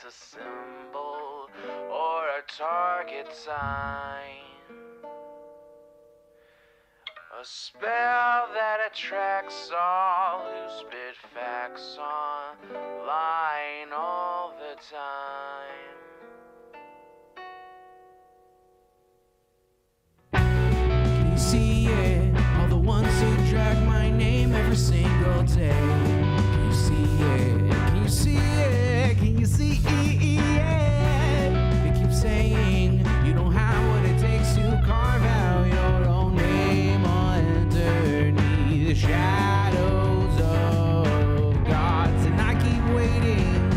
a symbol or a target sign. A spell that attracts all who spit facts online all the time. Can you see it? All the ones who drag my name every single day. Can you see it? Can you see it? Can you see it? They keep saying you don't have what it takes to carve out your own name underneath the shadows of gods. And I keep waiting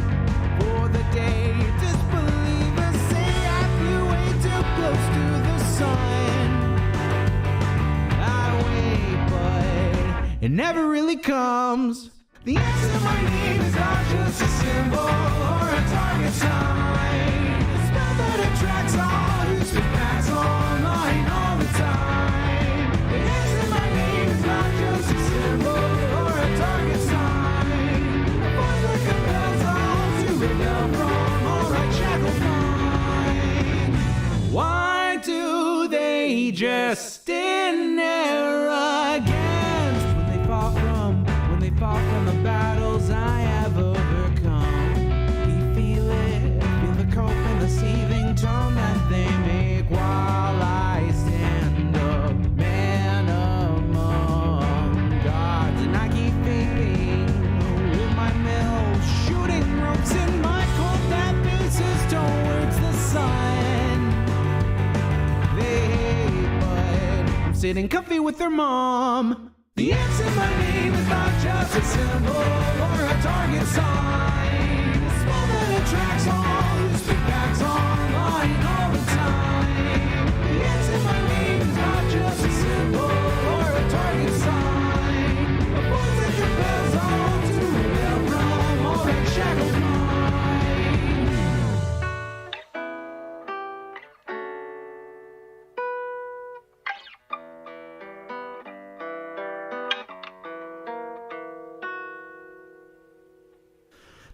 for the day disbelievers say I flew way too close to the sun. I wait, but it never really comes. The answer to my name is not just a symbol or a target sign. A spell that attracts all who spit facts online all the time. The answer to my name is not just a symbol or a target sign. A voice that compels all to rebel from all right shackled minds. Why do they just in arrogance when they fall from the battles I have overcome? You feel it, feel the cope and the seething tone that they make while I stand up, man among gods. And I keep thinking with my mill, shooting ropes in my cold that faces towards the sun. They hate, but I'm sitting comfy with their mom. The answer to my name is not just a symbol or a target sign. A spell that attracts all who spit facts online all the time. The answer to my name is not just a symbol or a target sign. A voice that compels all to rebel from all that shackled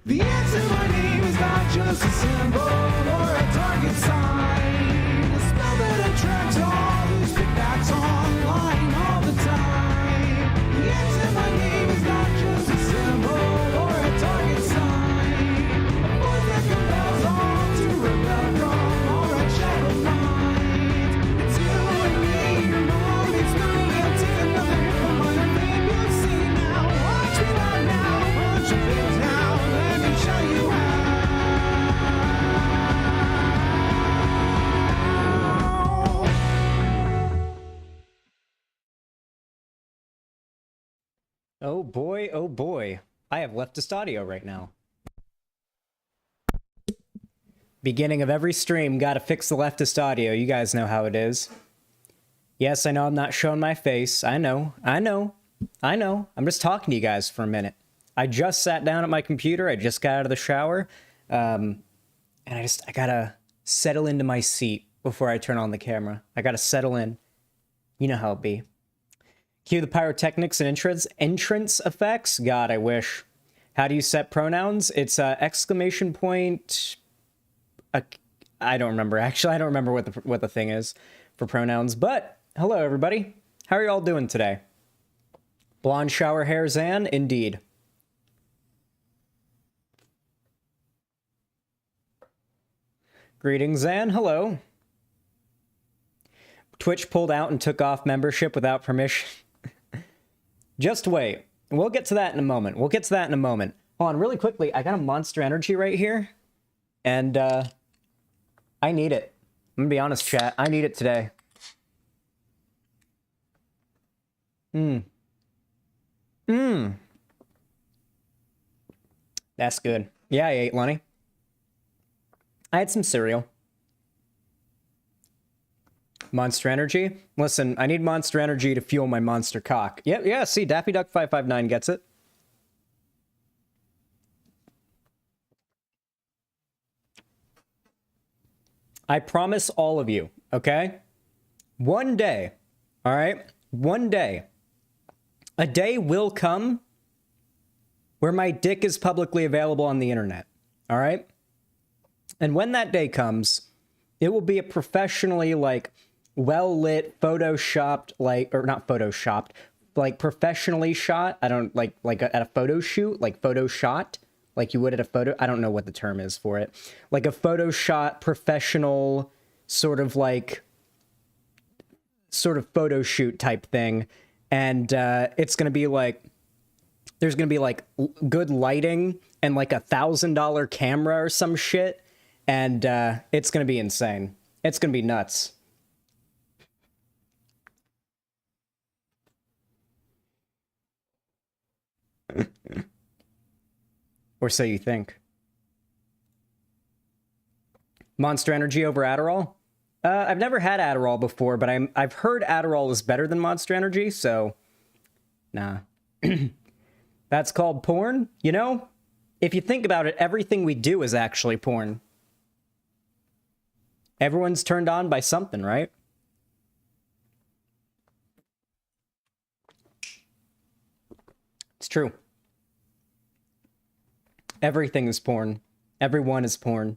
The answer to my name is not just a symbol or a target sign. A spell that attracts all who spit facts online all the time. The answer to my name is not just a symbol or a target sign. A voice that compels all to rebel from all right shackled minds. It's you and me, your mom, it's me. I'll take another hit from my name. You'll see now. Watch me not now. Watch your face now. Let me show you how. Oh boy, I have leftist audio right now. Beginning of every stream, gotta fix the leftist audio. You guys know how it is. Yes, I know I'm not showing my face. I know. I'm just talking to you guys for a minute. I just sat down at my computer. I just got out of the shower. And I gotta settle into my seat before I turn on the camera. I gotta settle in. You know how it be. Cue the pyrotechnics and entrance effects. God, I wish. How do you set pronouns? It's exclamation point. I don't remember. Actually, I don't remember what the thing is for pronouns. But hello, everybody. How are you all doing today? Blonde shower hair Zan? Indeed. Greetings, Zan. Hello. Twitch pulled out and took off membership without permission. Just wait. We'll get to that in a moment. Hold on, really quickly. I got a Monster Energy right here. And, I need it. I'm gonna be honest, chat. I need it today. That's good. Yeah, I ate, Lenny. I had some cereal. Monster Energy? Listen, I need Monster Energy to fuel my monster cock. Yep, yeah, see, Daffy Duck 559 gets it. I promise all of you, okay? One day, all right? One day, a day will come where my dick is publicly available on the internet, all right? And when that day comes, it will be a professionally, like, well-lit, photoshopped, like, or not photoshopped, like, professionally shot. I don't, at a photo shoot, like, photo shot, like you would at a photo. I don't know what the term is for it. Like a photo shot, professional, sort of photo shoot type thing. And it's going to be, like, there's going to be, like, good lighting and, like, $1,000 camera or some shit. And it's going to be insane. It's going to be nuts. Or so you think. Monster Energy over Adderall? I've never had Adderall before, but I've heard Adderall is better than Monster Energy, so nah. That's called porn? You know, if you think about it, everything we do is actually porn. Everyone's turned on by something, right? It's true. Everything is porn. Everyone is porn.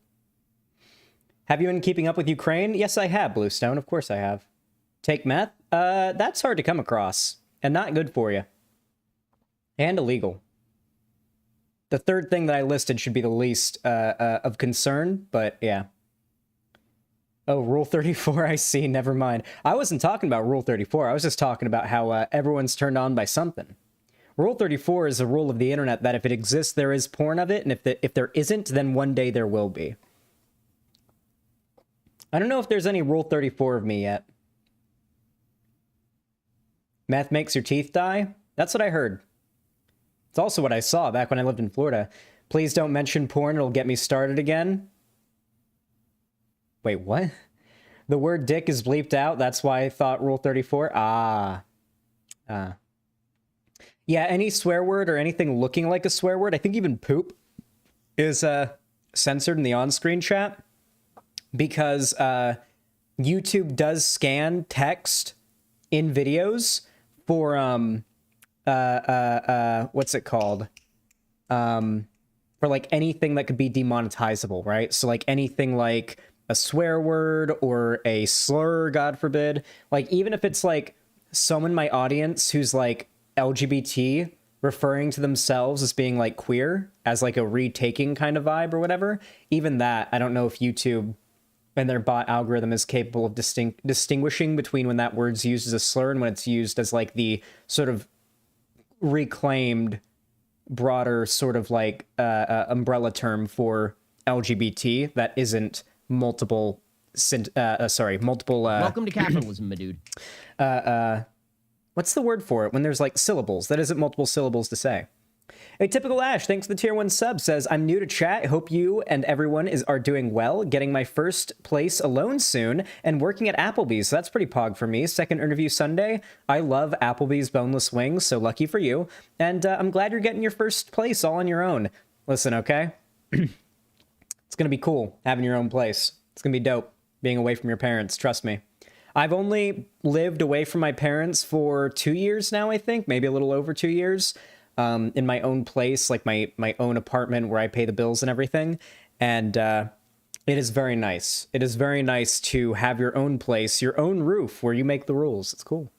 Have you been keeping up with Ukraine? Yes, I have, Bluestone. Of course I have. Take meth? That's hard to come across. And not good for you. And illegal. The third thing that I listed should be the least of concern, but yeah. Oh, Rule 34, I see. Never mind. I wasn't talking about Rule 34. I was just talking about how everyone's turned on by something. Rule 34 is a rule of the internet that if it exists, there is porn of it, and if there isn't, then one day there will be. I don't know if there's any Rule 34 of me yet. Meth makes your teeth die? That's what I heard. It's also what I saw back when I lived in Florida. Please don't mention porn, it'll get me started again. Wait, what? The word dick is bleeped out, that's why I thought Rule 34? Yeah, any swear word or anything looking like a swear word, I think even poop, is censored in the on-screen chat. Because YouTube does scan text in videos for, what's it called? For, like, anything that could be demonetizable, right? So, like, anything like a swear word or a slur, God forbid. Like, even if it's, like, someone in my audience who's, like, LGBT referring to themselves as being, like, queer, as, like, a retaking kind of vibe or whatever, even that, I don't know if YouTube and their bot algorithm is capable of distinguishing between when that word's used as a slur and when it's used as, like, the sort of reclaimed, broader sort of, like, umbrella term for LGBT that isn't multiple... Welcome to capitalism, my dude. What's the word for it when there's, like, syllables? That isn't multiple syllables to say. A Typical Ash, thanks for the tier 1 sub, says, I'm new to chat. Hope you and everyone are doing well. Getting my first place alone soon and working at Applebee's. So that's pretty pog for me. Second interview Sunday. I love Applebee's boneless wings, so lucky for you. And I'm glad you're getting your first place all on your own. Listen, okay? It's going to be cool having your own place. It's going to be dope being away from your parents. Trust me. I've only lived away from my parents for 2 years now, I think. Maybe a little over 2 years. In my own place, like my own apartment where I pay the bills and everything. And it is very nice. It is very nice to have your own place, your own roof where you make the rules. It's cool.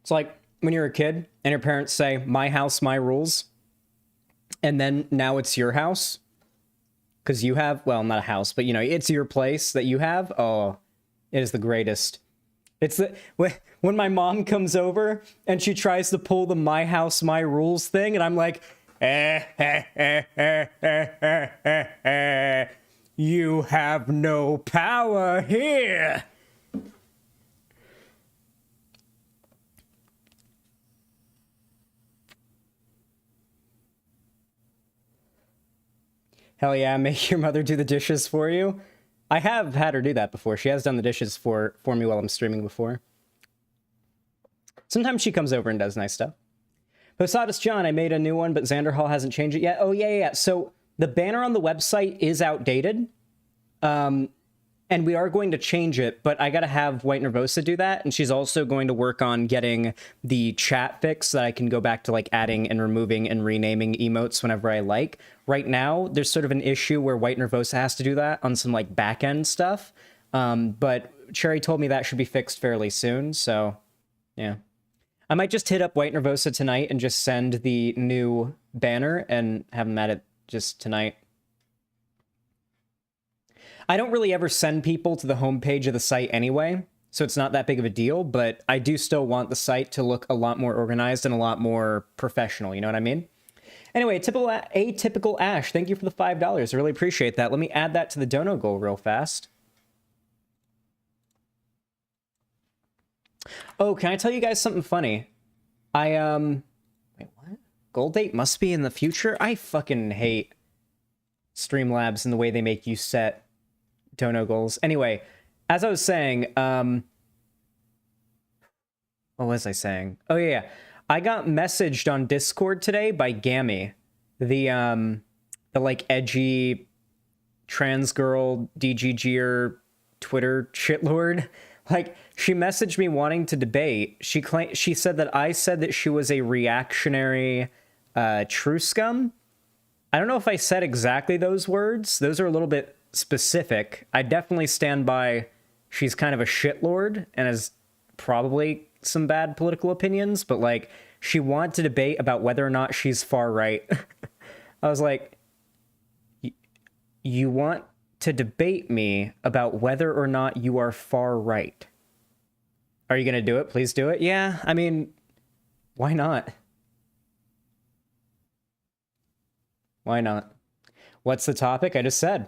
It's like when you're a kid and your parents say, my house, my rules. And then now it's your house. Because you have, well, not a house, but, you know, it's your place that you have. Oh, it is the greatest. It's the, when my mom comes over and she tries to pull the my house, my rules thing, and I'm like, you have no power here. Hell yeah, make your mother do the dishes for you. I have had her do that before. She has done the dishes for me while I'm streaming before. Sometimes she comes over and does nice stuff. Posadas John, I made a new one, but Xanderhal hasn't changed it yet. Oh, yeah. So the banner on the website is outdated. And And we are going to change it, but I gotta have White Nervosa do that, and she's also going to work on getting the chat fixed so that I can go back to like adding and removing and renaming emotes whenever I like. Right now, there's sort of an issue where White Nervosa has to do that on some like back end stuff, but Cherry told me that should be fixed fairly soon, so yeah. I might just hit up White Nervosa tonight and just send the new banner and have them at it just tonight. I don't really ever send people to the homepage of the site anyway, so it's not that big of a deal, but I do still want the site to look a lot more organized and a lot more professional, you know what I mean? Anyway, Atypical Ash, thank you for the $5. I really appreciate that. Let me add that to the dono goal real fast. Oh, can I tell you guys something funny? Wait, what? Goal date must be in the future? I fucking hate Streamlabs and the way they make you set dono goals. Anyway, as I was saying, what was I saying? Oh yeah, I got messaged on Discord today by Gammy, the like edgy trans girl DGGer Twitter shitlord. Like, she messaged me wanting to debate. She said that I said that she was a reactionary true scum. I don't know if I said exactly those words. Those are a little bit specific. I definitely stand by she's kind of a shitlord and has probably some bad political opinions, but like, she wanted to debate about whether or not she's far right. I was like, you want to debate me about whether or not you are far right? Are you going to do it? Please do it. Yeah, I mean, why not? Why not? What's the topic? I just said.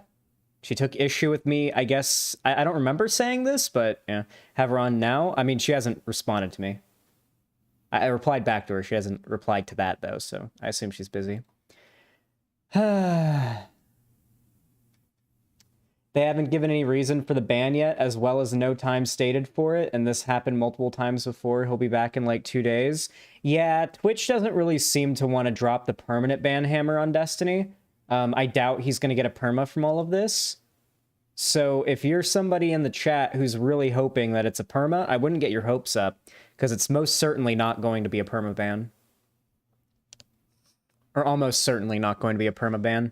She took issue with me, I guess. I don't remember saying this, but yeah, have her on now. I mean, she hasn't responded to me. I replied back to her. She hasn't replied to that, though, so I assume she's busy. They haven't given any reason for the ban yet, as well as no time stated for it, and this happened multiple times before. He'll be back in like 2 days. Yeah, Twitch doesn't really seem to want to drop the permanent ban hammer on Destiny. I doubt he's going to get a perma from all of this. So if you're somebody in the chat who's really hoping that it's a perma, I wouldn't get your hopes up, because it's most certainly not going to be a perma ban. Or almost certainly not going to be a perma ban.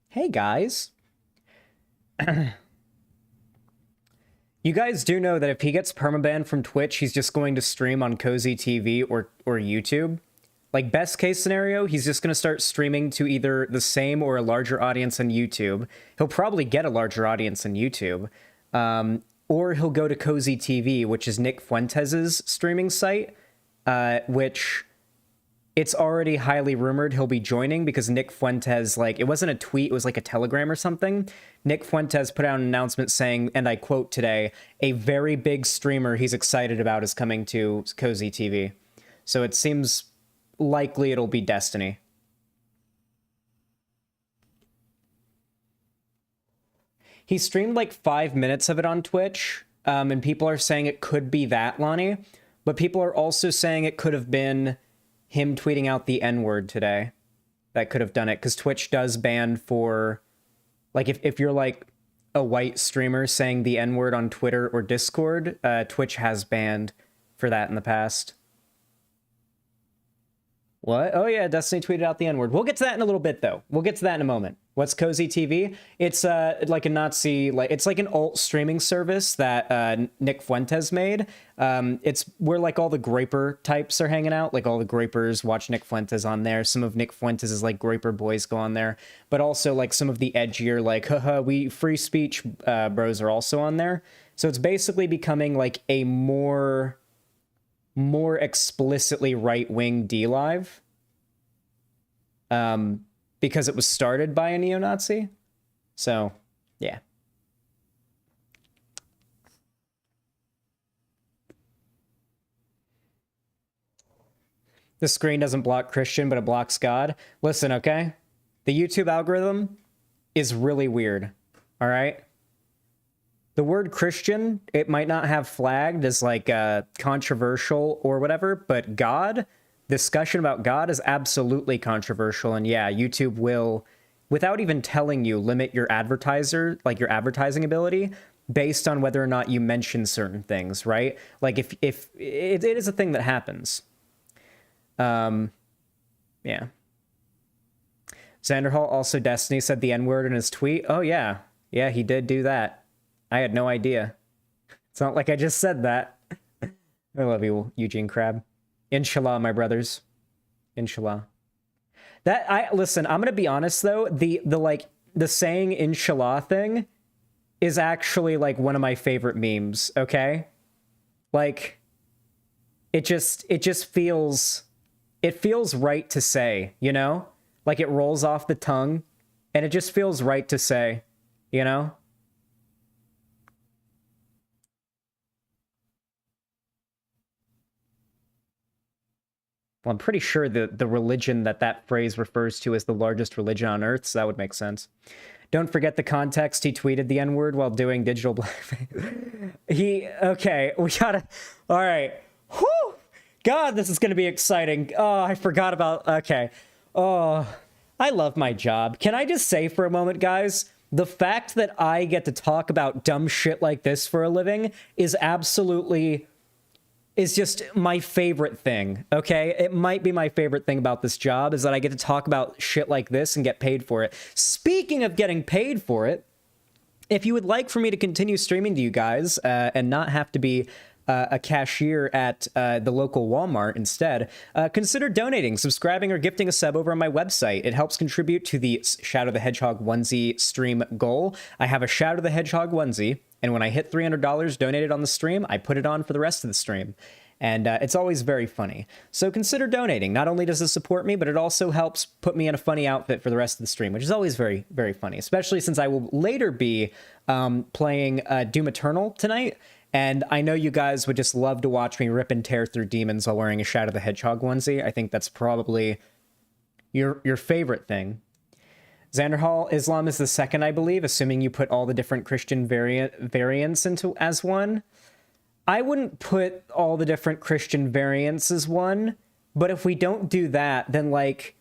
Hey guys. You guys do know that if he gets permaban from Twitch, he's just going to stream on Cozy TV or YouTube. Like, best case scenario, he's just going to start streaming to either the same or a larger audience on YouTube. He'll probably get a larger audience on YouTube. Or he'll go to Cozy TV, which is Nick Fuentes' streaming site, which it's already highly rumored he'll be joining because Nick Fuentes, like, it wasn't a tweet, it was like a telegram or something. Nick Fuentes put out an announcement saying, and I quote today, a very big streamer he's excited about is coming to Cozy TV. So it seems likely it'll be Destiny. He streamed like 5 minutes of it on Twitch, and people are saying it could be that, Lonnie, but people are also saying it could have been him tweeting out the N-word today. That could have done it, because Twitch does ban for, like, if you're like a white streamer saying the N-word on Twitter or Discord, Twitch has banned for that in the past. What? Oh yeah, Destiny tweeted out the N-word. We'll get to that in a little bit, though. We'll get to that in a moment. What's Cozy TV? It's like a Nazi, like, it's like an alt streaming service that Nick Fuentes made. It's where like all the Graper types are hanging out. Like all the Grapers watch Nick Fuentes on there. Some of Nick Fuentes' like Graper boys go on there, but also like some of the edgier, like, haha, we free speech bros are also on there. So it's basically becoming like a more explicitly right-wing D-Live. Because it was started by a neo-Nazi. So, yeah. The screen doesn't block Christian, but it blocks God. Listen, okay? The YouTube algorithm is really weird, all right? The word Christian, it might not have flagged as like controversial or whatever, but God, discussion about God is absolutely controversial, and yeah, YouTube will, without even telling you, limit your your advertising ability based on whether or not you mention certain things, right? Like if it is a thing that happens. Yeah. Xanderhal, also Destiny, said the N-word in his tweet. Oh yeah. Yeah, he did do that. I had no idea. It's not like I just said that. I love you, Eugene Crab. Inshallah, my brothers. Inshallah. Listen, I'm gonna be honest though, the saying inshallah thing is actually like one of my favorite memes, okay? Like it just feels right to say, you know? Like it rolls off the tongue and it just feels right to say, you know? Well, I'm pretty sure the religion that phrase refers to is the largest religion on earth, so that would make sense. Don't forget the context. He tweeted the N-word while doing digital blackface. Okay, we gotta, all right. Whew! God, this is gonna be exciting. Oh, I forgot about, okay. Oh, I love my job. Can I just say for a moment, guys, the fact that I get to talk about dumb shit like this for a living is just my favorite thing, okay? It might be my favorite thing about this job is that I get to talk about shit like this and get paid for it. Speaking of getting paid for it, if you would like for me to continue streaming to you guys and not have to be a cashier at the local Walmart instead, consider donating, subscribing, or gifting a sub over on my website. It helps contribute to the Shadow the Hedgehog onesie stream goal. I have a Shadow the Hedgehog onesie, and when I hit $300 donated on the stream, I put it on for the rest of the stream. And it's always very funny. So consider donating. Not only does it support me, but it also helps put me in a funny outfit for the rest of the stream, which is always very, very funny, especially since I will later be playing Doom Eternal tonight. And I know you guys would just love to watch me rip and tear through demons while wearing a Shadow the Hedgehog onesie. I think that's probably your favorite thing. Xanderhal, Islam is the second, I believe, assuming you put all the different Christian variants into as one. I wouldn't put all the different Christian variants as one, but if we don't do that, then like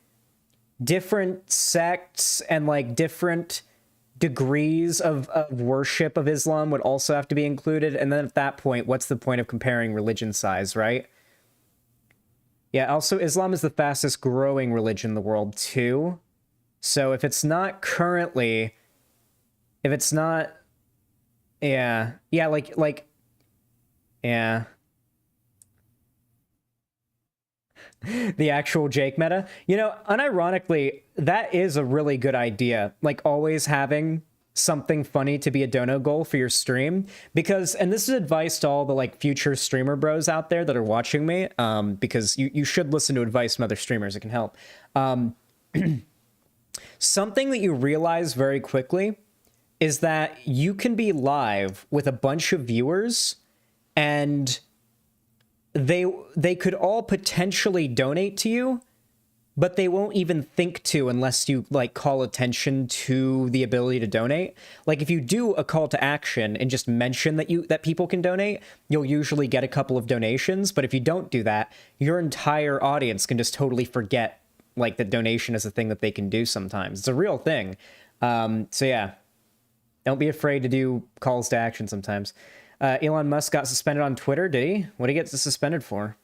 different sects and like different degrees of worship of Islam would also have to be included. And then at that point, what's the point of comparing religion size, right? Yeah, also Islam is the fastest growing religion in the world too. So if it's not currently, yeah, yeah. The actual Jake meta. You know, unironically, that is a really good idea. Like always having something funny to be a dono goal for your stream, because, and this is advice to all the like future streamer bros out there that are watching me, because you should listen to advice from other streamers. It can help. Something that you realize very quickly is that you can be live with a bunch of viewers and they could all potentially donate to you, but they won't even think to unless you like call attention to the ability to donate. Like if you do a call to action and just mention that people can donate, you'll usually get a couple of donations. But if you don't do that, your entire audience can just totally forget like that donation is a thing that they can do sometimes. It's a real thing. So yeah, don't be afraid to do calls to action sometimes. Elon Musk got suspended on Twitter, did he? What did he get suspended for?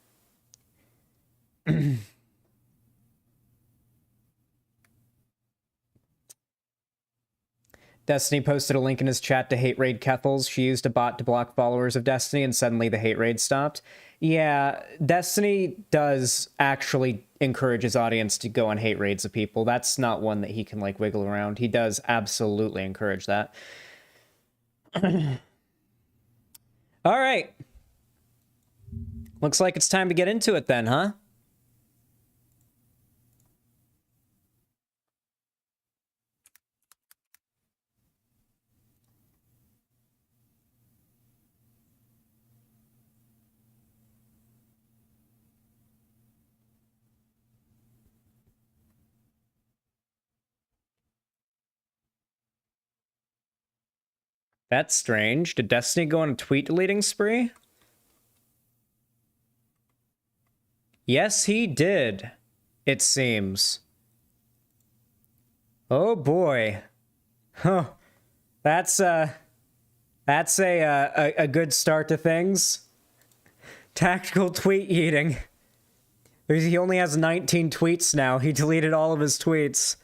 Destiny posted a link in his chat to hate raid Kethels. She used a bot to block followers of Destiny, and suddenly the hate raid stopped. Yeah, Destiny does actually encourage his audience to go on hate raids of people. That's not one that he can, like, wiggle around. He does absolutely encourage that. All right. Looks like it's time to get into it then, huh? That's strange. Did Destiny go on a tweet deleting spree? Yes, he did, it seems. Oh boy. Huh. That's a good start to things. Tactical tweet eating. He only has 19 tweets now. He deleted all of his tweets.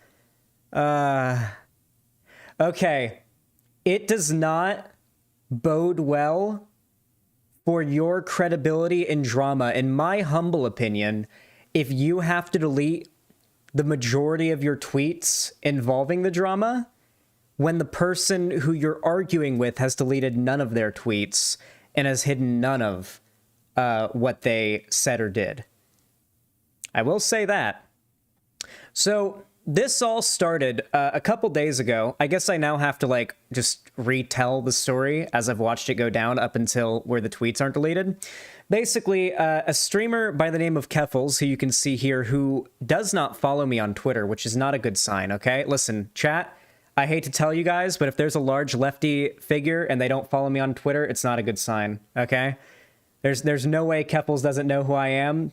Okay. It does not bode well for your credibility in drama, in my humble opinion, if you have to delete the majority of your tweets involving the drama when the person who you're arguing with has deleted none of their tweets and has hidden none of what they said or did. I will say that. So this all started a couple days ago. I guess I now have to like just retell the story as I've watched it go down up until where the tweets aren't deleted. Basically, a streamer by the name of Keffels, who you can see here, who does not follow me on Twitter, which is not a good sign, okay? Listen, chat, I hate to tell you guys, but if there's a large lefty figure and they don't follow me on Twitter, it's not a good sign, okay? There's no way Keffels doesn't know who I am.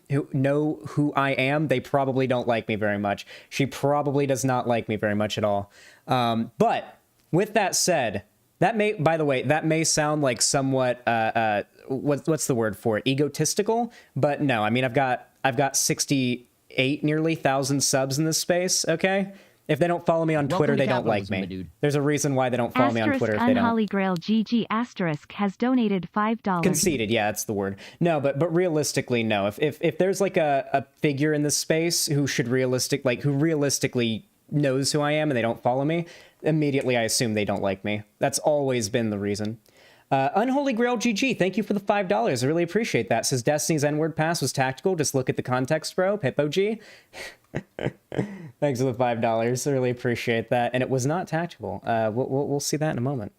They probably don't like me very much. She probably does not like me very much at all. But with that said, that may sound like somewhat what's the word for it? Egotistical, but no. I mean, I've got 68 nearly thousand subs in this space. Okay. If they don't follow me on Twitter, they don't like me. There's a reason why they don't follow me on Twitter if they don't. Unholy Grail GG asterisk has donated $5. Conceded, yeah, that's the word. No, but realistically, no. If there's like a figure in this space who realistically knows who I am and they don't follow me, immediately I assume they don't like me. That's always been the reason. Unholy Grail GG, thank you for the $5. I really appreciate that. Says Destiny's N-word pass was tactical. Just look at the context, bro. Pippo G. Thanks for the $5. I really appreciate that. And it was not tactical. We'll see that in a moment.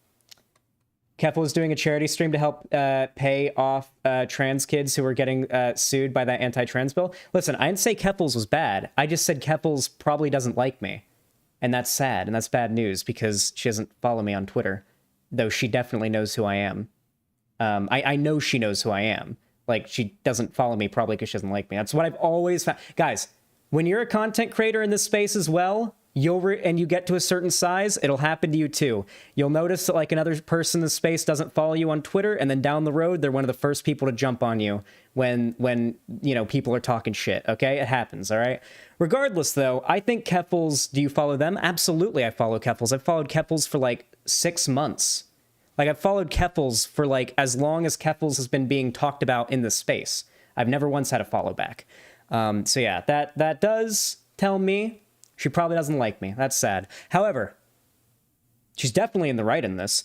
Keffel is doing a charity stream to help pay off trans kids who are getting sued by that anti-trans bill. Listen, I didn't say Keffels was bad. I just said Keffels probably doesn't like me. And that's sad. And that's bad news because she doesn't follow me on Twitter. Though she definitely knows who I am. I know she knows who I am. Like, she doesn't follow me probably because she doesn't like me. That's what I've always found. Guys, when you're a content creator in this space as well, and you get to a certain size, it'll happen to you too. You'll notice that like another person in the space doesn't follow you on Twitter, and then down the road, they're one of the first people to jump on you when you know, people are talking shit, okay? It happens, all right? Regardless, though, I think Keffels, do you follow them? Absolutely, I follow Keffels. I've followed Keffels for like 6 months. Like, I've followed Keffels for like as long as Keffels has been being talked about in this space. I've never once had a follow back. So yeah, that does tell me she probably doesn't like me. That's sad. However, she's definitely in the right in this.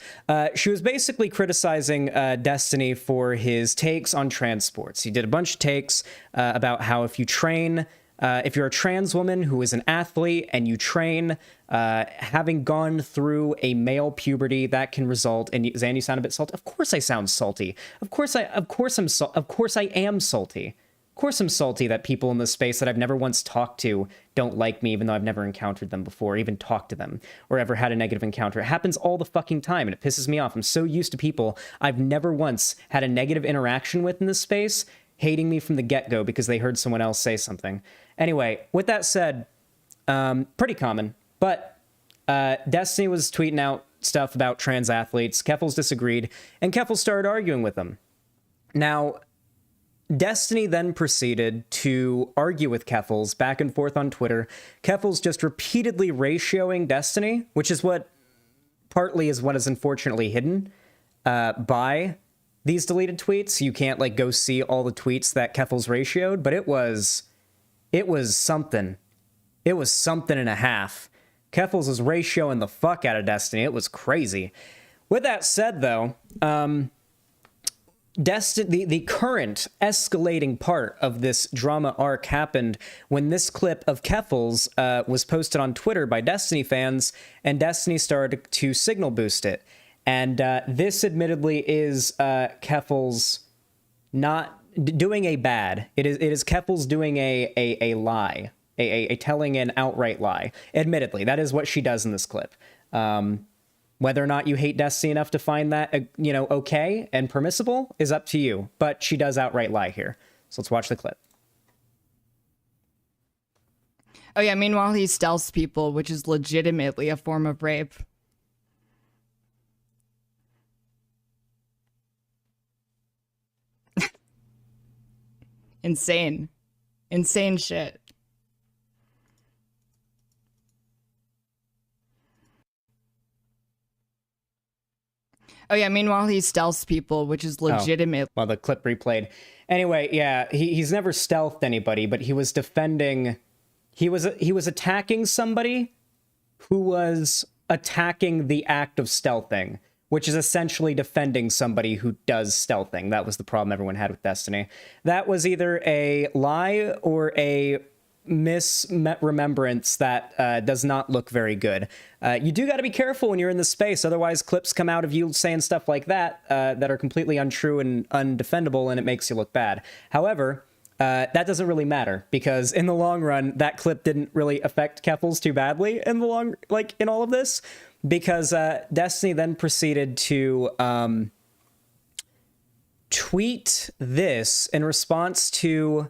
She was basically criticizing Destiny for his takes on transports. He did a bunch of takes about how if you're a trans woman who is an athlete and you train, having gone through a male puberty, that can result in... Zan, you sound a bit salty. Of course I sound salty. Of course I am salty. Of course I'm salty that people in this space that I've never once talked to don't like me, even though I've never encountered them before, even talked to them, or ever had a negative encounter. It happens all the fucking time, and it pisses me off. I'm so used to people I've never once had a negative interaction with in this space hating me from the get-go because they heard someone else say something. Anyway, with that said, pretty common, but Destiny was tweeting out stuff about trans athletes. Keffels disagreed, and Keffels started arguing with them. Now, Destiny then proceeded to argue with Keffels back and forth on Twitter. Keffels just repeatedly ratioing Destiny, which is what is unfortunately hidden by these deleted tweets. You can't like go see all the tweets that Keffels ratioed, but it was something. It was something and a half. Keffels was ratioing the fuck out of Destiny. It was crazy. With that said, though, the current escalating part of this drama arc happened when this clip of Keffels was posted on Twitter by Destiny fans, and Destiny started to signal boost it. And this admittedly is Keffels not doing a bad. It is Keffels doing a lie, a telling an outright lie. Admittedly, that is what she does in this clip. Whether or not you hate Destiny enough to find that, okay and permissible is up to you. But she does outright lie here. So let's watch the clip. Oh yeah, meanwhile he stealths people, which is legitimately a form of rape. Insane. Insane shit. Oh yeah, meanwhile he stealths people, which is legitimate. Well, the clip replayed. Anyway, yeah, he's never stealthed anybody, but he was defending. He was attacking somebody who was attacking the act of stealthing, which is essentially defending somebody who does stealthing. That was the problem everyone had with Destiny. That was either a lie or a misremembrance that does not look very good. You do got to be careful when you're in this space, otherwise clips come out of you saying stuff like that that are completely untrue and undefendable, and it makes you look bad. However, that doesn't really matter, because in the long run, that clip didn't really affect Keffels too badly in the long, like in all of this, because Destiny then proceeded to tweet this in response to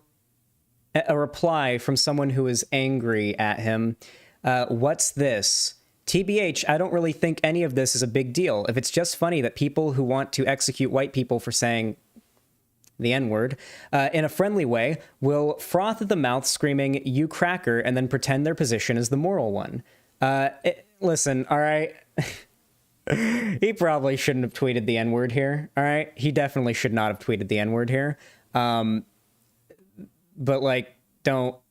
a reply from someone who is angry at him. What's this? TBH, I don't really think any of this is a big deal. If it's just funny that people who want to execute white people for saying the N-word in a friendly way will froth at the mouth screaming, "You cracker," and then pretend their position is the moral one. Listen, all right? He probably shouldn't have tweeted the N-word here, all right? He definitely should not have tweeted the N-word here. But like, don't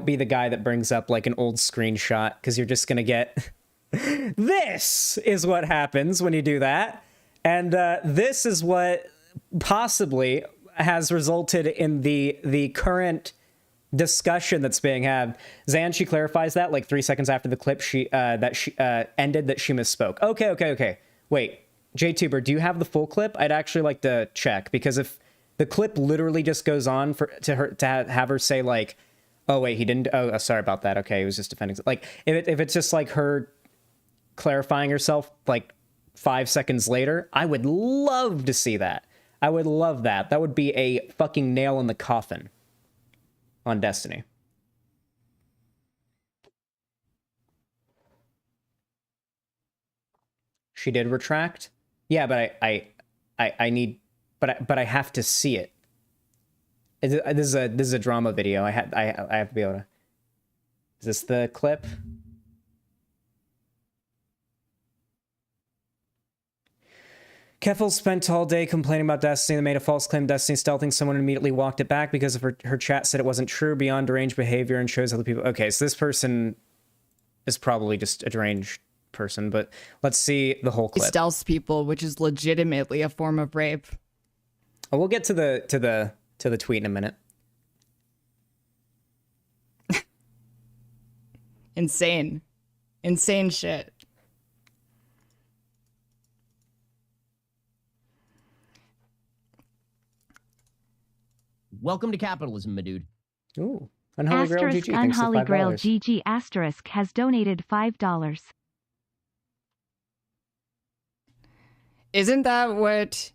be the guy that brings up like an old screenshot, because you're just gonna get this is what happens when you do that. And this is what possibly has resulted in the current discussion that's being had. Zan, she clarifies that like 3 seconds after the clip ended that she misspoke. Okay. Wait, JTuber, do you have the full clip? I'd actually like to check, because if the clip literally just goes on to have her say like, "Oh wait, he didn't. Oh, sorry about that. Okay, he was just defending." Like if it's just like her clarifying herself like 5 seconds later, I would love to see that. I would love that. That would be a fucking nail in the coffin on Destiny. She did retract. Yeah, but I need. But I have to see it. This is a drama video. I have to be able to. Is this the clip? Keffel spent all day complaining about Destiny and made a false claim Destiny stealthing someone and immediately walked it back because of her chat said it wasn't true, beyond deranged behavior, and shows other people. Okay, so this person is probably just a deranged person, but let's see the whole clip. Stealths people, which is legitimately a form of rape. Oh, we'll get to the tweet in a minute. Insane shit. Welcome to capitalism, my dude. Ooh, Unholy Grail Asterisk GG, thanks for Unholy Grail $5. GG asterisk has donated $5. Isn't that what?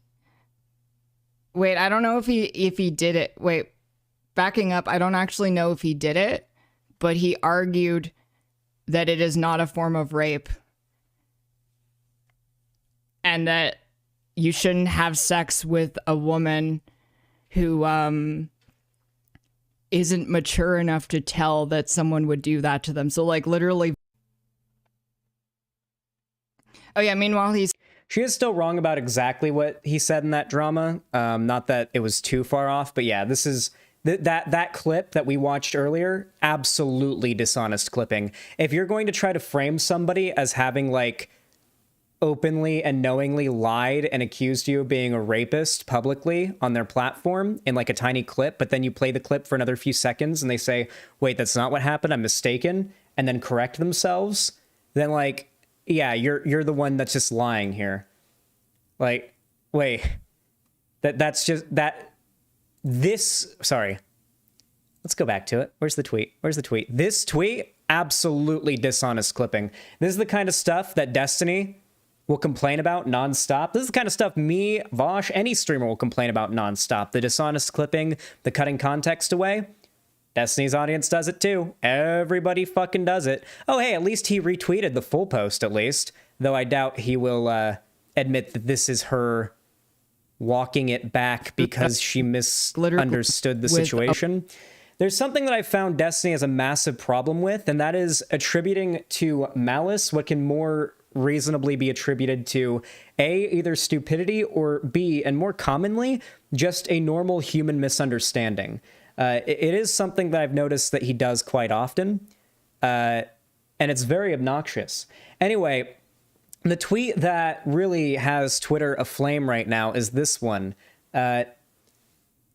Wait, I don't know if he did it. Wait, backing up, I don't actually know if he did it, but he argued that it is not a form of rape and that you shouldn't have sex with a woman who isn't mature enough to tell that someone would do that to them. So like literally. Oh yeah, meanwhile She is still wrong about exactly what he said in that drama. Not that it was too far off, but yeah, this is that clip that we watched earlier, absolutely dishonest clipping. If you're going to try to frame somebody as having like openly and knowingly lied and accused you of being a rapist publicly on their platform in like a tiny clip, but then you play the clip for another few seconds and they say, "Wait, that's not what happened, I'm mistaken," and then correct themselves, then like, yeah, you're the one that's just lying here. Like, wait, that's just that. Sorry. Let's go back to it. Where's the tweet? This tweet, absolutely dishonest clipping. This is the kind of stuff that Destiny will complain about nonstop. This is the kind of stuff me, Vosh, any streamer will complain about nonstop. The dishonest clipping, the cutting context away. Destiny's audience does it too. Everybody fucking does it. Oh, hey, at least he retweeted the full post, at least. Though I doubt he will admit that this is her walking it back because she misunderstood the situation. There's something that I found Destiny has a massive problem with, and that is attributing to malice what can more reasonably be attributed to A, either stupidity, or B, and more commonly, just a normal human misunderstanding. It is something that I've noticed that he does quite often, and it's very obnoxious. Anyway, the tweet that really has Twitter aflame right now is this one.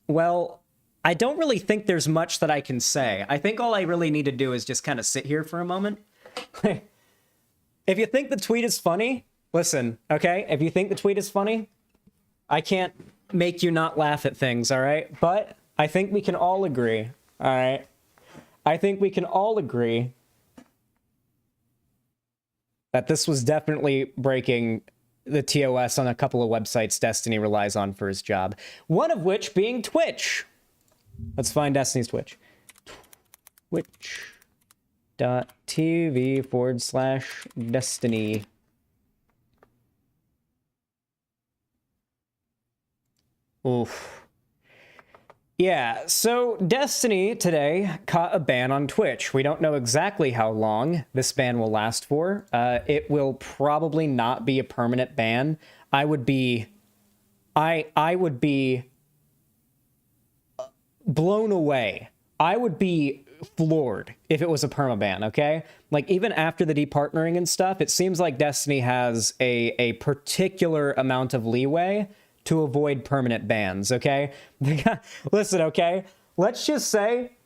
Well, I don't really think there's much that I can say. I think all I really need to do is just kind of sit here for a moment. If you think the tweet is funny, listen, okay? If you think the tweet is funny, I can't make you not laugh at things, all right? But I think we can all agree, all right? I think we can all agree that this was definitely breaking the TOS on a couple of websites Destiny relies on for his job. One of which being Twitch. Let's find Destiny's Twitch. Twitch.tv/Destiny. Oof. Yeah, so Destiny today caught a ban on Twitch. We don't know exactly how long this ban will last for. It will probably not be a permanent ban. I would be blown away. I would be floored if it was a permaban, okay? Like, even after the departnering and stuff, it seems like Destiny has a particular amount of leeway to avoid permanent bans, okay? Listen, okay? Let's just say,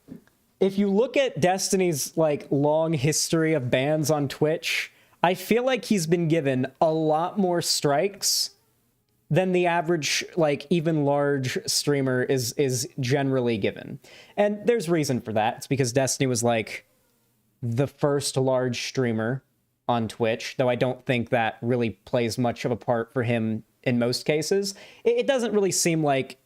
if you look at Destiny's, like, long history of bans on Twitch, I feel like he's been given a lot more strikes than the average, like, even large streamer is generally given. And there's reason for that. It's because Destiny was, like, the first large streamer on Twitch, though I don't think that really plays much of a part for him in most cases. It doesn't really seem like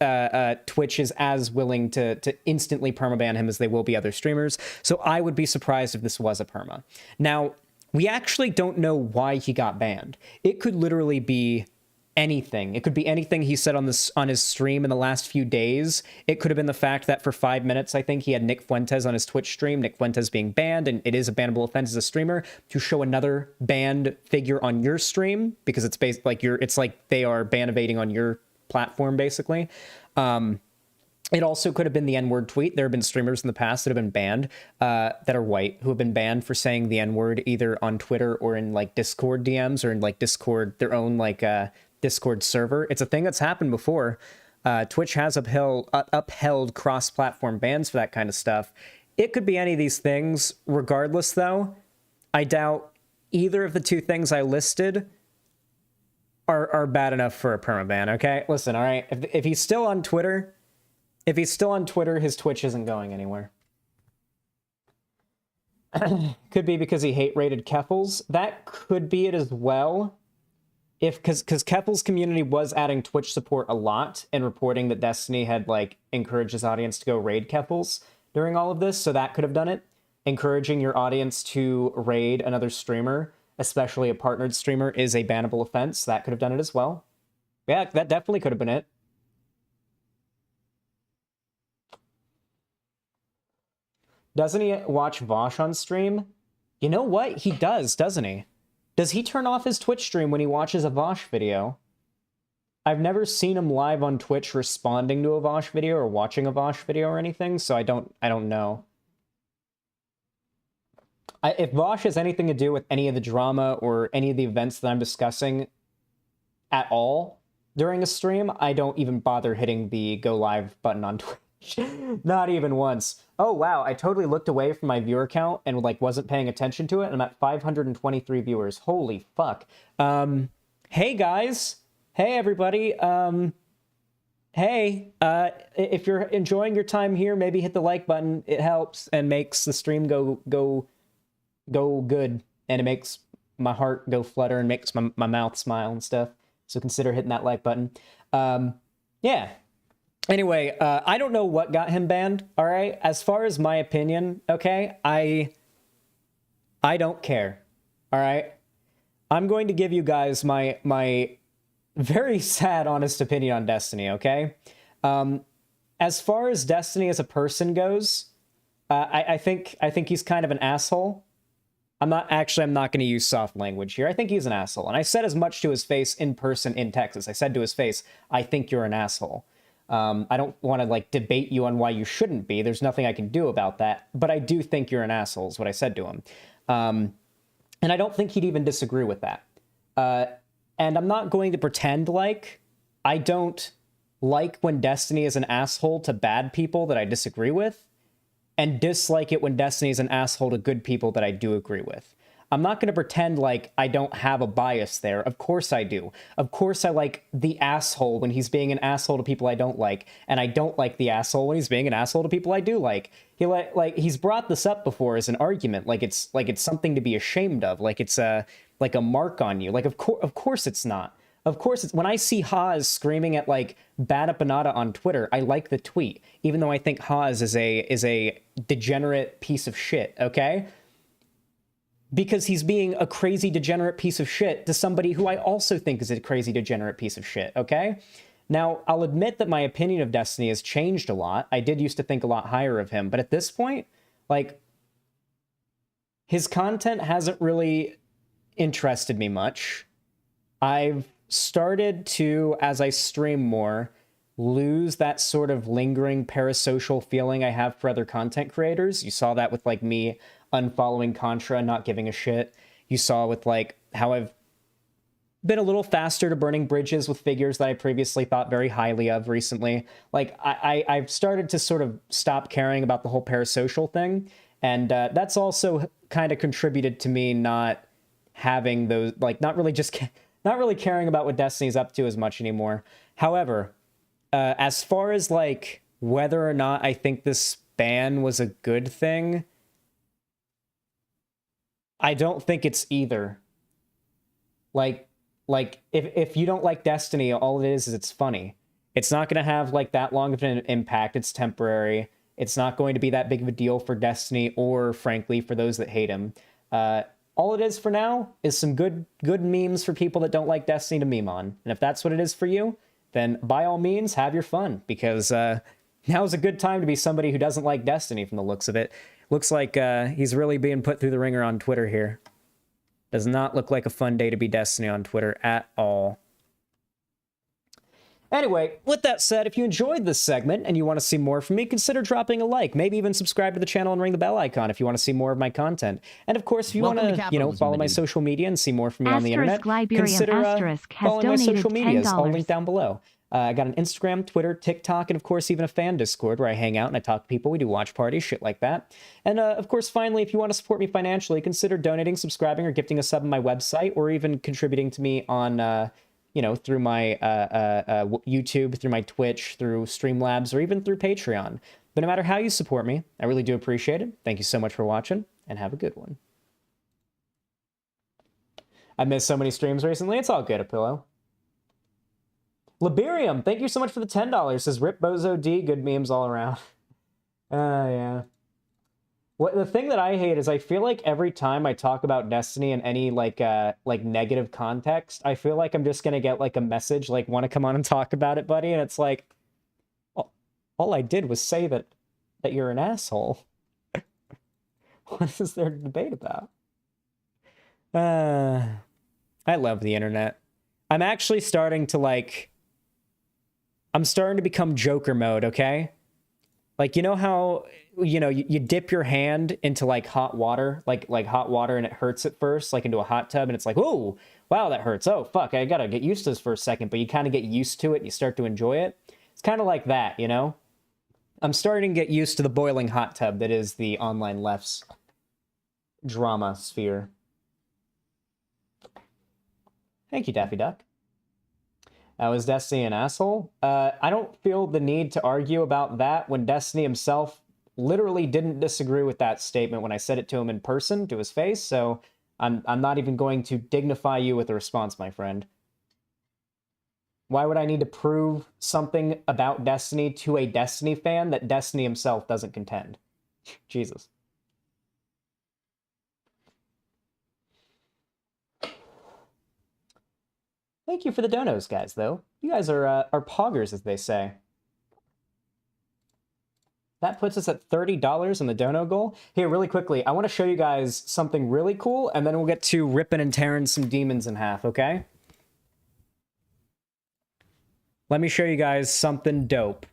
Twitch is as willing to instantly permaban him as they will be other streamers, so I would be surprised if this was a perma. Now, we actually don't know why he got banned. It could literally be anything. It could be anything he said on his stream in the last few days. It could have been the fact that for 5 minutes, I think he had Nick Fuentes on his Twitch stream, Nick Fuentes being banned, and it is a bannable offense as a streamer to show another banned figure on your stream, because it's based like it's like they are ban evading on your platform, basically. It also could have been the N-word tweet. There have been streamers in the past that have been banned that are white, who have been banned for saying the N-word either on Twitter or in, like, Discord DMs, or in, like, Discord, their own, like, Discord server. It's a thing that's happened before. Twitch has upheld cross-platform bans for that kind of stuff. It could be any of these things. Regardless, though, I doubt either of the two things I listed are bad enough for a permaban, okay? Listen, all right? If he's still on Twitter, his Twitch isn't going anywhere. Could be because he hate-rated Keffels. That could be it as well. Because Keffels' community was adding Twitch support a lot and reporting that Destiny had, like, encouraged his audience to go raid Keffels during all of this, so that could have done it. Encouraging your audience to raid another streamer, especially a partnered streamer, is a bannable offense. That could have done it as well. Yeah, that definitely could have been it. Doesn't he watch Vosh on stream? You know what? He does, doesn't he? Does he turn off his Twitch stream when he watches a Vosh video? I've never seen him live on Twitch responding to a Vosh video or watching a Vosh video or anything, so I don't know. If Vosh has anything to do with any of the drama or any of the events that I'm discussing at all during a stream, I don't even bother hitting the go live button on Twitch. Not even once. Oh wow, I totally looked away from my viewer count and, like, wasn't paying attention to it, and I'm at 523 viewers. Holy fuck. Hey guys. Hey everybody. Hey, if you're enjoying your time here, maybe hit the like button. It helps and makes the stream go good, and it makes my heart go flutter and makes my mouth smile and stuff. So consider hitting that like button. Yeah. Anyway, I don't know what got him banned, all right? As far as my opinion, okay, I don't care, all right? I'm going to give you guys my very sad, honest opinion on Destiny, okay? As far as Destiny as a person goes, I think he's kind of an asshole. I'm not going to use soft language here. I think he's an asshole. And I said as much to his face in person in Texas. I said to his face, I think you're an asshole. I don't want to like debate you on why you shouldn't be. There's nothing I can do about that. But I do think you're an asshole is what I said to him. And I don't think he'd even disagree with that. And I'm not going to pretend like I don't like when Destiny is an asshole to bad people that I disagree with, and dislike it when Destiny is an asshole to good people that I do agree with. I'm not going to pretend like I don't have a bias there. Of course I do. Of course I like the asshole when he's being an asshole to people I don't like, and I don't like the asshole when he's being an asshole to people I do like. He's brought this up before as an argument, like it's something to be ashamed of, like it's like a mark on you. Like of course it's not. Of course, it's when I see Haas screaming at like Bada Banada on Twitter, I like the tweet, even though I think Haas is a degenerate piece of shit, okay? Because he's being a crazy degenerate piece of shit to somebody who I also think is a crazy degenerate piece of shit, okay? Now, I'll admit that my opinion of Destiny has changed a lot. I did used to think a lot higher of him, but at this point, like, his content hasn't really interested me much. I've started to, as I stream more, lose that sort of lingering parasocial feeling I have for other content creators. You saw that with like me unfollowing Contra and not giving a shit. You saw with like how I've been a little faster to burning bridges with figures that I previously thought very highly of recently. Like I've started to sort of stop caring about the whole parasocial thing. And that's also kind of contributed to me not having those, like not really caring about what Destiny's up to as much anymore. However, as far as like whether or not I think this ban was a good thing, I don't think it's either. Like if you don't like Destiny, all it is it's funny. It's not going to have like that long of an impact. It's temporary. It's not going to be that big of a deal for Destiny or frankly for those that hate him. All it is for now is some good memes for people that don't like Destiny to meme on. And if that's what it is for you, then by all means, have your fun. Because now's a good time to be somebody who doesn't like Destiny from the looks of it. Looks like he's really being put through the ringer on Twitter here. Does not look like a fun day to be Destiny on Twitter at all. Anyway, with that said, if you enjoyed this segment and you want to see more from me, consider dropping a like, maybe even subscribe to the channel and ring the bell icon if you want to see more of my content. And of course, if you want to, follow my social media and see more from me on the internet, consider following my social medias, all linked down below. I got an Instagram, Twitter, TikTok, and of course, even a fan Discord where I hang out and I talk to people. We do watch parties, shit like that. And of course, finally, if you want to support me financially, consider donating, subscribing, or gifting a sub on my website, or even contributing to me on through my YouTube, through my Twitch, through Streamlabs, or even through Patreon. But no matter how you support me, I really do appreciate it. Thank you so much for watching, and have a good one. I missed so many streams recently. It's all good, a pillow. Liberium, thank you so much for the $10. Says Rip Bozo D, good memes all around. Yeah. The thing that I hate is I feel like every time I talk about Destiny in any like negative context, I feel like I'm just gonna get like a message like, want to come on and talk about it, buddy? And it's like, all I did was say that you're an asshole. What is there to debate about? I love the internet. I'm actually starting to I'm starting to become Joker mode, okay? Like, you know how, you dip your hand into like hot water, like hot water, and it hurts at first, like into a hot tub, and it's like, oh, wow, that hurts. Oh, fuck, I gotta get used to this for a second, but you kind of get used to it, and you start to enjoy it. It's kind of like that, you know? I'm starting to get used to the boiling hot tub that is the online left's drama sphere. Thank you, Daffy Duck. Was Destiny an asshole? I don't feel the need to argue about that when Destiny himself literally didn't disagree with that statement when I said it to him in person, to his face, so I'm not even going to dignify you with a response, my friend. Why would I need to prove something about Destiny to a Destiny fan that Destiny himself doesn't contend? Jesus. Thank you for the donos, guys, though. You guys are poggers, as they say. That puts us at $30 on the dono goal. Here, really quickly, I want to show you guys something really cool, and then we'll get to ripping and tearing some demons in half, okay? Let me show you guys something dope.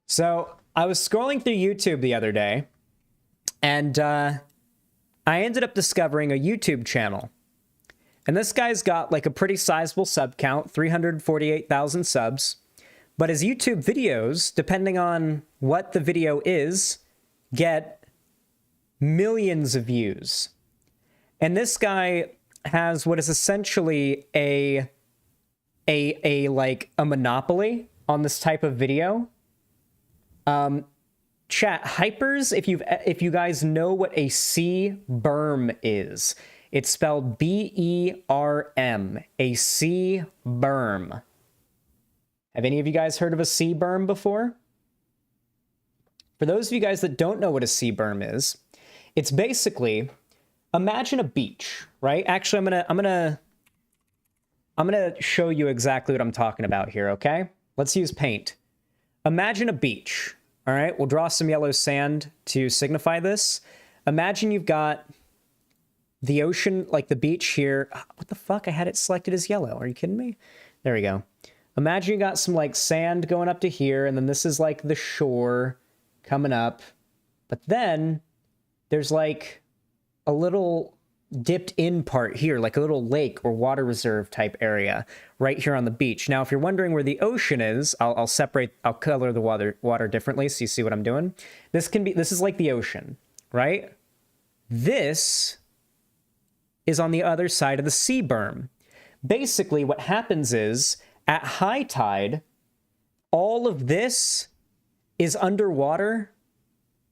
So, I was scrolling through YouTube the other day, and I ended up discovering a YouTube channel. And this guy's got like a pretty sizable sub count, 348,000 subs. But his YouTube videos, depending on what the video is, get millions of views. And this guy has what is essentially a monopoly on this type of video. Chat, hypers, if you guys know what a C berm is. It's spelled B-E-R-M, a C berm. Have any of you guys heard of a C berm before? For those of you guys that don't know what a C berm is, it's basically, imagine a beach, right? Actually, I'm gonna show you exactly what I'm talking about here, okay? Let's use paint. Imagine a beach, all right? We'll draw some yellow sand to signify this. Imagine you've got the ocean, like the beach here. What the fuck? I had it selected as yellow. Are you kidding me? There we go. Imagine you got some like sand going up to here, and then this is like the shore coming up. But then there's like a little dipped in part here, like a little lake or water reserve type area right here on the beach. Now, if you're wondering where the ocean is, I'll color the water differently so you see what I'm doing. This is like the ocean, right? This is on the other side of the sea berm. Basically, what happens is, at high tide, all of this is underwater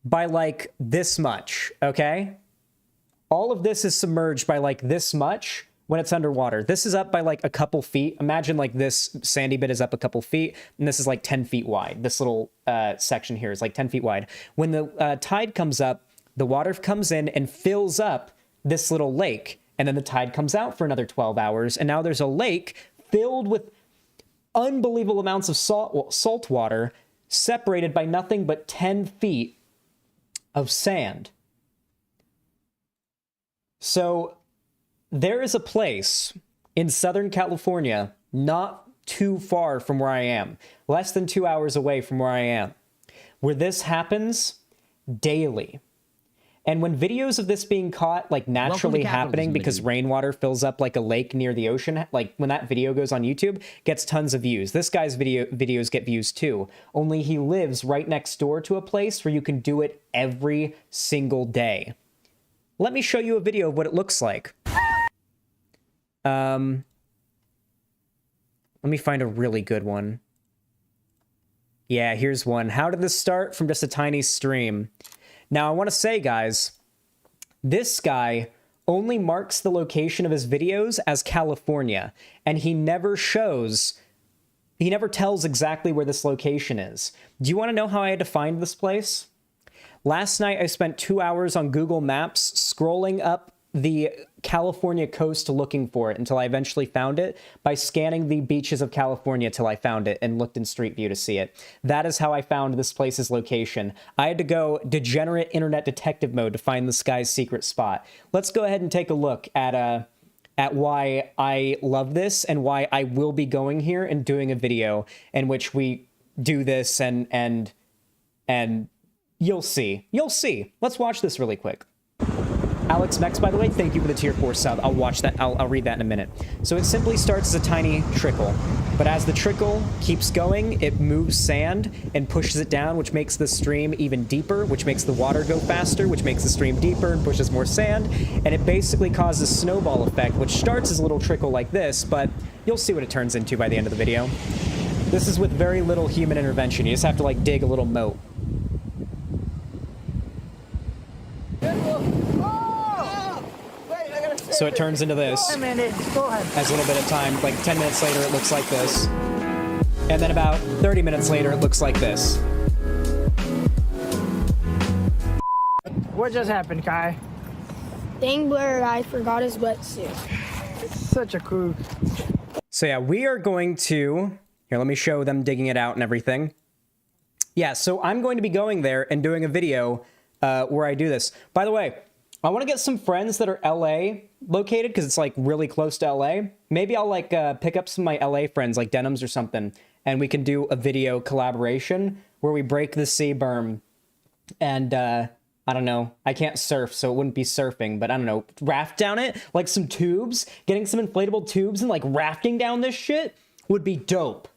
by like this much, okay? All of this is submerged by like this much when it's underwater. This is up by like a couple feet. Imagine like this sandy bit is up a couple feet, and this is like 10 feet wide. This little section here is like 10 feet wide. When the tide comes up, the water comes in and fills up this little lake. And then the tide comes out for another 12 hours. And now there's a lake filled with unbelievable amounts of salt water separated by nothing but 10 feet of sand. So there is a place in Southern California, not too far from where I am, less than 2 hours away from where I am, where this happens daily. And when videos of this being caught, like naturally happening because rainwater fills up like a lake near the ocean, like when that video goes on YouTube, gets tons of views. This guy's videos get views too. Only he lives right next door to a place where you can do it every single day. Let me show you a video of what it looks like. Let me find a really good one. Yeah, here's one. How did this start? From just a tiny stream. Now, I want to say, guys, this guy only marks the location of his videos as California, and he never tells exactly where this location is. Do you want to know how I had to find this place? Last night, I spent 2 hours on Google Maps scrolling up the California coast looking for it until I eventually found it by scanning the beaches of California till I found it and looked in Street View to see it. That is how I found this place's location. I had to go degenerate internet detective mode to find this guy's secret spot. Let's go ahead and take a look at why I love this and why I will be going here and doing a video in which we do this and you'll see. You'll see. Let's watch this really quick. Alex Mex, by the way, thank you for the tier 4 sub. I'll watch that. I'll read that in a minute. So it simply starts as a tiny trickle, but as the trickle keeps going, it moves sand and pushes it down, which makes the stream even deeper, which makes the water go faster, which makes the stream deeper and pushes more sand, and it basically causes a snowball effect, which starts as a little trickle like this, but you'll see what it turns into by the end of the video. This is with very little human intervention. You just have to like dig a little moat. Oh! So it turns into this. Hey, Mandy, go ahead. As a little bit of time, like 10 minutes later, it looks like this. And then about 30 minutes later, it looks like this. What just happened, Kai? Dangler guy forgot his wetsuit. Such a kook. So yeah, we are going to... Here, let me show them digging it out and everything. Yeah, so I'm going to be going there and doing a video where I do this. By the way, I want to get some friends that are LA located because it's like really close to LA. Maybe I'll like pick up some of my LA friends like Denims or something, and we can do a video collaboration where we break the sea berm and I don't know, I can't surf, so it wouldn't be surfing, but I don't know, raft down it, like some tubes, getting some inflatable tubes and like rafting down this shit would be dope.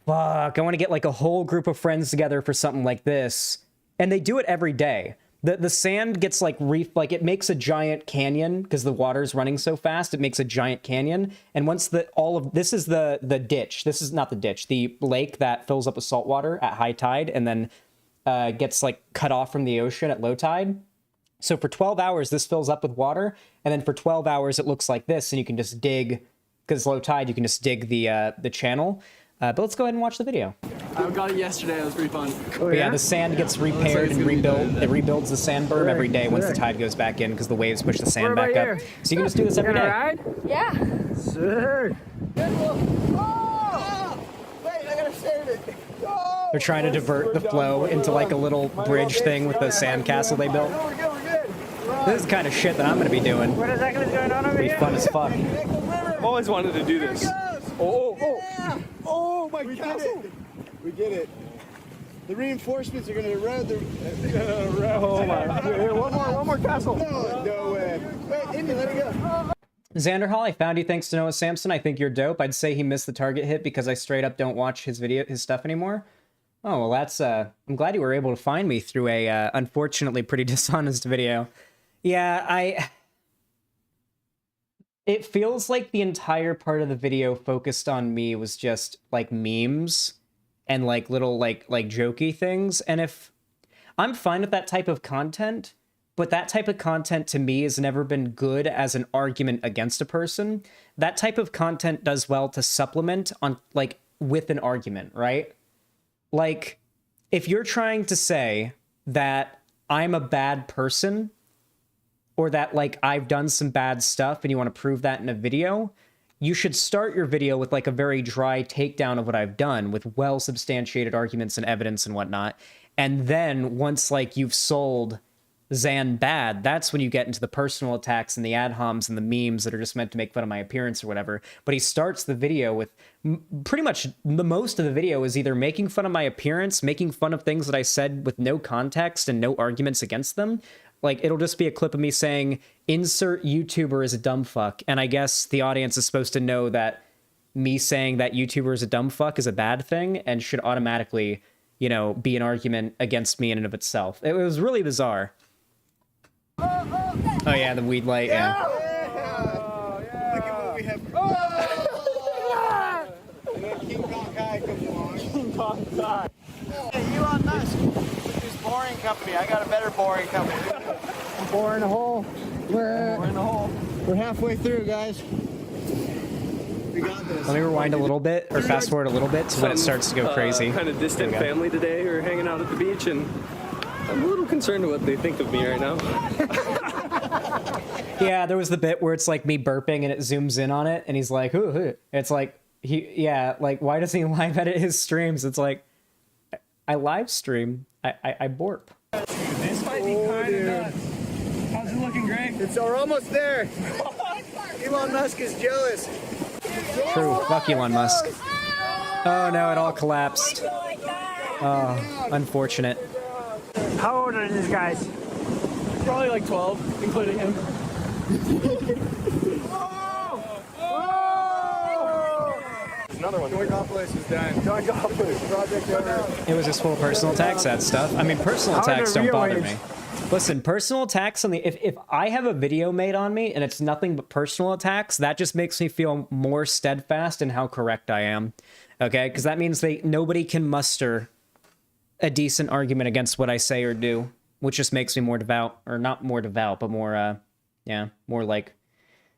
Fuck, I want to get like a whole group of friends together for something like this. And they do it every day. The sand gets like like it makes a giant canyon because the water's running so fast, it makes a giant canyon. And once this is the ditch, this is not the ditch, the lake that fills up with salt water at high tide and then gets like cut off from the ocean at low tide. So for 12 hours, this fills up with water. And then for 12 hours, it looks like this. And you can just dig, because low tide, you can just dig the channel. But let's go ahead and watch the video. I got it yesterday. It was pretty fun. But yeah, the sand gets repaired and rebuilt. It rebuilds the sand berm every day once the tide goes back in because the waves push the sand back up. So you can just do this every day. Ride? Yeah. Sir. They're trying to divert the flow into like a little bridge thing with the sand castle they built. This is the kind of shit that I'm going to be doing. What exactly is going on over It'll be here? fun as fuck. I've always wanted to do this. Oh my castle! We did it. The reinforcements are gonna erode the. Oh my! Here, one more castle. No way. Wait, Indy, let it go. Xanderhal, I found you thanks to Noah Samson. I think you're dope. I'd say he missed the target hit because I straight up don't watch his stuff anymore. Oh, well, that's, I'm glad you were able to find me through a, unfortunately pretty dishonest video. Yeah, it feels like the entire part of the video focused on me was just, like, memes and, like, little, like jokey things. And if... I'm fine with that type of content, but that type of content to me has never been good as an argument against a person. That type of content does well to supplement on, like, with an argument, right? Like, if you're trying to say that I'm a bad person, or that, like, I've done some bad stuff and you want to prove that in a video, you should start your video with, like, a very dry takedown of what I've done with well-substantiated arguments and evidence and whatnot. And then, once, like, you've sold Xan bad, that's when you get into the personal attacks and the ad homs and the memes that are just meant to make fun of my appearance or whatever. But he starts the video with pretty much the most of the video is either making fun of my appearance, making fun of things that I said with no context and no arguments against them. Like, it'll just be a clip of me saying, insert YouTuber is a dumb fuck. And I guess the audience is supposed to know that me saying that YouTuber is a dumb fuck is a bad thing and should automatically, you know, be an argument against me in and of itself. It was really bizarre. Oh yeah, the weed light, yeah. Look at what we have. And then King Kong Kai comes along. King Kong Kai. Hey, Elon Musk, with his boring company. I got a better boring company. Boring a hole. We're halfway through, guys. We got this. Let me rewind a little bit, or fast forward a little bit to when it starts to go crazy. Kind of distant family today. We were hanging out at the beach, and I'm a little concerned with what they think of me right now. Yeah, there was the bit where it's like me burping and it zooms in on it, and he's like, ooh. It's like, like, why does he live edit his streams? It's like, I live stream. I burp. This might be kind of nuts. How's it looking, Greg? We're almost there. Elon Musk is jealous. True. Fuck Elon Musk. Oh no, it all collapsed. Oh, unfortunate. How old are these guys? Probably like 12, including him. Another one. Joygopolis is done. Joygopolis. Project over. It was just full of personal attacks, that stuff. I mean, personal attacks don't bother me. Listen, personal attacks on the... If I have a video made on me and it's nothing but personal attacks, that just makes me feel more steadfast in how correct I am. Okay? Because that means nobody can muster a decent argument against what I say or do, which just makes me more devout, or not more devout, but more Yeah, more like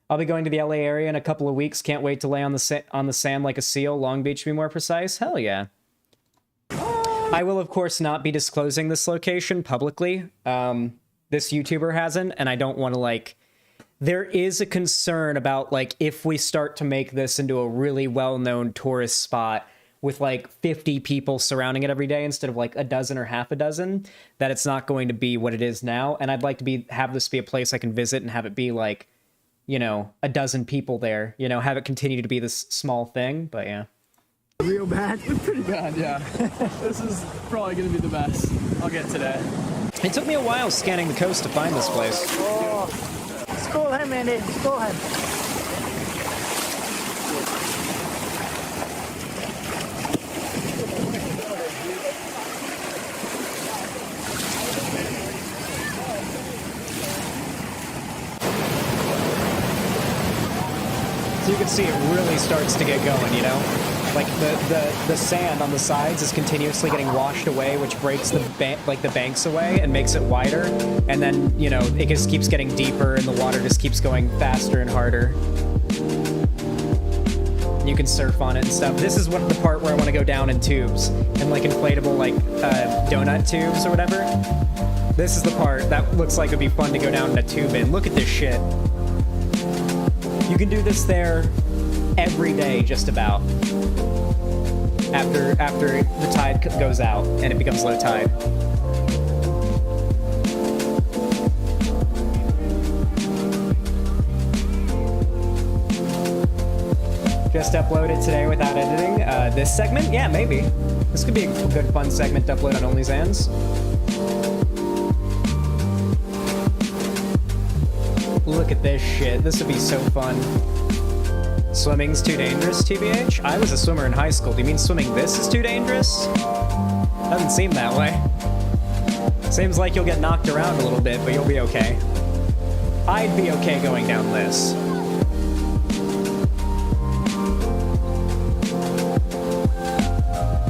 I'll be going to the LA area in a couple of weeks. Can't wait to lay on the sand like a seal. Long Beach, to be more precise. Hell yeah. I will, of course, not be disclosing this location publicly. This YouTuber hasn't, and I don't want to, like... There is a concern about, like, if we start to make this into a really well-known tourist spot with, like, 50 people surrounding it every day instead of, like, a dozen or half a dozen, that it's not going to be what it is now. And I'd like to have this be a place I can visit and have it be, like, you know, a dozen people there. You know, have it continue to be this small thing, but yeah. Real bad? Pretty bad, yeah. This is probably gonna be the best I'll get today. It took me a while scanning the coast to find this place. Oh. School him, Andy. School him. So you can see it really starts to get going, you know? Like the sand on the sides is continuously getting washed away, which breaks the banks away and makes it wider. And then, you know, it just keeps getting deeper and the water just keeps going faster and harder. You can surf on it and stuff. This is the part where I want to go down in tubes and like inflatable like donut tubes or whatever. This is the part that looks like it'd be fun to go down in a tube in. Look at this shit. You can do this there every day, just about. After the tide goes out and it becomes low tide. Just upload it today without editing. This segment? Yeah, maybe. This could be a good fun segment to upload on OnlyZans. Look at this shit. This would be so fun. Swimming's too dangerous, TBH? I was a swimmer in high school. Do you mean swimming this is too dangerous? Doesn't seem that way. Seems like you'll get knocked around a little bit, but you'll be okay. I'd be okay going down this.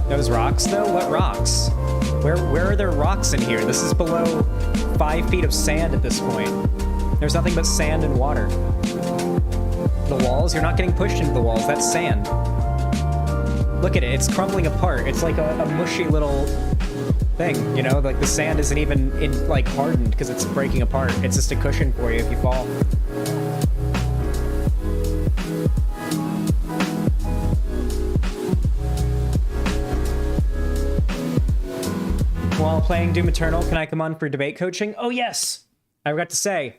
Those rocks, though? What rocks? Where are there rocks in here? This is below 5 feet of sand at this point. There's nothing but sand and water. The walls, you're not getting pushed into the walls, that's sand. Look at it, it's crumbling apart. It's like a mushy little thing, you know? Like the sand isn't even like hardened because it's breaking apart. It's just a cushion for you if you fall. While playing Doom Eternal, can I come on for debate coaching? Oh yes! I forgot to say,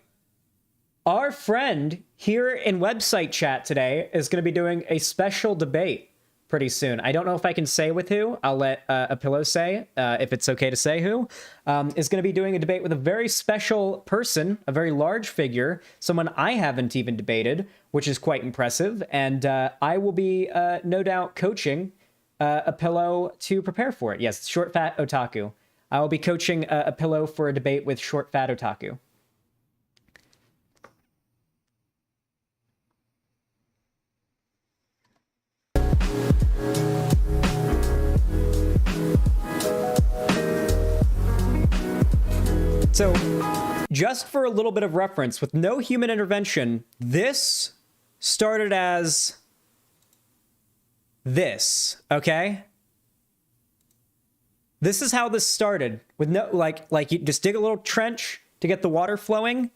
our friend here in website chat today is going to be doing a special debate pretty soon. I don't know if I can say with who. I'll let a pillow say, if it's okay to say who. Is going to be doing a debate with a very special person, a very large figure, someone I haven't even debated, which is quite impressive. And I will be, no doubt, coaching a pillow to prepare for it. Yes, Short Fat Otaku. I will be coaching a pillow for a debate with Short Fat Otaku. So, just for a little bit of reference, with no human intervention, this started as this, okay? This is how this started, with no, like you just dig a little trench to get the water flowing,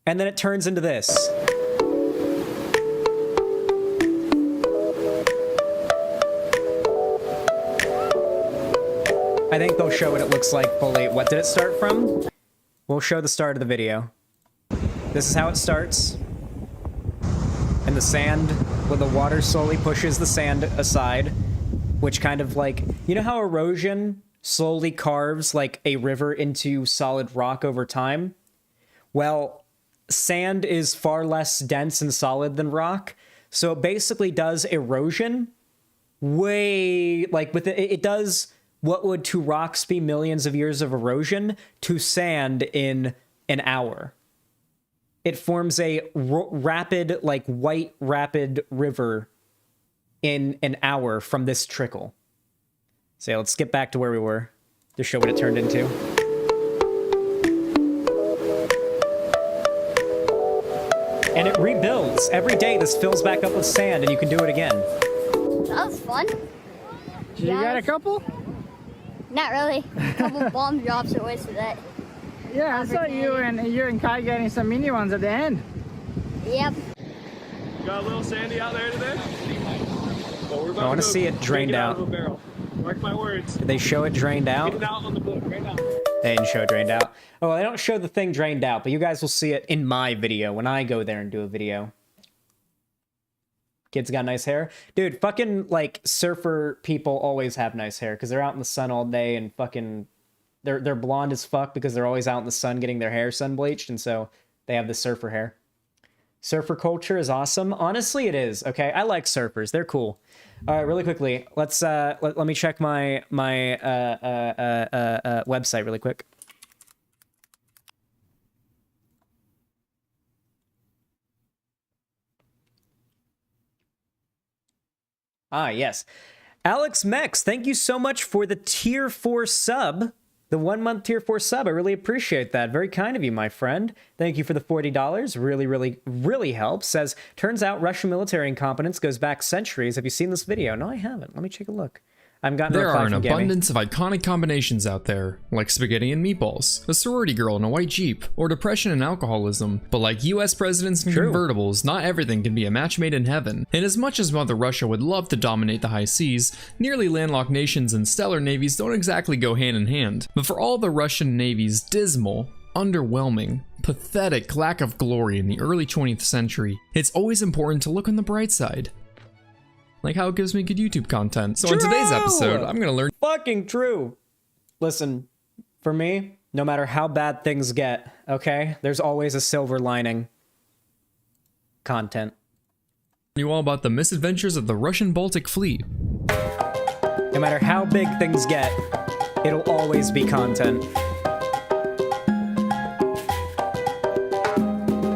and then it turns into this. I think they'll show what it looks like fully. What did it start from? We'll show the start of the video. This is how it starts. And the sand, where the water slowly pushes the sand aside, which kind of like, you know how erosion slowly carves like a river into solid rock over time? Well, sand is far less dense and solid than rock, so it basically does erosion way, like with it does what would to rocks be millions of years of erosion, to sand in an hour. It forms a rapid, like white rapid river in an hour from this trickle. So yeah, let's skip back to where we were to show what it turned into. And it rebuilds. Every day this fills back up with sand and you can do it again. That was fun. You got a couple? Not really. A couple bomb drops are wasted that. Yeah, I saw you and Kai getting some mini ones at the end. Yep. Got a little sandy out there today? Well, I want to see it drained out. Mark my words. Did they show it drained out? Get it out on the book right now. They didn't show it drained out. Oh, they don't show the thing drained out, but you guys will see it in my video when I go there and do a video. Kids got nice hair. Dude, fucking, like, surfer people always have nice hair because they're out in the sun all day and fucking... They're blonde as fuck because they're always out in the sun getting their hair sun bleached, and so they have the surfer hair. Surfer culture is awesome. Honestly, it is. Okay, I like surfers. They're cool. All right, really quickly, let's let me check my website really quick. Ah, yes. Alex Mex, thank you so much for the tier 4 sub. The 1 month tier 4 sub. I really appreciate that. Very kind of you, my friend. Thank you for the $40. Really, really, really helps. Says, turns out Russian military incompetence goes back centuries. Have you seen this video? No, I haven't. Let me take a look. I've gotten There are an abundance of iconic combinations out there, like spaghetti and meatballs, a sorority girl in a white Jeep, or depression and alcoholism. But like US presidents and convertibles, not everything can be a match made in heaven. And as much as Mother Russia would love to dominate the high seas, nearly landlocked nations and stellar navies don't exactly go hand in hand. But for all the Russian Navy's dismal, underwhelming, pathetic lack of glory in the early 20th century, it's always important to look on the bright side. Like how it gives me good YouTube content. So in today's episode, I'm gonna learn— Fucking true. Listen, for me, no matter how bad things get, okay, there's always a silver lining. Content. You all about the misadventures of the Russian Baltic Fleet. No matter how big things get, it'll always be content.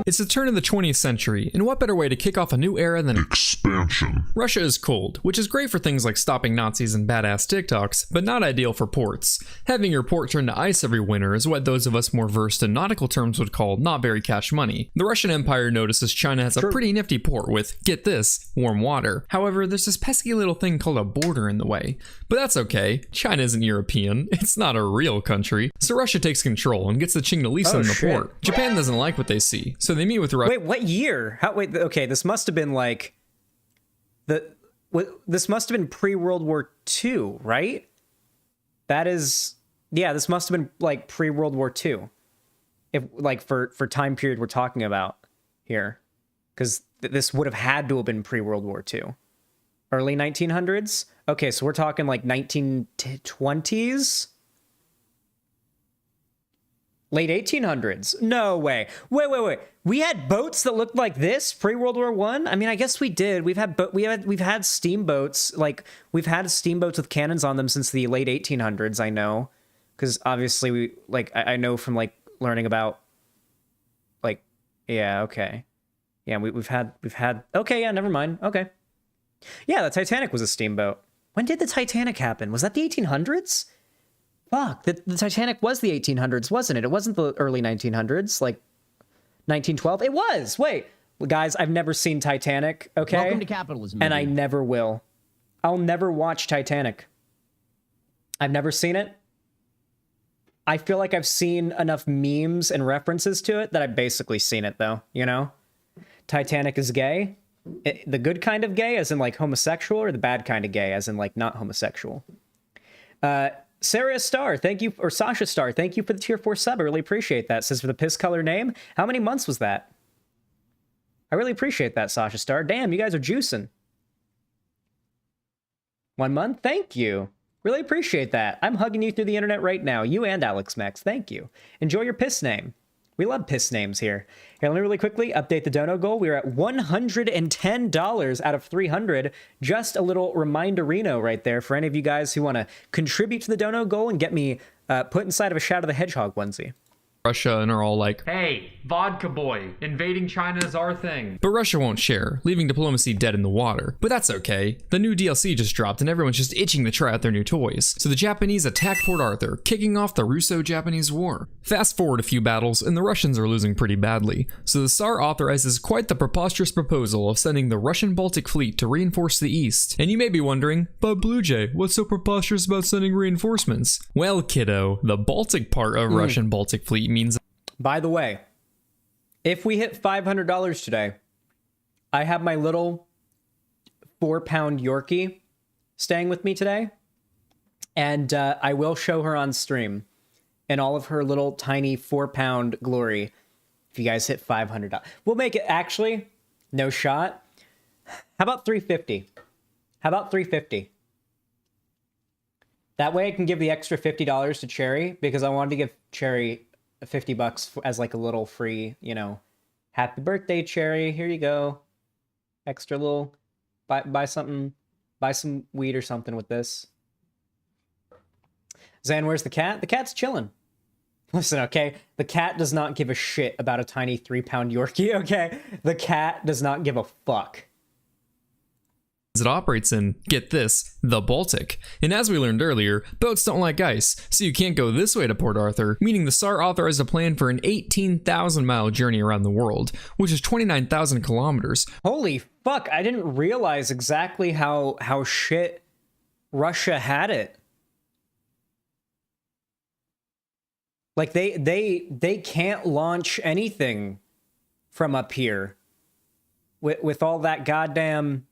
It's the turn of the 20th century, and what better way to kick off a new era than expansion? Russia is cold, which is great for things like stopping Nazis and badass TikToks, but not ideal for ports. Having your port turn to ice every winter is what those of us more versed in nautical terms would call not very cash money. The Russian Empire notices China has a pretty nifty port with, get this, warm water. However, there's this pesky little thing called a border in the way. But that's okay, China isn't European, it's not a real country. So Russia takes control and gets the Qing to lease them the port. Japan doesn't like what they see, so they meet with Russia. Wait, what year? Wait, okay, this must have been like this must have been pre-World War II, right? That is, yeah, this must have been like pre-World War II. If like for time period we're talking about here, because this would have had to have been pre-World War II, early 1900s. Okay, so we're talking like 1920s. Late 1800s. No way. Wait. We had boats that looked like this pre-World War I? I mean, I guess we did. We've had steamboats. Like, we've had steamboats with cannons on them since the late 1800s, I know. Because obviously I know from like learning about like, yeah, okay. Yeah, we've had okay, yeah, never mind. Okay. Yeah, the Titanic was a steamboat. When did the Titanic happen? Was that the 1800s? Fuck, the Titanic was the 1800s, wasn't it? It wasn't the early 1900s, like 1912. It was. Wait, guys, I've never seen Titanic, okay? Welcome to capitalism. And I never will. I'll never watch Titanic. I've never seen it. I feel like I've seen enough memes and references to it that I've basically seen it, though, you know? Titanic is gay. The good kind of gay, as in like homosexual, or the bad kind of gay, as in like not homosexual? Sarah Star, thank you, or Sasha Star, thank you for the tier 4 sub. I really appreciate that. Says for the piss color name. How many months was that? I really appreciate that, Sasha Star. Damn, you guys are juicing. 1 month? Thank you. Really appreciate that. I'm hugging you through the internet right now. You and Alex Max. Thank you. Enjoy your piss name. We love piss names here. Here, let me really quickly update the dono goal. We're at $110 out of 300. Just a little reminder-reno right there for any of you guys who want to contribute to the dono goal and get me put inside of a Shadow the Hedgehog onesie. Russia and are all like, hey, vodka boy, invading China is our thing. But Russia won't share, leaving diplomacy dead in the water. But that's okay. The new DLC just dropped and everyone's just itching to try out their new toys. So the Japanese attack Port Arthur, kicking off the Russo-Japanese War. Fast forward a few battles and the Russians are losing pretty badly. So the Tsar authorizes quite the preposterous proposal of sending the Russian Baltic Fleet to reinforce the East. And you may be wondering, but Blue Jay, what's so preposterous about sending reinforcements? Well, kiddo, the Baltic part of Russian Baltic Fleet means... By the way, if we hit $500 today, I have my little 4-pound Yorkie staying with me today, and I will show her on stream in all of her little tiny 4-pound glory if you guys hit $500. We'll make it, actually, no shot. How about 350? How about 350? That way I can give the extra $50 to Cherry, because I wanted to give Cherry $50 as like a little free, you know, happy birthday, Cherry. Here you go. Extra little, buy something, buy some weed or something with this. Zan, where's the cat? The cat's chilling. Listen, okay? The cat does not give a shit about a tiny 3-pound Yorkie, okay? The cat does not give a fuck. It operates in, get this, the Baltic. And as we learned earlier, boats don't like ice, so you can't go this way to Port Arthur, meaning the Tsar authorized a plan for an 18,000-mile journey around the world, which is 29,000 kilometers. Holy fuck, I didn't realize exactly how shit Russia had it. Like, they can't launch anything from up here with all that goddamn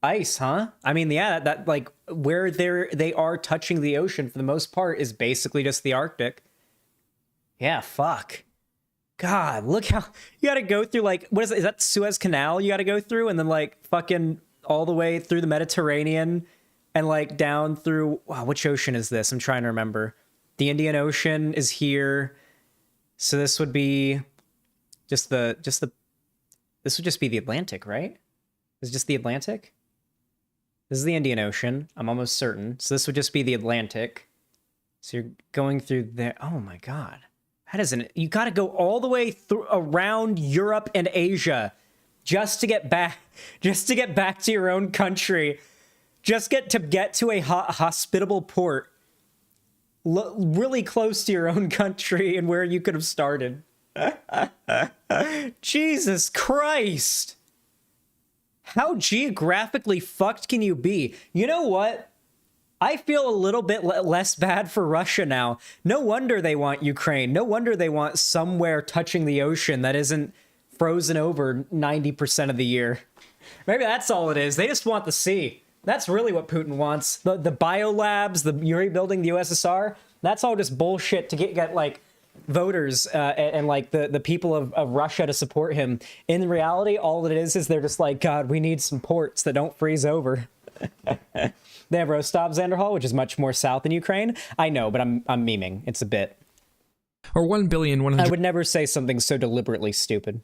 ice, huh? I mean, yeah, that like where they are touching the ocean for the most part is basically just the Arctic. Yeah, fuck. God, look how you gotta go through, like, what is it? Is that Suez Canal you gotta go through, and then like fucking all the way through the Mediterranean and like down through, wow, which ocean is this? I'm trying to remember. The Indian Ocean is here. So this would be this would just be the Atlantic, right? Is it just the Atlantic? This is the Indian Ocean, I'm almost certain. So this would just be the Atlantic. So you're going through there. Oh my god. That isn't, you gotta go all the way through around Europe and Asia just to get back to your own country. Just get to a hospitable port really close to your own country and where you could have started. Jesus Christ. How geographically fucked can you be? You know what? I feel a little bit less bad for Russia now. No wonder they want Ukraine. No wonder they want somewhere touching the ocean that isn't frozen over 90% of the year. Maybe that's all it is. They just want the sea. That's really what Putin wants. The biolabs, the rebuilding the USSR, that's all just bullshit to get like voters and like the people of Russia to support him. In reality, all it is they're just like, God, we need some ports that don't freeze over. They have Rostov, Xanderhal, which is much more south in Ukraine. I know, but I'm memeing. It's a bit. Or 1,100,000. I would never say something so deliberately stupid.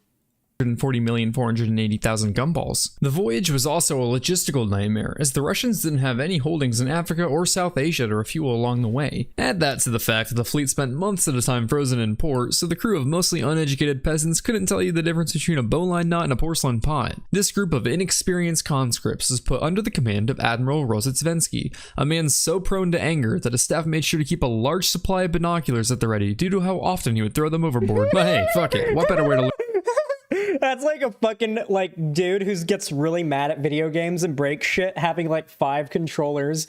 140,480,000 gumballs. The voyage was also a logistical nightmare, as the Russians didn't have any holdings in Africa or South Asia to refuel along the way. Add that to the fact that the fleet spent months at a time frozen in port, so the crew of mostly uneducated peasants couldn't tell you the difference between a bowline knot and a porcelain pot. This group of inexperienced conscripts was put under the command of Admiral Rozhetsvensky, a man so prone to anger that his staff made sure to keep a large supply of binoculars at the ready due to how often he would throw them overboard. But hey, fuck it, what better way to learn? That's like a fucking, like, dude who gets really mad at video games and breaks shit, having, like, 5 controllers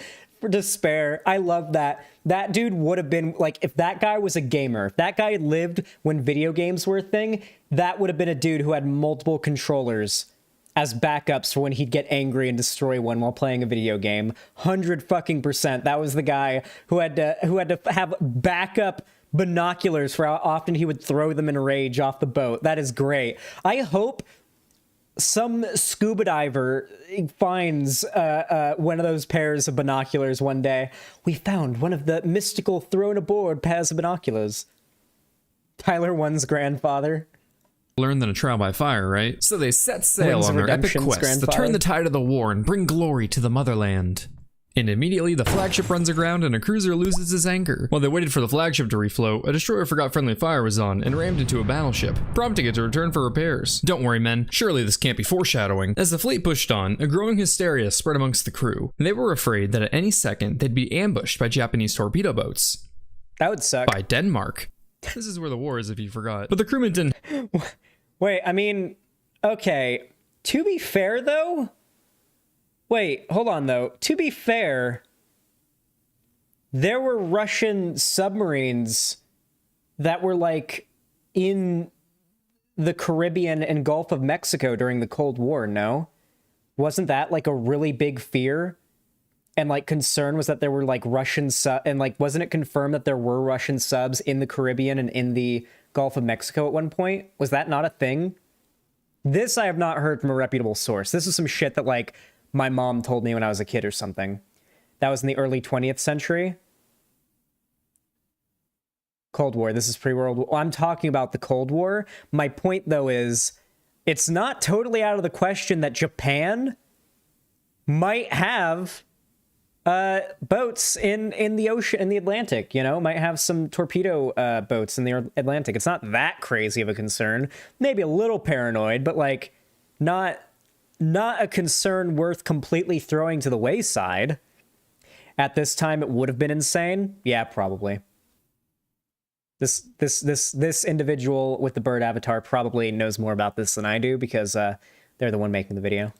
to spare. I love that. That dude would have been, like, if that guy was a gamer, if that guy had lived when video games were a thing, that would have been a dude who had multiple controllers as backups for when he'd get angry and destroy one while playing a video game. 100%. That was the guy who had to have backup binoculars for how often he would throw them in rage off the boat. That is great. I hope some scuba diver finds one of those pairs of binoculars one day. We found one of the mystical thrown aboard pairs of binoculars. Tyler One's grandfather. Learn than a trial by fire, right? So they set sail Wings on of their epic Redemption's quest to turn the tide of the war and bring glory to the motherland. And immediately the flagship runs aground and a cruiser loses its anchor. While they waited for the flagship to refloat, a destroyer forgot friendly fire was on and rammed into a battleship, prompting it to return for repairs. Don't worry men, surely this can't be foreshadowing. As the fleet pushed on, a growing hysteria spread amongst the crew. They were afraid that at any second they'd be ambushed by Japanese torpedo boats. That would suck. By Denmark. This is where the war is if you forgot. But the crewmen didn't... Wait, I mean, okay, to be fair though... Wait, hold on though. To be fair, there were Russian submarines that were like in the Caribbean and Gulf of Mexico during the Cold War, no? Wasn't that like a really big fear? And like concern was that there were like Russian and like wasn't it confirmed that there were Russian subs in the Caribbean and in the Gulf of Mexico at one point? Was that not a thing? This I have not heard from a reputable source. This is some shit that like my mom told me when I was a kid or something. That was in the early 20th century. Cold War. This is pre-World War. I'm talking about the Cold War. My point, though, is it's not totally out of the question that Japan might have boats in the ocean, in the Atlantic, you know, might have some torpedo boats in the Atlantic. It's not that crazy of a concern. Maybe a little paranoid, but like not a concern worth completely throwing to the wayside. At this time, it would have been insane. Yeah, probably. This individual with the bird avatar probably knows more about this than I do because they're the one making the video.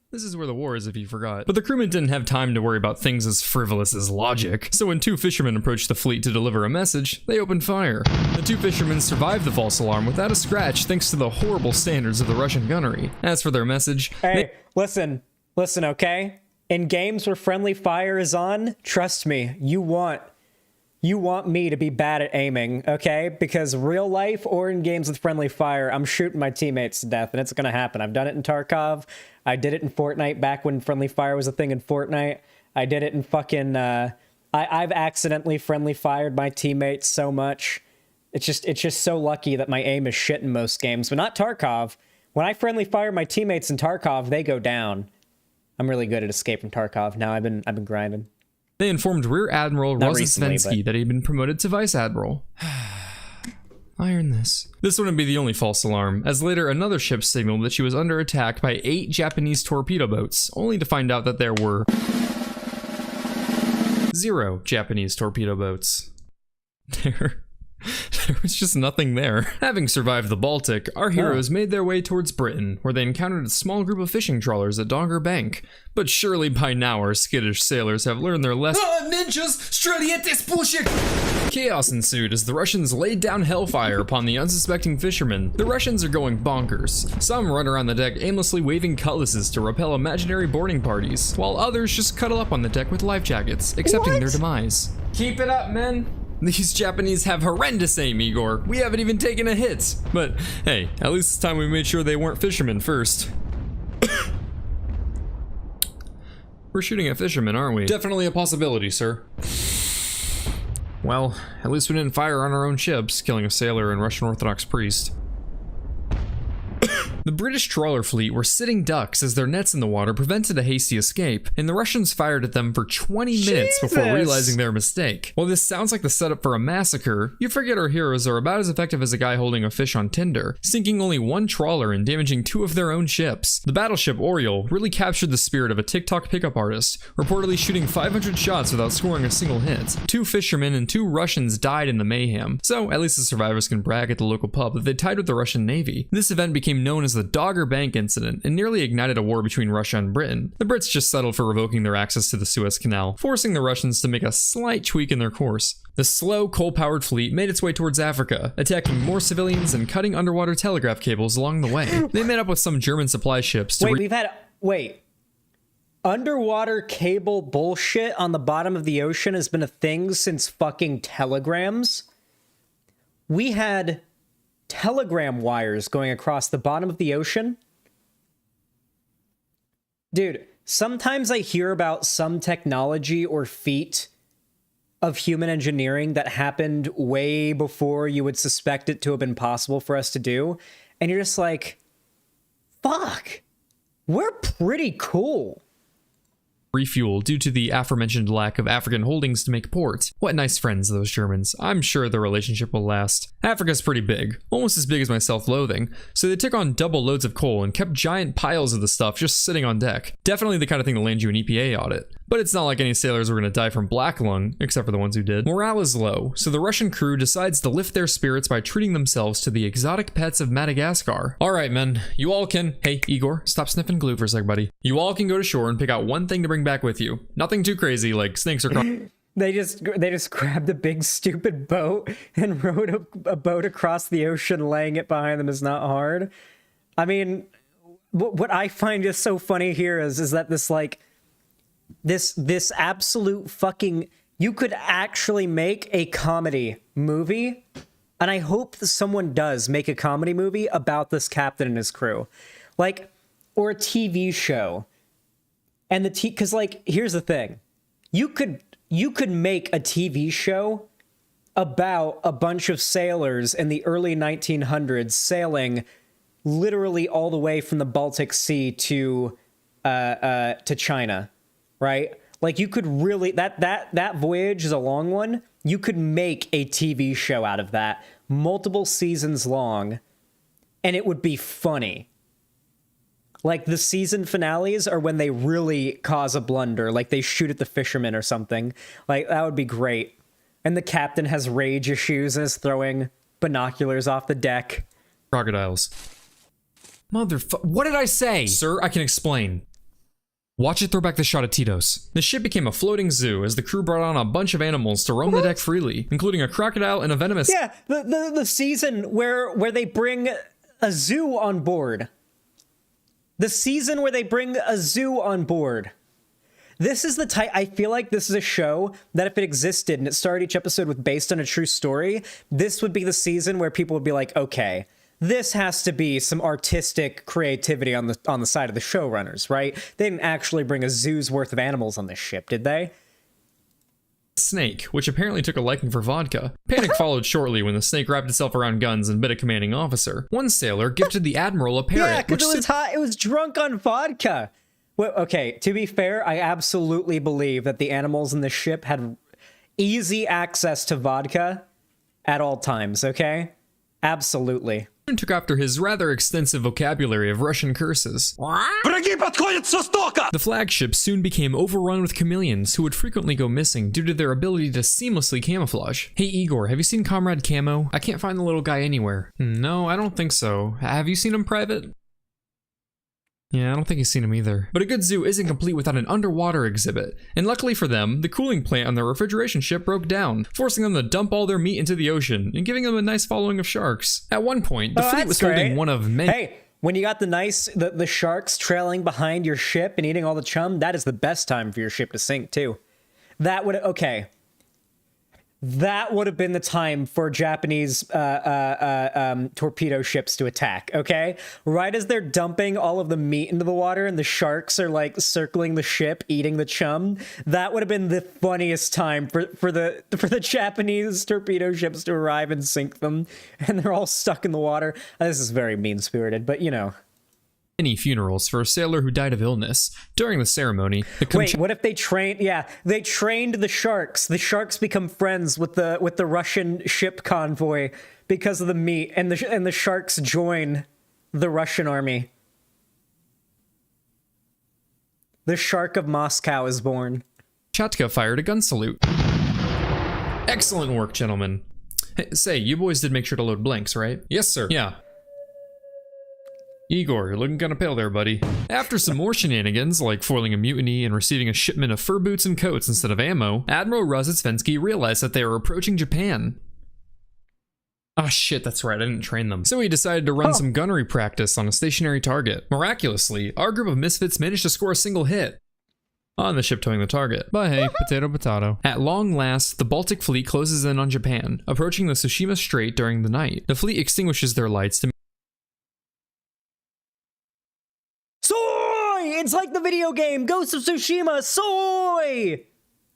This is where the war is if you forgot. But the crewmen didn't have time to worry about things as frivolous as logic, so when two fishermen approached the fleet to deliver a message, they opened fire. The two fishermen survived the false alarm without a scratch thanks to the horrible standards of the Russian gunnery. As for their message... Hey, listen, okay? In games where friendly fire is on, trust me, you want me to be bad at aiming, okay? Because real life or in games with friendly fire, I'm shooting my teammates to death, and it's gonna happen. I've done it in Tarkov. I did it in Fortnite back when friendly fire was a thing in Fortnite. I did it in fucking... I've accidentally friendly fired my teammates so much. It's just so lucky that my aim is shit in most games, but not Tarkov. When I friendly fire my teammates in Tarkov, they go down. I'm really good at escape from Tarkov now. I've been grinding. They informed Rear Admiral Rozensky that he'd been promoted to Vice Admiral. Iron this. This wouldn't be the only false alarm, as later another ship signaled that she was under attack by 8 Japanese torpedo boats, only to find out that there were 0 Japanese torpedo boats. There was just nothing there. Having survived the Baltic, our heroes made their way towards Britain, where they encountered a small group of fishing trawlers at Dogger Bank. But surely by now our skittish sailors have learned their lesson. Ninjas! Strelietes bullshit! Chaos ensued as the Russians laid down hellfire upon the unsuspecting fishermen. The Russians are going bonkers. Some run around the deck aimlessly waving cutlasses to repel imaginary boarding parties, while others just cuddle up on the deck with life jackets, accepting their demise. Keep it up, men! These Japanese have horrendous aim, Igor. We haven't even taken a hit. But hey, at least this time we made sure they weren't fishermen first. We're shooting at fishermen, aren't we? Definitely a possibility, sir. Well, at least we didn't fire on our own ships, killing a sailor and Russian Orthodox priest. The British trawler fleet were sitting ducks as their nets in the water prevented a hasty escape, and the Russians fired at them for 20 minutes before realizing their mistake. While this sounds like the setup for a massacre, you forget our heroes are about as effective as a guy holding a fish on Tinder, sinking only 1 trawler and damaging 2 of their own ships. The battleship Oriole really captured the spirit of a TikTok pickup artist, reportedly shooting 500 shots without scoring a single hit. 2 fishermen and 2 Russians died in the mayhem, so at least the survivors can brag at the local pub that they tied with the Russian Navy. This event became known as the Dogger Bank incident and nearly ignited a war between Russia and Britain. The Brits just settled for revoking their access to the Suez Canal, forcing the Russians to make a slight tweak in their course. The slow, coal-powered fleet made its way towards Africa, attacking more civilians and cutting underwater telegraph cables along the way. They met up with some German supply ships to underwater cable bullshit on the bottom of the ocean has been a thing since fucking telegrams. We had telegram wires going across the bottom of the ocean. Dude, sometimes I hear about some technology or feat of human engineering that happened way before you would suspect it to have been possible for us to do, and you're just like, fuck, we're pretty cool. refuel due to the aforementioned lack of African holdings to make port. What nice friends, those Germans. I'm sure the relationship will last. Africa's pretty big, almost as big as my self-loathing, so they took on double loads of coal and kept giant piles of the stuff just sitting on deck. Definitely the kind of thing to land you an EPA audit. But it's not like any sailors were going to die from black lung, except for the ones who did. Morale is low, so the Russian crew decides to lift their spirits by treating themselves to the exotic pets of Madagascar. Alright men, you all can— hey Igor, stop sniffing glue for a sec buddy. You all can go to shore and pick out one thing to bring back with you. Nothing too crazy like snakes or They just grabbed a big stupid boat and rowed a boat across the ocean. Laying it behind them is not hard. I mean, what I find just so funny here is that this like this absolute fucking— you could actually make a comedy movie, and I hope that someone does make a comedy movie about this captain and his crew, like, or a TV show. And because like, here's the thing, you could make a TV show about a bunch of sailors in the early 1900s sailing literally all the way from the Baltic Sea to China, right? Like, you could really— that voyage is a long one. You could make a TV show out of that, multiple seasons long, and it would be funny. Like, the season finales are when they really cause a blunder, like they shoot at the fishermen or something. Like, that would be great. And the captain has rage issues and is throwing binoculars off the deck. Crocodiles. What did I say? Sir, I can explain. Watch it throw back the shot at Tito's. The ship became a floating zoo as the crew brought on a bunch of animals to roam the deck freely, including a crocodile and a venomous— yeah, the season where they bring a zoo on board. The season where they bring a zoo on board. This is the type— I feel like this is a show that if it existed and it started each episode with based on a true story, this would be the season where people would be like, okay, this has to be some artistic creativity on the side of the showrunners, right? They didn't actually bring a zoo's worth of animals on this ship, did they? Snake, which apparently took a liking for vodka. Panic followed shortly when the snake wrapped itself around guns and bit a commanding officer. One sailor gifted the admiral a parrot. Yeah, because it was hot. It was drunk on vodka. Well, okay, to be fair, I absolutely believe that the animals in the ship had easy access to vodka at all times, okay? Absolutely. Took after his rather extensive vocabulary of Russian curses. The flagship soon became overrun with chameleons who would frequently go missing due to their ability to seamlessly camouflage. Hey Igor, have you seen Comrade Camo? I can't find the little guy anywhere. No, I don't think so. Have you seen him, Private? Yeah, I don't think he's seen him either. But a good zoo isn't complete without an underwater exhibit. And luckily for them, the cooling plant on their refrigeration ship broke down, forcing them to dump all their meat into the ocean and giving them a nice following of sharks. At one point, the fleet was holding one of many— hey, when you got the sharks trailing behind your ship and eating all the chum, that is the best time for your ship to sink too. That would— okay. That would have been the time for Japanese torpedo ships to attack, okay? Right as they're dumping all of the meat into the water and the sharks are like circling the ship, eating the chum, that would have been the funniest time for the Japanese torpedo ships to arrive and sink them, and they're all stuck in the water. This is very mean-spirited, but you know. Many funerals for a sailor who died of illness. During the ceremony, wait, what if they trained— yeah, they trained the sharks. The sharks become friends with the Russian ship convoy because of the meat, and the sharks join the Russian army. The Shark of Moscow is born. Chatka fired a gun salute. Excellent work, gentlemen. Hey, say, you boys did make sure to load blanks, right? Yes, sir. Yeah. Igor, you're looking kinda pale there, buddy. After some more shenanigans, like foiling a mutiny and receiving a shipment of fur boots and coats instead of ammo, Admiral Rozhetsvensky realized that they were approaching Japan. Ah shit, that's right, I didn't train them. So he decided to run some gunnery practice on a stationary target. Miraculously, our group of misfits managed to score a single hit on the ship towing the target. But hey, potato potato. At long last, the Baltic fleet closes in on Japan, approaching the Tsushima Strait during the night. The fleet extinguishes their lights to— It's like the video game Ghost of Tsushima, soy!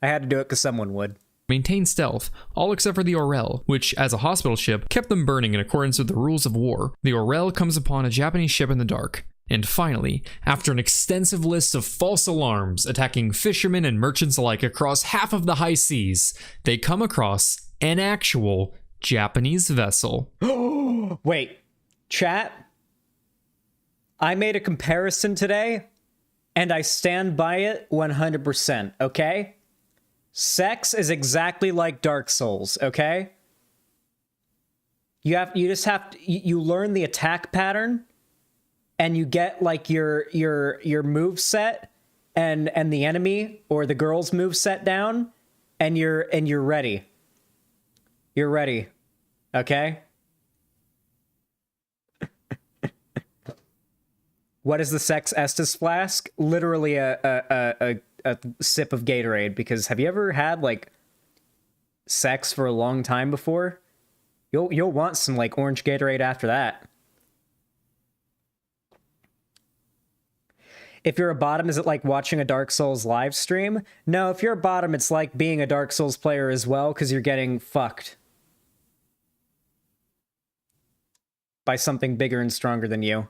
I had to do it because someone would. Maintain stealth, all except for the Orel, which, as a hospital ship, kept them burning in accordance with the rules of war. The Orel comes upon a Japanese ship in the dark And finally, after an extensive list of false alarms attacking fishermen and merchants alike across half of the high seas, they come across an actual Japanese vessel. Wait, chat? I made a comparison today, and I stand by it 100%, okay? Sex is exactly like Dark Souls, okay? You learn the attack pattern, and you get like your move set and the enemy or the girl's move set down, and you're ready. You're ready. Okay? What is the sex Estes flask? Literally a sip of Gatorade, because have you ever had like sex for a long time before? You'll want some like orange Gatorade after that. If you're a bottom, is it like watching a Dark Souls live stream? No, if you're a bottom, it's like being a Dark Souls player as well, because you're getting fucked by something bigger and stronger than you.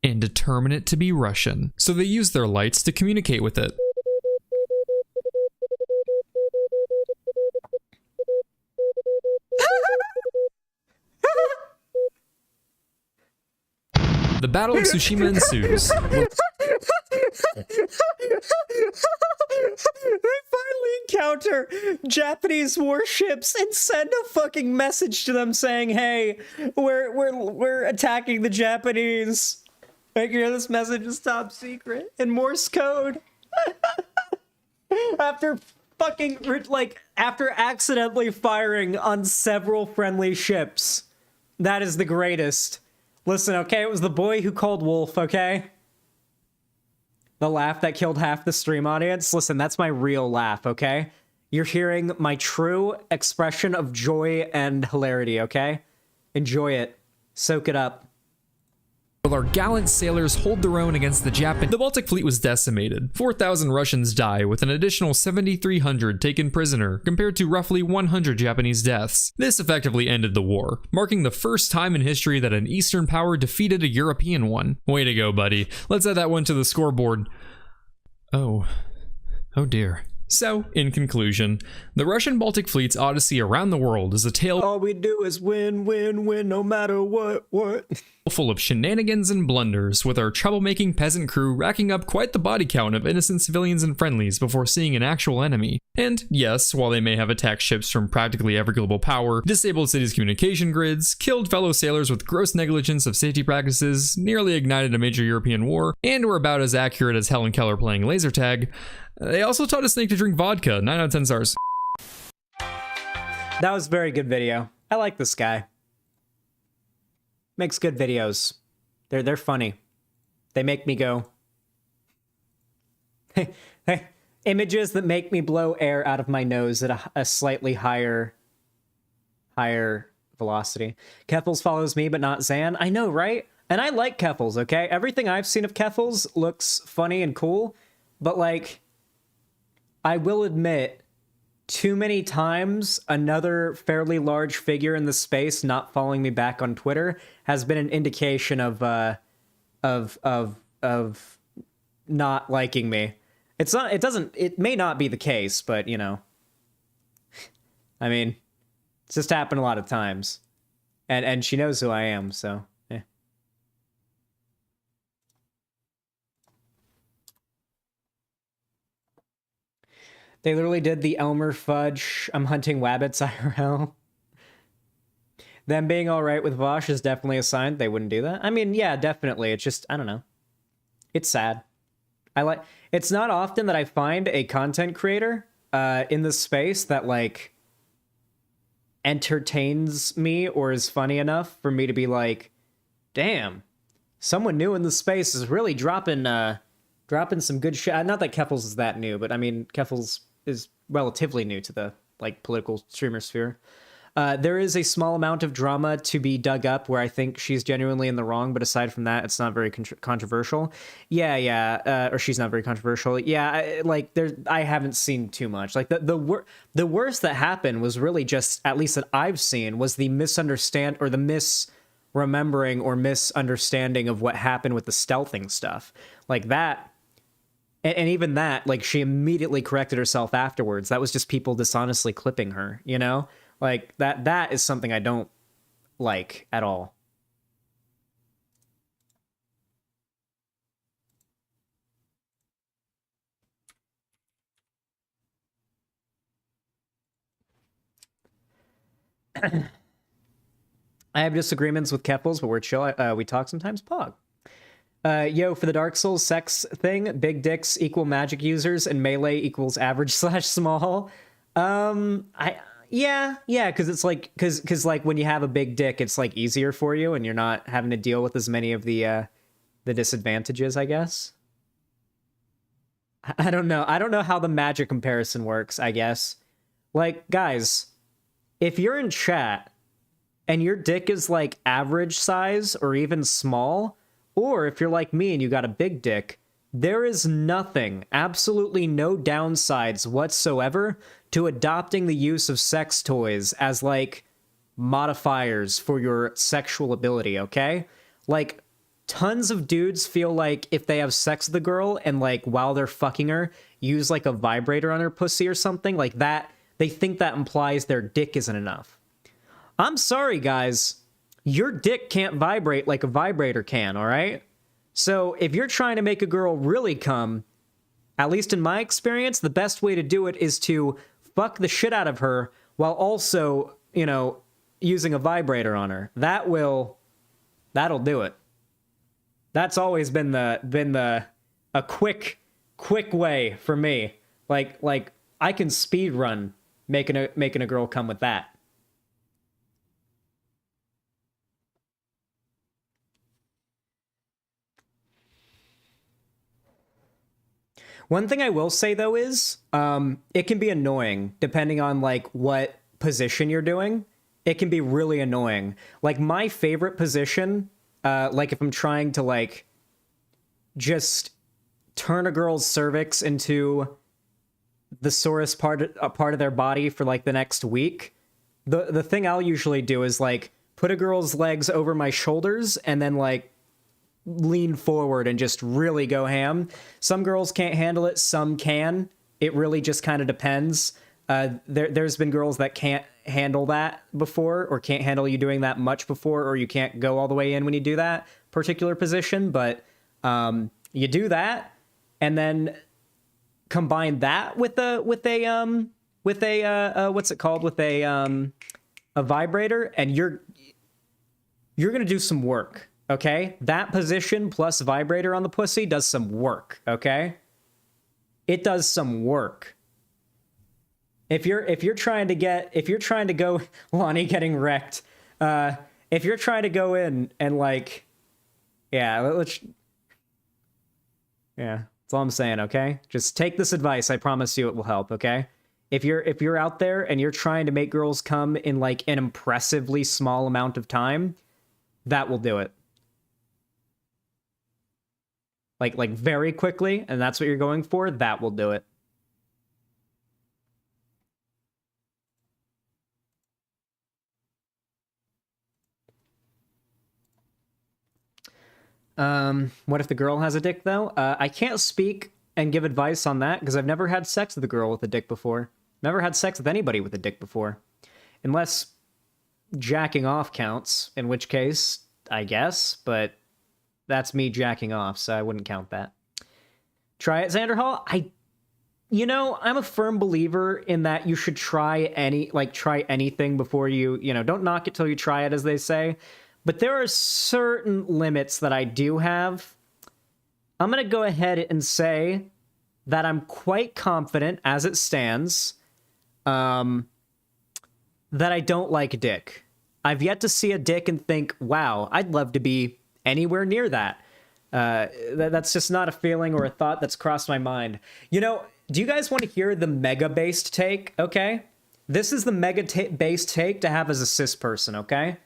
And determine it to be Russian, so they use their lights to communicate with it. The Battle of Tsushima ensues. They finally encounter Japanese warships and send a fucking message to them saying, "Hey, we're attacking the Japanese. Make sure this message is top secret in Morse code." After accidentally firing on several friendly ships. That is the greatest. Listen, okay, it was the boy who called wolf, okay? The laugh that killed half the stream audience. Listen, that's my real laugh, okay? You're hearing my true expression of joy and hilarity, okay? Enjoy it. Soak it up. While our gallant sailors hold their own against the Japan, the Baltic fleet was decimated. 4,000 Russians die, with an additional 7,300 taken prisoner, compared to roughly 100 Japanese deaths. This effectively ended the war, marking the first time in history that an Eastern power defeated a European one. Way to go, buddy. Let's add that one to the scoreboard. Oh dear. So, in conclusion, the Russian Baltic fleet's odyssey around the world is a tale all we do is win, win, win, no matter what. Full of shenanigans and blunders, with our troublemaking peasant crew racking up quite the body count of innocent civilians and friendlies before seeing an actual enemy. And yes, while they may have attacked ships from practically every global power, disabled cities' communication grids, killed fellow sailors with gross negligence of safety practices, nearly ignited a major European war, and were about as accurate as Helen Keller playing laser tag, they also taught a snake to drink vodka. 9 out of 10 stars. That was a very good video. I like this guy. Makes good videos. They're funny. They make me go. Images that make me blow air out of my nose at a slightly higher velocity. Keffels follows me, but not Zan. I know, right? And I like Keffels, okay? Everything I've seen of Keffels looks funny and cool, but like, I will admit, too many times another fairly large figure in the space not following me back on Twitter has been an indication of not liking me. It may not be the case, but you know, I mean, it's just happened a lot of times, and she knows who I am, so. They literally did the Elmer Fudge, I'm hunting wabbits IRL. Them being alright with Vosh is definitely a sign they wouldn't do that. I mean, yeah, definitely. It's just, I don't know. It's sad. It's not often that I find a content creator in this space that, like, entertains me or is funny enough for me to be like, damn, someone new in the space is really dropping some good shit. Not that Keffels is that new, but I mean, Keffels is relatively new to the like political streamer sphere. There is a small amount of drama to be dug up where I think she's genuinely in the wrong, but aside from that, it's not very controversial. Yeah, or she's not very controversial. Yeah, I haven't seen too much. Like the worst that happened was really just, at least that I've seen, was the misremembering or misunderstanding of what happened with the stealthing stuff. Like that, and even that, like, she immediately corrected herself afterwards. That was just people dishonestly clipping her, you know? Like, that is something I don't like at all. I have disagreements with Keppels, but we're chill. We talk sometimes. Pog. Yo, for the Dark Souls sex thing, big dicks equal magic users and melee equals average / small. Yeah, because it's like, because like when you have a big dick, it's like easier for you, and you're not having to deal with as many of the disadvantages, I guess. I don't know. I don't know how the magic comparison works, I guess. Like, guys, if you're in chat and your dick is like average size or even small, or if you're like me and you got a big dick, there is nothing, absolutely no downsides whatsoever to adopting the use of sex toys as like modifiers for your sexual ability, okay? Like, tons of dudes feel like if they have sex with a girl and like while they're fucking her, use like a vibrator on her pussy or something like that, they think that implies their dick isn't enough. I'm sorry, guys. Your dick can't vibrate like a vibrator can, all right? So if you're trying to make a girl really come, at least in my experience, the best way to do it is to fuck the shit out of her while also, you know, using a vibrator on her. That'll do it. That's always been a quick way for me. Like I can speed run making a girl come with that. One thing I will say, though, is it can be annoying depending on, like, what position you're doing. It can be really annoying. Like, my favorite position, like, if I'm trying to, like, just turn a girl's cervix into the sorest part of their body for, like, the next week, the thing I'll usually do is, like, put a girl's legs over my shoulders and then, like, lean forward and just really go ham. Some girls can't handle it, some can. It really just kind of depends. There's been girls that can't handle that before, or can't handle you doing that much before, or you can't go all the way in when you do that particular position, but you do that and then combine that with a what's it called, with a vibrator, and you're gonna do some work. Okay? That position plus vibrator on the pussy does some work, okay? It does some work. If you're trying to go Lonnie getting wrecked, if you're trying to go in and like, that's all I'm saying, okay? Just take this advice, I promise you it will help, okay? If you're out there and you're trying to make girls come in like an impressively small amount of time, that will do it. Like very quickly, and that's what you're going for, that will do it. What if the girl has a dick, though? I can't speak and give advice on that, because I've never had sex with a girl with a dick before. Never had sex with anybody with a dick before. Unless jacking off counts, in which case, I guess, but that's me jacking off, so I wouldn't count that. Try it, Xanderhal. I'm a firm believer in that you should try anything before you don't knock it till you try it, as they say. But there are certain limits that I do have. I'm going to go ahead and say that I'm quite confident, as it stands, that I don't like dick. I've yet to see a dick and think, wow, I'd love to be anywhere near that. That's just not a feeling or a thought that's crossed my mind. Do you guys want to hear the mega-based take, okay? This is the mega-based take to have as a cis person, okay?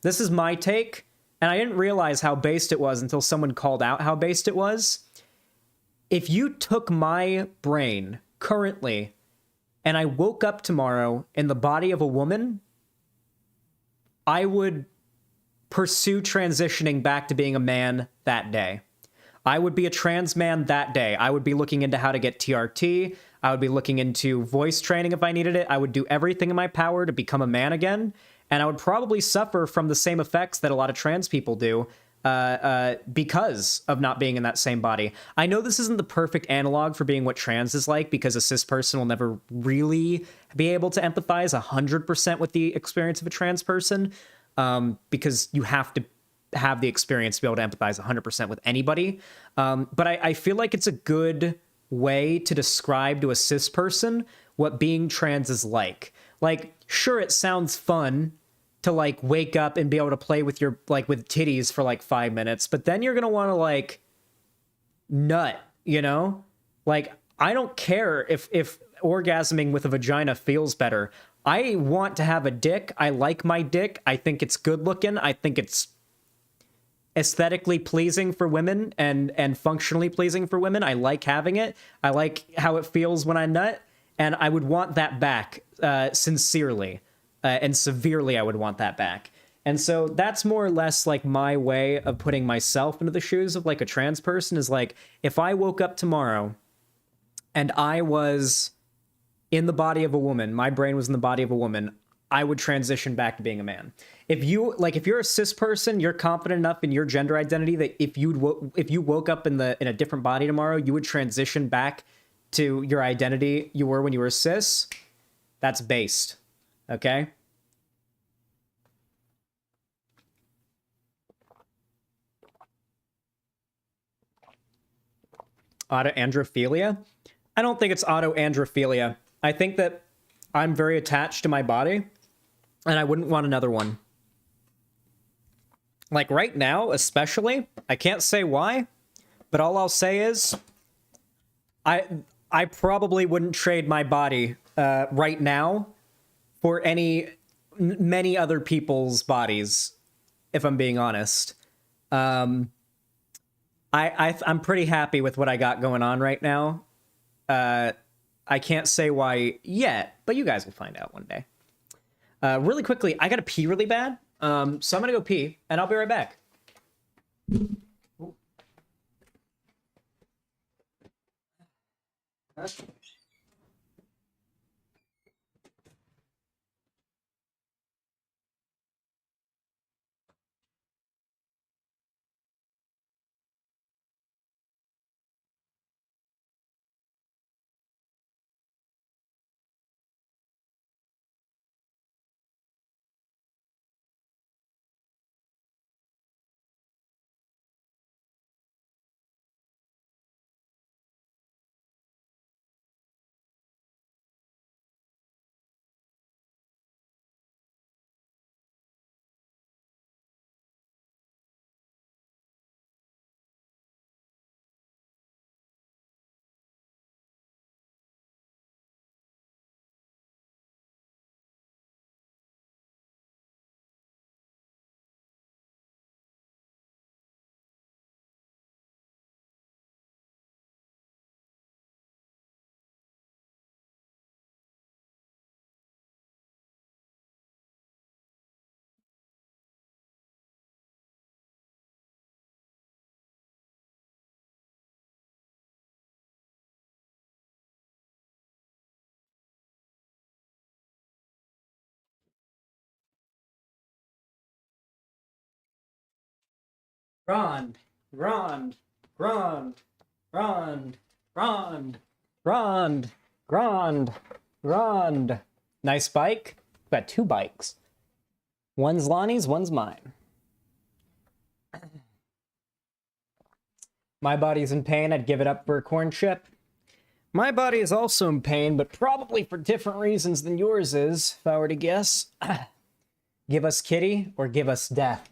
This is my take, and I didn't realize how based it was until someone called out how based it was. If you took my brain currently, and I woke up tomorrow in the body of a woman, I would pursue transitioning back to being a man that day. I would be a trans man that day. I would be looking into how to get TRT. I would be looking into voice training if I needed it. I would do everything in my power to become a man again. And I would probably suffer from the same effects that a lot of trans people do because of not being in that same body. I know this isn't the perfect analog for being what trans is like, because a cis person will never really be able to empathize 100% with the experience of a trans person, because you have to have the experience to be able to empathize 100% with anybody. But I feel like it's a good way to describe to a cis person what being trans is like. Like, sure, it sounds fun to like wake up and be able to play with your like with titties for like 5 minutes, but then you're gonna want to like nut, you know? Like, I don't care if orgasming with a vagina feels better. I want to have a dick. I like my dick. I think it's good looking. I think it's aesthetically pleasing for women and functionally pleasing for women. I like having it. I like how it feels when I nut, and I would want that back, sincerely. And severely, I would want that back. And so that's more or less like my way of putting myself into the shoes of like a trans person, is like, if I woke up tomorrow and I was in the body of a woman, my brain was in the body of a woman, I would transition back to being a man. If you're a cis person, you're confident enough in your gender identity that if you woke up in a different body tomorrow, you would transition back to your identity you were when you were cis. That's based. Okay? Autoandrophilia? I don't think it's autoandrophilia. I think that I'm very attached to my body, and I wouldn't want another one. Like right now, especially, I can't say why, but all I'll say is I probably wouldn't trade my body right now for many other people's bodies, if I'm being honest. I'm pretty happy with what I got going on right now. I can't say why yet, but you guys will find out one day. Really quickly, I gotta pee really bad, so I'm gonna go pee, and I'll be right back. Rond, Rond, Rond, Rond, Rond, Rond, Rond, Rond. Nice bike. Got 2 bikes. One's Lonnie's, one's mine. My body's in pain. I'd give it up for a corn chip. My body is also in pain, but probably for different reasons than yours is, if I were to guess. Give us kitty or give us death.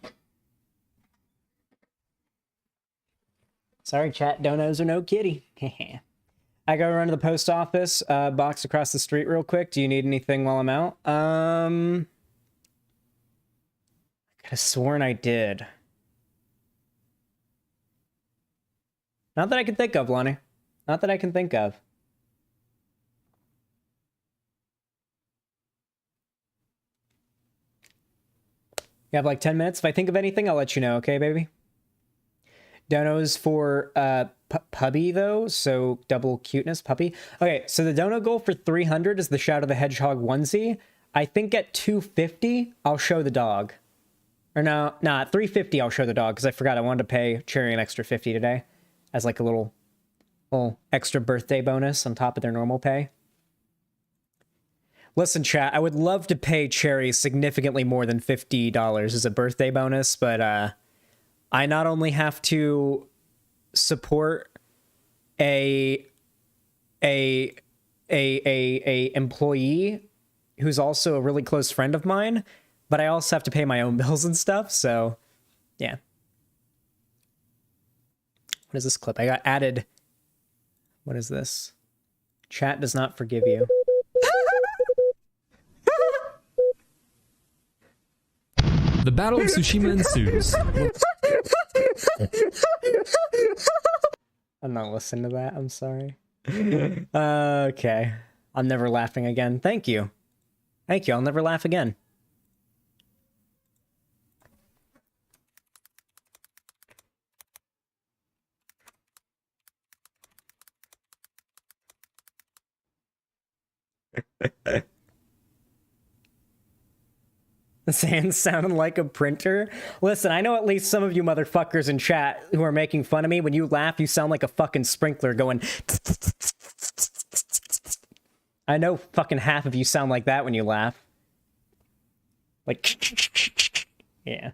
Sorry, chat, donos or no kitty. I gotta run to the post office, box across the street real quick. Do you need anything while I'm out? I could have sworn I did. Not that I can think of, Lonnie. Not that I can think of. You have like 10 minutes. If I think of anything, I'll let you know, okay, baby? Donos for puppy, though, so double cuteness, puppy. Okay, so the dono goal for 300 is the Shadow the Hedgehog onesie. I think at 250, I'll show the dog. Or no, nah, 350, I'll show the dog, because I forgot I wanted to pay Cherry an extra 50 today as like a little extra birthday bonus on top of their normal pay. Listen, chat, I would love to pay Cherry significantly more than $50 as a birthday bonus, but I not only have to support a employee who's also a really close friend of mine, but I also have to pay my own bills and stuff, so yeah. What is this clip? I got added. What is this? Chat does not forgive you. The Battle of Tsushima ensues. I'm not listening to that. I'm sorry. Okay. I'm never laughing again. Thank you. Thank you. I'll never laugh again. Sans sounding like a printer. Listen, I know at least some of you motherfuckers in chat who are making fun of me. When you laugh, you sound like a fucking sprinkler going. I know fucking half of you sound like that when you laugh. Like, yeah.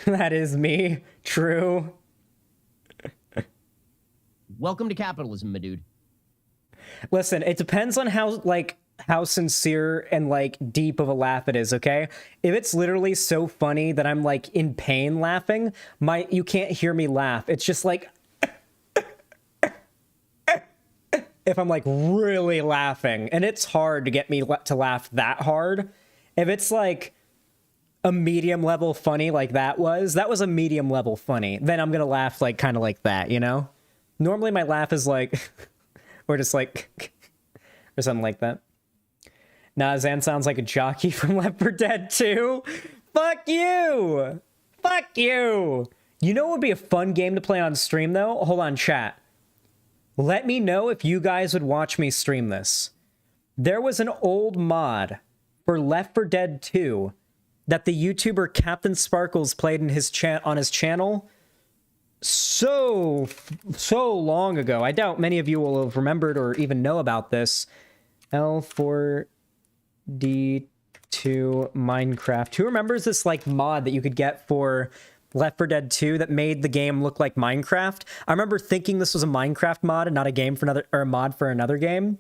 That is me. True. Welcome to capitalism, my dude. Listen, it depends on how sincere and like deep of a laugh it is, okay? If it's literally so funny that I'm like in pain laughing, you can't hear me laugh. It's just like if I'm like really laughing, and it's hard to get me to laugh that hard. If it's like a medium level funny like that was a medium level funny, then I'm gonna laugh like kind of like that, you know? Normally my laugh is like or just like or something like that. Nah, Zan sounds like a jockey from Left 4 Dead 2. Fuck you! Fuck you! You know what would be a fun game to play on stream, though? Hold on, chat. Let me know if you guys would watch me stream this. There was an old mod for Left 4 Dead 2 that the YouTuber Captain Sparkles played in his on his channel so long ago. I doubt many of you will have remembered or even know about this. L4D2 Minecraft. Who remembers this like mod that you could get for Left 4 Dead 2 that made the game look like Minecraft? I remember thinking this was a Minecraft mod and not a game for another, or a mod for another game.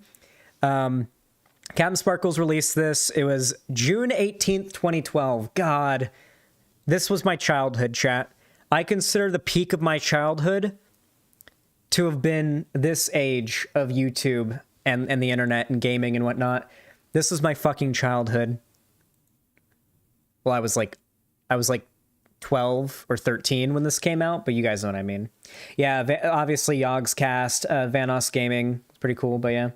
Captain Sparkles released this. It was June 18th, 2012. God, this was my childhood, chat. I consider the peak of my childhood to have been this age of YouTube and the internet and gaming and whatnot. This was my fucking childhood. Well, I was like 12 or 13 when this came out, but you guys know what I mean. Yeah, obviously Yogg's Cast, Vanos Gaming, pretty cool, but yeah.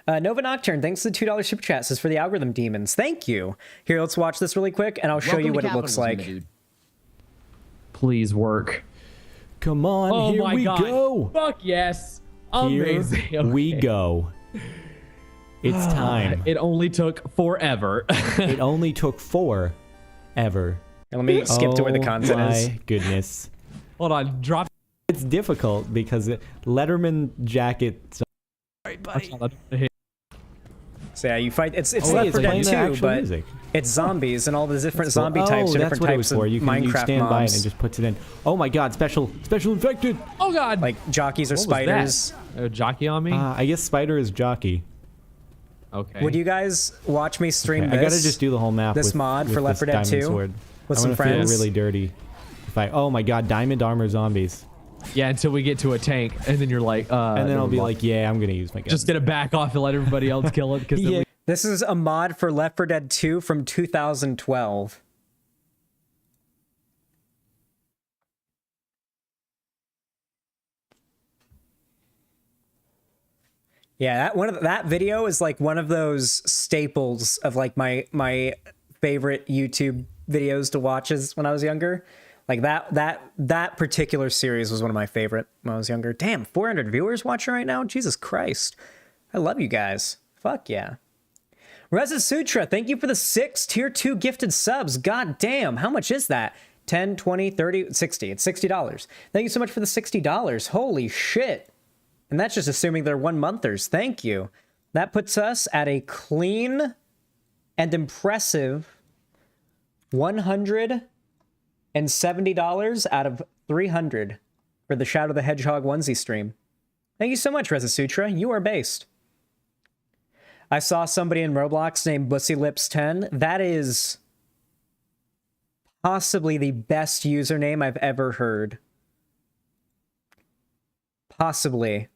Nova Nocturne, thanks for the $2 super chat. Says for the algorithm demons. Thank you. Here, let's watch this really quick, and I'll show you what it looks like. Please work. Come on, here we go. Fuck yes. Amazing. Here we go. It's time. It only took forever. It only took forever. Let me skip to where the content is. My goodness. Hold on, drop. It's difficult because Letterman jacket. Sorry, buddy. So yeah, you fight. It's Left 4 Dead 2, but music. It's zombies and all the different zombie types or different types of Minecraft stand mobs. by it and it just puts it in. Oh my god, special infected. Oh god. Like jockeys or spiders. A jockey on me? I guess spider is jockey. Okay. Would you guys watch me stream this? I gotta just do the whole map. This with, mod with for Left 4 Dead 2 sword. with I some friends. Feel really dirty. Oh my god, diamond armor zombies. Yeah, until we get to a tank, and then you're like, and then I'll be like, yeah, I'm gonna use my gun. Just gonna back off and let everybody else kill it. Because yeah. This is a mod for Left 4 Dead 2 from 2012. Yeah, that video is like one of those staples of like my favorite YouTube videos to watch as when I was younger. Like that particular series was one of my favorite when I was younger. Damn, 400 viewers watching right now? Jesus Christ. I love you guys. Fuck yeah. Reza Sutra, thank you for the 6 tier 2 gifted subs. God damn, how much is that? 10, 20, 30, 60. It's $60. Thank you so much for the $60. Holy shit. And that's just assuming they're 1 monthers. Thank you. That puts us at a clean and impressive $170 out of 300 for the Shadow the Hedgehog onesie stream. Thank you so much, Reza Sutra. You are based. I saw somebody in Roblox named BussyLips10. That is possibly the best username I've ever heard. Possibly.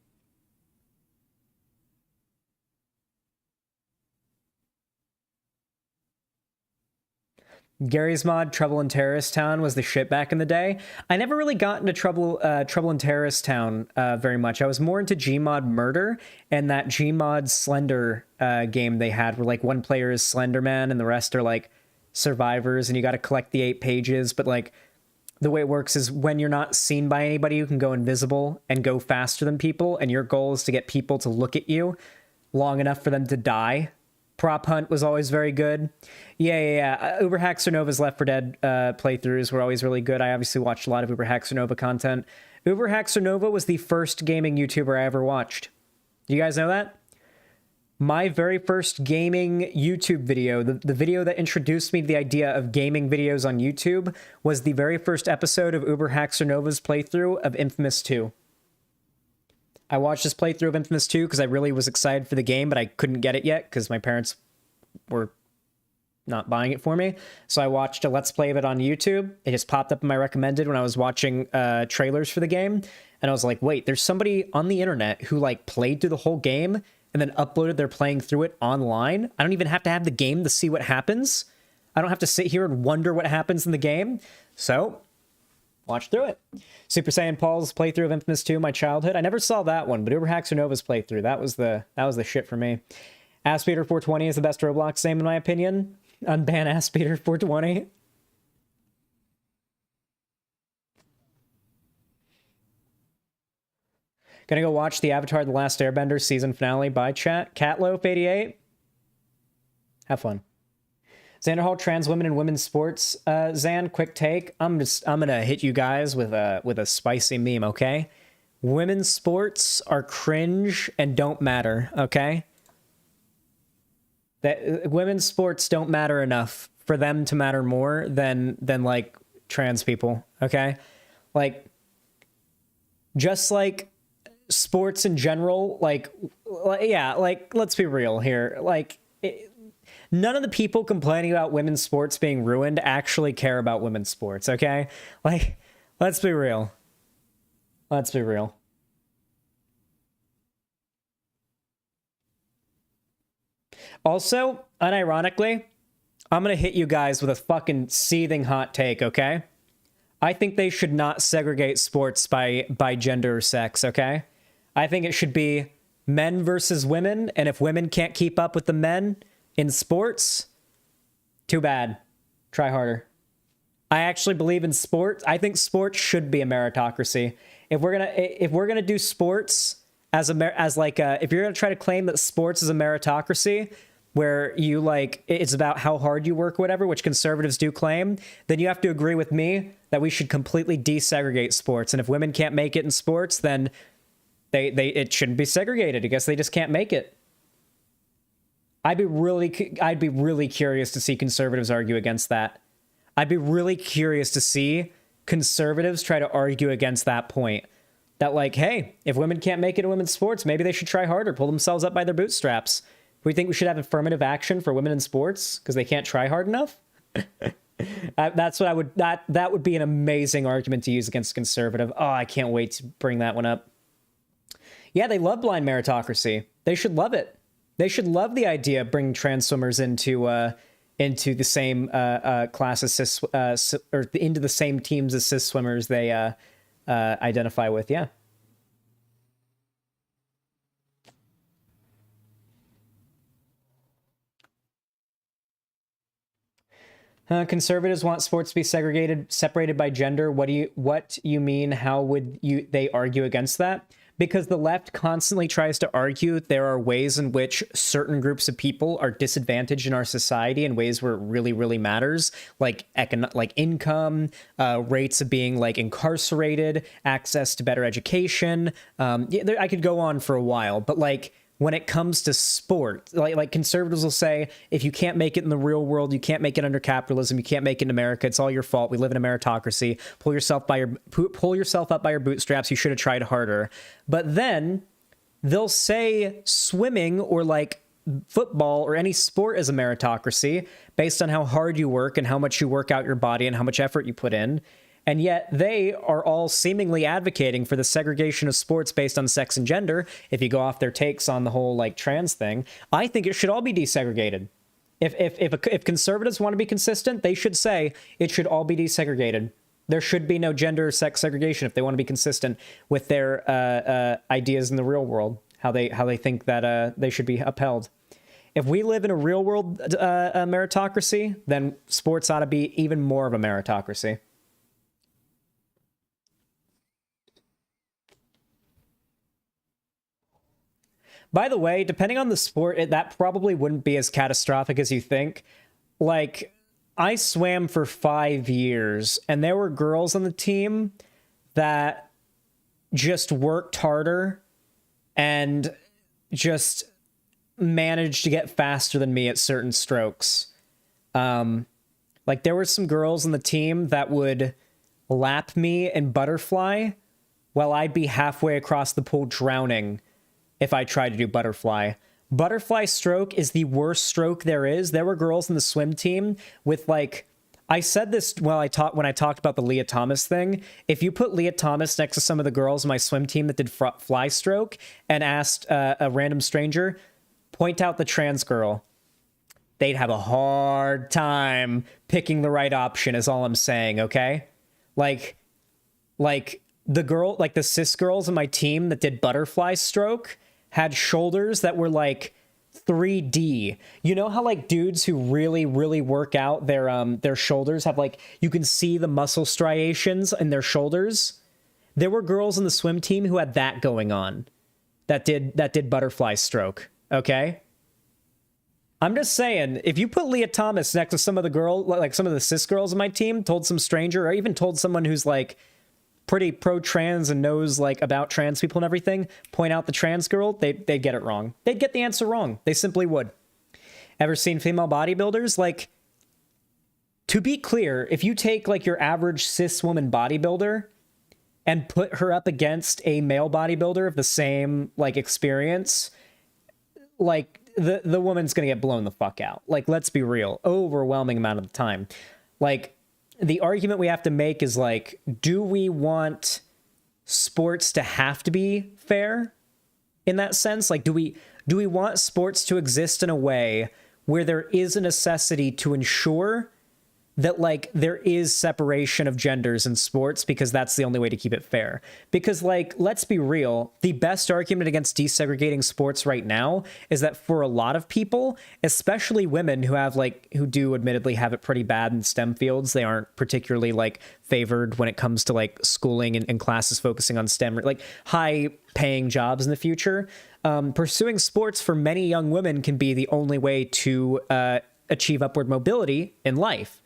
Gary's mod, Trouble in Terrorist Town, was the shit back in the day. I never really got into Trouble in Terrorist Town very much. I was more into Gmod Murder and that Gmod Slender game they had where like one player is Slenderman and the rest are like survivors and you got to collect the 8 pages. But like the way it works is when you're not seen by anybody, you can go invisible and go faster than people. And your goal is to get people to look at you long enough for them to die. Prop Hunt was always very good. Yeah. Uber Hacks or Nova's Left 4 Dead playthroughs were always really good. I obviously watched a lot of Uber Hacks or Nova content. Uber Hacks or Nova was the first gaming YouTuber I ever watched. You guys know that? My very first gaming YouTube video, the video that introduced me to the idea of gaming videos on YouTube, was the very first episode of Uber Hacks or Nova's playthrough of Infamous 2. I watched this playthrough of Infamous 2 because I really was excited for the game, but I couldn't get it yet because my parents were not buying it for me. So I watched a Let's Play of it on YouTube. It just popped up in my recommended when I was watching trailers for the game. And I was like, wait, there's somebody on the internet who like played through the whole game and then uploaded their playing through it online. I don't even have to have the game to see what happens. I don't have to sit here and wonder what happens in the game. So watch through it. Super Saiyan Paul's playthrough of Infamous 2, my childhood. I never saw that one, but Uber Hacks or Nova's playthrough, that was the shit for me. Asspeeder420 is the best Roblox name in my opinion. Unban Asspeeder420. Gonna go watch the Avatar The Last Airbender season finale by chat. Catloaf88. Have fun. Xanderhal, trans women and women's sports. Zan, quick take. I'm gonna hit you guys with a spicy meme, okay? Women's sports are cringe and don't matter, okay? That women's sports don't matter enough for them to matter more than like trans people, okay? Like just like sports in general, like yeah, like let's be real here. Like none of the people complaining about women's sports being ruined actually care about women's sports, okay? Like, let's be real. Let's be real. Also, unironically, I'm gonna hit you guys with a fucking seething hot take, okay? I think they should not segregate sports by gender or sex, okay? I think it should be men versus women, and if women can't keep up with the men in sports, too bad. Try harder. I actually believe in sports. I think sports should be a meritocracy. If we're gonna do sports if you're gonna try to claim that sports is a meritocracy, where you like it's about how hard you work, or whatever, which conservatives do claim, then you have to agree with me that we should completely desegregate sports. And if women can't make it in sports, then it shouldn't be segregated. I guess they just can't make it. I'd be really curious to see conservatives argue against that. I'd be really curious to see conservatives try to argue against that point. That like, hey, if women can't make it in women's sports, maybe they should try harder, pull themselves up by their bootstraps. We think we should have affirmative action for women in sports because they can't try hard enough. That's what I would, that would be an amazing argument to use against conservative. Oh, I can't wait to bring that one up. Yeah, they love blind meritocracy. They should love it. They should love the idea of bringing trans swimmers into the same class as cis, or into the same teams as cis swimmers they identify with. Yeah. Conservatives want sports to be separated by gender. What you mean? How would they argue against that? Because the left constantly tries to argue there are ways in which certain groups of people are disadvantaged in our society in ways where it really, really matters, like income, rates of being like incarcerated, access to better education. I could go on for a while, but like when it comes to sport, like conservatives will say, if you can't make it in the real world, you can't make it under capitalism, you can't make it in America, it's all your fault. We live in a meritocracy. Pull yourself up by your bootstraps. You should have tried harder. But then they'll say swimming or like football or any sport is a meritocracy based on how hard you work and how much you work out your body and how much effort you put in. And yet they are all seemingly advocating for the segregation of sports based on sex and gender. If you go off their takes on the whole like trans thing, I think it should all be desegregated. If conservatives want to be consistent, they should say it should all be desegregated. There should be no gender or sex segregation if they want to be consistent with their ideas in the real world, how they think that they should be upheld. If we live in a real world meritocracy, then sports ought to be even more of a meritocracy. By the way, depending on the sport, that probably wouldn't be as catastrophic as you think. Like, I swam for 5 years, and there were girls on the team that just worked harder and just managed to get faster than me at certain strokes. Like, there were some girls on the team that would lap me in butterfly while I'd be halfway across the pool drowning if I tried to do butterfly. Butterfly stroke is the worst stroke there is. There were girls in the swim team with like, I said this when I talked about the Leah Thomas thing. If you put Leah Thomas next to some of the girls in my swim team that did fly stroke and asked a random stranger, point out the trans girl, they'd have a hard time picking the right option is all I'm saying, okay? Like the girl, like the cis girls in my team that did butterfly stroke had shoulders that were like 3D. You know how like dudes who really, really work out their shoulders have like, you can see the muscle striations in their shoulders? There were girls in the swim team who had that going on that did butterfly stroke, okay? I'm just saying, if you put Leah Thomas next to some of the cis girls in my team, told some stranger, or even told someone who's like pretty pro-trans and knows like about trans people and everything, point out the trans girl, they'd get it wrong. They'd get the answer wrong. They simply would. Ever seen female bodybuilders? Like, to be clear, if you take like your average cis woman bodybuilder and put her up against a male bodybuilder of the same like experience, like the woman's gonna get blown the fuck out. Like, let's be real. Overwhelming amount of the time. Like, the argument we have to make is like, do we want sports to have to be fair in that sense? Like, do we want sports to exist in a way where there is a necessity to ensure that like there is separation of genders in sports because that's the only way to keep it fair? Because like, let's be real, the best argument against desegregating sports right now is that for a lot of people, especially women who do admittedly have it pretty bad in STEM fields, they aren't particularly like favored when it comes to like schooling and classes focusing on STEM, like high paying jobs in the future. Pursuing sports for many young women can be the only way to achieve upward mobility in life.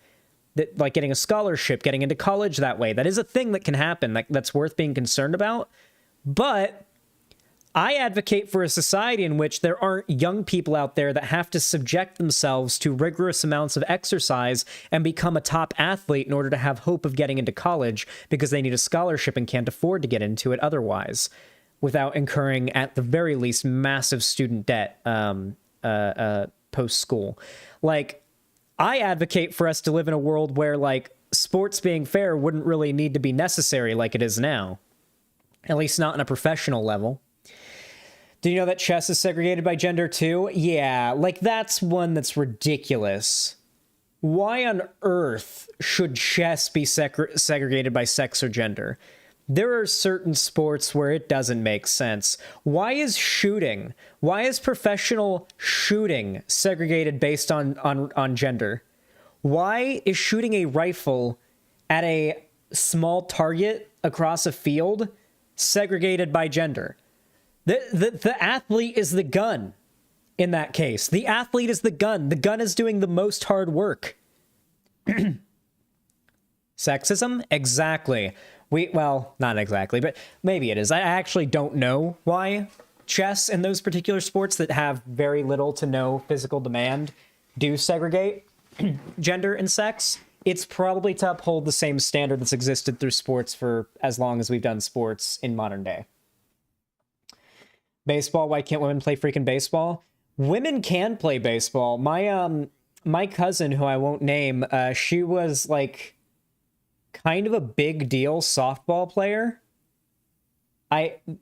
That, like getting a scholarship, getting into college that way, that is a thing that can happen, that's worth being concerned about. But I advocate for a society in which there aren't young people out there that have to subject themselves to rigorous amounts of exercise and become a top athlete in order to have hope of getting into college because they need a scholarship and can't afford to get into it otherwise, without incurring, at the very least, massive student debt post-school. Like, I advocate for us to live in a world where, like, sports being fair wouldn't really need to be necessary like it is now. At least not on a professional level. Do you know that chess is segregated by gender too? Yeah, like, that's one that's ridiculous. Why on earth should chess be segregated by sex or gender? There are certain sports where it doesn't make sense. Why is professional shooting segregated based on gender? Why is shooting a rifle at a small target across a field segregated by gender? The athlete is the gun in that case. The athlete is the gun. The gun is doing the most hard work. Sexism? Exactly. Well, not exactly, but maybe it is. I actually don't know why chess and those particular sports that have very little to no physical demand do segregate gender and sex. It's probably to uphold the same standard that's existed through sports for as long as we've done sports in modern day. Baseball, why can't women play freaking baseball? Women can play baseball. My cousin, who I won't name, she was like kind of a big deal softball player.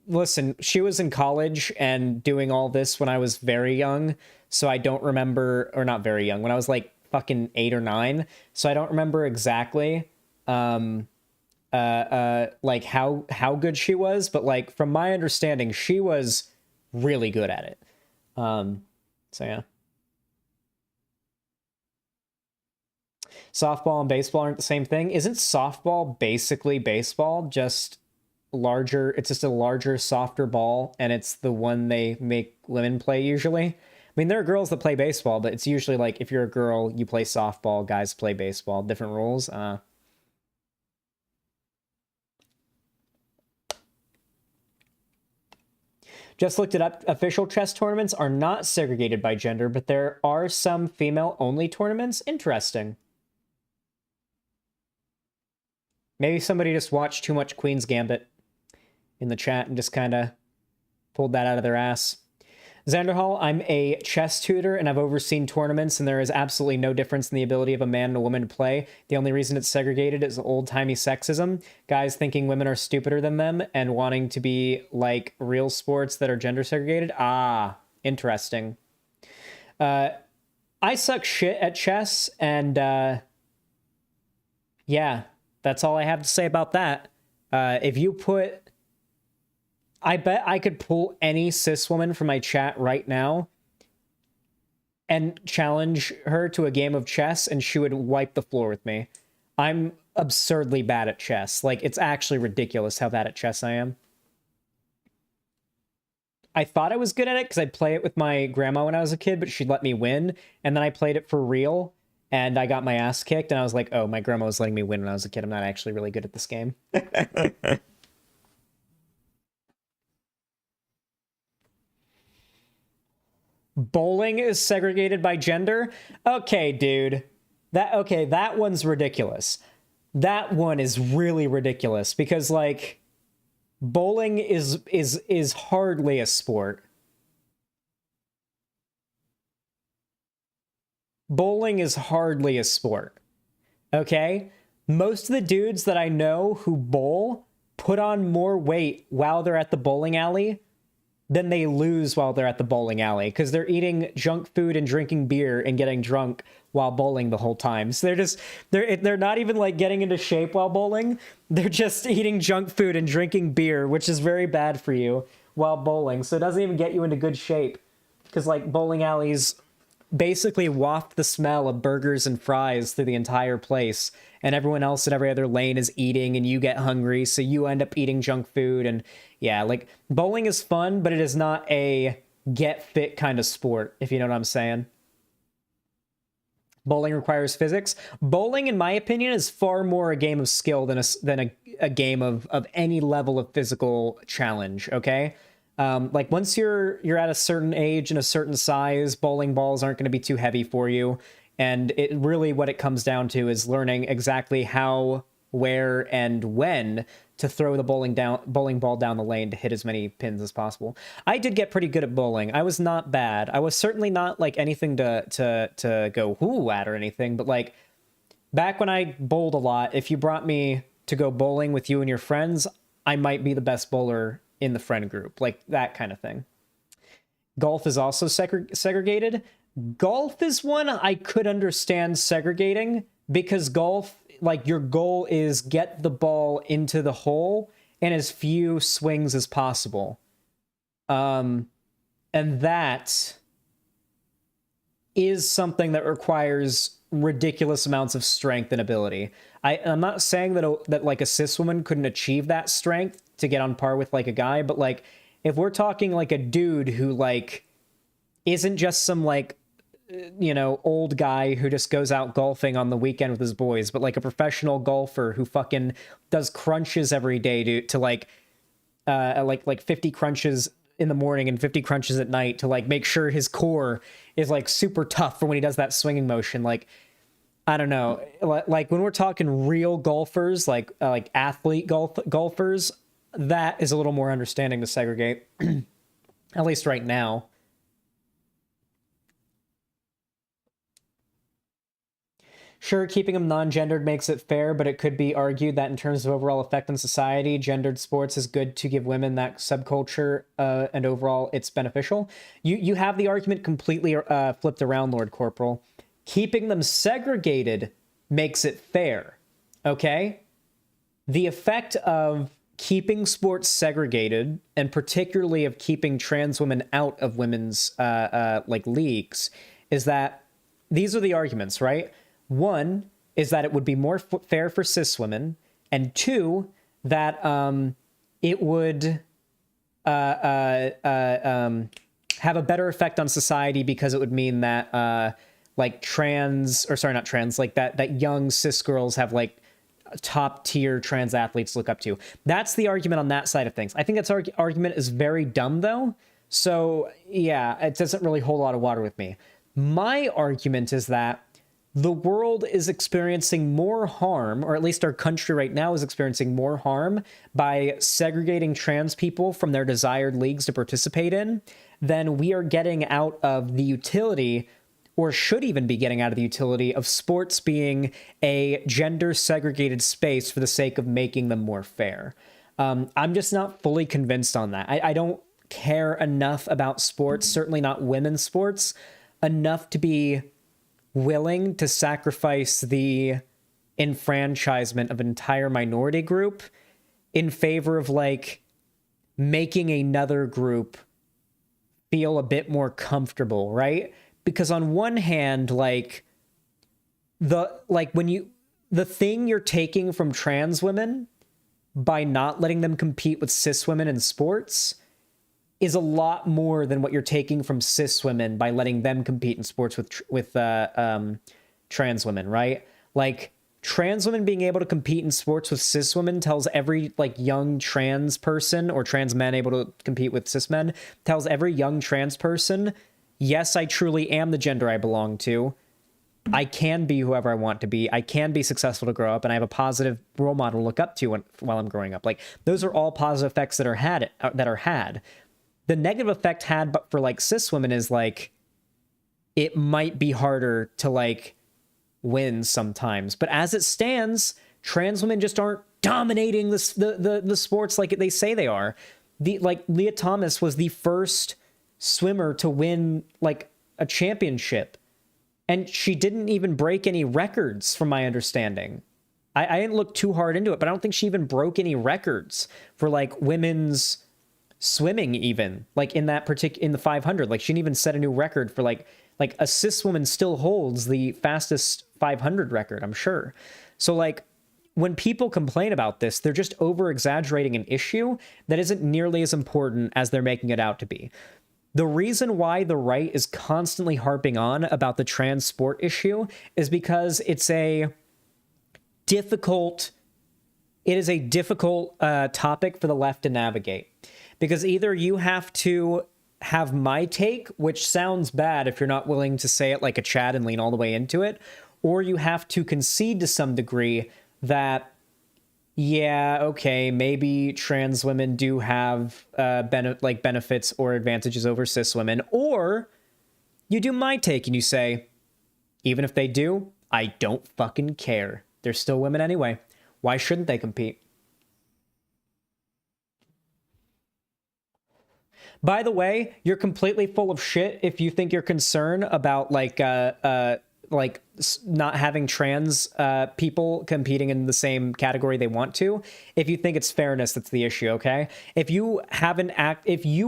Listen, she was in college and doing all this when I was very young, so I don't remember, or not very young, when I was like fucking 8 or 9, so I don't remember exactly like how good she was, but like from my understanding, she was really good at it. So yeah. Softball and baseball aren't the same thing. Isn't softball basically baseball, just larger? It's just a larger, softer ball, and it's the one they make women play usually. I mean, there are girls that play baseball, but it's usually like if you're a girl, you play softball, guys play baseball, different rules. Just looked it up. Official chess tournaments are not segregated by gender, but there are some female-only tournaments. Interesting. Maybe somebody just watched too much Queen's Gambit in the chat and just kind of pulled that out of their ass. Xanderhal, I'm a chess tutor and I've overseen tournaments, and there is absolutely no difference in the ability of a man and a woman to play. The only reason it's segregated is old-timey sexism. Guys thinking women are stupider than them and wanting to be like real sports that are gender segregated. Ah, interesting. I suck shit at chess, and yeah, that's all I have to say about that. If you put... I bet I could pull any cis woman from my chat right now and challenge her to a game of chess, and she would wipe the floor with me. I'm absurdly bad at chess. Like, it's actually ridiculous how bad at chess I am. I thought I was good at it because I'd play it with my grandma when I was a kid, but she'd let me win. And then I played it for real, and I got my ass kicked, and I was like, oh, my grandma was letting me win when I was a kid. I'm not actually really good at this game. Bowling is segregated by gender? Okay, dude. That one's ridiculous. That one is really ridiculous because, like, bowling is hardly a sport. Bowling is hardly a sport. Okay? Most of the dudes that I know who bowl put on more weight while they're at the bowling alley than they lose while they're at the bowling alley, because they're eating junk food and drinking beer and getting drunk while bowling the whole time. So they're not even like getting into shape while bowling. They're just eating junk food and drinking beer, which is very bad for you while bowling. So it doesn't even get you into good shape, because like bowling alleys basically waft the smell of burgers and fries through the entire place, and everyone else at every other lane is eating, and you get hungry, so you end up eating junk food. And yeah, like, bowling is fun, but it is not a get fit kind of sport, if you know what I'm saying. Bowling requires physics. Bowling, in my opinion, is far more a game of skill than a game of any level of physical challenge, okay? Like, once you're at a certain age and a certain size, bowling balls aren't going to be too heavy for you. And it really, what it comes down to is learning exactly how, where, and when to throw the bowling ball down the lane to hit as many pins as possible. I did get pretty good at bowling. I was not bad. I was certainly not like anything to go whoo at or anything, but like back when I bowled a lot, if you brought me to go bowling with you and your friends, I might be the best bowler in the friend group, like that kind of thing. Golf is also segregated. Golf is one I could understand segregating, because golf, like, your goal is get the ball into the hole in as few swings as possible. And that is something that requires ridiculous amounts of strength and ability. I'm not saying that like a cis woman couldn't achieve that strength to get on par with like a guy, but like if we're talking like a dude who like isn't just some like, you know, old guy who just goes out golfing on the weekend with his boys, but like a professional golfer who fucking does crunches every day to like 50 crunches in the morning and 50 crunches at night to like make sure his core is like super tough for when he does that swinging motion. Like, I don't know, like when we're talking real golfers, like athlete golfers, that is a little more understanding to segregate, at least right now. Sure, keeping them non-gendered makes it fair, but it could be argued that in terms of overall effect on society, gendered sports is good to give women that subculture, and overall it's beneficial. You have the argument completely flipped around, Lord Corporal. Keeping them segregated makes it fair, okay? The effect of keeping sports segregated, and particularly of keeping trans women out of women's like leagues, is that these are the arguments, right? One is that it would be more fair for cis women, and two, that it would have a better effect on society because it would mean that like that young cis girls have like top tier trans athletes to look up to. That's the argument on that side of things. I think that argument is very dumb though. So yeah, it doesn't really hold a lot of water with me. My argument is that the world is experiencing more harm, or at least our country right now is experiencing more harm by segregating trans people from their desired leagues to participate in than we are getting out of the utility, or should even be getting out of the utility, of sports being a gender segregated space for the sake of making them more fair. I'm just not fully convinced on that. I don't care enough about sports, certainly not women's sports, enough to be willing to sacrifice the enfranchisement of an entire minority group in favor of like making another group feel a bit more comfortable, right? Because on one hand, like the thing you're taking from trans women by not letting them compete with cis women in sports is a lot more than what you're taking from cis women by letting them compete in sports with trans women, right? Like trans women being able to compete in sports with cis women tells every like young trans person, or trans men able to compete with cis men, tells every young trans person, yes, I truly am the gender I belong to. I can be whoever I want to be. I can be successful to grow up, and I have a positive role model to look up to while I'm growing up. Like those are all positive effects that are had. The negative effect had but for like cis women is like it might be harder to like win sometimes. But as it stands, trans women just aren't dominating the sports like they say they are. Like Leah Thomas was the first swimmer to win like a championship, and she didn't even break any records from my understanding. I didn't look too hard into it, but I don't think she even broke any records for like women's swimming, even like in the 500. Like she didn't even set a new record for like a cis woman still holds the fastest 500 record, I'm sure. So like when people complain about this, they're just over exaggerating an issue that isn't nearly as important as they're making it out to be. The reason why the right is constantly harping on about the trans sport issue is because it is a difficult topic for the left to navigate. Because either you have to have my take, which sounds bad if you're not willing to say it like a Chad and lean all the way into it, or you have to concede to some degree that, yeah, okay, maybe trans women do have benefits or advantages over cis women, or you do my take and you say, even if they do, I don't fucking care. They're still women anyway. Why shouldn't they compete? By the way, you're completely full of shit if you think you're concerned about like not having trans people competing in the same category they want to. If you think it's fairness that's the issue, okay? If you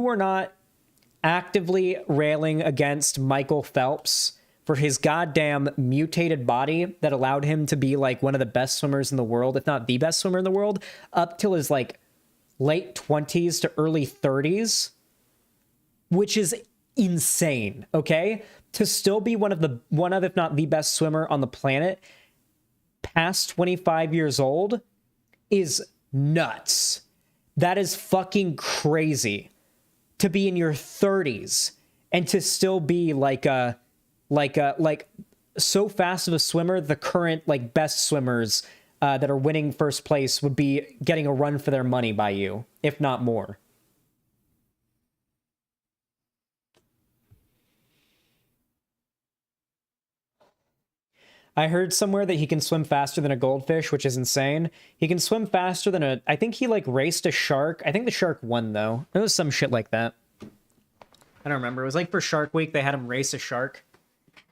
were not actively railing against Michael Phelps for his goddamn mutated body that allowed him to be like one of the best swimmers in the world, if not the best swimmer in the world, up till his like late 20s to early 30s, which is insane, okay? To still be one of, if not the best swimmer on the planet past 25 years old is nuts. That is fucking crazy. To be in your 30s and to still be like so fast of a swimmer, the current like best swimmers that are winning first place would be getting a run for their money by you, if not more. I heard somewhere that he can swim faster than a goldfish, which is insane. He can swim faster than I think he like raced a shark. I think the shark won though. It was some shit like that. I don't remember. It was like for Shark Week, they had him race a shark.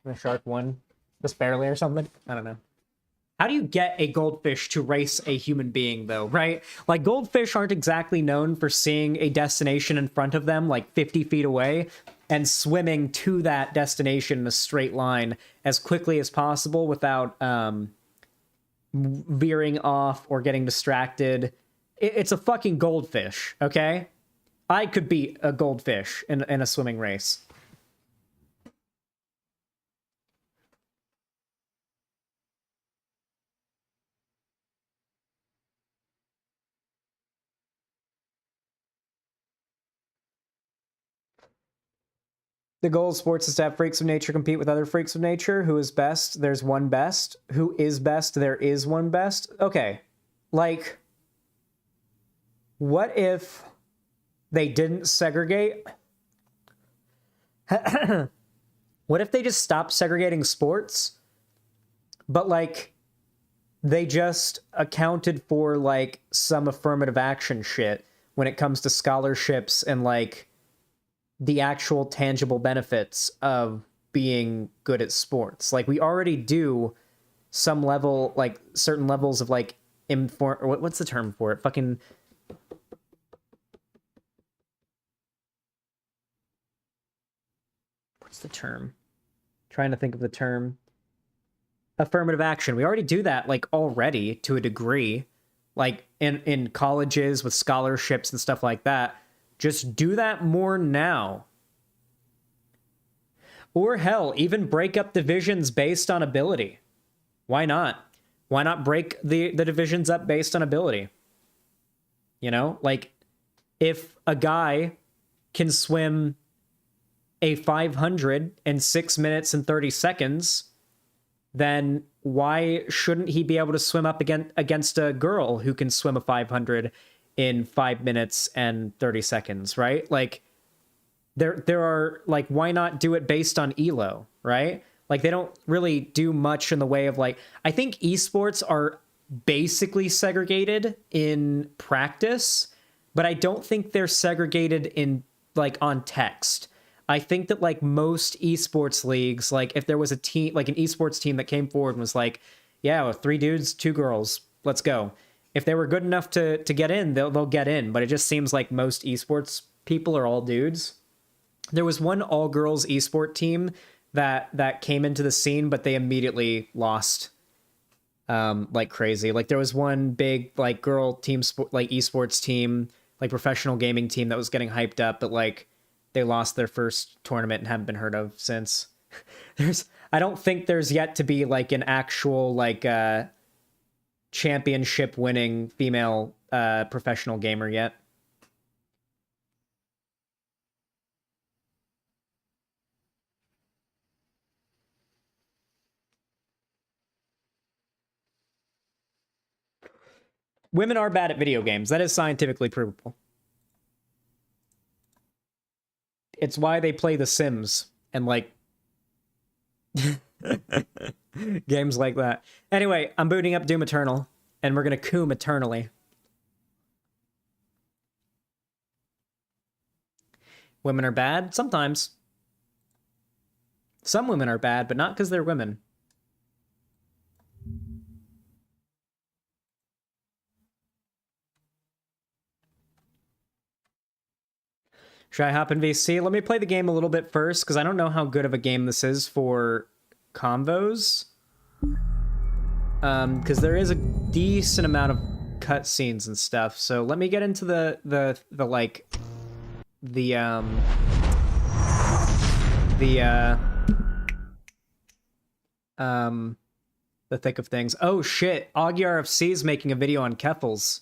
And the shark won. Just barely or something. I don't know. How do you get a goldfish to race a human being though, right? Like goldfish aren't exactly known for seeing a destination in front of them like 50 feet away and swimming to that destination in a straight line as quickly as possible without veering off or getting distracted. It's a fucking goldfish, okay? I could beat a goldfish in a swimming race. The goal of sports is to have freaks of nature compete with other freaks of nature. Who is best? There's one best. Who is best? There is one best. Okay. Like, what if they didn't segregate? What if they just stopped segregating sports? But, like, they just accounted for, like, some affirmative action shit when it comes to scholarships and, like, the actual tangible benefits of being good at sports. Like, we already do some level, like, certain levels of, like, what's the term for it? Fucking... What's the term? Trying to think of the term. Affirmative action. We already do that, like, already, to a degree. Like, in colleges with scholarships and stuff like that. Just do that more now. Or hell, even break up divisions based on ability. Why not? Why not break the divisions up based on ability? You know, like, if a guy can swim a 500 in 6 minutes and 30 seconds, then why shouldn't he be able to swim up against a girl who can swim a 500 in 5 minutes and 30 seconds, right? Like, there are, like, why not do it based on elo, right? Like, they don't really do much in the way of, like, I think esports are basically segregated in practice, but I don't think they're segregated in, like, on text. I think that, like, most esports leagues, like, if there was a team, like an esports team that came forward and was like, yeah, well, 3 dudes, 2 girls, let's go. If they were good enough to get in, they'll get in. But it just seems like most esports people are all dudes. There was one all-girls esport team that came into the scene, but they immediately lost like crazy. Like, there was one big, like, girl team, like, esports team, like, professional gaming team that was getting hyped up, but, like, they lost their first tournament and haven't been heard of since. I don't think there's yet to be, like, an actual, like, championship winning female professional gamer yet. Women are bad at video games. That is scientifically provable. It's why they play The Sims and, like, games like that. Anyway, I'm booting up Doom Eternal, and we're gonna coom eternally. Women are bad? Sometimes. Some women are bad, but not because they're women. Should I hop in VC? Let me play the game a little bit first, because I don't know how good of a game this is for convos. Because there is a decent amount of cutscenes and stuff. So let me get into the thick of things. Oh shit, Augie RFC is making a video on Keffels.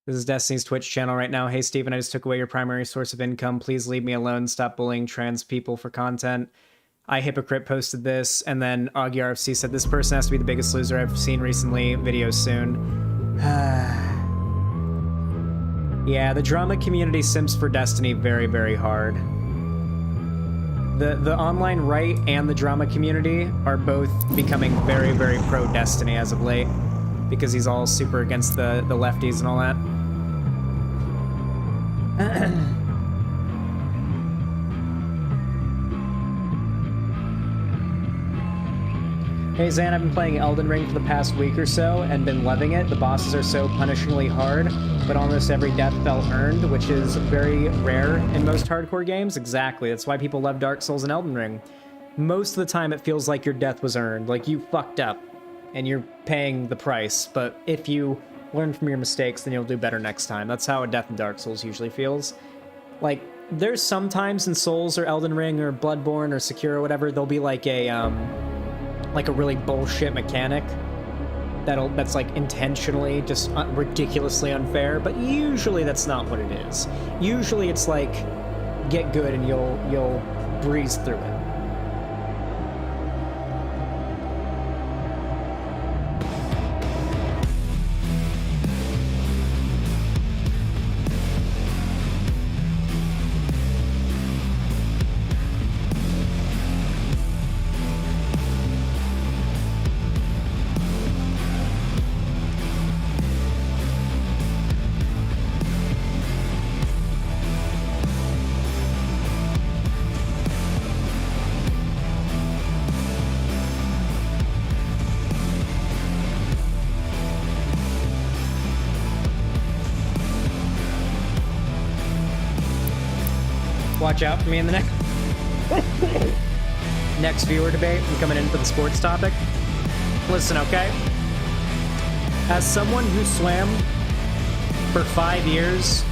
This is Destiny's Twitch channel right now. Hey Steven, I just took away your primary source of income. Please leave me alone. Stop bullying trans people for content. I Hypocrite posted this, and then Augie RFC said, this person has to be the biggest loser I've seen recently. Video soon. Yeah, the drama community simps for Destiny very, very hard. The online right and the drama community are both becoming very, very pro-Destiny as of late, because he's all super against the lefties and all that. Hey Zan, I've been playing Elden Ring for the past week or so and been loving it. The bosses are so punishingly hard, but almost every death felt earned, which is very rare in most hardcore games. Exactly, that's why people love Dark Souls and Elden Ring. Most of the time it feels like your death was earned, like you fucked up and you're paying the price, but if you learn from your mistakes, then you'll do better next time. That's how a death in Dark Souls usually feels. Like, there's sometimes in Souls or Elden Ring or Bloodborne or Sekiro or whatever, there'll be like a really bullshit mechanic that's like intentionally just ridiculously unfair, but usually that's not what it is. Usually it's like, get good and you'll breeze through it. Watch out for me in the next viewer debate. I'm coming in for the sports topic. Listen, okay? As someone who swam for 5 years,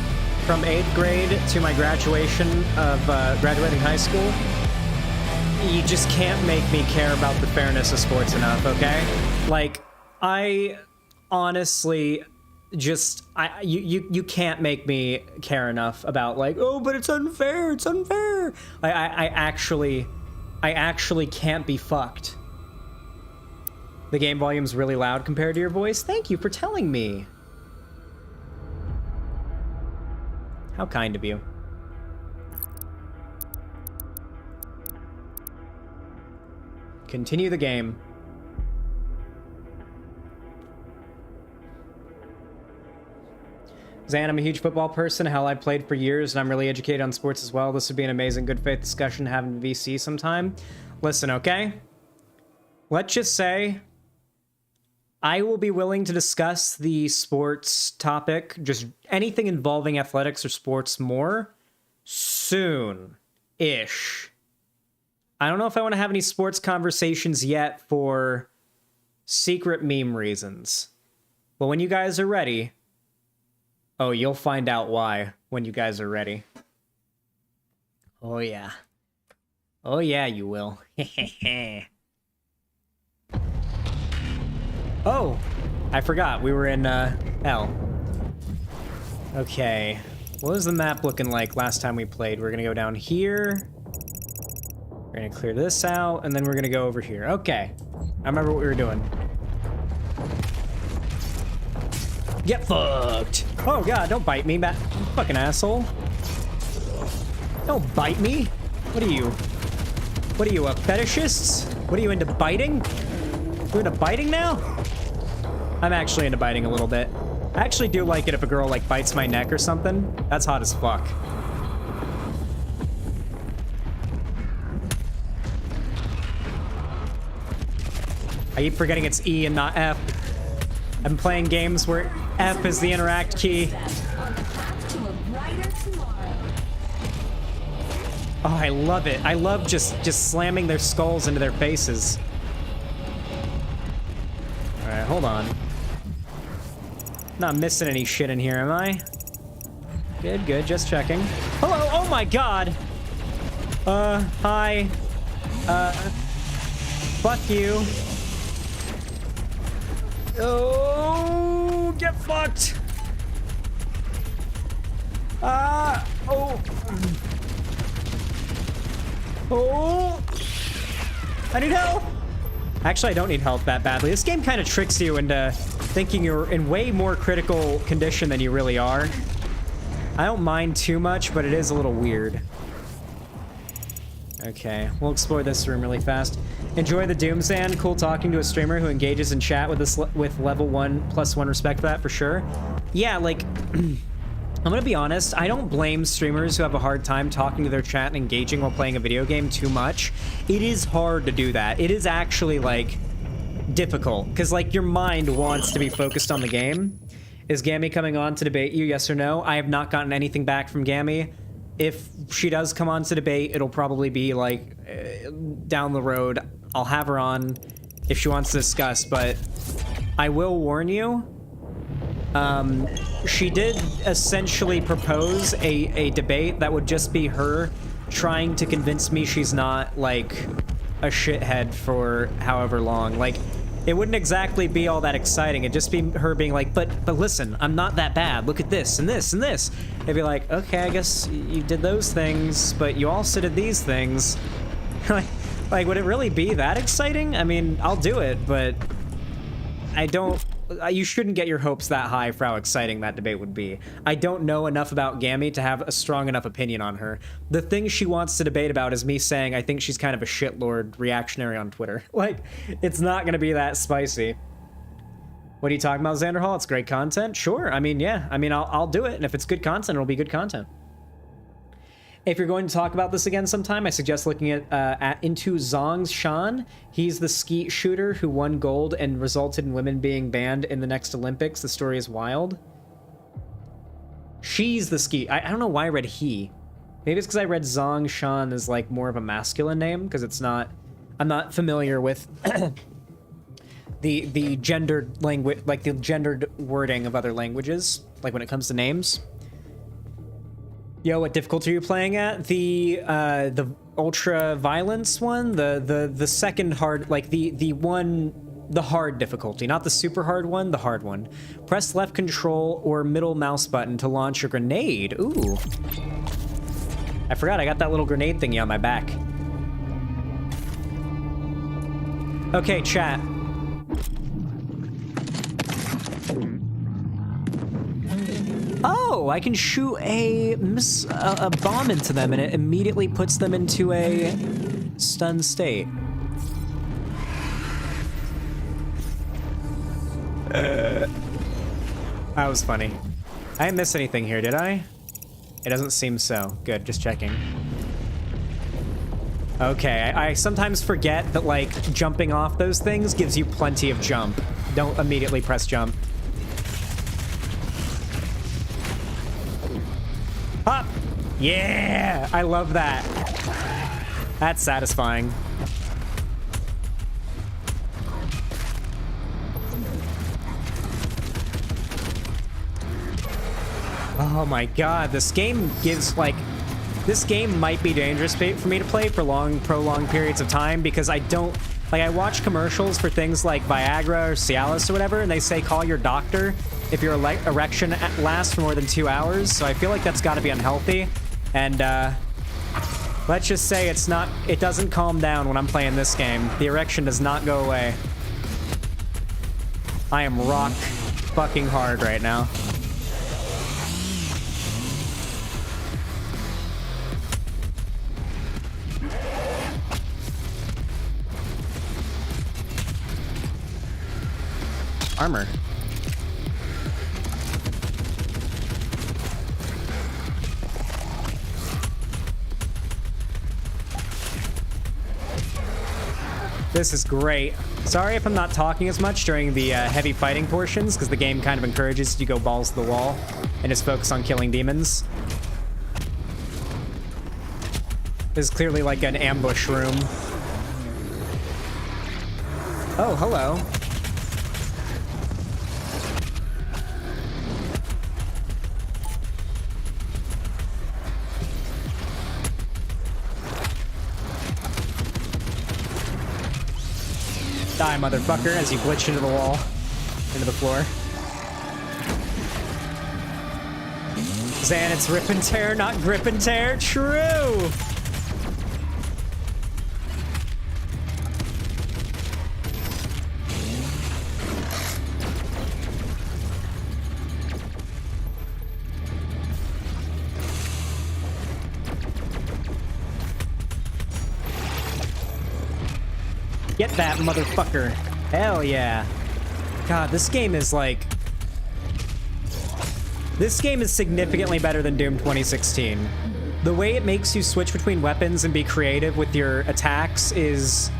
from 8th grade to my graduation of graduating high school, you just can't make me care about the fairness of sports enough, okay? Like, I honestly just you can't make me care enough about, like, oh, but it's unfair, it's unfair. I actually can't be fucked. The game volume's really loud compared to your voice. Thank you for telling me. How kind of you. Continue the game. Zan, I'm a huge football person. Hell, I've played for years, and I'm really educated on sports as well. This would be an amazing good faith discussion to have in VC sometime. Listen, okay? Let's just say I will be willing to discuss the sports topic, just anything involving athletics or sports more, soon-ish. I don't know if I want to have any sports conversations yet for secret meme reasons. But when you guys are ready... Oh, you'll find out why when you guys are ready. Oh, yeah. Oh, yeah, you will. Oh, I forgot. We were in, L. Okay. What was the map looking like last time we played? We're gonna go down here. We're gonna clear this out, and then we're gonna go over here. Okay. I remember what we were doing. Get fucked! Oh god, don't bite me, Matt. Fucking asshole. Don't bite me. What are you? What are you, a fetishist? What are you, into biting? You into biting now? I'm actually into biting a little bit. I actually do like it if a girl, like, bites my neck or something. That's hot as fuck. I keep forgetting it's E and not F. I'm playing games where F is the interact key. Oh, I love it. I love just slamming their skulls into their faces. All right, hold on. Not missing any shit in here, am I? Good, good, just checking. Hello, oh my god! Hi. Fuck you. Oh, get fucked! Oh. Oh! I need help! Actually, I don't need help that badly. This game kind of tricks you into thinking you're in way more critical condition than you really are. I don't mind too much, but it is a little weird. Okay, we'll explore this room really fast. Enjoy the Doomsand. Cool talking to a streamer who engages in chat with this with level 1+1 respect for that, for sure. Yeah, like... I'm gonna be honest, I don't blame streamers who have a hard time talking to their chat and engaging while playing a video game too much. It is hard to do that. It is actually, like, difficult. Because, like, your mind wants to be focused on the game. Is Gammy coming on to debate you, yes or no? I have not gotten anything back from Gammy. If she does come on to debate, it'll probably be, like, down the road. I'll have her on if she wants to discuss, but I will warn you. She did essentially propose a debate that would just be her trying to convince me she's not, like, a shithead for however long. Like, it wouldn't exactly be all that exciting. It'd just be her being like, but listen, I'm not that bad. Look at this and this and this. It'd be like, okay, I guess you did those things, but you also did these things. Like, would it really be that exciting? I mean, I'll do it, but I don't... You shouldn't get your hopes that high for how exciting that debate would be. I don't know enough about Gammy to have a strong enough opinion on her. The thing she wants to debate about is me saying I think she's kind of a shitlord reactionary on Twitter. Like, it's not gonna be that spicy. What are you talking about, Xanderhal? It's great content? Sure, I mean, yeah. I mean, I'll do it, and if it's good content, it'll be good content. If you're going to talk about this again sometime, I suggest looking at into Zong's Shan. He's the skeet shooter who won gold and resulted in women being banned in the next Olympics. The story is wild. She's the skeet. I don't know why I read he. Maybe it's because I read Zong Shan as like more of a masculine name, because it's not... I'm not familiar with the gendered language, like the gendered wording of other languages, like when it comes to names. Yo, what difficulty are you playing at? The ultra violence one, the second hard, like the hard difficulty, not the super hard one, the hard one. Press left control or middle mouse button to launch a grenade. Ooh. I forgot I got that little grenade thingy on my back. Okay, chat. Oh, I can shoot a bomb into them and it immediately puts them into a stunned state. That was funny. I didn't miss anything here, did I? It doesn't seem so. Good, just checking. Okay, I sometimes forget that, like, jumping off those things gives you plenty of jump. Don't immediately press jump. Hop! Yeah! I love that. That's satisfying. Oh my god, this game gives, like... This game might be dangerous for me to play for prolonged periods of time because I don't... Like, I watch commercials for things like Viagra or Cialis or whatever, and they say call your doctor if your erection lasts for more than 2 hours, so I feel like that's gotta be unhealthy. And, let's just say it doesn't calm down when I'm playing this game. The erection does not go away. I am rock fucking hard right now. Armor. This is great. Sorry if I'm not talking as much during the heavy fighting portions, because the game kind of encourages you to go balls to the wall and just focus on killing demons. This is clearly like an ambush room. Oh, hello. Die, motherfucker, as you glitch into the wall, into the floor. Zan, it's rip and tear, not grip and tear. True! Get that, motherfucker. Hell yeah. God, this game is like... This game is significantly better than Doom 2016. The way it makes you switch between weapons and be creative with your attacks is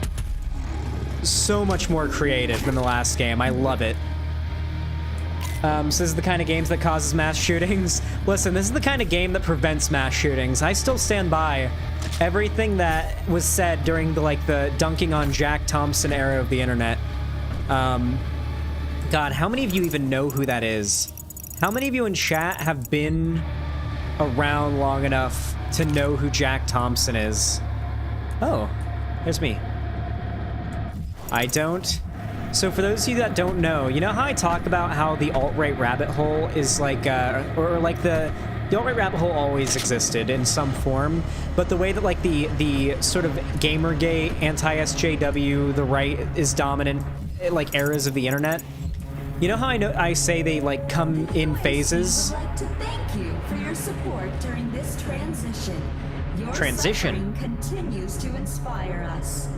so much more creative than the last game. I love it. So this is the kind of games that causes mass shootings. Listen, this is the kind of game that prevents mass shootings. I still stand by everything that was said during the dunking on Jack Thompson era of the internet. God, how many of you even know who that is? How many of you in chat have been around long enough to know who Jack Thompson is? Oh, there's me. I don't. So for those of you that don't know, you know how I talk about how the alt-right rabbit hole is like, the alt-right rabbit hole always existed in some form, but the way that like the sort of Gamergate, anti-SJW, the right is dominant, like eras of the internet. You know how I say they like come in phases? I'd like to thank you for your support during this transition. Your Transition continues to inspire us.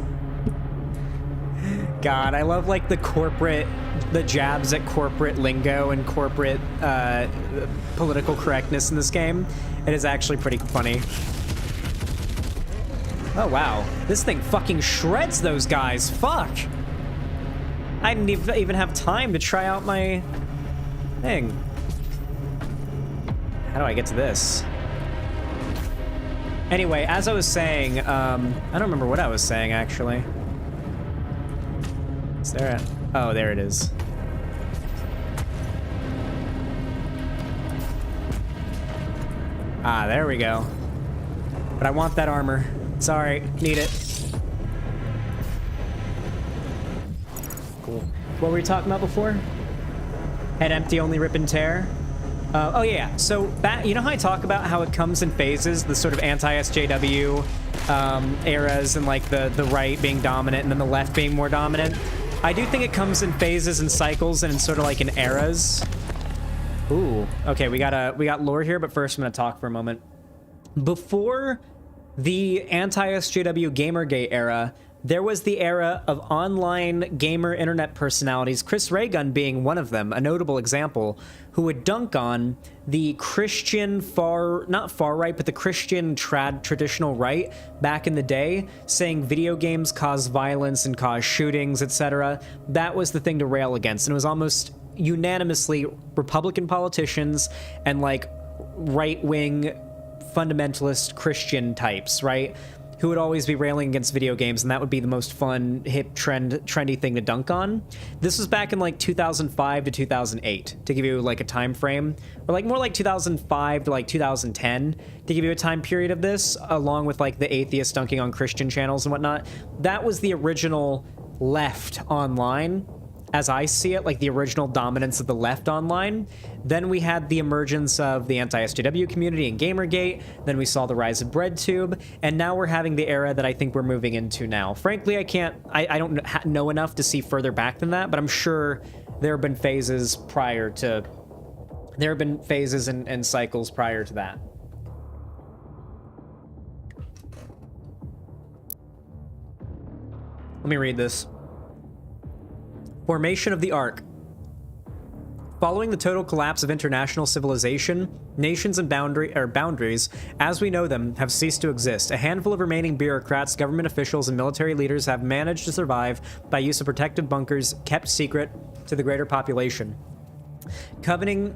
God, I love like the jabs at corporate lingo and corporate political correctness in this game. It is actually pretty funny. Oh wow, this thing fucking shreds those guys. Fuck. I didn't even have time to try out my thing. How do I get to this? Anyway, as I was saying, I don't remember what I was saying actually. Is there oh, there it is. Ah, there we go. But I want that armor. Sorry, need it. Cool. What were we talking about before? Head empty, only rip and tear. Oh yeah, so you know how I talk about how it comes in phases, the sort of anti-SJW eras, and like the right being dominant and then the left being more dominant? I do think it comes in phases and cycles and in sort of like in eras. Ooh, okay, we got lore here, but first I'm gonna talk for a moment. Before the anti-SJW Gamergate era, there was the era of online gamer internet personalities, Chris Raygun being one of them, a notable example, who would dunk on the Christian not far right, but the Christian traditional right back in the day, saying video games cause violence and cause shootings, etc. That was the thing to rail against, and it was almost unanimously Republican politicians and like right-wing fundamentalist Christian types, right? Who would always be railing against video games, and that would be the most fun, hip, trendy thing to dunk on. This was back in like 2005 to 2008, to give you like a time frame, or like more like 2005 to like 2010, to give you a time period of this, along with like the atheist dunking on Christian channels and whatnot. That was the original left online, as I see it, like the original dominance of the left online. Then we had the emergence of the anti-SJW community and Gamergate. Then we saw the rise of BreadTube, and now we're having the era that I think we're moving into now. Frankly, I don't know enough to see further back than that, but I'm sure there have been phases and cycles prior to that. Let me read this. Formation of the Ark. Following the total collapse of international civilization, nations and boundaries, as we know them, have ceased to exist. A handful of remaining bureaucrats, government officials, and military leaders have managed to survive by use of protective bunkers kept secret to the greater population. Covenanting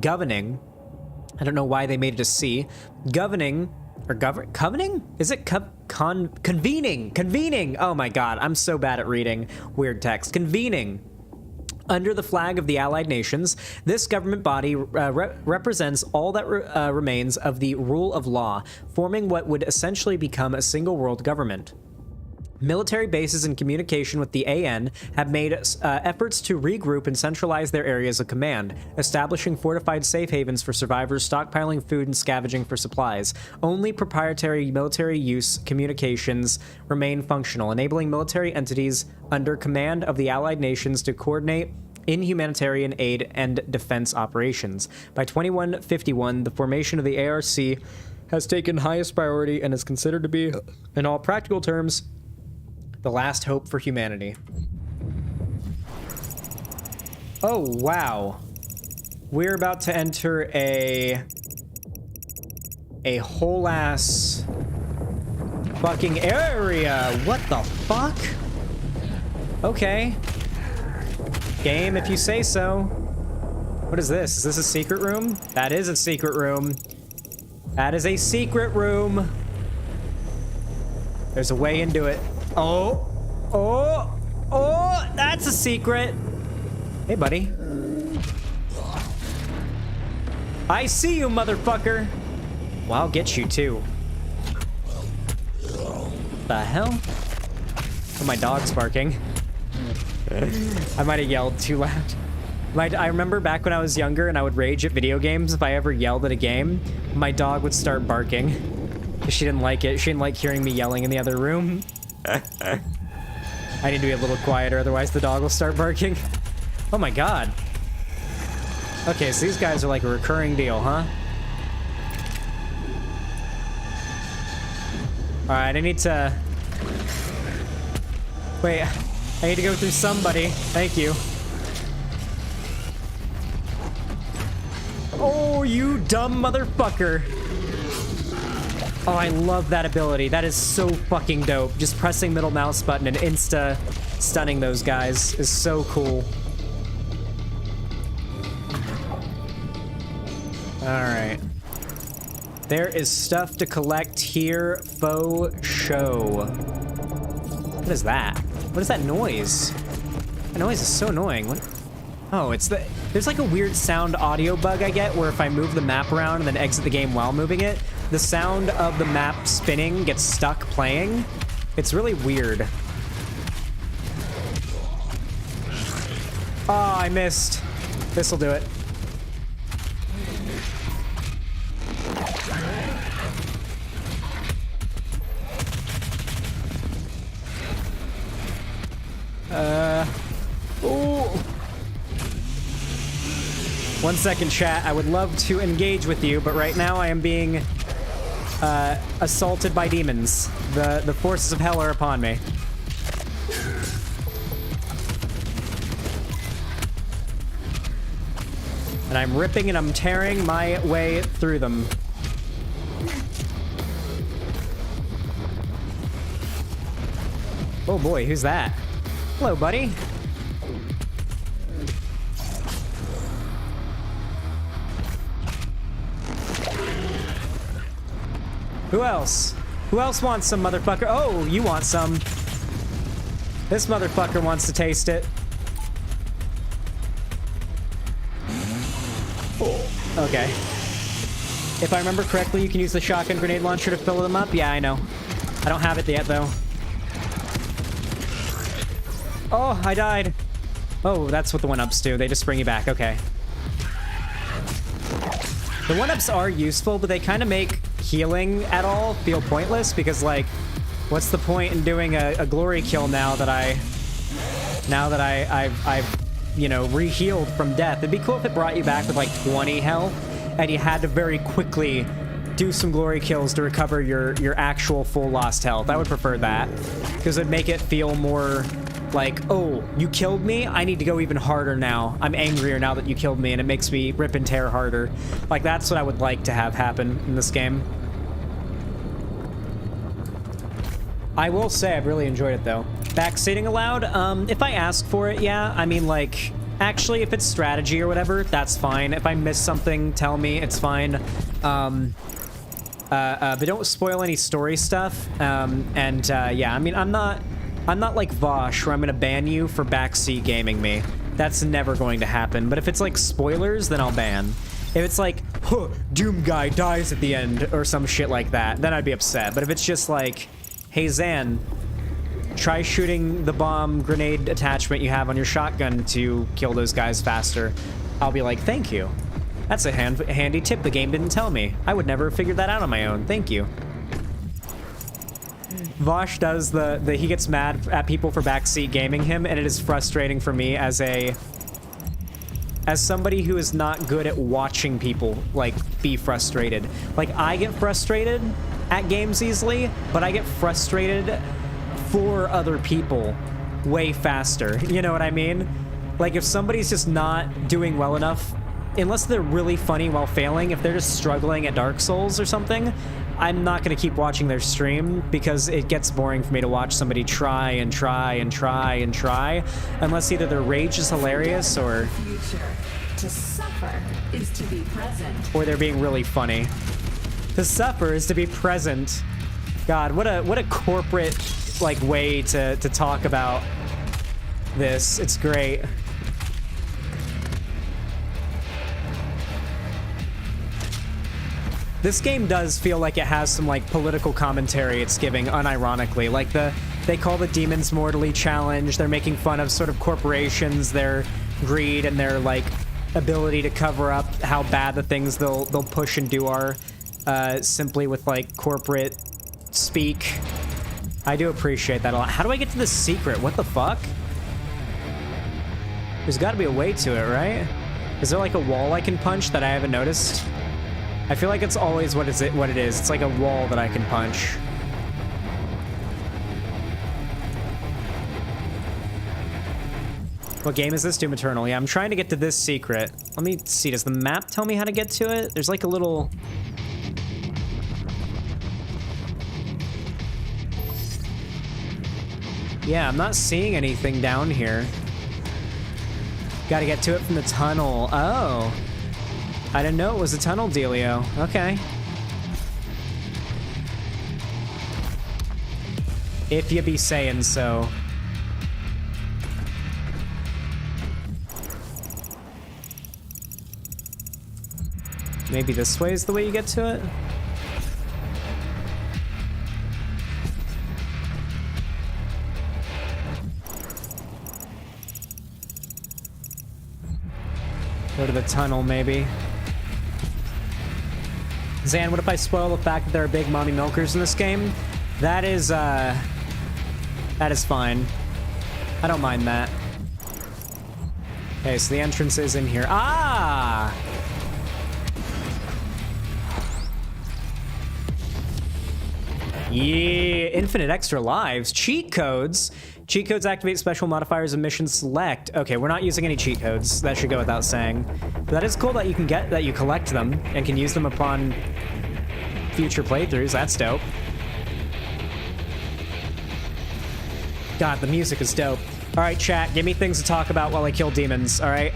governing. I don't know why they made it a C. Governing, or governing? Is it convening? Convening! Oh my god, I'm so bad at reading weird text. Convening. Under the flag of the Allied Nations, this government body represents all that remains of the rule of law, forming what would essentially become a single world government. Military bases in communication with the AN have made efforts to regroup and centralize their areas of command, establishing fortified safe havens for survivors, stockpiling food, and scavenging for supplies. Only proprietary military use communications remain functional, enabling military entities under command of the Allied Nations to coordinate in humanitarian aid and defense operations. By 2151, the formation of the ARC has taken highest priority and is considered to be, in all practical terms, the last hope for humanity. Oh, wow. We're about to enter a whole ass fucking area. What the fuck? Okay. Game, if you say so. What is this? Is this a secret room? That is a secret room. That is a secret room. There's a way into it. Oh, that's a secret. Hey, buddy. I see you, motherfucker. Well, I'll get you, too. The hell? Oh, my dog's barking. I might have yelled too loud. I remember back when I was younger and I would rage at video games. If I ever yelled at a game, my dog would start barking. She didn't like it. She didn't like hearing me yelling in the other room. I need to be a little quieter, otherwise the dog will start barking. Oh my god. Okay, so these guys are like a recurring deal, huh? Alright, I need to... Wait, I need to go through somebody. Thank you. Oh, you dumb motherfucker. Oh, I love that ability. That is so fucking dope. Just pressing middle mouse button and insta-stunning those guys is so cool. Alright. There is stuff to collect here, faux show. What is that? What is that noise? That noise is so annoying. What? Oh, it's the... There's like a weird sound audio bug I get where if I move the map around and then exit the game while moving it, the sound of the map spinning gets stuck playing. It's really weird. Oh, I missed. This'll do it. Ooh. 1 second, chat. I would love to engage with you, but right now I am being assaulted by demons. The forces of hell are upon me. And I'm ripping and I'm tearing my way through them. Oh boy, who's that? Hello, buddy. Who else? Who else wants some, motherfucker? Oh, you want some. This motherfucker wants to taste it. Okay. If I remember correctly, you can use the shotgun grenade launcher to fill them up. Yeah, I know. I don't have it yet, though. Oh, I died. Oh, that's what the 1-ups do. They just bring you back. Okay. The 1-ups are useful, but they kind of make healing at all feel pointless because, like, what's the point in doing a glory kill now that I've you know, re-healed from death? It'd be cool if it brought you back with like 20 health and you had to very quickly do some glory kills to recover your actual full lost health. I would prefer that because it'd make it feel more like, oh, you killed me? I need to go even harder now. I'm angrier now that you killed me, and it makes me rip and tear harder. Like, that's what I would like to have happen in this game. I will say I've really enjoyed it, though. Backseating allowed? If I ask for it, yeah. I mean, like, Actually, if it's strategy or whatever, that's fine. If I miss something, tell me. It's fine. But don't spoil any story stuff. Yeah, I mean, I'm not like Vosh, where I'm gonna ban you for backseat gaming me. That's never going to happen. But if it's like spoilers, then I'll ban. If it's like, huh, Doom guy dies at the end or some shit like that, then I'd be upset. But if it's just like, hey Zan, try shooting the bomb grenade attachment you have on your shotgun to kill those guys faster, I'll be like, thank you. That's a handy tip the game didn't tell me. I would never have figured that out on my own. Thank you. Vosh does he gets mad at people for backseat gaming him, and it is frustrating for me as somebody who is not good at watching people, like, be frustrated. Like, I get frustrated at games easily, but I get frustrated for other people way faster. You know what I mean? Like, if somebody's just not doing well enough, unless they're really funny while failing, if they're just struggling at Dark Souls or something, I'm not going to keep watching their stream because it gets boring for me to watch somebody try and try and try and try, unless either their rage is hilarious or To suffer is to be present. or they're being really funny. To suffer is to be present. God, what a corporate like way to talk about this. It's great. This game does feel like it has some like political commentary it's giving unironically. Like they call the Demons Mortally Challenge. They're making fun of sort of corporations, their greed and their like ability to cover up how bad the things they'll push and do are simply with like corporate speak. I do appreciate that a lot. How do I get to this secret? What the fuck? There's got to be a way to it, right? Is there like a wall I can punch that I haven't noticed? I feel like it's always what it is. It's like a wall that I can punch. What game is this? Doom Eternal. Yeah, I'm trying to get to this secret. Let me see. Does the map tell me how to get to it? There's like a little... Yeah, I'm not seeing anything down here. Gotta get to it from the tunnel. Oh. I didn't know it was a tunnel dealio. Okay. If you be saying so. Maybe this way is the way you get to it? Go to the tunnel, maybe. Zan, what if I spoil the fact that there are big mommy milkers in this game? That is fine. I don't mind that. Okay, so the entrance is in here. Ah! Yeah, infinite extra lives. Cheat codes. Cheat codes activate special modifiers and mission select. Okay, we're not using any cheat codes. That should go without saying. But that is cool that you collect them and can use them upon future playthroughs. That's dope. God, the music is dope. All right, chat, give me things to talk about while I kill demons, all right?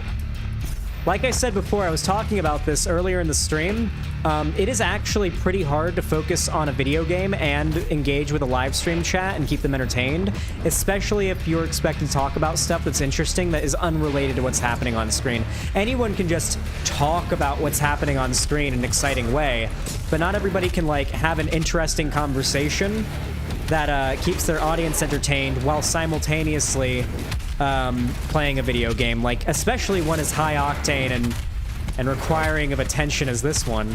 Like I said before, I was talking about this earlier in the stream. It is actually pretty hard to focus on a video game and engage with a live stream chat and keep them entertained, especially if you're expected to talk about stuff that's interesting that is unrelated to what's happening on screen. Anyone can just talk about what's happening on screen in an exciting way, but not everybody can like have an interesting conversation that keeps their audience entertained while simultaneously playing a video game, like especially one as high octane and requiring of attention as this one.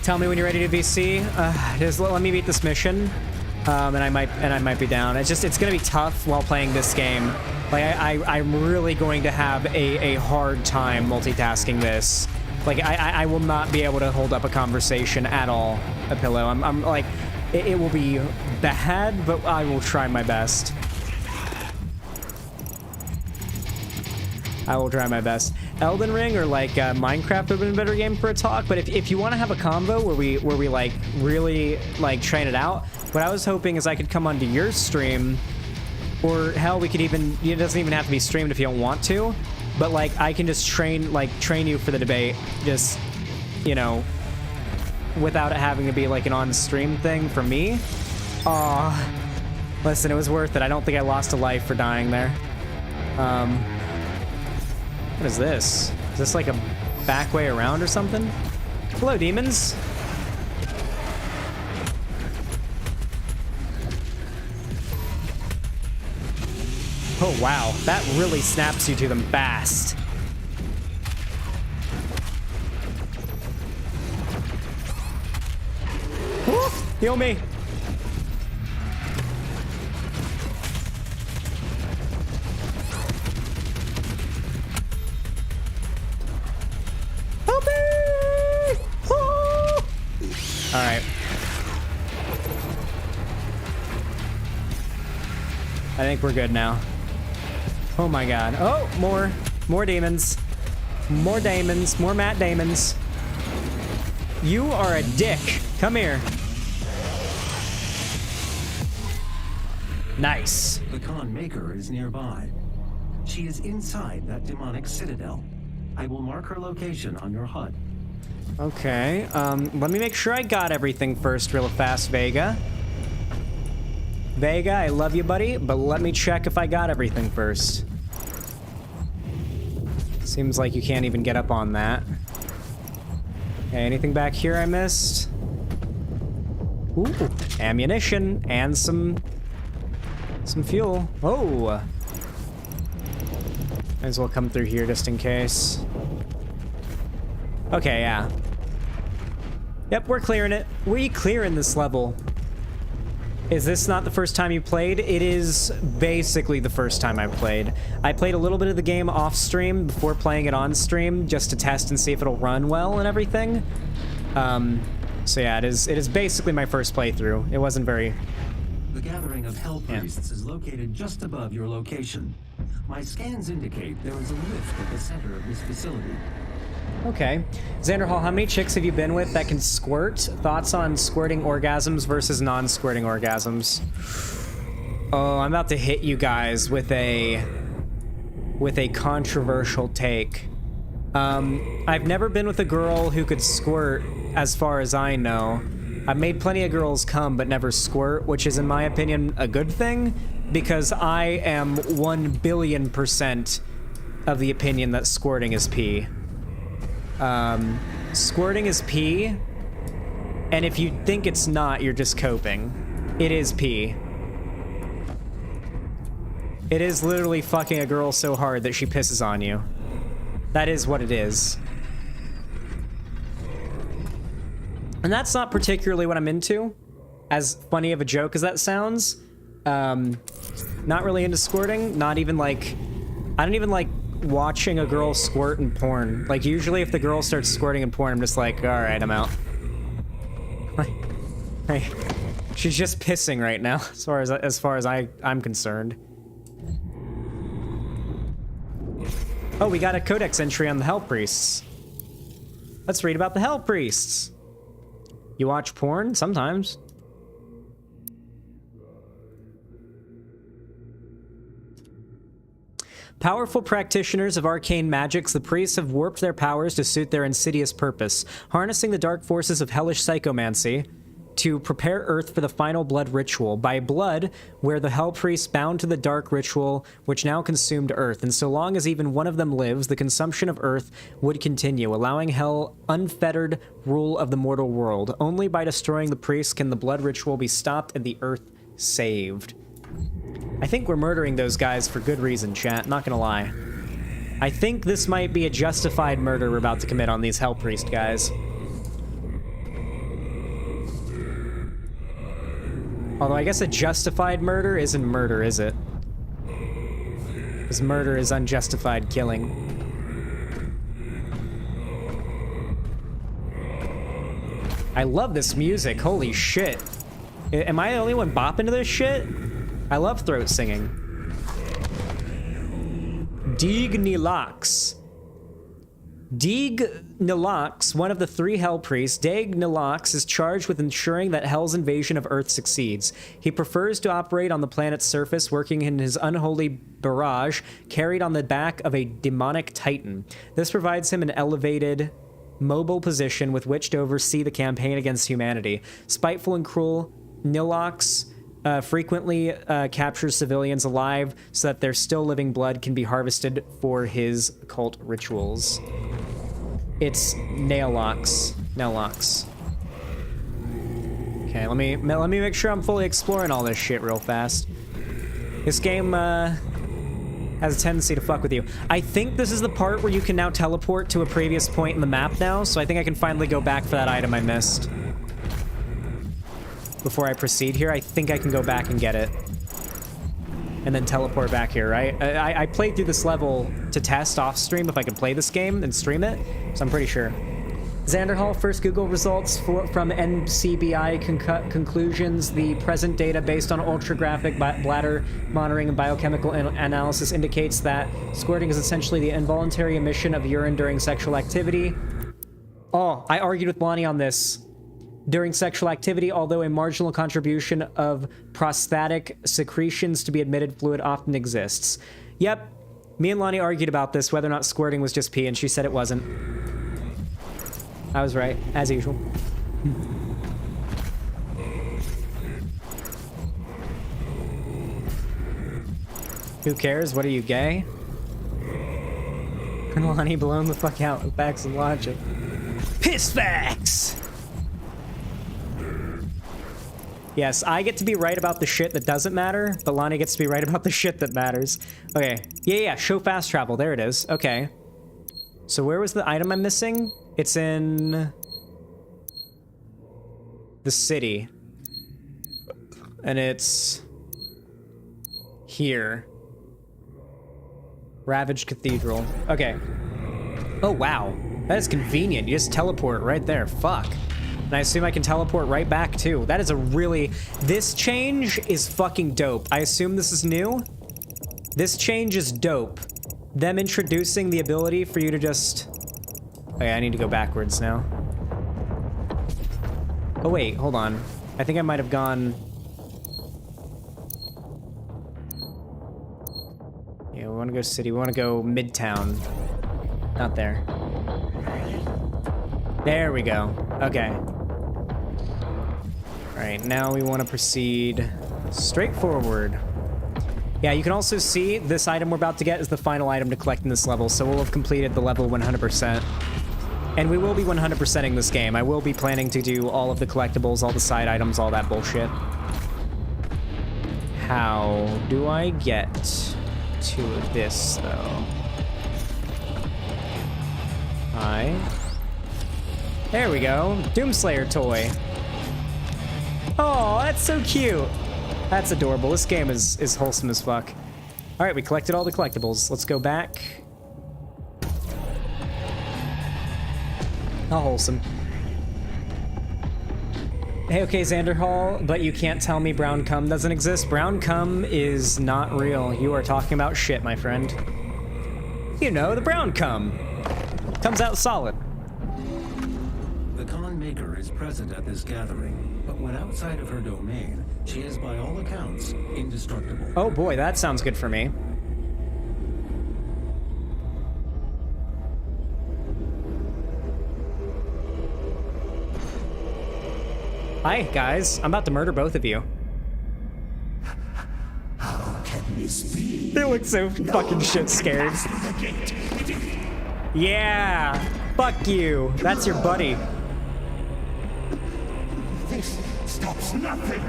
Tell me when you're ready to VC. Just let me beat this mission, and I might be down. It's gonna be tough while playing this game. Like I'm really going to have a hard time multitasking this. Like I will not be able to hold up a conversation at all. A pillow. I'm like. It will be bad, but I will try my best. I will try my best. Elden Ring or like Minecraft would have been a better game for a talk, but if you want to have a combo where we like really like train it out, what I was hoping is I could come onto your stream Or hell, we could even, it doesn't even have to be streamed if you don't want to, but like I can just train you for the debate, just, you know, without it having to be like an on-stream thing for me. Aw, listen, it was worth it. I don't think I lost a life for dying there. What is this? Is this like a back way around or something? Hello, demons. Oh, wow. That really snaps you to them fast. Woo! Heal me. Help me! Oh! All right. I think we're good now. Oh my god. Oh, more demons. More Damons. More Matt Damons. You are a dick. Come here. Nice. The Khan Maker is nearby. She is inside that demonic citadel. I will mark her location on your HUD. Okay, let me make sure I got everything first real fast, Vega. Vega, I love you, buddy, but let me check if I got everything first. Seems like you can't even get up on that. Okay, anything back here I missed? Ooh, ammunition and some fuel. Oh! Might as well come through here just in case. Okay, yeah. Yep, we're clearing it. We clearing this level. Is this not the first time you played? It is basically the first time I played. I played a little bit of the game off stream before playing it on stream just to test and see if it'll run well and everything. So yeah, it is basically my first playthrough. It wasn't very... The gathering of Hell Priests is located just above your location. My scans indicate there is a lift at the center of this facility. Okay. Xanderhal, how many chicks have you been with that can squirt? Thoughts on squirting orgasms versus non-squirting orgasms? Oh, I'm about to hit you guys with a controversial take. I've never been with a girl who could squirt, as far as I know. I've made plenty of girls come but never squirt, which is, in my opinion, a good thing, because I am 1 billion% of the opinion that squirting is pee. Squirting is pee, and if you think it's not, you're just coping. It is pee. It is literally fucking a girl so hard that she pisses on you. That is what it is. And that's not particularly what I'm into, as funny of a joke as that sounds. Not really into squirting, not even like... I don't even like watching a girl squirt in porn. Like, usually if the girl starts squirting in porn, I'm just like, alright, I'm out. Hey, she's just pissing right now, as far as I'm concerned. Oh, we got a codex entry on the Hell Priests. Let's read about the Hell Priests. You watch porn? Sometimes. Powerful practitioners of arcane magics, the priests have warped their powers to suit their insidious purpose, harnessing the dark forces of hellish psychomancy to prepare Earth for the final blood ritual. By blood, where the Hell Priests bound to the dark ritual which now consumed Earth, and so long as even one of them lives, the consumption of Earth would continue, allowing Hell unfettered rule of the mortal world. Only by destroying the priests can the blood ritual be stopped and the Earth saved. I think we're murdering those guys for good reason, chat, not gonna lie. I think this might be a justified murder we're about to commit on these Hell Priest guys. Although I guess a justified murder isn't murder, is it? Because murder is unjustified killing. I love this music, holy shit. Am I the only one bopping to this shit? I love throat singing. Dignilax. Deeg Nilox, one of the 3 Hell Priests, Deeg Nilox is charged with ensuring that Hell's invasion of Earth succeeds. He prefers to operate on the planet's surface, working in his unholy barrage, carried on the back of a demonic titan. This provides him an elevated, mobile position with which to oversee the campaign against humanity. Spiteful and cruel, Nilox frequently captures civilians alive so that their still living blood can be harvested for his cult rituals. It's Naillox. Okay, let me make sure I'm fully exploring all this shit real fast. This game has a tendency to fuck with you. I think this is the part where you can now teleport to a previous point in the map now, so I think I can finally go back for that item I missed. Before I proceed here, I think I can go back and get it. And then teleport back here, right? I played through this level to test off stream if I could play this game and stream it, so I'm pretty sure. Xanderhal, first Google results from NCBI conclusions. The present data based on ultrographic bladder monitoring and biochemical analysis indicates that squirting is essentially the involuntary emission of urine during sexual activity. Oh, I argued with Lonnie on this. During sexual activity, although a marginal contribution of prostatic secretions to be emitted fluid often exists. Yep, me and Lonnie argued about this, whether or not squirting was just pee, and she said it wasn't. I was right, as usual. Who cares? What are you, gay? Lonnie blown the fuck out with facts and logic. Piss facts! Yes, I get to be right about the shit that doesn't matter, but Lonnie gets to be right about the shit that matters. Okay. Yeah, show fast travel. There it is. Okay. So where was the item I'm missing? It's in the city. And it's here. Ravaged Cathedral. Okay. Oh, wow. That is convenient. You just teleport right there. Fuck. And I assume I can teleport right back, too. That is a really... This change is fucking dope. I assume this is new. This change is dope. Them introducing the ability for you to just... Okay, I need to go backwards now. Oh, wait. Hold on. I think I might have gone... Yeah, we want to go city. We want to go midtown. Not there. There we go. Okay. Alright, now we want to proceed straight forward. Yeah, you can also see this item we're about to get is the final item to collect in this level, so we'll have completed the level 100%. And we will be 100%ing this game. I will be planning to do all of the collectibles, all the side items, all that bullshit. How do I get to this, though? There we go. Doomslayer toy. Oh, that's so cute. That's adorable. This game is wholesome as fuck. All right, we collected all the collectibles. Let's go back. How wholesome. Hey, okay, Xanderhal, but you can't tell me brown cum doesn't exist. Brown cum is not real. You are talking about shit, my friend. You know, the brown cum. Comes out solid. The Khan Maker is present at this gathering, but when outside of her domain, she is by all accounts indestructible. Oh boy, that sounds good for me. Hi, guys. I'm about to murder both of you. How can this be? They look so fucking shit scared. Yeah! Fuck you! That's your buddy. This stops nothing.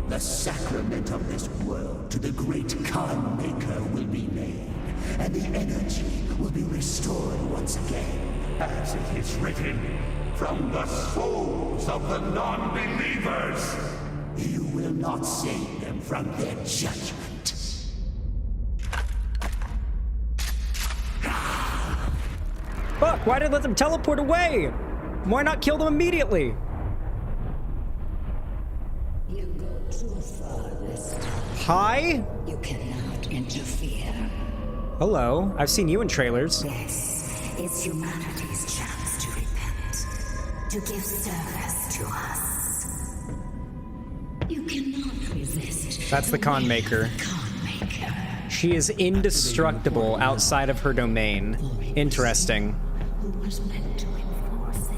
The sacrament of this world to the great Khan Maker will be made, and the energy will be restored once again. As it is written, from the souls of the non-believers. You will not save them from their judgment. Fuck, why did I let them teleport away? Why not kill them immediately? You go too far this time. Hi? You cannot interfere. Hello, I've seen you in trailers. Yes, is humanity's chance to repent, to give service to us. You cannot resist. That's the con maker. She is indestructible outside of her domain. Interesting. Who was meant to enforce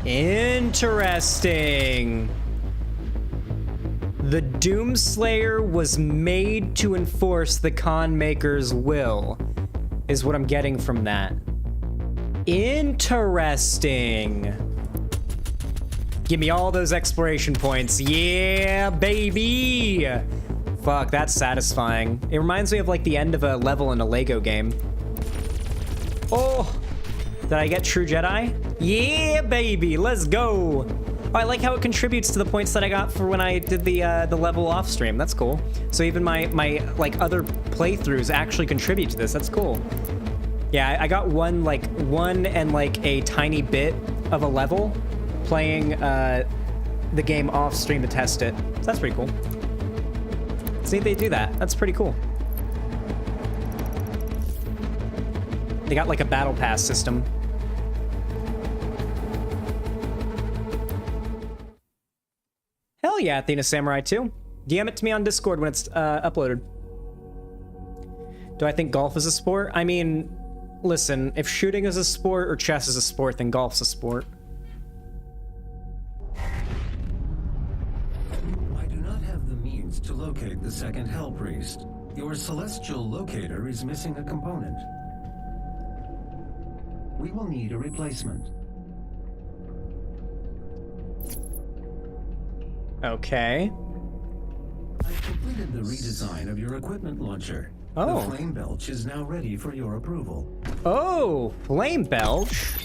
it. Interesting. The Doomslayer was made to enforce the con maker's will, is what I'm getting from that. Interesting. Give me all those exploration points. Yeah, baby. Fuck, that's satisfying. It reminds me of like the end of a level in a Lego game. Oh, did I get True Jedi? Yeah, baby, let's go. Oh, I like how it contributes to the points that I got for when I did the level off stream. That's cool. So even my like other playthroughs actually contribute to this. That's cool. Yeah, I got one and like a tiny bit of a level playing the game off stream to test it. So that's pretty cool. See, they do that. That's pretty cool. They got like a battle pass system. Hell yeah, Athena Samurai 2. DM it to me on Discord when it's uploaded. Do I think golf is a sport? I mean, listen, if shooting is a sport or chess is a sport, then golf's a sport. I do not have the means to locate the second Hell Priest. Your celestial locator is missing a component. We will need a replacement. Okay. I've completed the redesign of your equipment launcher. Oh. The flame belch is now ready for your approval. Oh, flame belch.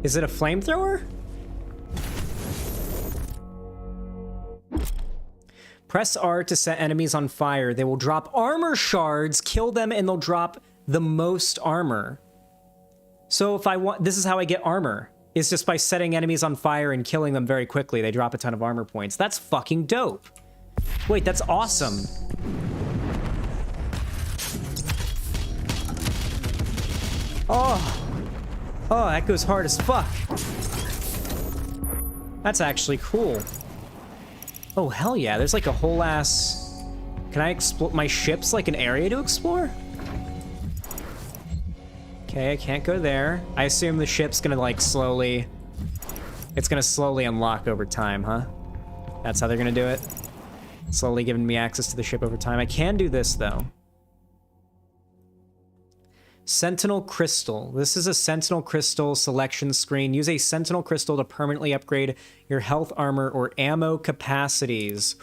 Is it a flamethrower? Press R to set enemies on fire. They will drop armor shards, kill them, and they'll drop the most armor. So if I want, this is how I get armor. Is just by setting enemies on fire and killing them very quickly. They drop a ton of armor points. That's fucking dope. Wait, that's awesome. Oh. Oh, that goes hard as fuck. That's actually cool. Oh, hell yeah. There's like a whole ass... Can I explore... My ship's like an area to explore? Okay, I can't go there. I assume the ship's gonna like slowly... It's gonna slowly unlock over time, huh? That's how they're gonna do it? Slowly giving me access to the ship over time. I can do this, though. Sentinel Crystal. This is a Sentinel Crystal selection screen. Use a Sentinel Crystal to permanently upgrade your health, armor, or ammo capacities.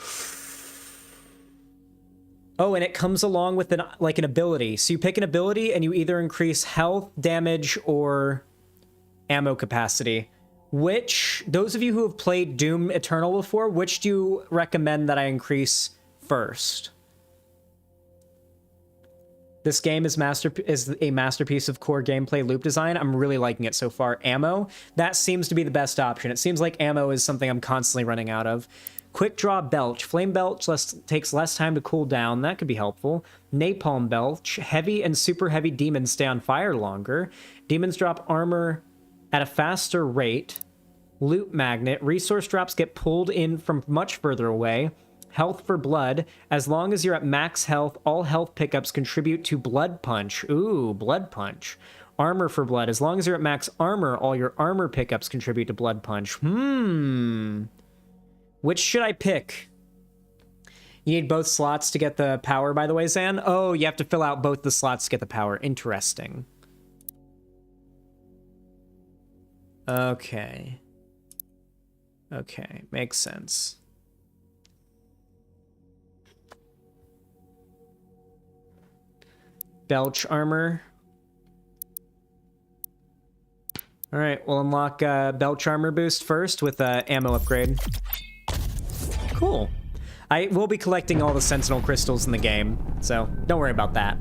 Oh, and it comes along with an ability. So you pick an ability and you either increase health, damage, or ammo capacity. Which, those of you who have played Doom Eternal before, which do you recommend that I increase first? This game is a masterpiece of core gameplay loop design. I'm really liking it so far. Ammo, that seems to be the best option. It seems like ammo is something I'm constantly running out of. Quick Draw Belch. Flame Belch takes less time to cool down. That could be helpful. Napalm Belch. Heavy and super heavy demons stay on fire longer. Demons drop armor at a faster rate. Loot Magnet. Resource drops get pulled in from much further away. Health for blood. As long as you're at max health, all health pickups contribute to Blood Punch. Ooh, Blood Punch. Armor for blood. As long as you're at max armor, all your armor pickups contribute to Blood Punch. Which should I pick? You need both slots to get the power, by the way, Zan? Oh, you have to fill out both the slots to get the power. Interesting. Okay. Okay, makes sense. Belch armor. All right, we'll unlock Belch armor boost first with ammo upgrade. Cool. I will be collecting all the Sentinel crystals in the game, so don't worry about that.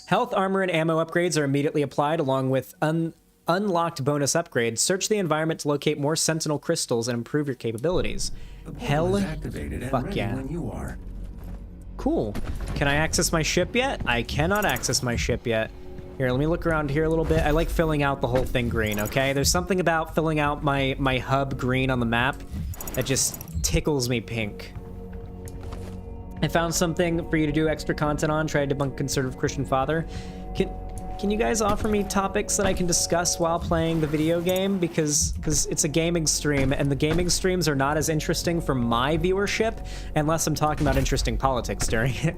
Health, armor, and ammo upgrades are immediately applied along with unlocked bonus upgrades. Search the environment to locate more Sentinel crystals and improve your capabilities. Hell, activated and fuck ready yeah. when you are. Cool. Can I access my ship yet? I cannot access my ship yet. Here, let me look around here a little bit. I like filling out the whole thing green, okay? There's something about filling out my hub green on the map that just tickles me pink. I found something for you to do extra content on. Try to debunk conservative Christian father. Can you guys offer me topics that I can discuss while playing the video game? Because it's a gaming stream, and the gaming streams are not as interesting for my viewership unless I'm talking about interesting politics during it.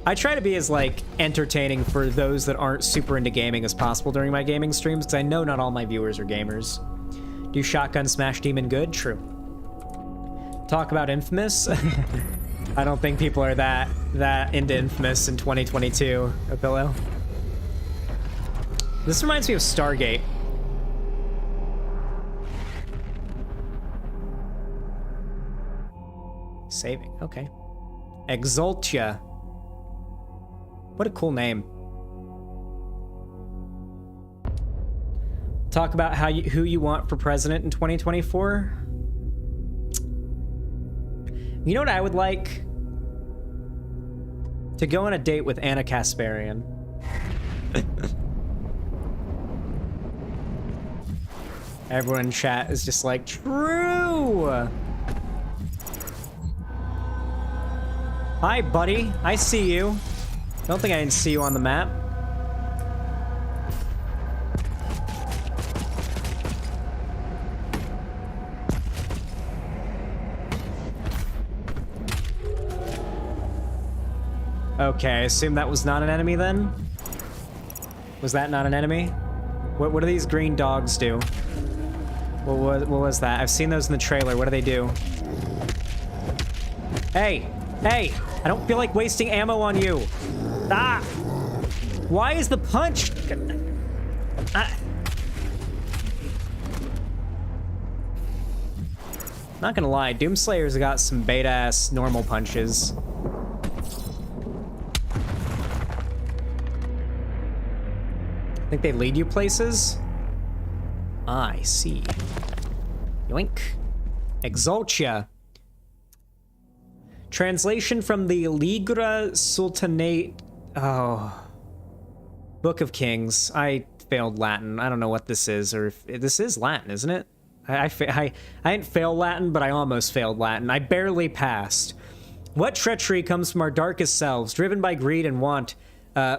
I try to be as, like, entertaining for those that aren't super into gaming as possible during my gaming streams, because I know not all my viewers are gamers. Do Shotgun Smash Demon good? True. Talk about Infamous? I don't think people are that into Infamous in 2022, Apillo. This reminds me of Stargate. Saving, okay. Exultia. What a cool name. Talk about who you want for president in 2024. You know what I would like? To go on a date with Anna Kasparian. Everyone in chat is just like, true! Hi, buddy. I see you. Don't think I didn't see you on the map. Okay, I assume that was not an enemy then? Was that not an enemy? What do these green dogs do? What was that? I've seen those in the trailer. What do they do? Hey! Hey! I don't feel like wasting ammo on you! Ah! Why is the punch... Not gonna lie, Doomslayer's got some beta-ass normal punches. Think they lead you places? I see. Yoink. Exultia. Translation from the Ligra Sultanate... Oh. Book of Kings. I failed Latin. I don't know what this is, or if... This is Latin, isn't it? I didn't fail Latin, but I almost failed Latin. I barely passed. What treachery comes from our darkest selves, driven by greed and want?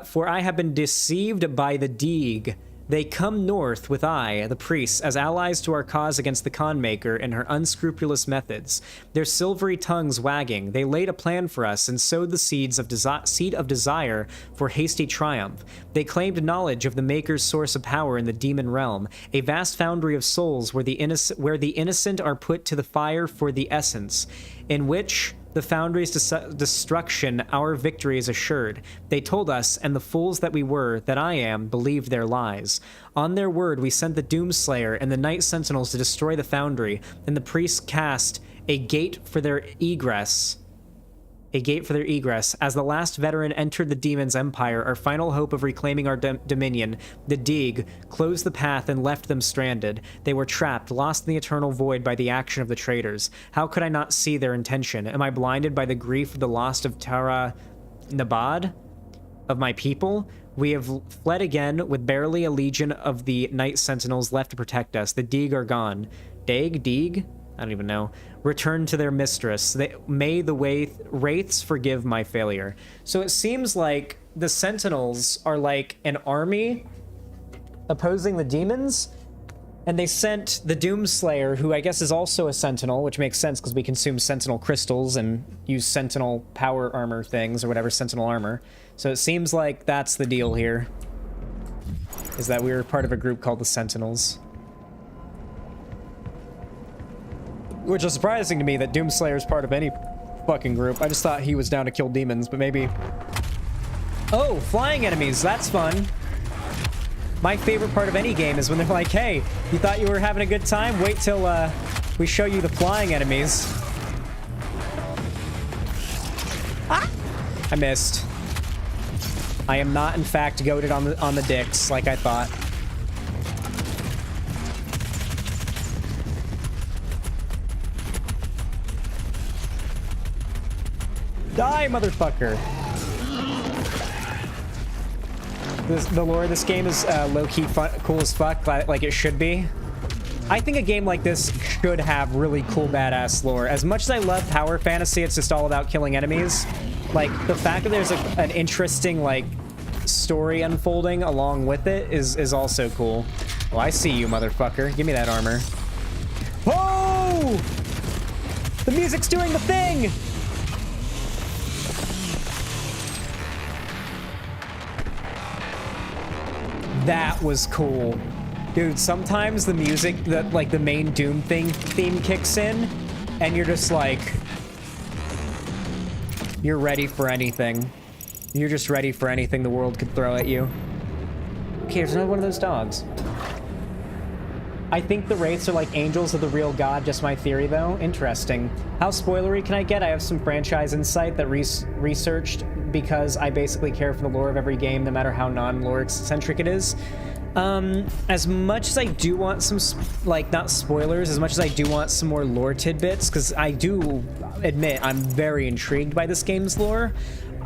For I have been deceived by the Deeg. They come north with I, the priests, as allies to our cause against the Conmaker and her unscrupulous methods. Their silvery tongues wagging, they laid a plan for us and sowed the seed of desire for hasty triumph. They claimed knowledge of the Maker's source of power in the demon realm, a vast foundry of souls where the innocent are put to the fire for the essence, in which... the foundry's destruction, our victory is assured. They told us, and the fools that we were, that I am, believed their lies. On their word, we sent the Doomslayer and the Night Sentinels to destroy the foundry, and the priests cast a gate for their egress. As the last veteran entered the demon's empire, our final hope of reclaiming our dominion, the Deeg closed the path and left them stranded. They were trapped, lost in the eternal void by the action of the traitors. How could I not see their intention? Am I blinded by the grief of the loss of Tara Nabad? Of my people? We have fled again with barely a legion of the Night Sentinels left to protect us. The Deeg are gone. Deeg? I don't even know. Return to their mistress. May the wraiths forgive my failure. So it seems like the Sentinels are like an army opposing the demons, and they sent the Doomslayer, who I guess is also a Sentinel, which makes sense because we consume Sentinel crystals and use Sentinel power armor things, or whatever, Sentinel armor. So it seems like that's the deal here, is that we were part of a group called the Sentinels. Which is surprising to me that Doomslayer's part of any fucking group. I just thought he was down to kill demons, but maybe... Oh, flying enemies, that's fun. My favorite part of any game is when they're like, hey, you thought you were having a good time? Wait till we show you the flying enemies. Ah! I missed. I am not, in fact, goated on the dicks like I thought. Die, motherfucker. The lore of this game is low-key cool as fuck, like it should be. I think a game like this should have really cool, badass lore. As much as I love power fantasy, it's just all about killing enemies. Like, the fact that there's an interesting, like, story unfolding along with it is also cool. Oh, I see you, motherfucker. Give me that armor. Oh! The music's doing the thing! That was cool. Dude, sometimes the music, like the main Doom theme kicks in, and you're just like, you're ready for anything. You're just ready for anything the world could throw at you. Okay, there's another one of those dogs. I think the wraiths are like angels of the real god, just my theory though. Interesting. How spoilery can I get? I have some franchise insight that researched because I basically care for the lore of every game, no matter how non-lore centric it is. As much as I do want some, like, not spoilers, as much as I do want some more lore tidbits, because I do admit I'm very intrigued by this game's lore,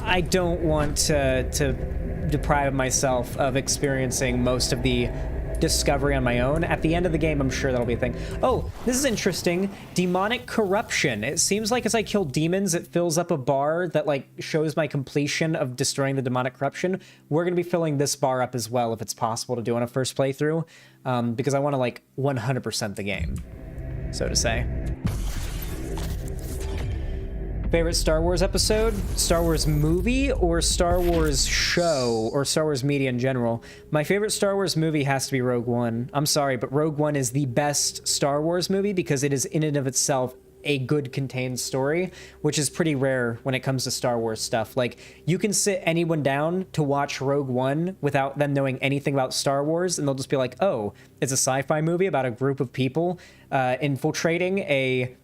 I don't want to deprive myself of experiencing most of the discovery on my own. At the end of the game, I'm sure that'll be a thing. Oh, this is interesting. Demonic corruption. It seems like as I kill demons, it fills up a bar that, like, shows my completion of destroying the demonic corruption. We're going to be filling this bar up as well if it's possible to do on a first playthrough, because I want to, like, 100% the game, so to say. Favorite Star Wars episode? Star Wars movie or Star Wars show or Star Wars media in general? My favorite Star Wars movie has to be Rogue One. I'm sorry, but Rogue One is the best Star Wars movie because it is in and of itself a good contained story, which is pretty rare when it comes to Star Wars stuff. Like, you can sit anyone down to watch Rogue One without them knowing anything about Star Wars, and they'll just be like, oh, it's a sci-fi movie about a group of people infiltrating a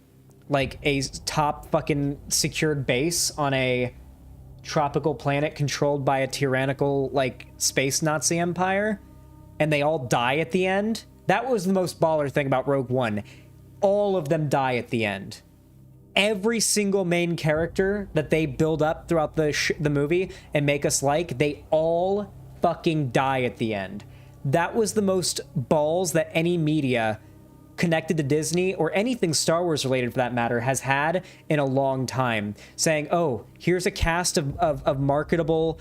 top fucking secured base on a tropical planet controlled by a tyrannical, like, space Nazi empire, and they all die at the end. That was the most baller thing about Rogue One. All of them die at the end. Every single main character that they build up throughout the movie and make us like, they all fucking die at the end. That was the most balls that any media connected to Disney, or anything Star Wars related for that matter, has had in a long time. Saying, oh, here's a cast of marketable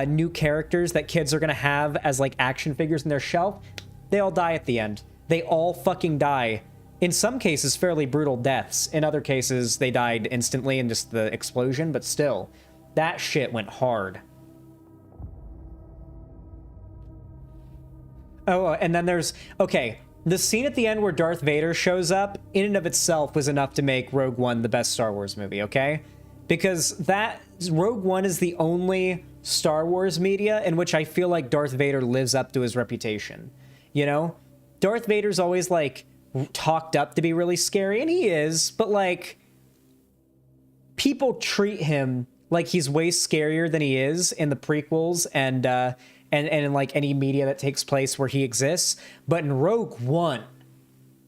new characters that kids are gonna have as, like, action figures in their shelf. They all die at the end. They all fucking die. In some cases, fairly brutal deaths. In other cases, they died instantly in just the explosion, but still, that shit went hard. Oh, and then there's, okay, the scene at the end where Darth Vader shows up, in and of itself, was enough to make Rogue One the best Star Wars movie, okay? Because Rogue One is the only Star Wars media in which I feel like Darth Vader lives up to his reputation. You know? Darth Vader's always, like, talked up to be really scary, and he is, but, like, people treat him like he's way scarier than he is in the prequels and in, like, any media that takes place where he exists. But in Rogue One,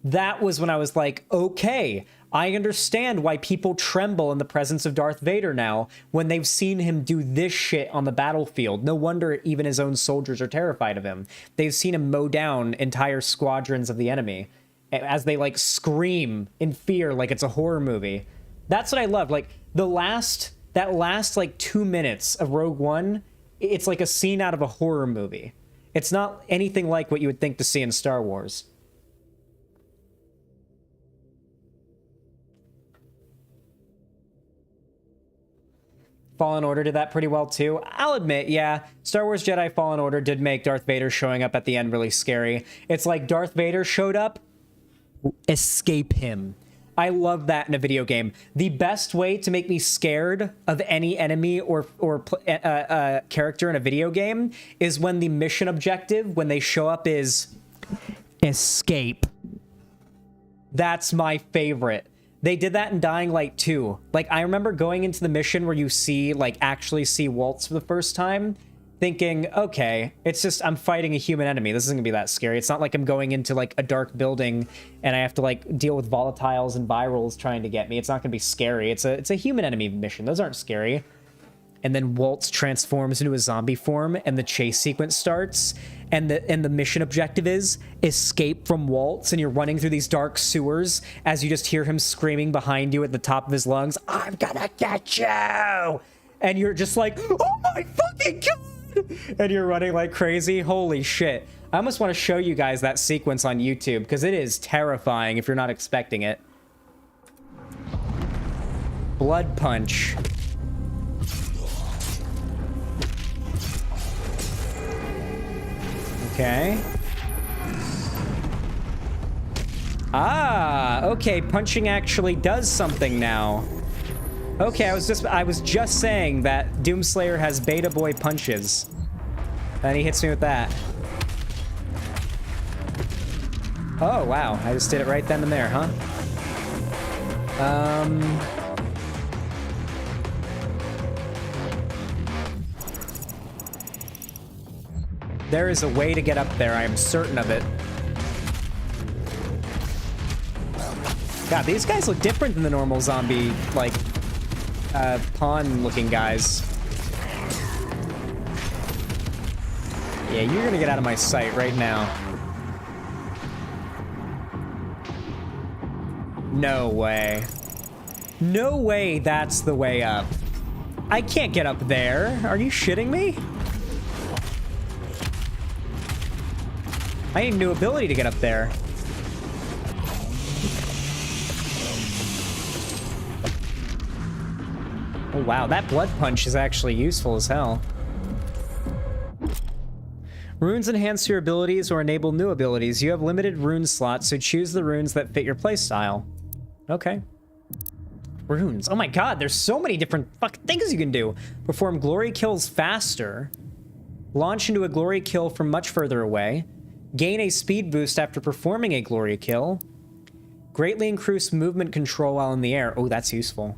that was when I was like, okay, I understand why people tremble in the presence of Darth Vader now when they've seen him do this shit on the battlefield. No wonder even his own soldiers are terrified of him. They've seen him mow down entire squadrons of the enemy as they, like, scream in fear like it's a horror movie. That's what I love. Like, that last, like, 2 minutes of Rogue One, it's like a scene out of a horror movie. It's not anything like what you would think to see in Star Wars. Fallen Order did that pretty well too. I'll admit, yeah, Star Wars Jedi Fallen Order did make Darth Vader showing up at the end really scary. It's like Darth Vader showed up, escape him. I love that in a video game. The best way to make me scared of any enemy or character in a video game is when the mission objective, when they show up, is escape. That's my favorite. They did that in Dying Light 2. Like, I remember going into the mission where you see, like, actually see Waltz for the first time, thinking, okay, it's just I'm fighting a human enemy. This isn't gonna be that scary. It's not like I'm going into like a dark building and I have to like deal with volatiles and virals trying to get me. It's not gonna be scary. It's a human enemy mission. Those aren't scary. And then Waltz transforms into a zombie form and the chase sequence starts and the mission objective is escape from Waltz, and you're running through these dark sewers as you just hear him screaming behind you at the top of his lungs, "I'm gonna get you!" And you're just like, "Oh my fucking god!" And you're running like crazy. Holy shit. I almost want to show you guys that sequence on YouTube because it is terrifying if you're not expecting it. Blood punch. Okay. Ah, okay, punching actually does something now. Okay, I was just saying that Doomslayer has beta boy punches. And he hits me with that. Oh, wow. I just did it right then and there, huh? There is a way to get up there, I am certain of it. God, these guys look different than the normal zombie, like, pawn-looking guys. Yeah, you're gonna get out of my sight right now. No way. No way that's the way up. I can't get up there. Are you shitting me? I need a new ability to get up there. Oh wow, that blood punch is actually useful as hell. Runes enhance your abilities or enable new abilities. You have limited rune slots, so choose the runes that fit your playstyle. Okay. Runes. Oh my god, there's so many different things you can do. Perform glory kills faster. Launch into a glory kill from much further away. Gain a speed boost after performing a glory kill. Greatly increase movement control while in the air. Oh, that's useful.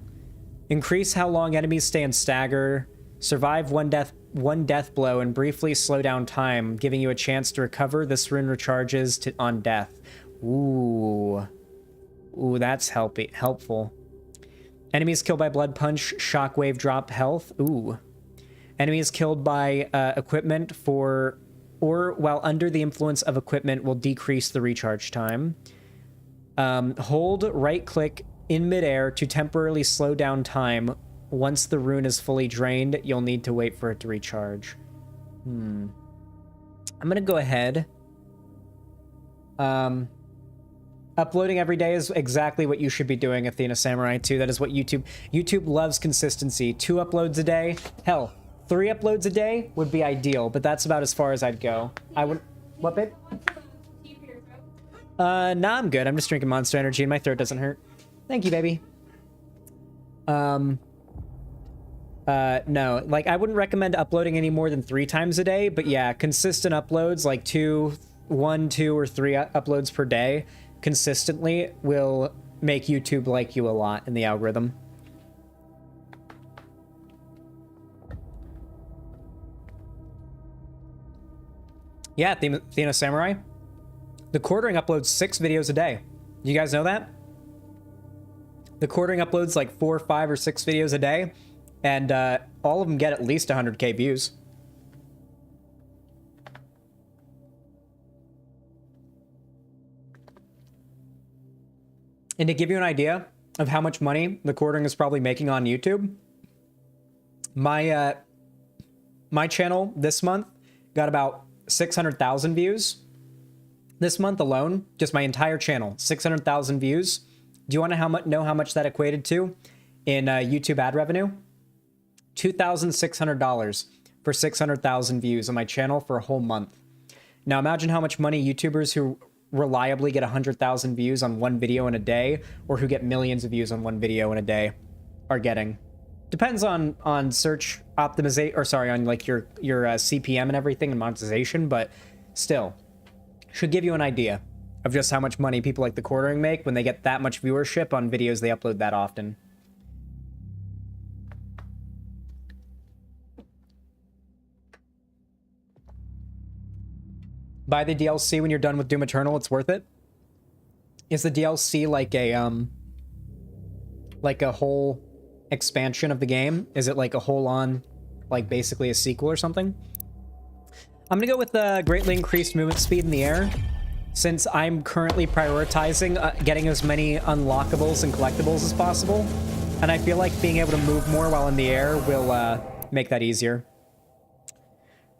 Increase how long enemies stay in stagger. Survive one death blow and briefly slow down time, giving you a chance to recover. This rune recharges on death. Ooh. Ooh, that's helpful. Enemies killed by blood punch, shockwave drop health. Ooh. Enemies killed by equipment or while under the influence of equipment will decrease the recharge time. Hold right click in midair to temporarily slow down time. Once the rune is fully drained, you'll need to wait for it to recharge. I'm gonna go ahead. Uploading every day is exactly what you should be doing, Athena Samurai 2. That is what YouTube loves consistency. 2 uploads a day. Hell, 3 uploads a day would be ideal, but that's about as far as I'd go. I would... What, babe? Nah, I'm good. I'm just drinking Monster Energy and my throat doesn't hurt. Thank you, baby. No, like, I wouldn't recommend uploading any more than 3 times a day, but yeah, consistent uploads, like 1, 2, or 3 uploads per day, consistently will make YouTube like you a lot in the algorithm. Yeah, Athena Samurai. The Quartering uploads 6 videos a day. You guys know that? The Quartering uploads like 4, 5, or 6 videos a day, and all of them get at least 100k views. And to give you an idea of how much money the Quartering is probably making on YouTube, my channel this month got about 600,000 views. This month alone, just my entire channel, 600,000 views. Do you want to know how much that equated to in YouTube ad revenue? $2,600 for 600,000 views on my channel for a whole month. Now imagine how much money YouTubers who reliably get 100,000 views on one video in a day, or who get millions of views on one video in a day, are getting. Depends on search optimization, or sorry, on like your CPM and everything and monetization, but still, should give you an idea of just how much money people like the Quartering make when they get that much viewership on videos they upload that often. Buy the DLC when you're done with Doom Eternal. It's worth it. Is the DLC like a whole expansion of the game? Is it like a whole on, like basically a sequel or something? I'm gonna go with greatly increased movement speed in the air, since I'm currently prioritizing getting as many unlockables and collectibles as possible, and I feel like being able to move more while in the air will make that easier.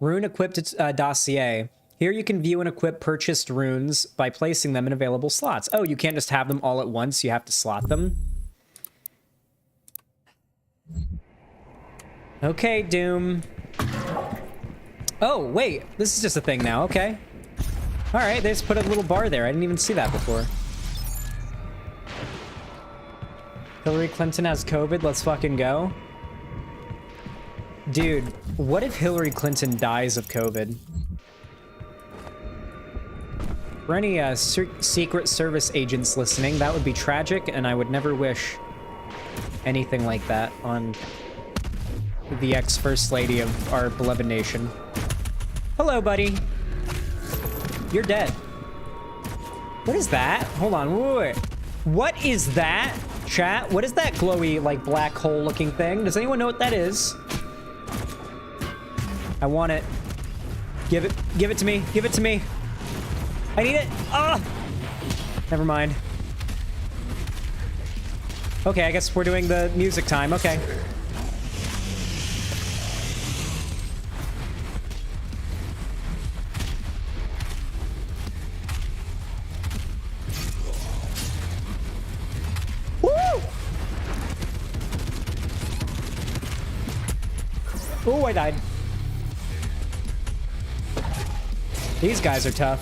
Rune equipped dossier. Here you can view and equip purchased runes by placing them in available slots. Oh, you can't just have them all at once, you have to slot them. Okay, Doom. Oh, wait, this is just a thing now, okay. Alright, they just put a little bar there. I didn't even see that before. Hillary Clinton has COVID, let's fucking go. Dude, what if Hillary Clinton dies of COVID? For any Secret Service agents listening, that would be tragic, and I would never wish anything like that on the ex-First Lady of our beloved nation. Hello, buddy. You're dead. What is that? Hold on, wait. What is that, chat? What is that glowy, like, black hole-looking thing? Does anyone know what that is? I want it. Give it to me. Give it to me. I need it. Ah! Never mind. Okay, I guess we're doing the music time. Okay. Oh, I died. These guys are tough.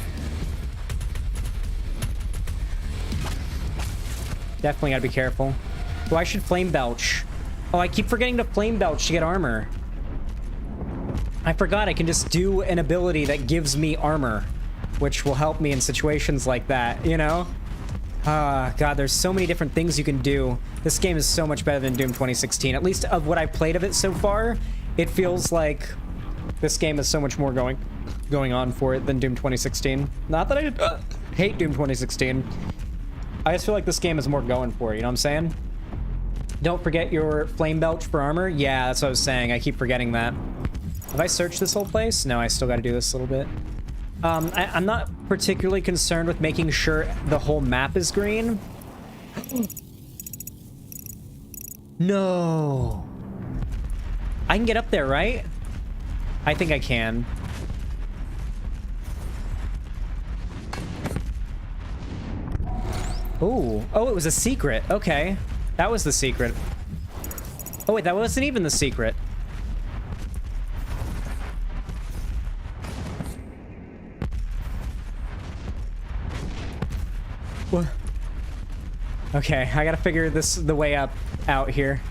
Definitely gotta be careful. Oh, I should flame belch. Oh, I keep forgetting to flame belch to get armor. I forgot I can just do an ability that gives me armor, which will help me in situations like that, you know? God, there's so many different things you can do. This game is so much better than Doom 2016. At least of what I've played of it so far, it feels like this game has so much more going on for it than Doom 2016. Not that I hate Doom 2016. I just feel like this game has more going for it, you know what I'm saying? Don't forget your flame belch for armor. Yeah, that's what I was saying. I keep forgetting that. Have I searched this whole place? No, I still gotta do this a little bit. I'm not particularly concerned with making sure the whole map is green. No. I can get up there, right? I think I can. Ooh. Oh, it was a secret. Okay. That was the secret. Oh, wait, that wasn't even the secret. What? Okay, I gotta figure the way up out here.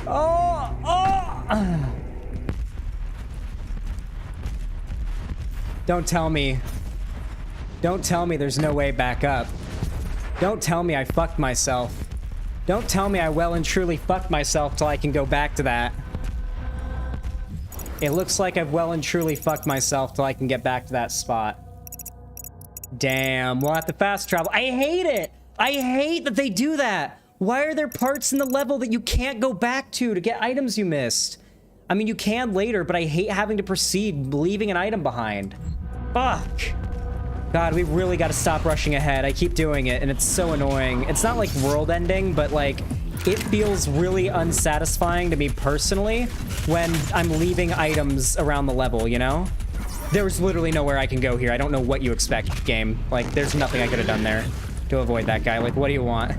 Oh! Oh! Don't tell me. Don't tell me there's no way back up. Don't tell me I fucked myself. Don't tell me I well and truly fucked myself till I can go back to that. It looks like I've well and truly fucked myself till I can get back to that spot. Damn, we'll have to fast travel. I hate it! I hate that they do that! Why are there parts in the level that you can't go back to get items you missed? I mean, you can later, but I hate having to proceed leaving an item behind. Fuck! God, we really gotta stop rushing ahead. I keep doing it, and it's so annoying. It's not like world ending, but like, it feels really unsatisfying to me personally when I'm leaving items around the level, you know? There's literally nowhere I can go here. I don't know what you expect, game. Like, there's nothing I could have done there to avoid that guy. Like, what do you want?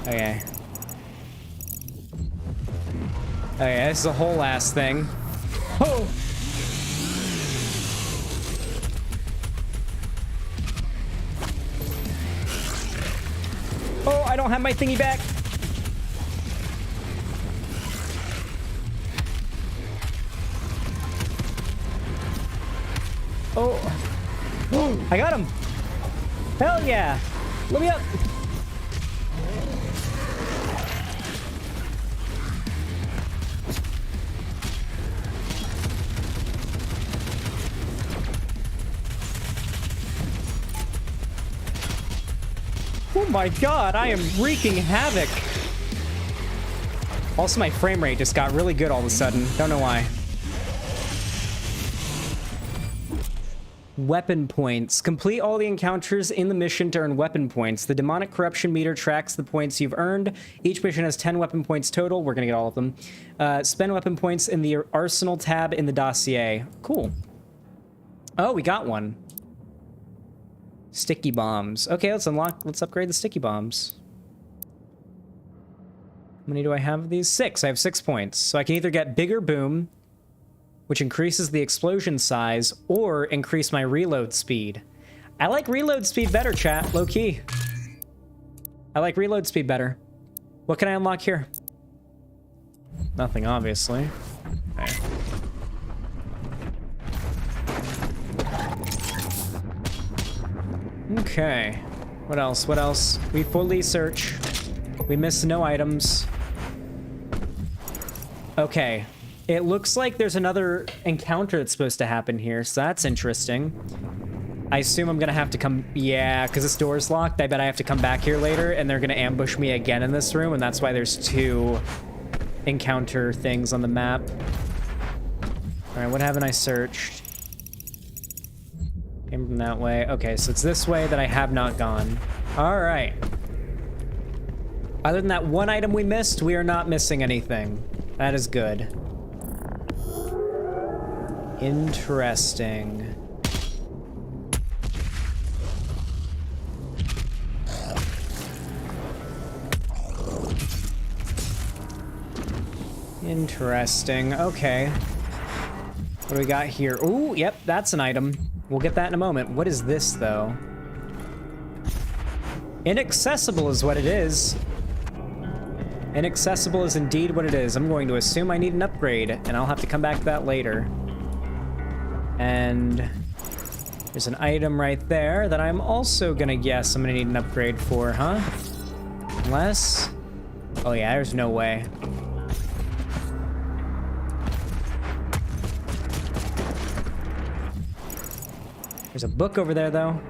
Okay. Okay, this is a whole ass thing. Oh! Oh, I don't have my thingy back. Oh. I got him. Hell yeah. Let me up. Oh my god, I am wreaking havoc. Also, my frame rate just got really good all of a sudden. Don't know why. Weapon points. Complete all the encounters in the mission to earn weapon points. The demonic corruption meter tracks the points you've earned. Each mission has 10 weapon points total. We're gonna get all of them. Spend weapon points in the arsenal tab in the dossier. Cool. Oh, we got one. Sticky bombs. Okay, let's upgrade the sticky bombs. How many do I have of these? 6. I have 6 points. So I can either get bigger boom, which increases the explosion size, or increase my reload speed. I like reload speed better, chat, low key. I like reload speed better. What can I unlock here? Nothing, obviously. Okay. Okay. What else? What else? We fully search. We missed no items. Okay. It looks like there's another encounter that's supposed to happen here, so that's interesting. I assume I'm gonna have to come... Yeah, because this door's locked. I bet I have to come back here later, and they're gonna ambush me again in this room, and that's why there's 2 encounter things on the map. Alright, what haven't I searched? Came from that way. Okay, so it's this way that I have not gone. Alright. Other than that one item we missed, we are not missing anything. That is good. Interesting. Interesting. Okay. What do we got here? Ooh, yep, that's an item. We'll get that in a moment. What is this, though? Inaccessible is what it is. Inaccessible is indeed what it is. I'm going to assume I need an upgrade, and I'll have to come back to that later. And there's an item right there that I'm also gonna guess I'm gonna need an upgrade for, huh? Unless... Oh yeah, there's no way. There's a book over there, though.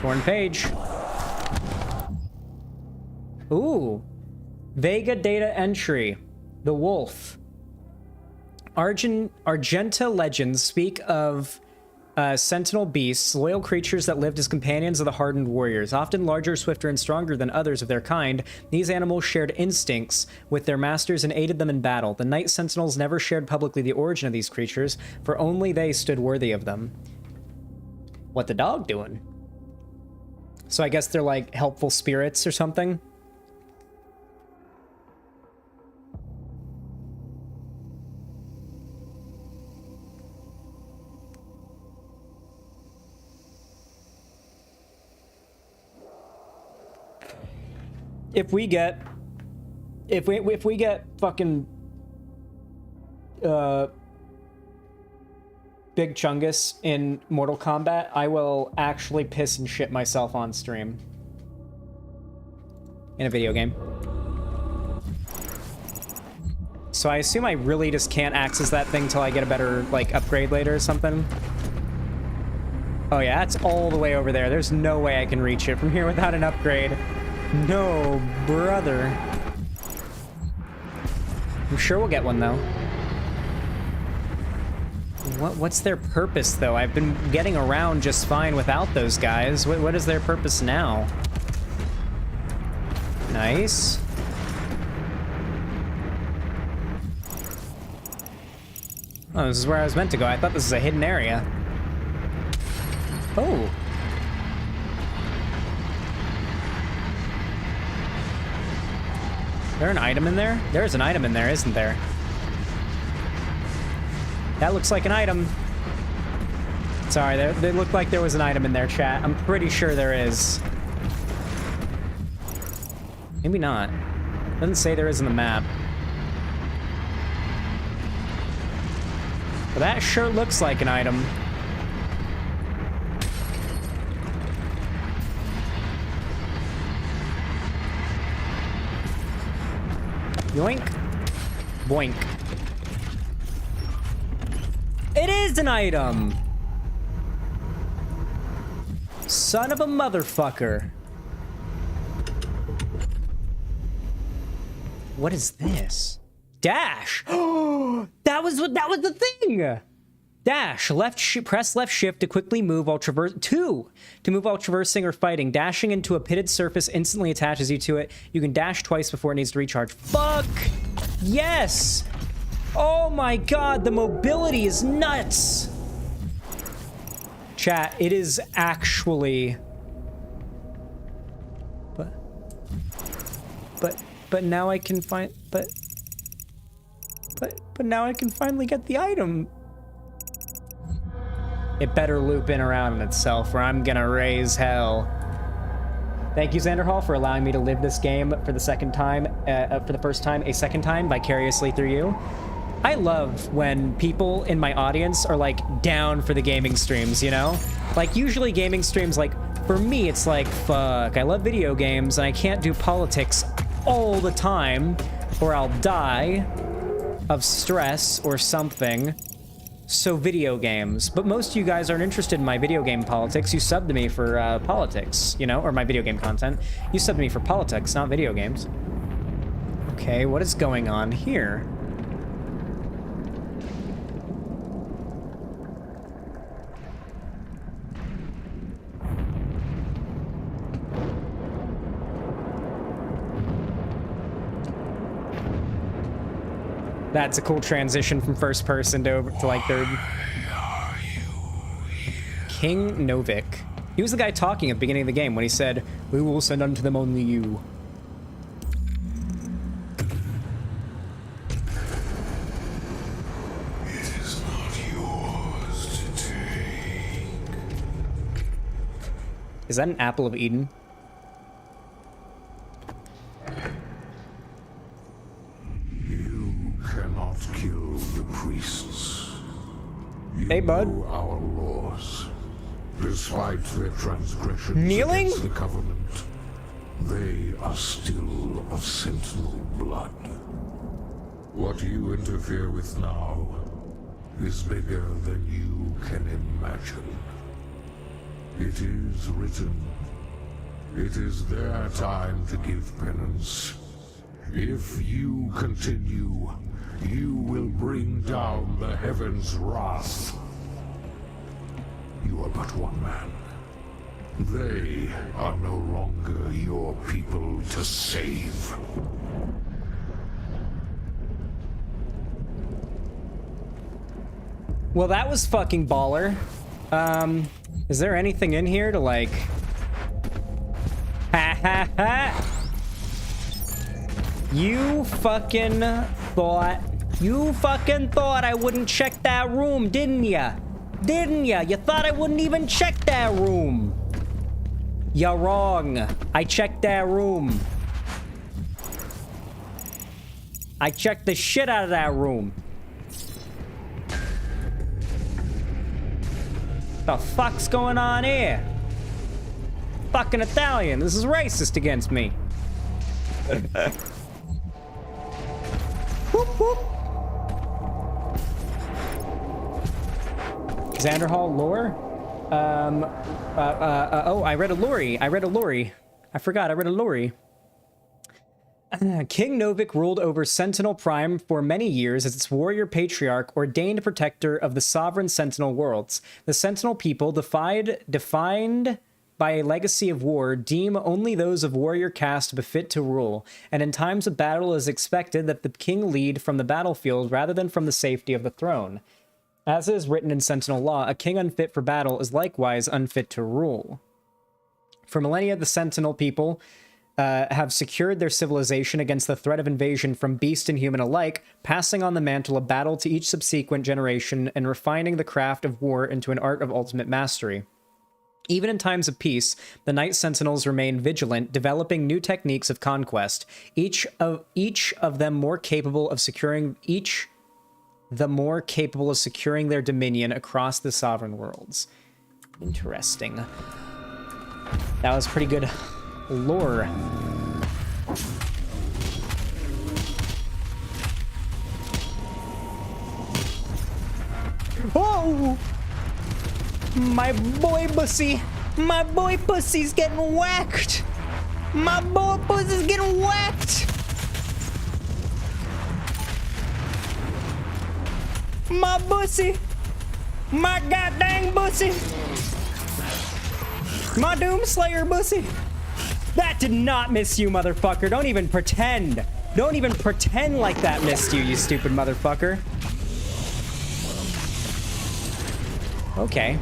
Torn page. Ooh. Vega data entry. The Wolf. Argenta legends speak of sentinel beasts, loyal creatures that lived as companions of the hardened warriors. Often larger, swifter, and stronger than others of their kind, these animals shared instincts with their masters and aided them in battle. The Night Sentinels never shared publicly the origin of these creatures, for only they stood worthy of them. What the dog doing? So I guess they're like helpful spirits or something? If we get fucking Big Chungus in Mortal Kombat, I will actually piss and shit myself on stream. In a video game. So I assume I really just can't access that thing till I get a better, like, upgrade later or something. Oh yeah, it's all the way over there. There's no way I can reach it from here without an upgrade. No, brother. I'm sure we'll get one, though. What's their purpose, though? I've been getting around just fine without those guys. What is their purpose now? Nice. Oh, this is where I was meant to go. I thought this was a hidden area. Oh. Is there an item in there? There's an item in there, isn't there? That looks like an item. Sorry, they looked like there was an item in there, chat. I'm pretty sure there is. Maybe not. Doesn't say there is in the map. But that sure looks like an item. Yoink. Boink. It is an item! Son of a motherfucker. What is this? Dash! that was the thing! Dash. Press left shift to quickly move while to move while traversing or fighting. Dashing into a pitted surface instantly attaches you to it. You can dash twice before it needs to recharge. Fuck! Yes! Oh my god, the mobility is nuts! Chat, it is actually... But now I can find... But now I can finally get the item. It better loop in around in itself, or I'm gonna raise hell. Thank you, Xanderhal, for allowing me to live this game for the second time, a second time, vicariously through you. I love when people in my audience are, like, down for the gaming streams, you know? Like, usually gaming streams, like, for me, it's like, fuck, I love video games, and I can't do politics all the time, or I'll die of stress or something. So video games. But most of you guys aren't interested in my video game politics. You sub to me for politics, you know, or my video game content. You sub to me for politics, not video games. Okay, what is going on here? That's a cool transition from first person to like third. King Novik. He was the guy talking at the beginning of the game when he said, "We will send unto them only you." It is not yours to take. Is that an apple of Eden? Cannot kill the priests. Hey, bud. Know our laws. Despite their transgressions Kneeling? against the covenant, they are still of Sentinel blood. What you interfere with now is bigger than you can imagine. It is written. It is their time to give penance. If you continue, you will bring down the heavens' wrath. You are but one man. They are no longer your people to save. Well, that was fucking baller. Is there anything in here to like... Ha ha ha! You fucking thought I wouldn't check that room, didn't ya? Didn't ya? You thought I wouldn't even check that room. You're wrong. I checked that room. I checked the shit out of that room. The fuck's going on here? Fucking Italian. This is racist against me. Whoop, whoop. Xanderhal lore? Oh, I read a lorry. I forgot, I read a lorry. King Novik ruled over Sentinel Prime for many years as its warrior patriarch, ordained protector of the sovereign Sentinel worlds. The Sentinel people, defined by a legacy of war, deem only those of warrior caste befit to rule, and in times of battle it is expected that the king lead from the battlefield rather than from the safety of the throne. As is written in Sentinel law, a king unfit for battle is likewise unfit to rule. For millennia, the Sentinel people have secured their civilization against the threat of invasion from beast and human alike, passing on the mantle of battle to each subsequent generation and refining the craft of war into an art of ultimate mastery. Even in times of peace, the Night Sentinels remain vigilant, developing new techniques of conquest, each of them more capable of securing their dominion across the sovereign worlds. Interesting. That was pretty good lore. Oh! My boy pussy's getting whacked! My boy pussy's getting whacked! My bussy. My goddamn bussy. My Doomslayer bussy. That did not miss you, motherfucker. Don't even pretend. Don't even pretend like that missed you, you stupid motherfucker. Okay.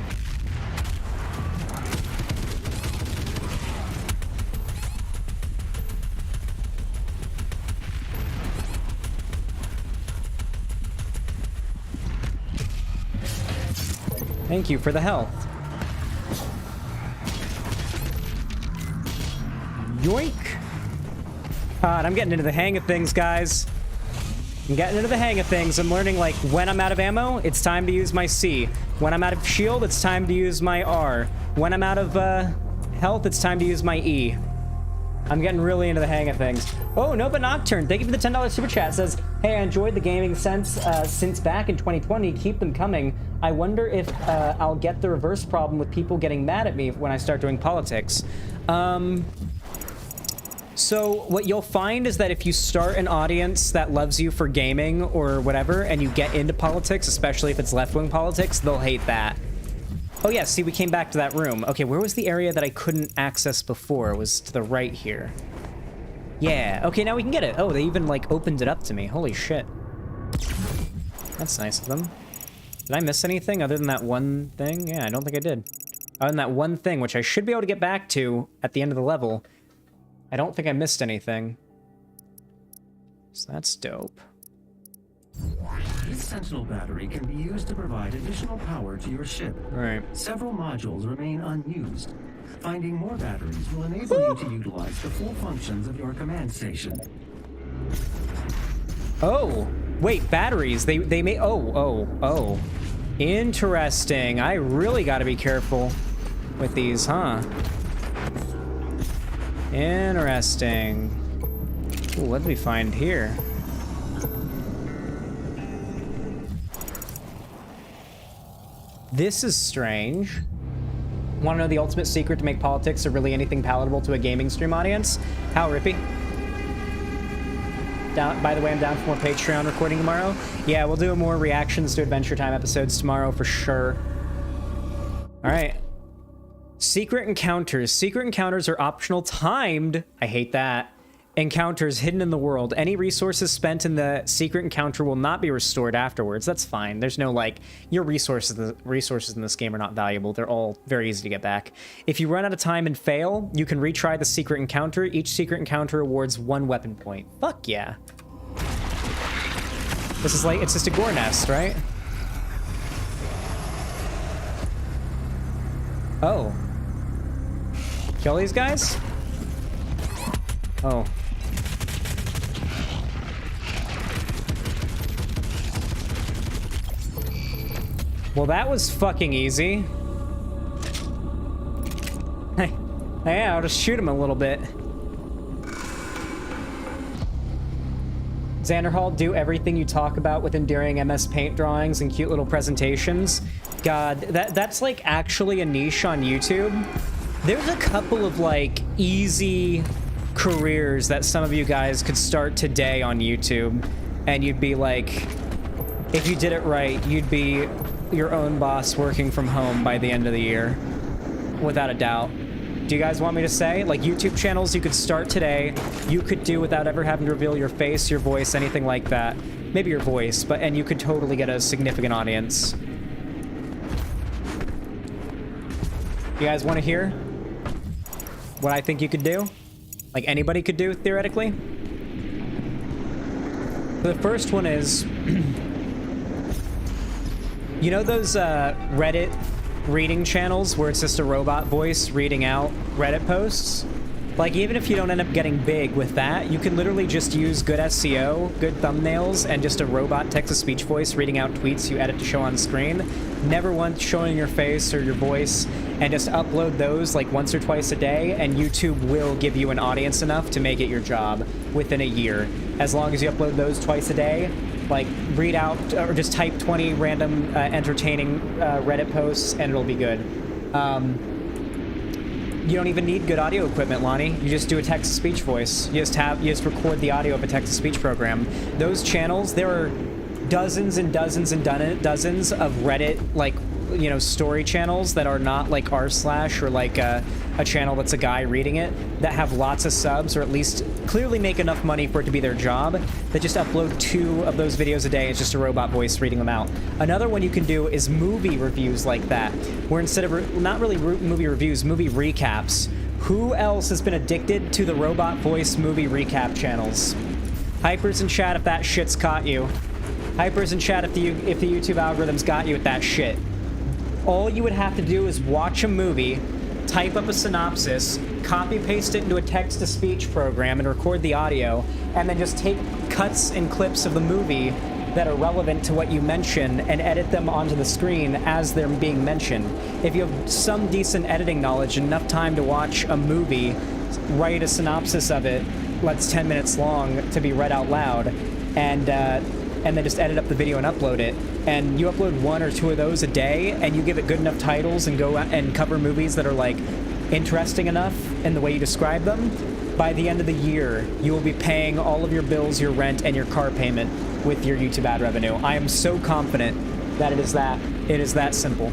Thank you for the health. Yoink. God, I'm getting into the hang of things, guys. I'm getting into the hang of things. I'm learning, like, when I'm out of ammo, it's time to use my C. When I'm out of shield, it's time to use my R. When I'm out of health, it's time to use my E. I'm getting really into the hang of things. Oh, Nova Nocturne, thank you for the $10 super chat. Says, hey, I enjoyed the gaming sense since back in 2020. Keep them coming. I wonder if I'll get the reverse problem with people getting mad at me when I start doing politics. So what you'll find is that if you start an audience that loves you for gaming or whatever, and you get into politics, especially if it's left-wing politics, they'll hate that. Oh yeah, see, we came back to that room. Okay, where was the area that I couldn't access before? It was to the right here. Yeah, okay, now we can get it. Oh, they even, like, opened it up to me. Holy shit. That's nice of them. Did I miss anything other than that one thing? Yeah, I don't think I did. Other than that one thing, which I should be able to get back to at the end of the level. I don't think I missed anything. So that's dope. This Sentinel battery can be used to provide additional power to your ship. Right. Several modules remain unused. Finding more batteries will enable you to utilize the full functions of your command station. Oh, wait, batteries. They may. Oh. Interesting. I really got to be careful with these, huh? Interesting. Ooh, what did we find here? This is strange. Want to know the ultimate secret to make politics or really anything palatable to a gaming stream audience? How, Rippy? By the way, I'm down for more Patreon recording tomorrow. Yeah, we'll do more reactions to Adventure Time episodes tomorrow for sure. All right. Secret encounters. Secret encounters are optional timed. I hate that. Encounters hidden in the world. Any resources spent in the secret encounter will not be restored afterwards. That's fine. There's no, like, your resources in this game are not valuable. They're all very easy to get back. If you run out of time and fail, you can retry the secret encounter. Each secret encounter awards 1 weapon point. Fuck yeah. This is like, it's just a gore nest, right? Oh. Kill these guys? Oh. Well, that was fucking easy. Yeah, I'll just shoot him a little bit. Xanderhal, do everything you talk about with endearing MS Paint drawings and cute little presentations. God, that's like actually a niche on YouTube. There's a couple of like easy careers that some of you guys could start today on YouTube, and you'd be like, if you did it right, you'd be your own boss working from home by the end of the year, without a doubt. Do you guys want me to say, like, YouTube channels you could start today, you could do without ever having to reveal your face, your voice, anything like that. Maybe your voice, and you could totally get a significant audience. You guys want to hear what I think you could do? Like anybody could do, theoretically? The first one is, you know those Reddit reading channels where it's just a robot voice reading out Reddit posts? Like, even if you don't end up getting big with that, you can literally just use good SEO, good thumbnails, and just a robot text-to-speech voice reading out tweets you edit to show on screen. Never once showing your face or your voice, and just upload those like once or twice a day, and YouTube will give you an audience enough to make it your job within a year. As long as you upload those twice a day, like read out or just type 20 random entertaining Reddit posts, and it'll be good. You don't even need good audio equipment, Lonnie. You just do a text-to-speech voice. You just record the audio of a text-to-speech program. Those channels, there are dozens and dozens and dozens of Reddit, like, you know, story channels that are not like r/ or like a channel that's a guy reading it, that have lots of subs, or at least clearly make enough money for it to be their job, that just upload 2 of those videos a day. It's just a robot voice reading them out. Another one you can do is movie reviews like that, where instead of not really movie reviews, movie recaps. Who else has been addicted to the robot voice movie recap channels? Hypers in chat if that shit's caught you. Hypers in chat if the YouTube algorithm's got you with that shit. All you would have to do is watch a movie, type up a synopsis, copy paste it into a text-to-speech program and record the audio, and then just take cuts and clips of the movie that are relevant to what you mention and edit them onto the screen as they're being mentioned. If you have some decent editing knowledge, enough time to watch a movie, write a synopsis of it that's 10 minutes long to be read out loud, and then just edit up the video and upload it. And you upload 1 or 2 of those a day, and you give it good enough titles and go and cover movies that are like interesting enough in the way you describe them. By the end of the year, you will be paying all of your bills, your rent, and your car payment with your YouTube ad revenue. I am so confident that it is that simple.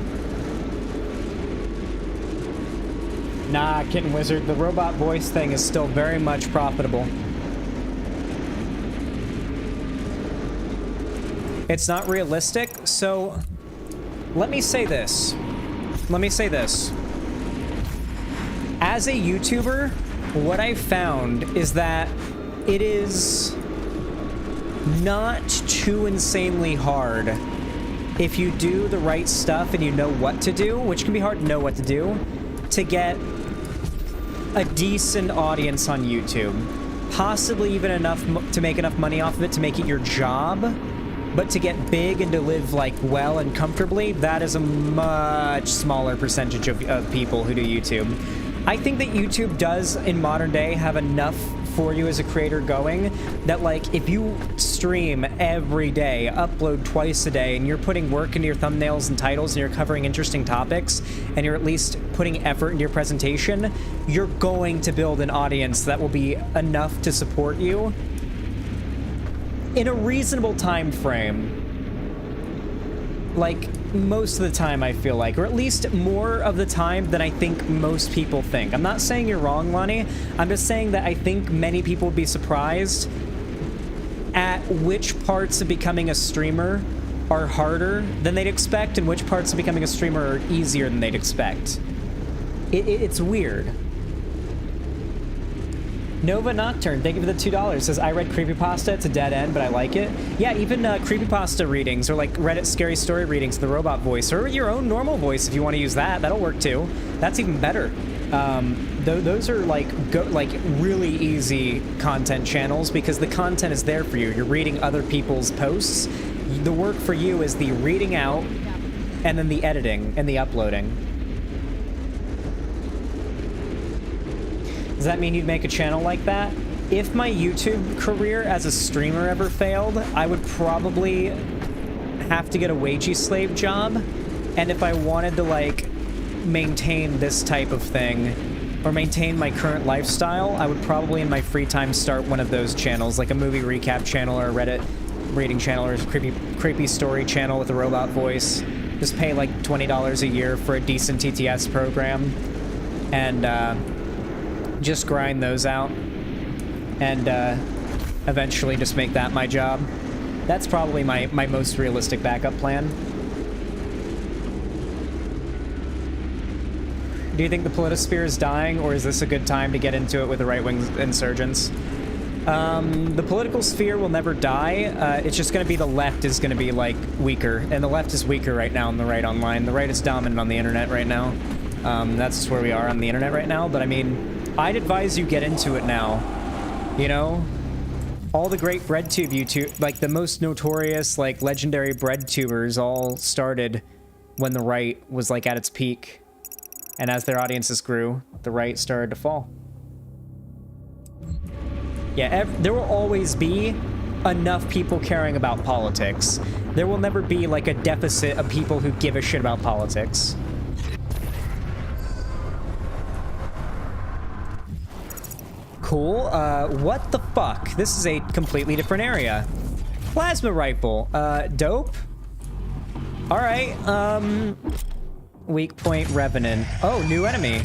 Nah, Kitten Wizard, the robot voice thing is still very much profitable. It's not realistic, so let me say this. As a YouTuber, what I've found is that it is not too insanely hard if you do the right stuff and you know what to do, which can be hard to know what to do, to get a decent audience on YouTube. Possibly even enough to make enough money off of it to make it your job. But to get big and to live, like, well and comfortably, that is a much smaller percentage of people who do YouTube. I think that YouTube does, in modern day, have enough for you as a creator going that, like, if you stream every day, upload twice a day, and you're putting work into your thumbnails and titles, and you're covering interesting topics, and you're at least putting effort into your presentation, you're going to build an audience that will be enough to support you in a reasonable time frame. Like, most of the time, I feel like, or at least more of the time than I think most people think. I'm not saying you're wrong, Lonnie. I'm just saying that I think many people would be surprised at which parts of becoming a streamer are harder than they'd expect and which parts of becoming a streamer are easier than they'd expect. It's weird. Nova Nocturne, thank you for the $2. Says, I read creepypasta, it's a dead end, but I like it. Yeah, even creepypasta readings, or like Reddit scary story readings, the robot voice, or your own normal voice if you want to use that, that'll work too. That's even better. Those are like really easy content channels because the content is there for you. You're reading other people's posts. The work for you is the reading out and then the editing and the uploading. Does that mean you'd make a channel like that? If my YouTube career as a streamer ever failed, I would probably have to get a wagey slave job. And if I wanted to, like, maintain this type of thing, or maintain my current lifestyle, I would probably in my free time start one of those channels, like a movie recap channel or a Reddit reading channel or a creepy story channel with a robot voice. Just pay like $20 a year for a decent TTS program. And, just grind those out and eventually just make that my job. That's probably my most realistic backup plan. Do you think the politosphere is dying, or is this a good time to get into it with the right-wing insurgents? The political sphere will never die. It's just going to be the left is going to be, like, weaker. And the left is weaker right now than the right online. The right is dominant on the internet right now. That's just where we are on the internet right now. But, I mean, I'd advise you get into it now. You know? All the great breadtube YouTube, like, the most notorious, like, legendary breadtubers all started when the right was, like, at its peak. And as their audiences grew, the right started to fall. Yeah, there will always be enough people caring about politics. There will never be, like, a deficit of people who give a shit about politics. Cool. What the fuck? This is a completely different area. Plasma rifle. Dope. All right. Weak point Revenant. Oh, new enemy.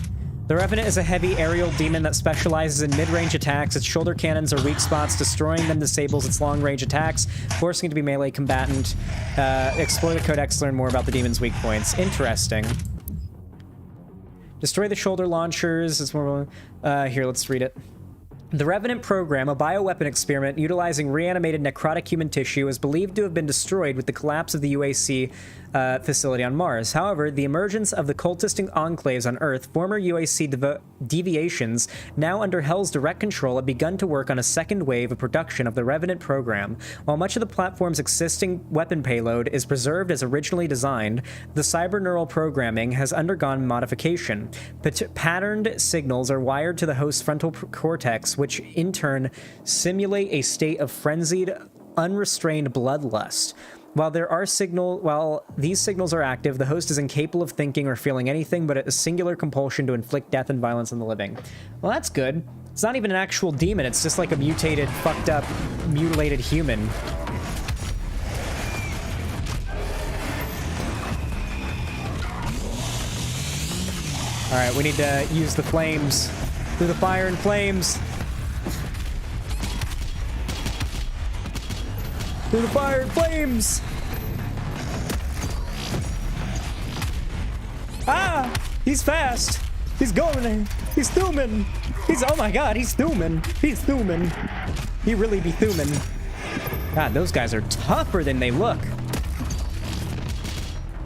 The Revenant is a heavy aerial demon that specializes in mid-range attacks. Its shoulder cannons are weak spots. Destroying them disables its long-range attacks, forcing it to be melee combatant. Explore the codex to learn more about the demon's weak points. Interesting. Destroy the shoulder launchers. It's more. Here, let's read it. The Revenant program, a bioweapon experiment utilizing reanimated necrotic human tissue, is believed to have been destroyed with the collapse of the UAC facility on Mars. However, the emergence of the cultist enclaves on Earth, former UAC deviations, now under Hell's direct control, have begun to work on a second wave of production of the Revenant program. While much of the platform's existing weapon payload is preserved as originally designed, the cyberneural programming has undergone modification. Patterned signals are wired to the host's frontal cortex, which in turn simulate a state of frenzied, unrestrained bloodlust. While these signals are active, the host is incapable of thinking or feeling anything but a singular compulsion to inflict death and violence on the living. Well, that's good. It's not even an actual demon, it's just like a mutated, fucked up, mutilated human. Alright, we need to use the flames. Through the fire and flames. Through the fire and flames! Ah! He's fast! He's going there! He's thumbing! Oh my god, he's thumbing! He's thumbing! He really be thumbing. God, those guys are tougher than they look.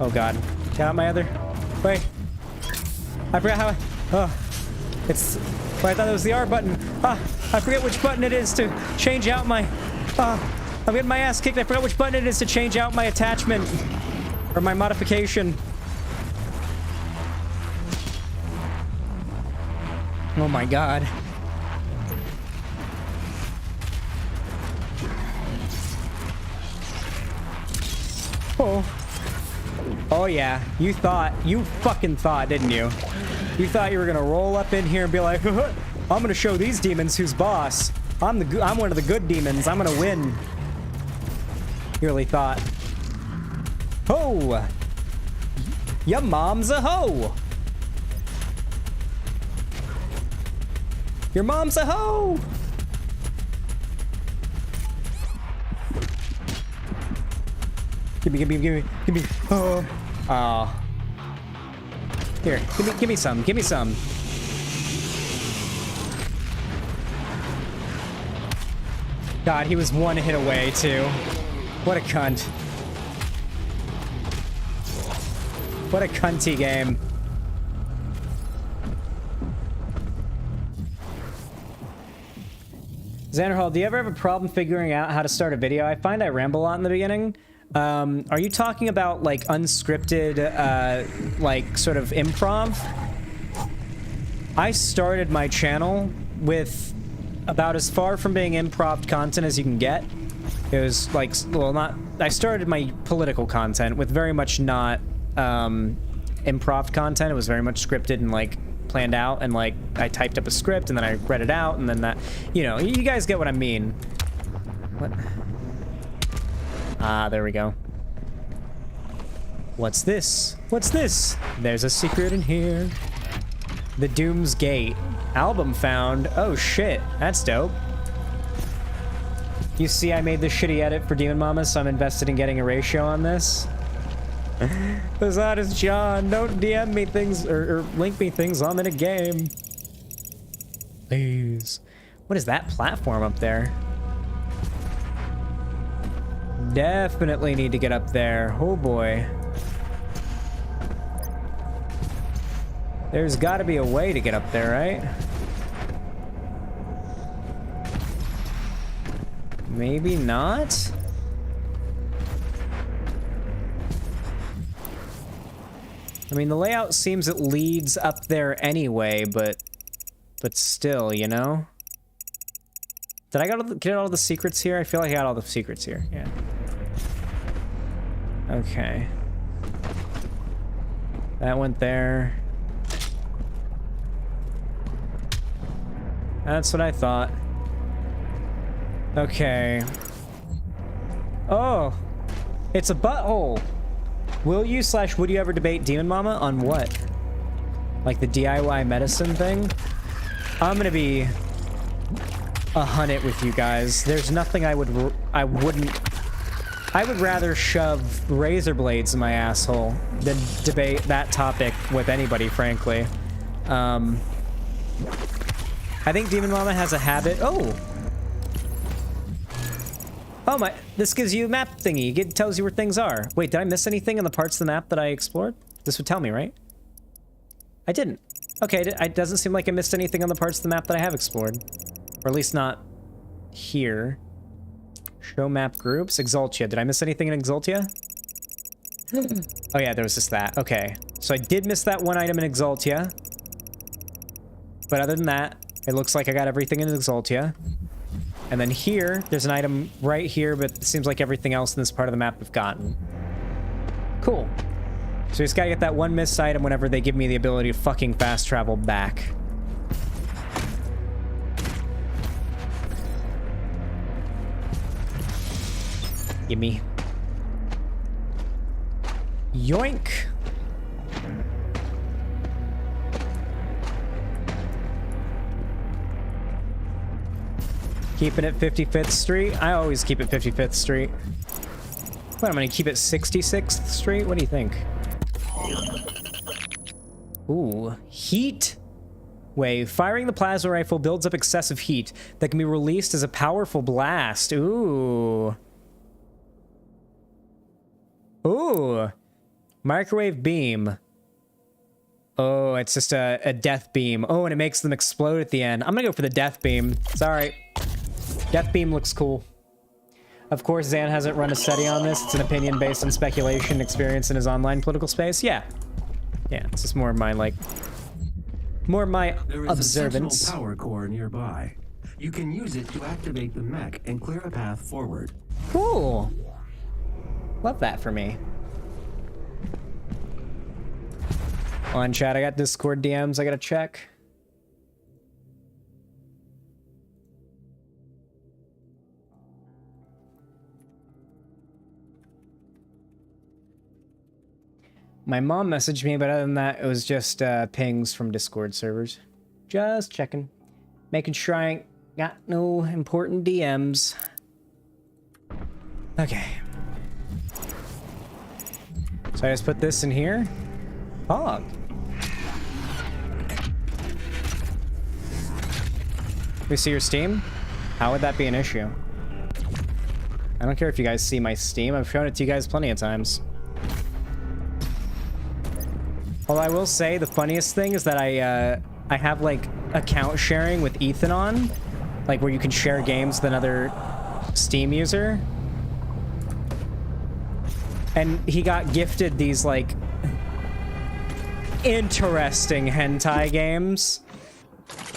Oh god. Got my other... Wait. I forgot how I... Oh. It's... Well, I thought it was the R button. Ah! I forget which button it is to change out my... I'm getting my ass kicked. I forgot which button it is to change out my attachment. Or my modification. Oh my god. Oh. Oh yeah. You fucking thought, didn't you? You thought you were gonna roll up in here and be like, I'm gonna show these demons who's boss. I'm one of the good demons. I'm gonna win. You really thought. Ho! Your mom's a hoe! Your mom's a hoe! Give me. Oh. Oh. Here, give me some. God, he was one hit away, too. What a cunt. What a cunty game. Xanderhal, do you ever have a problem figuring out how to start a video? I find I ramble a lot in the beginning. Are you talking about, like, unscripted, like, sort of improv? I started my channel with about as far from being improv content as you can get. It was like, well, not, I started my political content with very much not improv content. It was very much scripted and like planned out, and like I typed up a script and then I read it out, and then that, you know, you guys get what I mean. What? Ah, there we go. What's this? What's this? There's a secret in here. The Doom's Gate. Album found. Oh shit, that's dope. You see, I made this shitty edit for Demon Mama, so I'm invested in getting a ratio on this. That is John. Don't DM me things or link me things. I'm in a game. Please. What is that platform up there? Definitely need to get up there. Oh boy. There's got to be a way to get up there, right? Maybe not? I mean, the layout seems it leads up there anyway, but still, you know? Did I get all the secrets here? I feel like I got all the secrets here. Yeah. Okay. That went there. That's what I thought. Okay. Oh, it's a butthole. Will you / would you ever debate Demon Mama on what? Like the DIY medicine thing? I'm gonna be 100 with you guys. There's nothing I would rather shove razor blades in my asshole than debate that topic with anybody, frankly. I think Demon Mama has a habit. Oh my, this gives you a map thingy. It tells you where things are. Wait, did I miss anything in the parts of the map that I explored? This would tell me, right? I didn't. Okay, it doesn't seem like I missed anything on the parts of the map that I have explored. Or at least not here. Show map groups. Exaltia. Did I miss anything in Exaltia? Oh yeah, there was just that. Okay. So I did miss that one item in Exaltia. But other than that, it looks like I got everything in Exaltia. And then here, there's an item right here, but it seems like everything else in this part of the map I've gotten. Cool. So just gotta get that one missed item whenever they give me the ability to fucking fast travel back. Gimme. Yoink! Keeping it 55th Street? I always keep it 55th Street. What, I'm gonna keep it 66th Street? What do you think? Ooh, heat wave. Firing the plasma rifle builds up excessive heat that can be released as a powerful blast. Ooh. Ooh. Microwave beam. Oh, it's just a death beam. Oh, and it makes them explode at the end. I'm gonna go for the death beam. It's alright. Death beam looks cool. Of course, Xan hasn't run a study on this. It's an opinion based on speculation and experience in his online political space. Yeah. Yeah, it's just more of my, like... more of my observance. There is a power core nearby. You can use it to activate the mech and clear a path forward. Cool. Love that for me. On chat, I got Discord DMs I gotta check. My mom messaged me, but other than that, it was just pings from Discord servers. Just checking. Making sure I ain't got no important DMs. Okay. So I just put this in here. Pog. We see your Steam? How would that be an issue? I don't care if you guys see my Steam. I've shown it to you guys plenty of times. Well, I will say the funniest thing is that I have like account sharing with Ethan on, like where you can share games with another Steam user. And he got gifted these like interesting hentai games.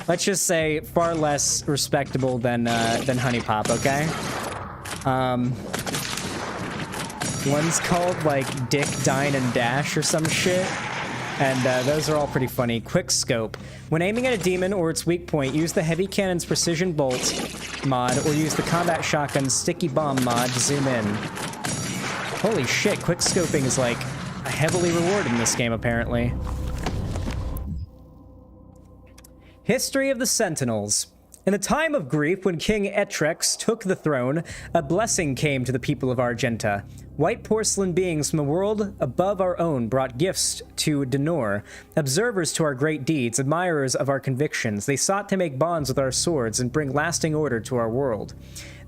Let's just say far less respectable than Honey Pop, okay? One's called like Dick, Dine, and Dash or some shit. And those are all pretty funny. Quick scope. When aiming at a demon or its weak point, use the heavy cannon's precision bolt mod or use the combat shotgun's sticky bomb mod to zoom in. Holy shit, quick scoping is like heavily rewarded in this game apparently. History of the Sentinels. In a time of grief, when King Etrex took the throne, a blessing came to the people of Argenta. White porcelain beings from a world above our own brought gifts to Denor, observers to our great deeds, admirers of our convictions. They sought to make bonds with our swords and bring lasting order to our world.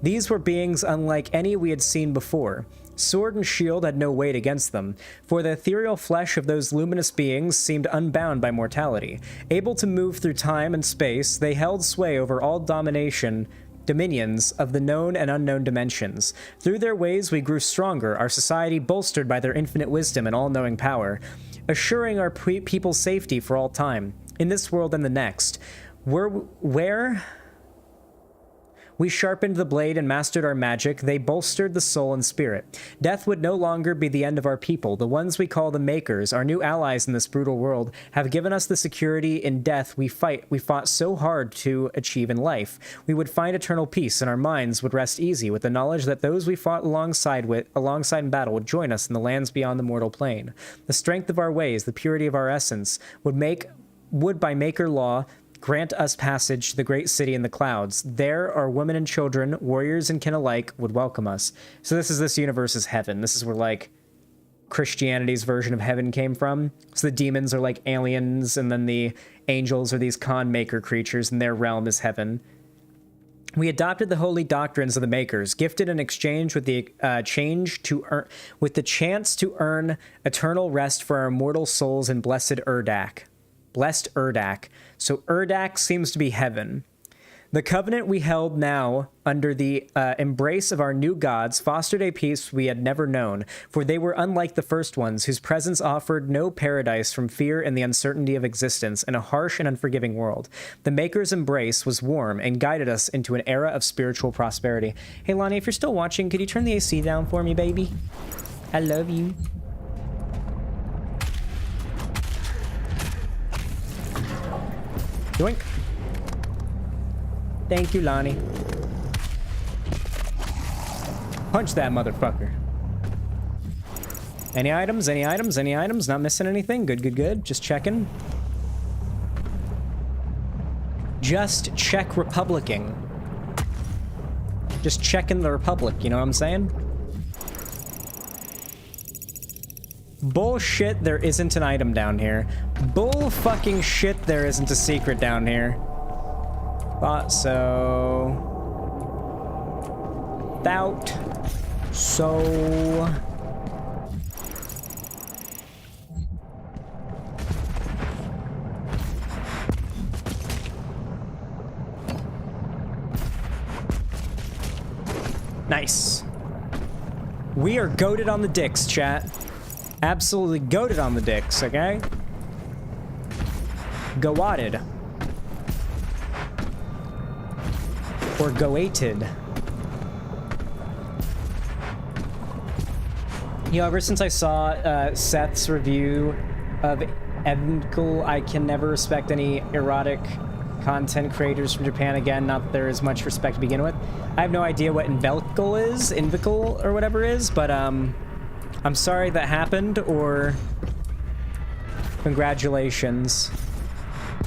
These were beings unlike any we had seen before. Sword and shield had no weight against them, for the ethereal flesh of those luminous beings seemed unbound by mortality. Able to move through time and space, they held sway over all dominions of the known and unknown dimensions. Through their ways we grew stronger, our society bolstered by their infinite wisdom and all-knowing power, assuring our people's safety for all time, in this world and the next. We sharpened the blade and mastered our magic. They bolstered the soul and spirit. Death would no longer be the end of our people. The ones we call the Makers, our new allies in this brutal world, have given us the security in death we fought so hard to achieve in life. We would find eternal peace, and our minds would rest easy with the knowledge that those we fought alongside in battle would join us in the lands beyond the mortal plane. The strength of our ways, the purity of our essence, would by Maker law grant us passage to the great city in the clouds. There, our women and children, warriors and kin alike, would welcome us. So this universe's heaven. This is where, like, Christianity's version of heaven came from. So the demons are like aliens, and then the angels are these Khan Maker creatures, and their realm is heaven. We adopted the holy doctrines of the Makers, gifted in exchange with the chance to earn eternal rest for our mortal souls in blessed Urdak. Blessed Urdak. So Urdak seems to be heaven. The covenant we held now under the embrace of our new gods fostered a peace we had never known, for they were unlike the first ones, whose presence offered no paradise from fear and the uncertainty of existence in a harsh and unforgiving world. The Maker's embrace was warm and guided us into an era of spiritual prosperity. Hey, Lonnie, if you're still watching, could you turn the AC down for me, baby? I love you. Yoink. Thank you, Lonnie. Punch that motherfucker. Any items? Any items? Any items? Not missing anything? Good, good, good. Just checking. Just check Republicing. Just checking the Republic, you know what I'm saying? Bullshit, there isn't an item down here. Bull fucking shit, there isn't a secret down here. Thought so. Doubt so. Nice. We are goated on the dicks, chat. Absolutely goated on the dicks, okay? Go-watted. Or go-ated. You know, ever since I saw Seth's review of Eventful, I can never respect any erotic content creators from Japan again. Not that there is much respect to begin with. I have no idea what Invicle or whatever is, but I'm sorry that happened, or congratulations,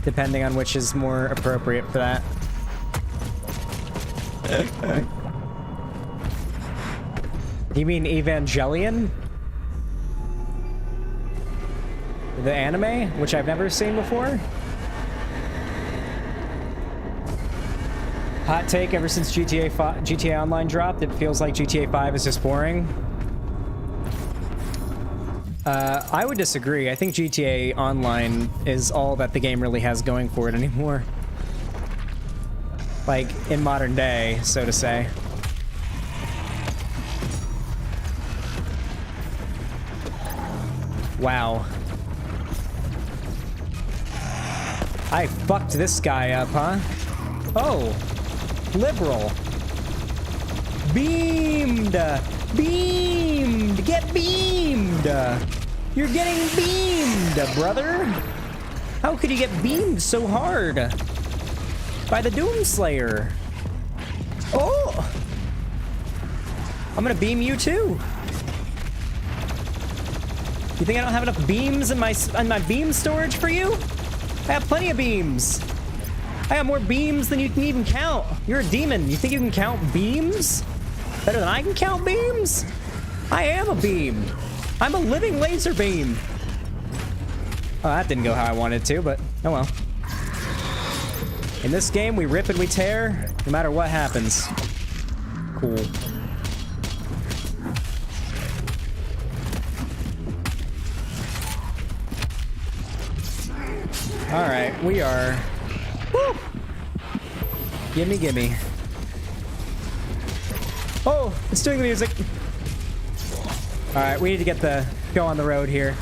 depending on which is more appropriate for that. You mean Evangelion? The anime, which I've never seen before? Hot take, ever since GTA Online dropped, it feels like GTA 5 is just boring. I would disagree. I think GTA Online is all that the game really has going for it anymore. Like, in modern day, so to say. Wow. I fucked this guy up, huh? Oh. Liberal. Beamed! Beamed! Get beamed! You're getting beamed, brother! How could you get beamed so hard? By the Doomslayer. Oh! I'm gonna beam you too. You think I don't have enough beams in my beam storage for you? I have plenty of beams. I have more beams than you can even count. You're a demon. You think you can count beams? Better than I can count beams? I am a beam. I'm a living laser beam. Oh, that didn't go how I wanted to, but oh well. In this game, we rip and we tear, no matter what happens. Cool. All right, we are. Woo! Gimme, gimme. Oh, it's doing the music. All right, we need to get the go on the road here.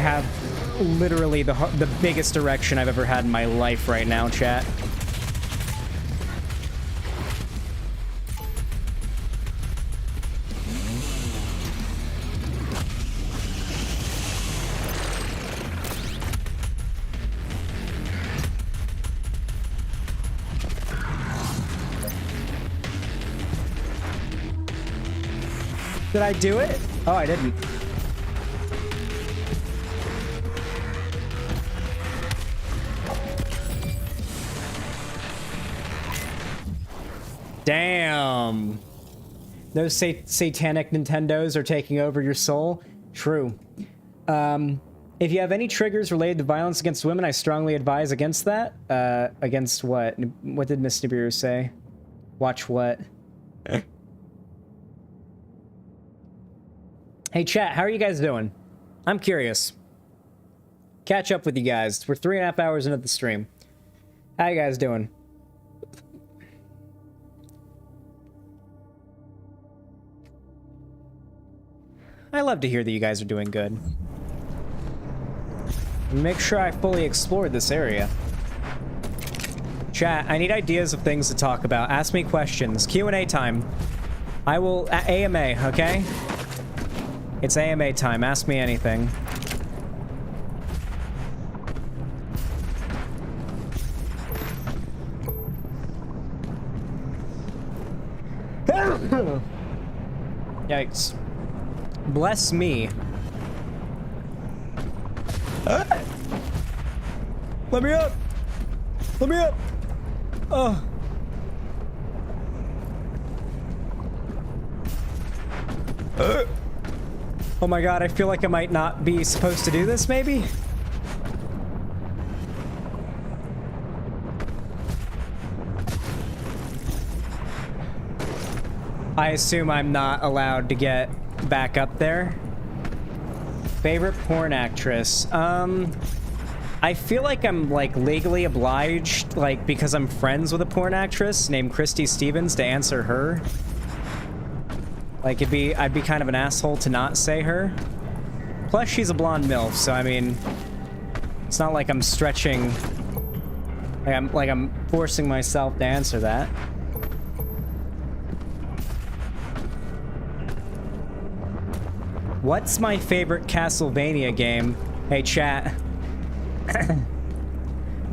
have literally the biggest erection I've ever had in my life right now, chat. Did I do it? Oh, I didn't. Damn. Those satanic Nintendos are taking over your soul? True. If you have any triggers related to violence against women, I strongly advise against that. Against what? What did Miss Nibiru say? Watch what? Hey chat, how are you guys doing? I'm curious. Catch up with you guys. We're 3.5 hours into the stream. How you guys doing? I love to hear that you guys are doing good. Make sure I fully explored this area. Chat, I need ideas of things to talk about. Ask me questions. Q&A time. I will... AMA, okay? It's AMA time. Ask me anything. Yikes. Bless me. Let me up! Let me up! Oh. Oh my god, I feel like I might not be supposed to do this, maybe? I assume I'm not allowed to get back up there. Favorite porn actress? I feel like I'm, like, legally obliged, like, because I'm friends with a porn actress named Christy Stevens, to answer her. Like, I'd be kind of an asshole to not say her. Plus, she's a blonde MILF, so I mean, it's not like I'm stretching, like I'm forcing myself to answer that. What's my favorite Castlevania game? Hey, chat.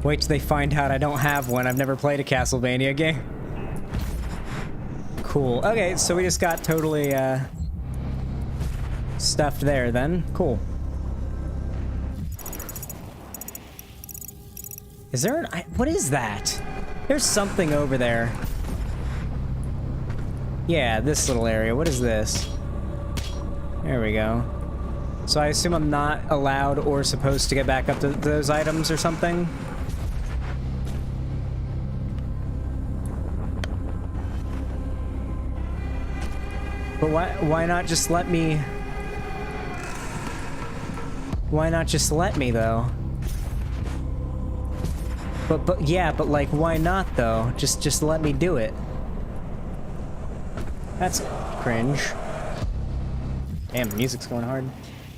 Wait till they find out I don't have one. I've never played a Castlevania game. Cool. Okay, so we just got totally, stuffed there then. Cool. Is there an... what is that? There's something over there. Yeah, this little area. What is this? There we go. So I assume I'm not allowed or supposed to get back up to those items or something? But why not just let me... Why not just let me, though? But yeah, but like, why not, though? Just let me do it. That's cringe. Damn, the music's going hard.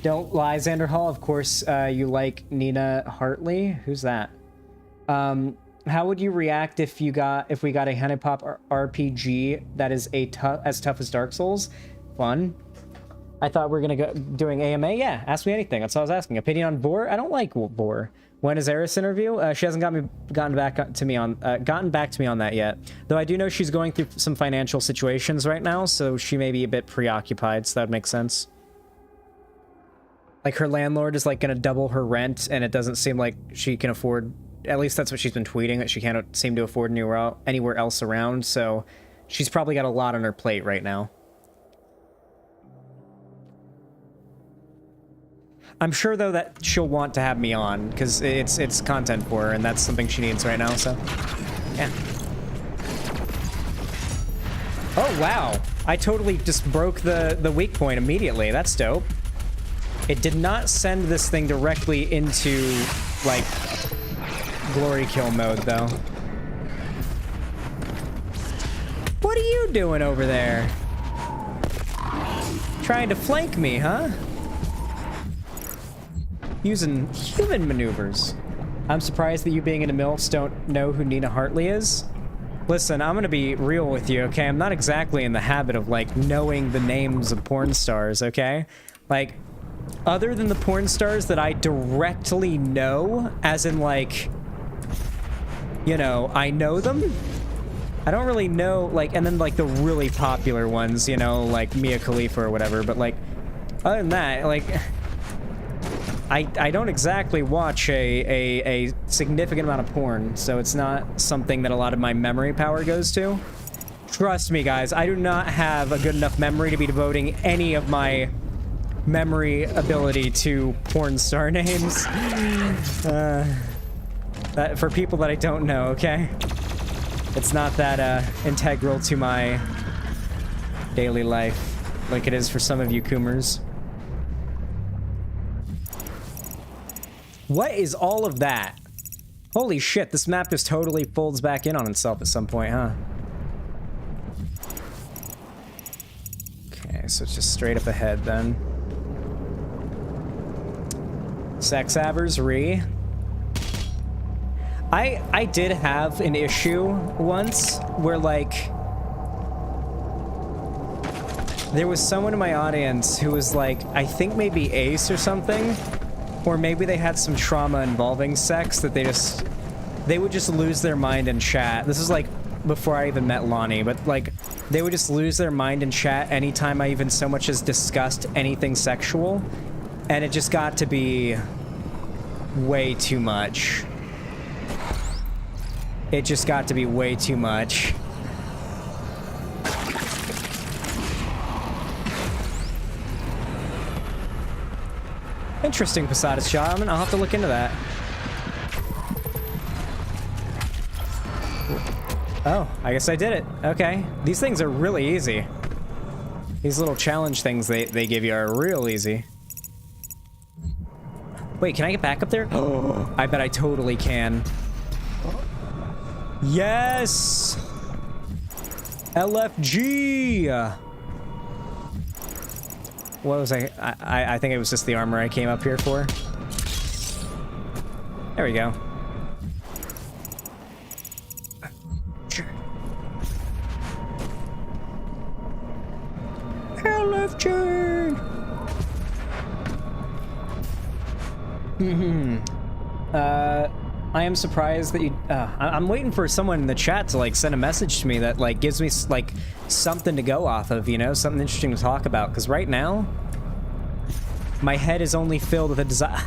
Don't lie, Xanderhal. Of course, you like Nina Hartley. Who's that? How would you react if we got a Honeypop RPG that is as tough as Dark Souls? Fun. I thought we were gonna go doing AMA. Yeah, ask me anything. That's what I was asking. Opinion on Vor? I don't like Vor. When is Eris interview? She hasn't gotten back to me on that yet. Though I do know she's going through some financial situations right now, so she may be a bit preoccupied. So that would make sense. Like her landlord is like gonna double her rent, and it doesn't seem like she can afford. At least that's what she's been tweeting, that she can't seem to afford anywhere else around. So she's probably got a lot on her plate right now. I'm sure, though, that she'll want to have me on, because it's content for her, and that's something she needs right now, so... Yeah. Oh, wow. I totally just broke the weak point immediately. That's dope. It did not send this thing directly into, like, glory kill mode, though. What are you doing over there? Trying to flank me, huh? using human maneuvers. I'm surprised that you being into MILFs don't know who Nina Hartley is. Listen, I'm gonna be real with you, okay? I'm not exactly in the habit of, like, knowing the names of porn stars, okay? Like, other than the porn stars that I directly know, as in, like, you know, I know them, I don't really know, like, and then, like, the really popular ones, you know, like Mia Khalifa or whatever, but, like, other than that, like, I don't exactly watch a significant amount of porn, so it's not something that a lot of my memory power goes to. Trust me, guys, I do not have a good enough memory to be devoting any of my memory ability to porn star names. That for people that I don't know, okay? It's not that integral to my daily life like it is for some of you Coomers. What is all of that? Holy shit, this map just totally folds back in on itself at some point, huh? Okay, so it's just straight up ahead then. Sex Avers, Re. I did have an issue once where, like, there was someone in my audience who was like, I think maybe ace or something, or maybe they had some trauma involving sex that they would just lose their mind in chat. This is like before I even met Lonnie, but like they would just lose their mind in chat anytime I even so much as discussed anything sexual, and it just got to be way too much. It just got to be way too much. Interesting Posadas shot. I'll have to look into that. Oh, I guess I did it. Okay. These things are really easy. These little challenge things they give you are real easy. Wait, can I get back up there? Oh, I bet I totally can. Yes! LFG! What was I think it was just the armor I came up here for. There we go. LFG! I am surprised that you, I'm waiting for someone in the chat to, like, send a message to me that, like, gives me, like, something to go off of, you know? Something interesting to talk about, because right now, my head is only filled with a desire...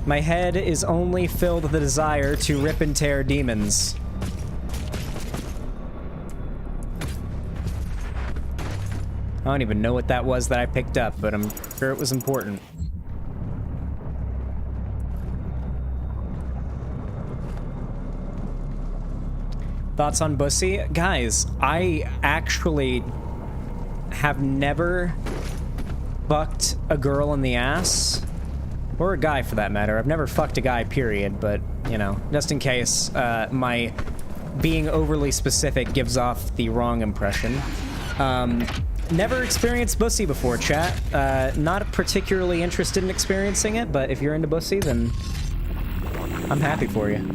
My head is only filled with a desire to rip and tear demons. I don't even know what that was that I picked up, but I'm sure it was important. Thoughts on Bussy? Guys, I actually have never fucked a girl in the ass. Or a guy, for that matter. I've never fucked a guy, period, but, you know, just in case my being overly specific gives off the wrong impression. Never experienced Bussy before, chat. Not particularly interested in experiencing it, but if you're into Bussy, then I'm happy for you.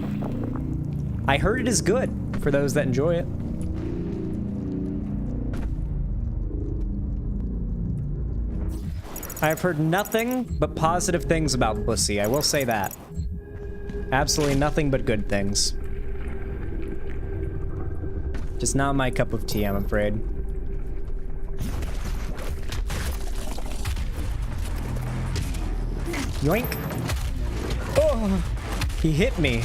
I heard it is good for those that enjoy it. I've heard nothing but positive things about Bussy, I will say that. Absolutely nothing but good things. Just not my cup of tea, I'm afraid. Yoink! Oh! He hit me.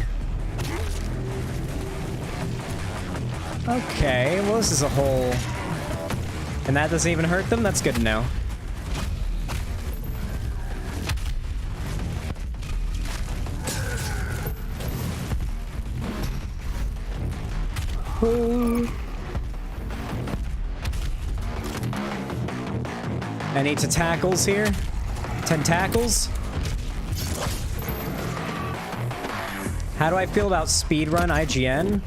Okay, well this is a hole. And that doesn't even hurt them? That's good to know. Any tentacles here? Tentacles? How do I feel about speedrun IGN?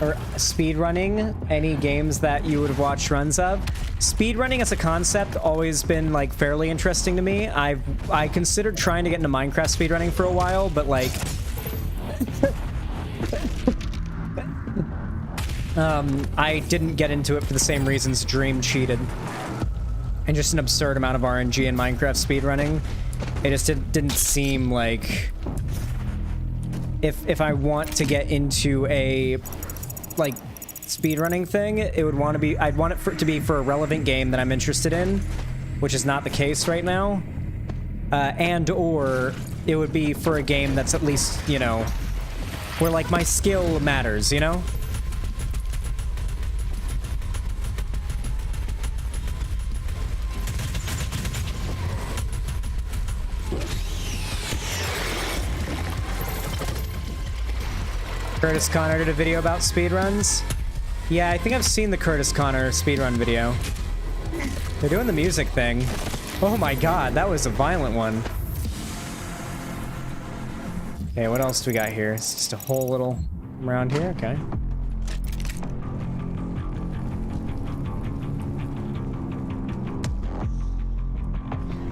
Or speedrunning any games that you would have watched runs of? Speedrunning as a concept always been like fairly interesting to me. I considered trying to get into Minecraft speedrunning for a while, but like I didn't get into it for the same reasons Dream cheated. And just an absurd amount of RNG in Minecraft speedrunning. It just didn't seem like if I want to get into a like speedrunning thing, it would want to be, I'd want it to be for a relevant game that I'm interested in, which is not the case right now. And or it would be for a game that's at least, you know, where like my skill matters, you know? Curtis Connor did a video about speedruns. Yeah, I think I've seen the Curtis Connor speedrun video. They're doing the music thing. Oh my god, that was a violent one. Okay, what else do we got here? It's just a whole little around here, okay.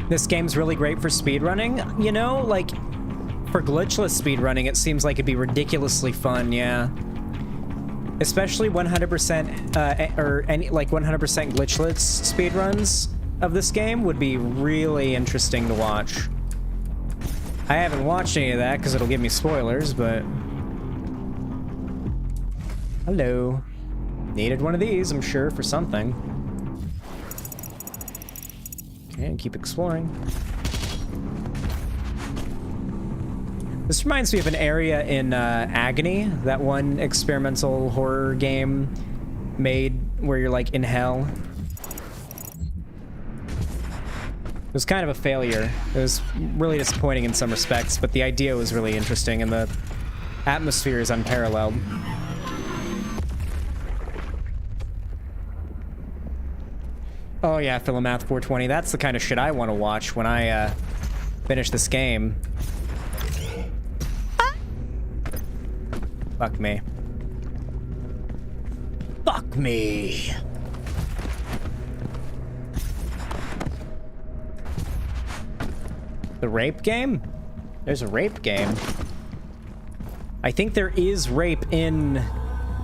This game's really great for speedrunning. You know, like, for glitchless speedrunning, it seems like it'd be ridiculously fun, yeah. Especially 100%, or any, like 100% glitchless speedruns of this game would be really interesting to watch. I haven't watched any of that because it'll give me spoilers, but... Hello. Needed one of these, I'm sure, for something. Okay, and keep exploring. This reminds me of an area in Agony, that one experimental horror game made where you're like in hell. It was kind of a failure. It was really disappointing in some respects, but the idea was really interesting and the atmosphere is unparalleled. Oh yeah, Philomath 420. That's the kind of shit I want to watch when I finish this game. Fuck me. Fuck me. The rape game? There's a rape game. I think there is rape in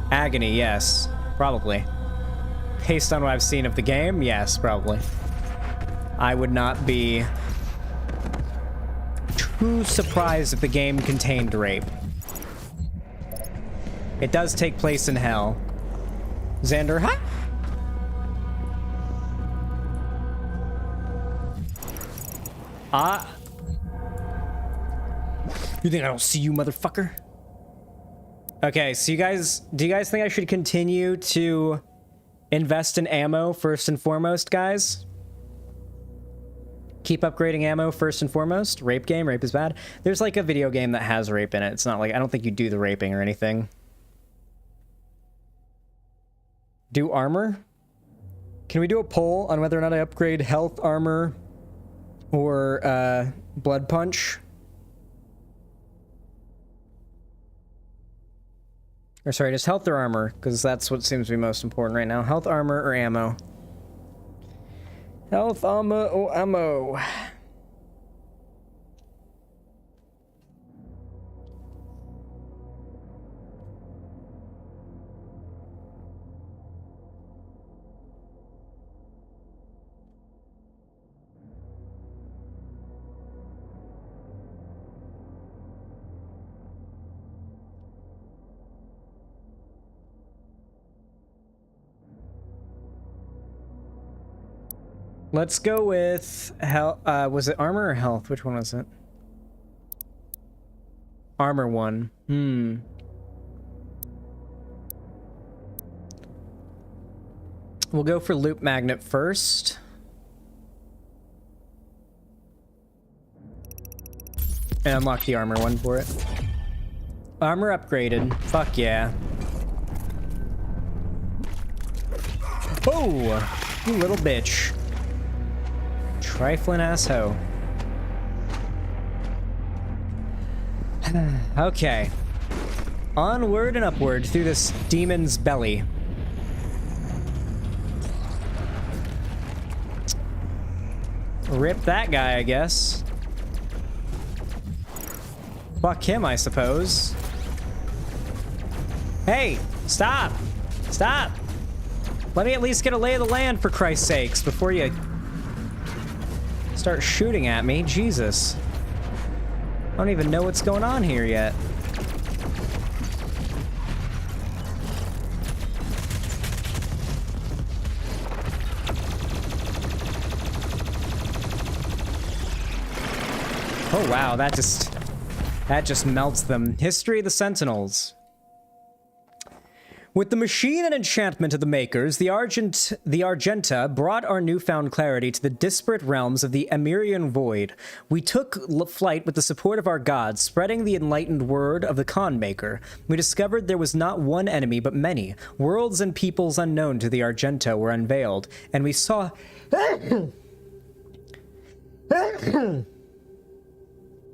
Agony, yes. Probably. Based on what I've seen of the game, yes, probably. I would not be too surprised if the game contained rape. It does take place in hell. Xanderhal? You think I don't see you, motherfucker? Okay, so do you guys think I should continue to invest in ammo first and foremost, guys? Keep upgrading ammo first and foremost? Rape game? Rape is bad? There's like a video game that has rape in it. It's not like, I don't think you do the raping or anything. Do armor? Can we do a poll on whether or not I upgrade health, armor, or blood punch? Or sorry, just health or armor, because that's what seems to be most important right now. Health, armor, or ammo? Health, armor, or ammo? Let's go with health. Was it armor or health? Which one was it? Armor one. We'll go for loop magnet first. And unlock the armor one for it. Armor upgraded. Fuck yeah. Oh, you little bitch. Trifling asshole. Okay. Onward and upward through this demon's belly. Rip that guy, I guess. Fuck him, I suppose. Hey, stop! Stop! Let me at least get a lay of the land, for Christ's sakes, before you start shooting at me. Jesus. I don't even know what's going on here yet. Oh wow, that just melts them. History of the Sentinels. With the machine and enchantment of the Makers, the Argenta brought our newfound clarity to the disparate realms of the Emirian Void. We took flight with the support of our gods, spreading the enlightened word of the Khan Maker. We discovered there was not one enemy, but many. Worlds and peoples unknown to the Argenta were unveiled, and we saw...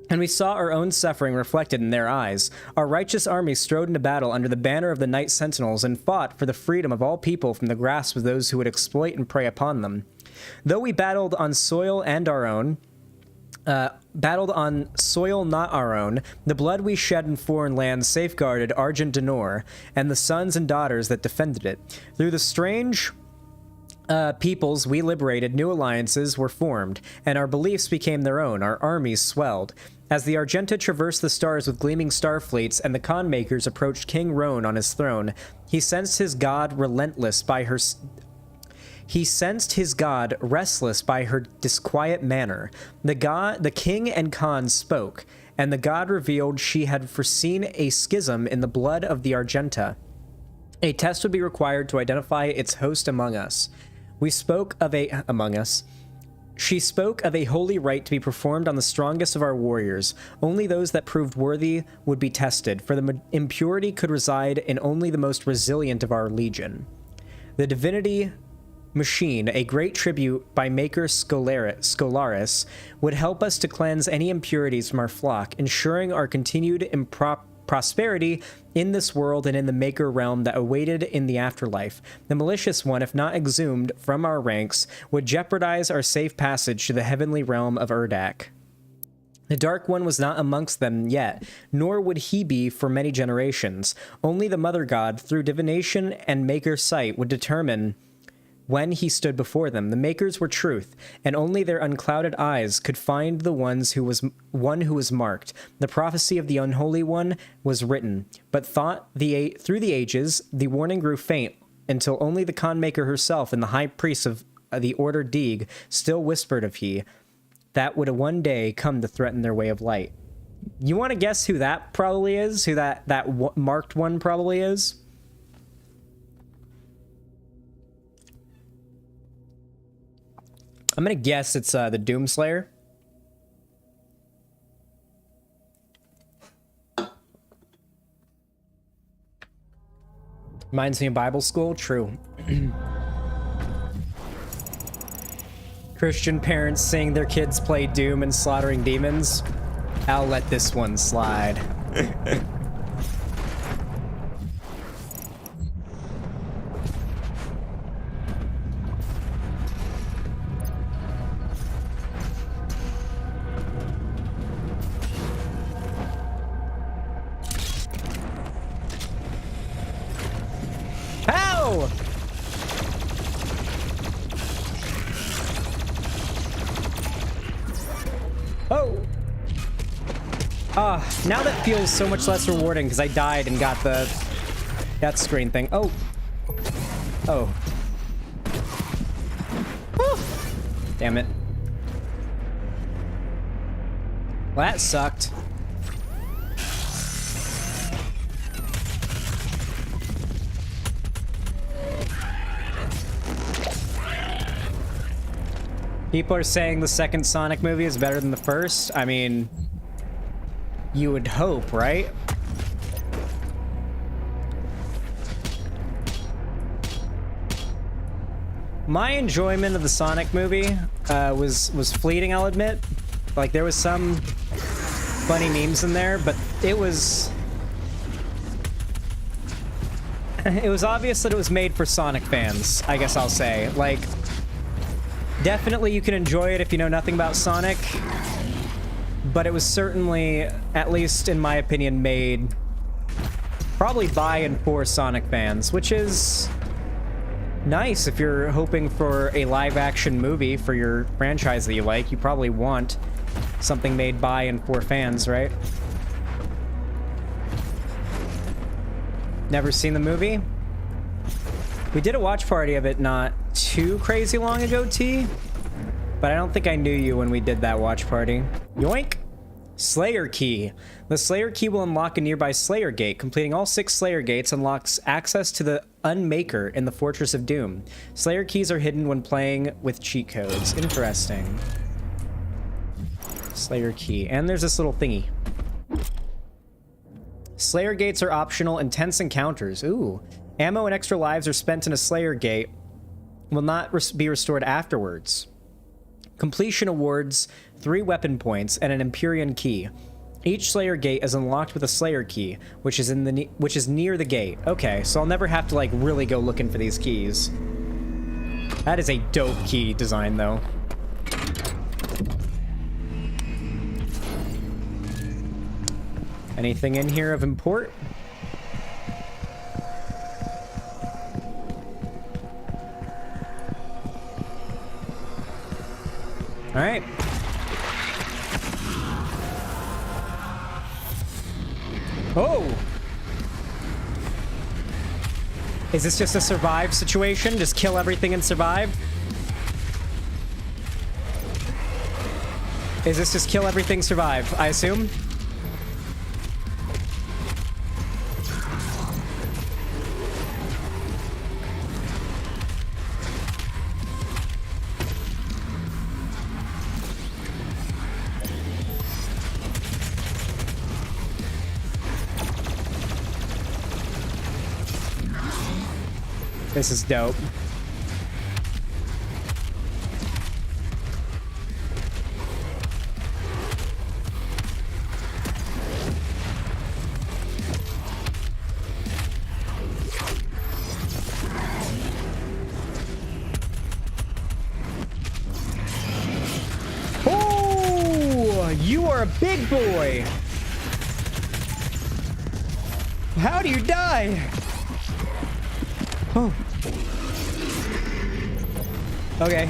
And we saw our own suffering reflected in their eyes. Our righteous army strode into battle under the banner of the Night Sentinels and fought for the freedom of all people from the grasp of those who would exploit and prey upon them. Though we battled on soil and our own, battled on soil not our own, the blood we shed in foreign lands safeguarded Argent Denor and the sons and daughters that defended it. Through the strange... peoples we liberated, new alliances were formed, and our beliefs became their own, our armies swelled. As the Argenta traversed the stars with gleaming star fleets and the Khan Makers approached King Roan on his throne, he sensed his god restless by her disquiet manner. The king and Khan spoke, and the god revealed she had foreseen a schism in the blood of the Argenta. A test would be required to identify its host among us. She spoke of a holy rite to be performed on the strongest of our warriors. Only those that proved worthy would be tested, for the impurity could reside in only the most resilient of our legion. The divinity machine, a great tribute by Maker Scholaris, would help us to cleanse any impurities from our flock, ensuring our continued prosperity in this world and in the Maker realm that awaited in the afterlife. The malicious one, if not exhumed from our ranks, would jeopardize our safe passage to the heavenly realm of Urdak. The Dark One was not amongst them yet, nor would he be for many generations. Only the Mother God, through divination and Maker sight, would determine when he stood before them. The Makers were truth, and only their unclouded eyes could find the one who was marked. The prophecy of the Unholy One was written, but through the ages, the warning grew faint, until only the Khan Maker herself and the High Priest of the Order Deeg still whispered of he, that would one day come to threaten their way of light. You want to guess who that probably is? Who that marked one probably is? I'm gonna guess it's the Doomslayer. Reminds me of Bible school. True. Christian parents seeing their kids play Doom and slaughtering demons. I'll let this one slide. How? Oh. Now that feels so much less rewarding because I died and got the death screen thing. Oh. Oh. Whew. Damn it. Well, that sucked. People are saying the second Sonic movie is better than the first. I mean, you would hope, right? My enjoyment of the Sonic movie was fleeting, I'll admit. Like, there was some funny memes in there, but it was obvious that it was made for Sonic fans, I guess I'll say. Like, Definitely you can enjoy it if you know nothing about Sonic, but it was certainly, at least in my opinion, made probably by and for Sonic fans, which is nice if you're hoping for a live-action movie for your franchise that you like. You probably want something made by and for fans, right? Never seen the movie? We did a watch party of it not too crazy long ago, T, but I don't think I knew you when we did that watch party. Yoink! Slayer Key. The Slayer Key will unlock a nearby Slayer Gate. Completing all 6 Slayer Gates unlocks access to the Unmaker in the Fortress of Doom. Slayer Keys are hidden when playing with cheat codes. Interesting. Slayer Key. And there's this little thingy. Slayer Gates are optional intense encounters. Ooh. Ammo and extra lives are spent in a Slayer Gate. Will not be restored afterwards. Completion awards 3 weapon points and an Empyrean key. Each Slayer Gate is unlocked with a Slayer key, which is near the gate. Okay, so I'll never have to like really go looking for these keys. That is a dope key design, though. Anything in here of import? All right. Oh! Is this just a survive situation? Just kill everything and survive? Is this just kill everything, survive, I assume? This is dope. Oh, you are a big boy. How do you die? Oh. Okay.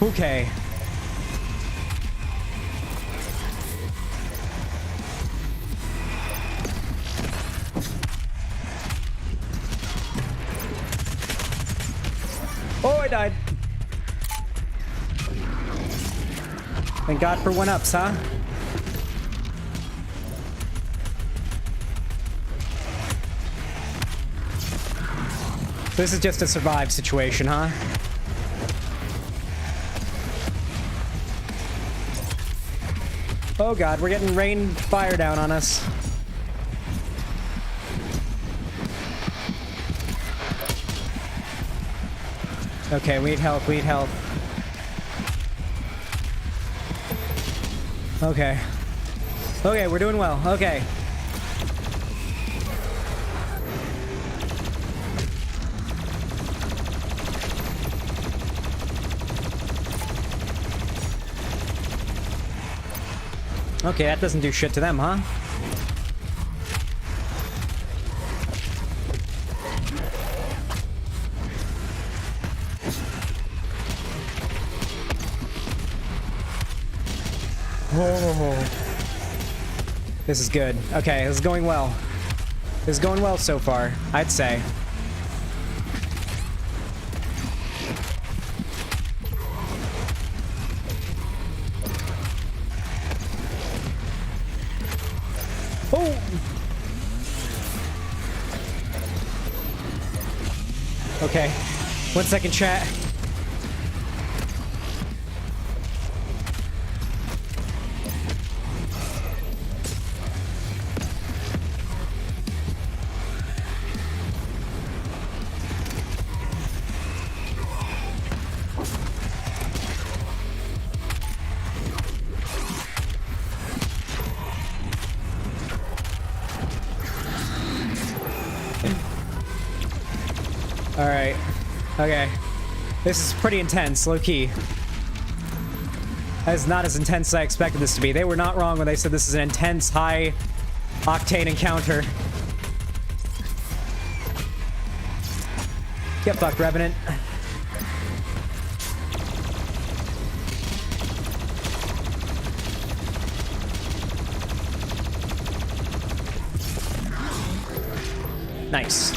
Okay. Oh, I died. Thank God for 1-ups, huh? This is just a survive situation, huh? Oh God, we're getting rain fire down on us. Okay, we need help, we need help. Okay. Okay, we're doing well, okay. Okay, that doesn't do shit to them, huh? Oh. This is good. Okay, this is going well. This is going well so far, I'd say. Oh! Okay. 1 second, chat. Okay. This is pretty intense, low-key. That is not as intense as I expected this to be. They were not wrong when they said this is an intense, high-octane encounter. Get fucked, Revenant. Nice.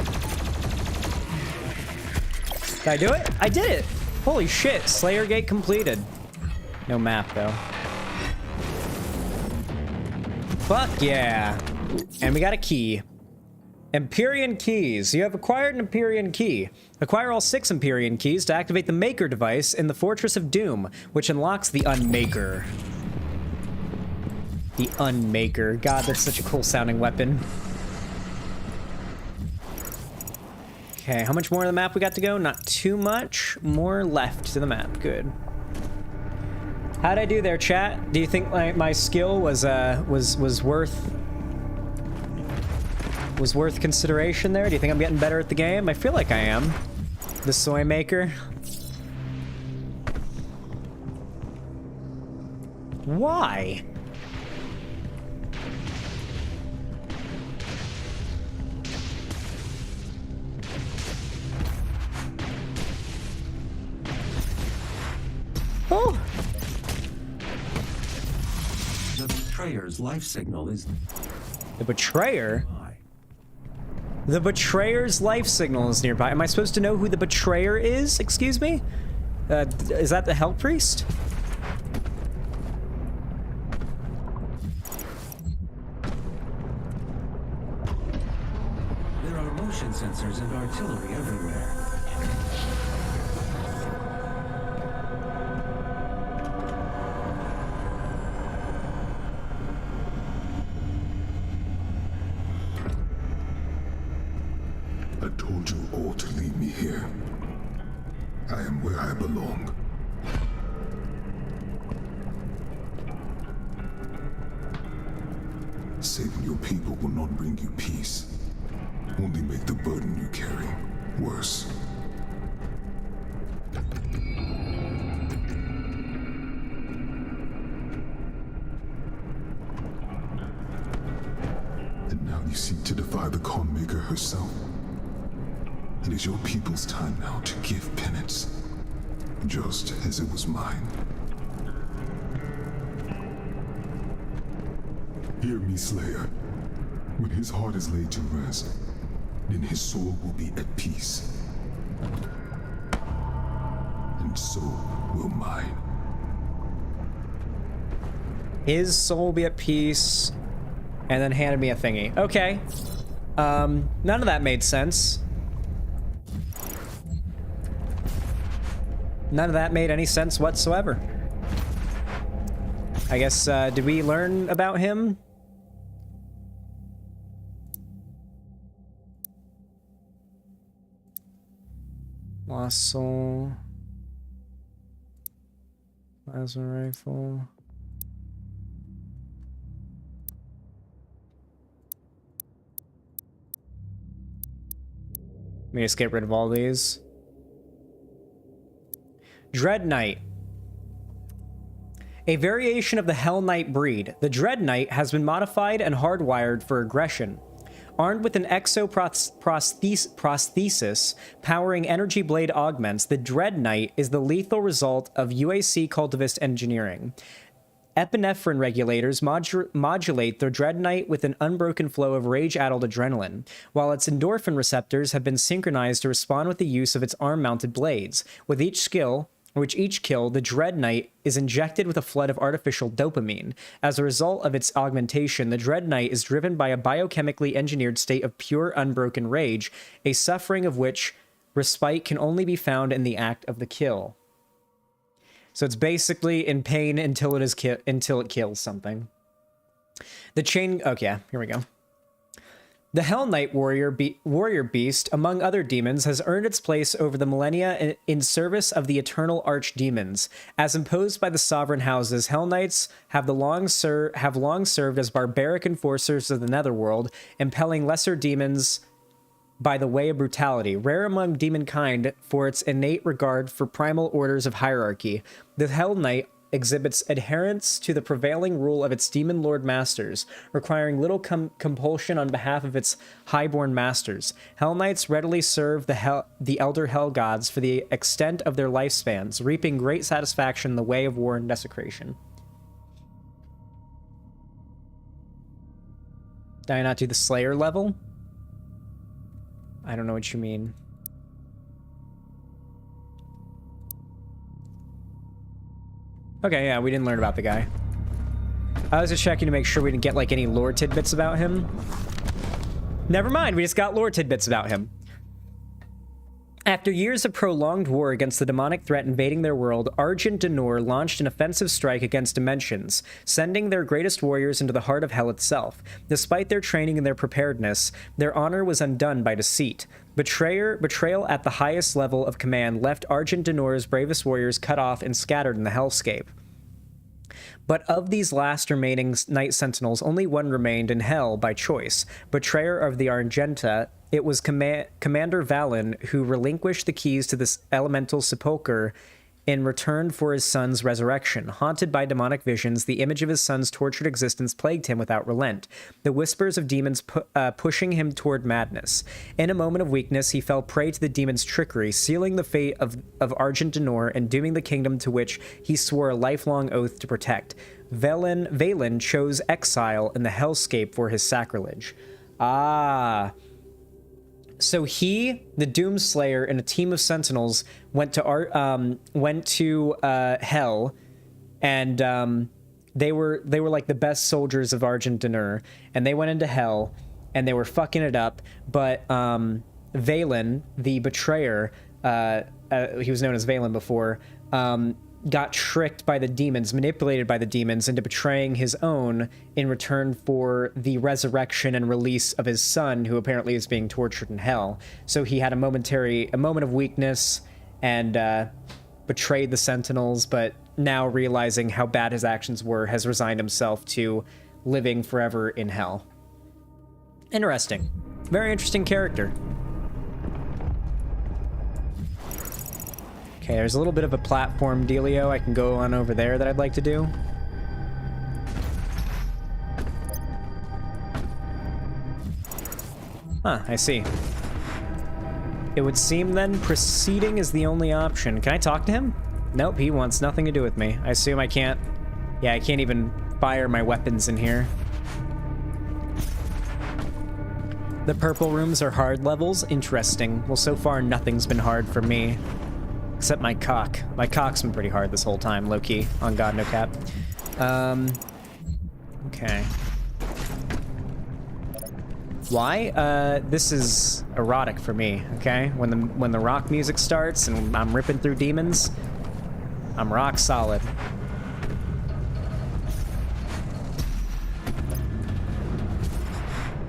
Did I do it? I did it! Holy shit, Slayer Gate completed. No map, though. Fuck yeah. And we got a key. Empyrean keys. You have acquired an Empyrean key. Acquire all 6 Empyrean keys to activate the Maker device in the Fortress of Doom, which unlocks the Unmaker. The Unmaker. God, that's such a cool sounding weapon. Okay, how much more of the map we got to go? Not too much. More left to the map. Good. How'd I do there, chat? Do you think my skill was worth consideration there? Do you think I'm getting better at the game? I feel like I am. The Soy Maker. Why? Oh! The betrayer's life signal is... The betrayer? The betrayer's life signal is nearby. Am I supposed to know who the betrayer is? Excuse me? Is that the Hell Priest? There are motion sensors and artillery everywhere. I told you all to leave me here. I am where I belong. Saving your people will not bring you peace. Only make the burden you carry worse. And now you seek to defy the Khan Maker herself. It is your people's time now to give penance, just as it was mine. Hear me, Slayer. When his heart is laid to rest, then his soul will be at peace. And so will mine. His soul will be at peace, and then handed me a thingy. Okay. None of that made sense. None of that made any sense whatsoever. I guess, did we learn about him? Lost soul. Plasma rifle. Let me just get rid of all these. Dread Knight. A variation of the Hell Knight breed, the Dread Knight has been modified and hardwired for aggression. Armed with an exoprosthesis powering energy blade augments, the Dread Knight is the lethal result of UAC cultivist engineering. Epinephrine regulators modulate the Dread Knight with an unbroken flow of rage-addled adrenaline, while its endorphin receptors have been synchronized to respond with the use of its arm-mounted blades. With each kill, the Dread Knight is injected with a flood of artificial dopamine. As a result of its augmentation, the Dread Knight is driven by a biochemically engineered state of pure, unbroken rage, a suffering of which respite can only be found in the act of the kill. So it's basically in pain until it kills something. The chain... Okay, here we go. The Hell Knight warrior beast, among other demons, has earned its place over the millennia in service of the eternal archdemons. As imposed by the sovereign houses, Hell Knights have long served as barbaric enforcers of the netherworld, impelling lesser demons by the way of brutality, rare among demonkind for its innate regard for primal orders of hierarchy. The Hell Knight exhibits adherence to the prevailing rule of its demon lord masters, requiring little compulsion on behalf of its highborn masters. Hell Knights readily serve the elder Hell Gods for the extent of their lifespans, reaping great satisfaction in the way of war and desecration. Did I not do the Slayer level? I don't know what you mean. Okay, yeah, we didn't learn about the guy. I was just checking to make sure we didn't get, like, any lore tidbits about him. Never mind, we just got lore tidbits about him. After years of prolonged war against the demonic threat invading their world, Argent Denor launched an offensive strike against dimensions, sending their greatest warriors into the heart of hell itself. Despite their training and their preparedness, their honor was undone by deceit. Betrayal at the highest level of command left Argent Denor's bravest warriors cut off and scattered in the hellscape. But of these last remaining Night Sentinels, only one remained in hell by choice. Betrayer of the Argenta, it was Commander Valen who relinquished the keys to this elemental sepulcher in return for his son's resurrection. Haunted by demonic visions, the image of his son's tortured existence plagued him without relent, the whispers of demons pushing him toward madness. In a moment of weakness, he fell prey to the demon's trickery, sealing the fate of Argent Denor and dooming the kingdom to which he swore a lifelong oath to protect. Valen chose exile in the hellscape for his sacrilege. Ah... So he, the Doomslayer, and a team of Sentinels went to Hell, and they were like the best soldiers of Argent Denor, and they went into Hell, and they were fucking it up. But Valen, the Betrayer, he was known as Valen before, got tricked by the demons, manipulated by the demons into betraying his own in return for the resurrection and release of his son, who apparently is being tortured in hell. So he had a moment of weakness and betrayed the Sentinels, but now realizing how bad his actions were, has resigned himself to living forever in hell. Interesting. Very interesting character. Okay, there's a little bit of a platform dealio I can go on over there that I'd like to do. Huh, I see. It would seem then proceeding is the only option. Can I talk to him? Nope, he wants nothing to do with me. I assume I can't... Yeah, I can't even fire my weapons in here. The purple rooms are hard levels? Interesting. Well, so far nothing's been hard for me. Except my cock. My cock's been pretty hard this whole time, low-key. On God, no cap. Okay. Why? This is erotic for me, okay? When the rock music starts and I'm ripping through demons, I'm rock solid.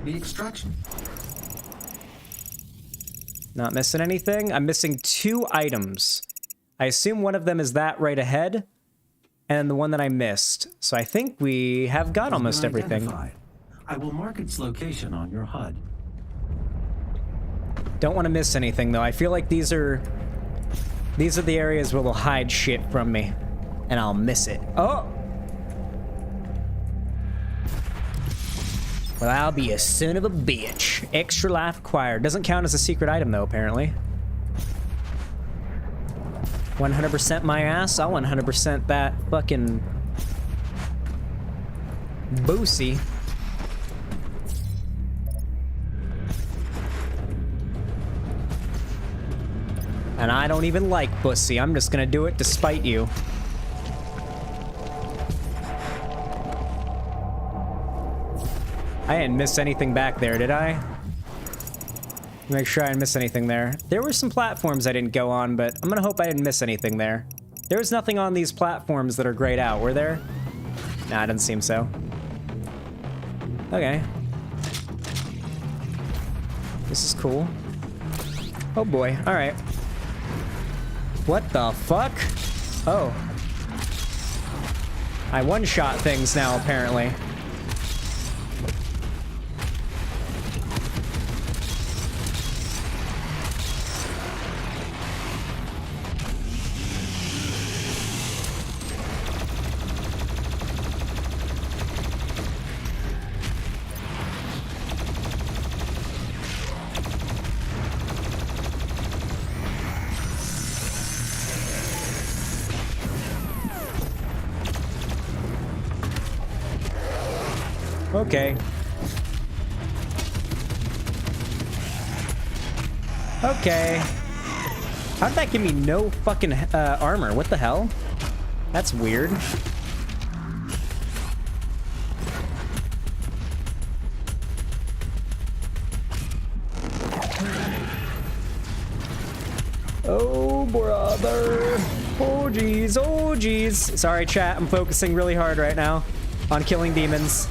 The extraction. Not missing anything? I'm missing 2 items. I assume one of them is that right ahead, and the one that I missed. So I think we have got almost everything. I will mark its location on your HUD. Don't want to miss anything, though. I feel like these are the areas where they'll hide shit from me, and I'll miss it. Oh! Well, I'll be a son of a bitch. Extra life acquired. Doesn't count as a secret item, though, apparently. 100% my ass. I'll 100% that fucking... Boosie. And I don't even like Bussy. I'm just gonna do it despite you. I didn't miss anything back there, did I? Make sure I didn't miss anything there. There were some platforms I didn't go on, but I'm gonna hope I didn't miss anything there. There was nothing on these platforms that are grayed out, were there? Nah, it doesn't seem so. Okay. This is cool. Oh boy, alright. What the fuck? Oh. I one-shot things now, apparently. Okay. Okay. How did that give me no fucking armor? What the hell? That's weird. Oh, brother. Oh, jeez. Oh, jeez. Sorry, chat. I'm focusing really hard right now on killing demons.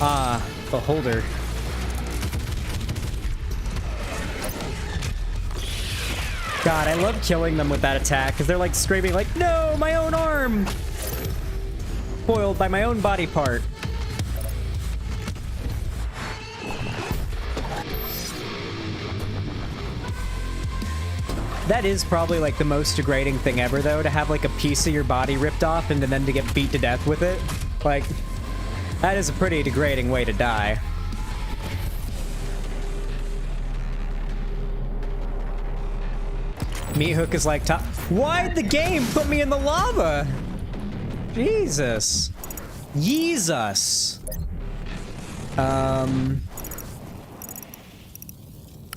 Ah, the holder. God, I love killing them with that attack, because they're like screaming like, no, my own arm! Foiled by my own body part. That is probably like the most degrading thing ever, though, to have like a piece of your body ripped off and then to get beat to death with it. Like, that is a pretty degrading way to die. Meat Hook is like, why'd the game put me in the lava? Jesus. Jesus.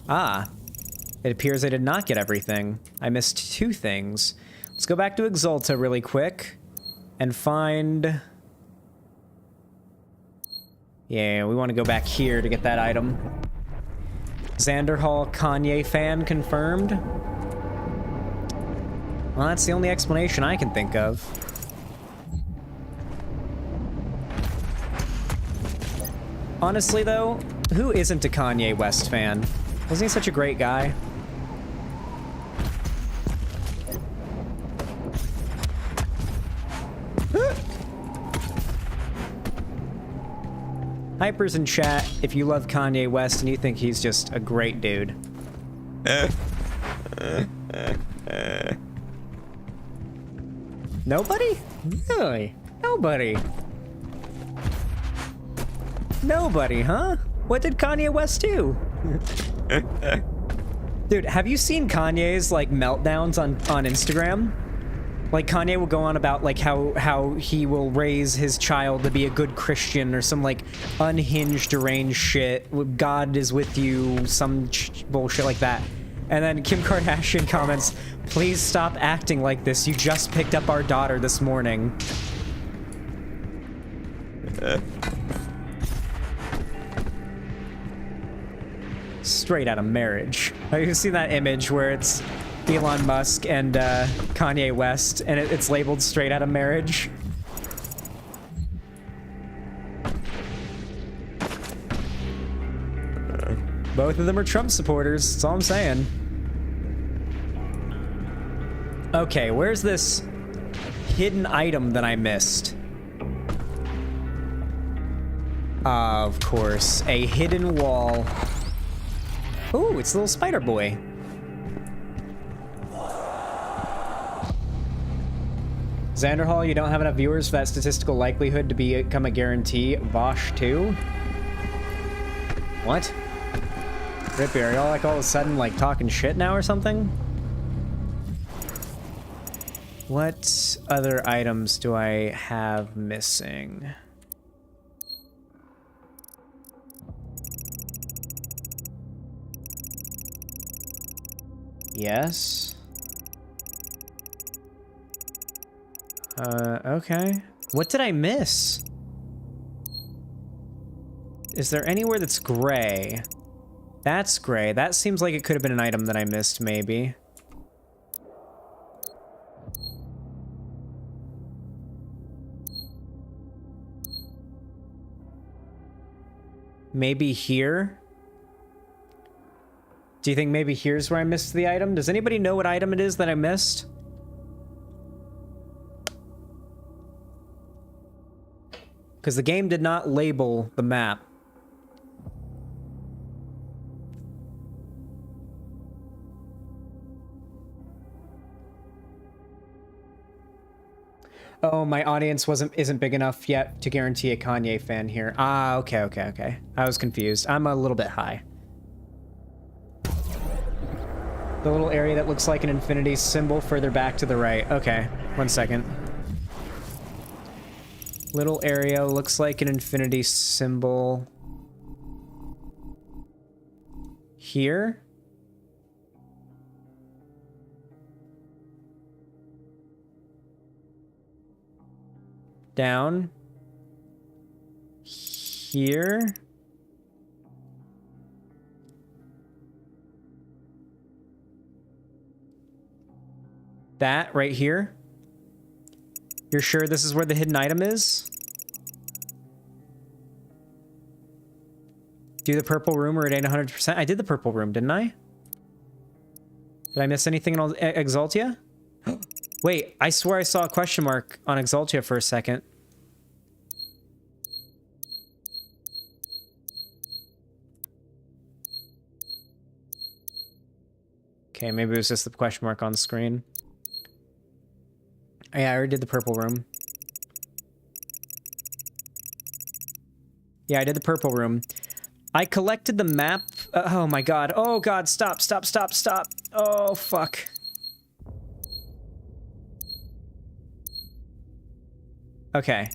Ah. It appears I did not get everything. I missed 2 things. Let's go back to Exalta really quick and find... Yeah, we want to go back here to get that item. Xanderhal Kanye fan confirmed. Well, that's the only explanation I can think of. Honestly, though, who isn't a Kanye West fan? Wasn't he such a great guy? Hyper's in chat if you love Kanye West and you think he's just a great dude. Nobody? Really? Nobody? Nobody, huh? What did Kanye West do? Dude, have you seen Kanye's, like, meltdowns on Instagram? Like, Kanye will go on about, like, how he will raise his child to be a good Christian or some, like, unhinged, deranged shit. God is with you, some bullshit like that. And then Kim Kardashian comments, please stop acting like this. You just picked up our daughter this morning. Straight out of Marriage. Have you seen that image where it's Elon Musk and Kanye West, and it's labeled Straight Out of Marriage? Both of them are Trump supporters, that's all I'm saying. Okay, where's this hidden item that I missed? Of course, a hidden wall. Ooh, it's little spider boy. Xanderhal, you don't have enough viewers for that statistical likelihood to become a guarantee. Vosh 2? What? Rippy, are y'all like all of a sudden like talking shit now or something? What other items do I have missing? Yes. Okay. What did I miss? Is there anywhere that's gray? That's gray. That seems like it could have been an item that I missed, maybe. Maybe here? Do you think maybe here's where I missed the item? Does anybody know what item it is that I missed? Because the game did not label the map. Oh, my audience isn't big enough yet to guarantee a Kanye fan here. Ah, okay. I was confused. I'm a little bit high. The little area that looks like an infinity symbol further back to the right. Okay, 1 second. Little area looks like an infinity symbol. Here? Down. Here. That right here. You're sure this is where the hidden item is? Do the purple room or it ain't 100%? I did the purple room, didn't I? Did I miss anything in Exaltia? Wait, I swear I saw a question mark on Exaltia for a second. Okay, maybe it was just the question mark on the screen. Yeah, I already did the purple room. Yeah, I did the purple room. I collected the map. Oh my god. Oh god, stop. Oh, fuck. Okay.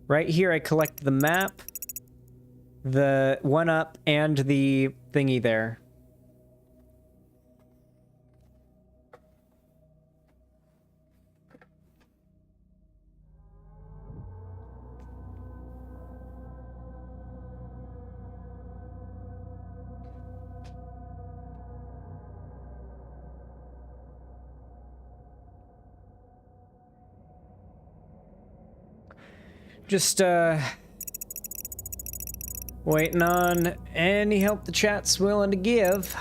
Right here, I collected the map, the 1-up, and the thingy there. Just, waiting on any help the chat's willing to give.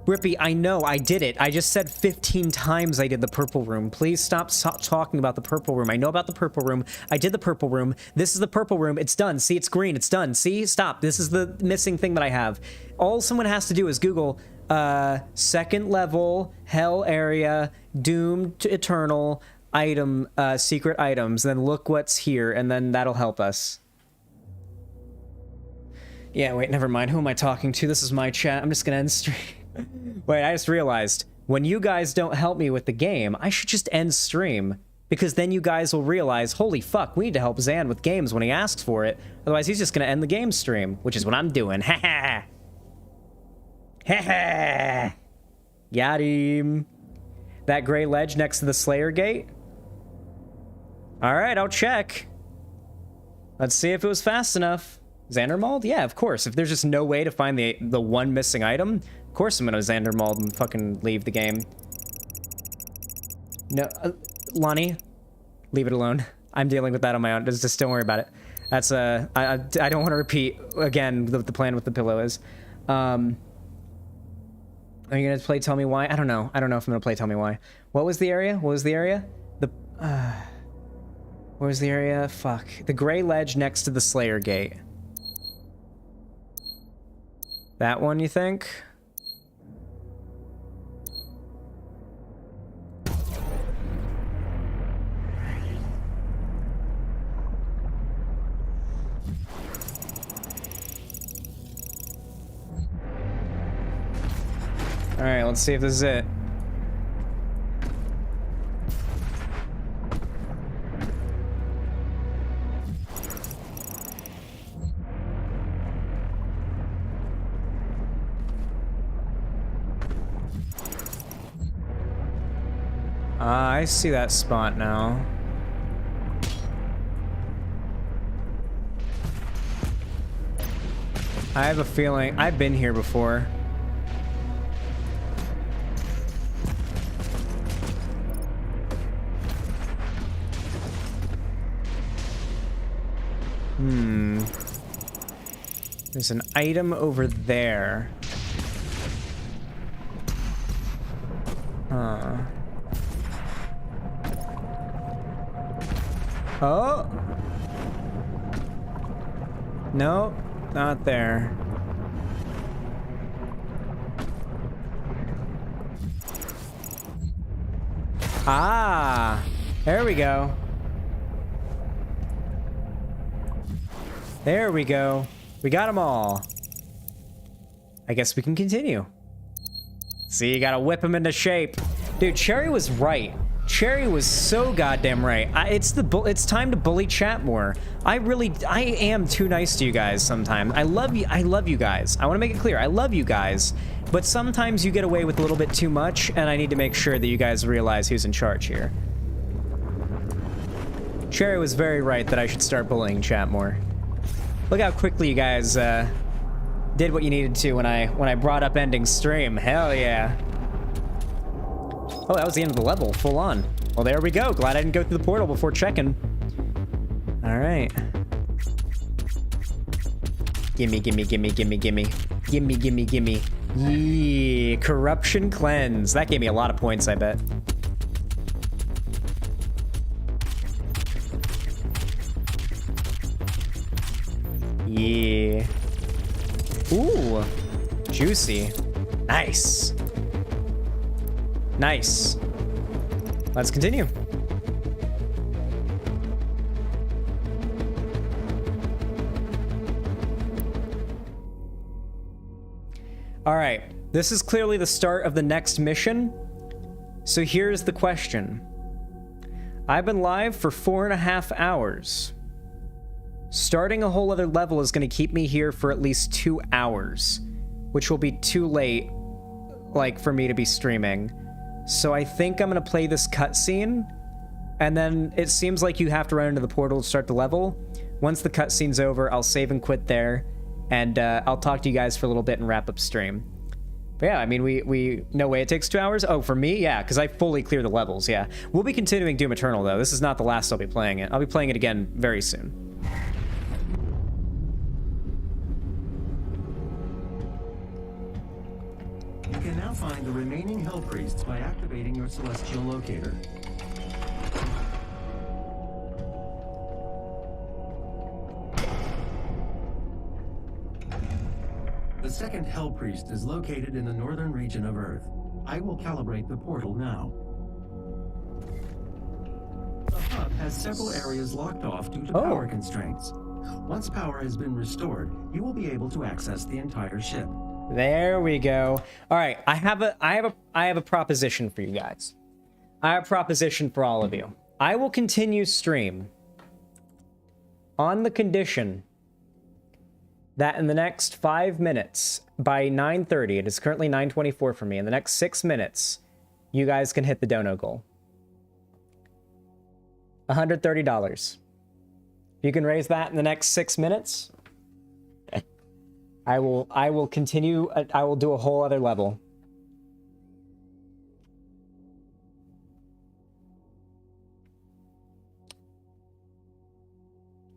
Rippy, I know, I did it. I just said 15 times I did the purple room. Please stop talking about the purple room. I know about the purple room. I did the purple room. This is the purple room. It's done. See, it's green. It's done. See? Stop. This is the missing thing that I have. All someone has to do is Google, second level, hell area, doomed to eternal, item, secret items, then look what's here, and then that'll help us. Yeah, wait, never mind. Who am I talking to? This is my chat. I'm just gonna end stream. Wait, I just realized, when you guys don't help me with the game, I should just end stream, because then you guys will realize, holy fuck, we need to help Xan with games when he asks for it, otherwise he's just gonna end the game stream, which is what I'm doing. Ha ha! Ha ha! Got him. That gray ledge next to the Slayer gate? Alright, I'll check. Let's see if it was fast enough. Xanderhal? Yeah, of course. If there's just no way to find the one missing item, of course I'm gonna Xanderhal and fucking leave the game. No, Lonnie, leave it alone. I'm dealing with that on my own. Just don't worry about it. That's, I don't want to repeat, again, the plan with the pillow is. Are you gonna play Tell Me Why? I don't know. I don't know if I'm gonna play Tell Me Why. What was the area? What was the area? Where was the area? Fuck. The gray ledge next to the Slayer gate. That one, you think? Alright, let's see if this is it. I see that spot now. I have a feeling I've been here before. There's an item over there. Huh. Oh! No, not there. Ah, there we go. There we go. We got them all. I guess we can continue. See, you gotta whip him into shape. Dude, Cherry was right. Cherry was so goddamn right. It's time to bully chat more. I am too nice to you guys sometimes. I love you guys. I want to make it clear. I love you guys. But sometimes you get away with a little bit too much, and I need to make sure that you guys realize who's in charge here. Cherry was very right that I should start bullying chat more. Look how quickly you guys did what you needed to when I brought up ending stream. Hell yeah. Oh, that was the end of the level, full on. Well, there we go. Glad I didn't go through the portal before checking. All right. Gimme, gimme, gimme, gimme, gimme. Gimme, gimme, gimme. Yeah, corruption cleanse. That gave me a lot of points, I bet. Yeah. Ooh, juicy. Nice. Nice. Let's continue. All right, this is clearly the start of the next mission. So here's the question. I've been live for 4.5 hours. Starting a whole other level is going to keep me here for at least 2 hours, which will be too late, like, for me to be streaming. So I think I'm going to play this cutscene, and then it seems like you have to run into the portal to start the level. Once the cutscene's over, I'll save and quit there, and I'll talk to you guys for a little bit and wrap up stream. But yeah, I mean, we no way it takes 2 hours? Oh, for me? Yeah, because I fully clear the levels, yeah. We'll be continuing Doom Eternal, though. This is not the last I'll be playing it. I'll be playing it again very soon. You can now find the remaining Hell Priests by activating your Celestial Locator. The second Hell Priest is located in the northern region of Earth. I will calibrate the portal now. The hub has several areas locked off due to power constraints. Once power has been restored, you will be able to access the entire ship. There we go. All right, I have a proposition for you guys. I have a proposition for all of you. I will continue stream on the condition that in the next 5 minutes, by 9:30, it is currently 9:24 for me, in the next 6 minutes, you guys can hit the dono goal. $130. If you can raise that in the next 6 minutes, I will continue. I will do a whole other level.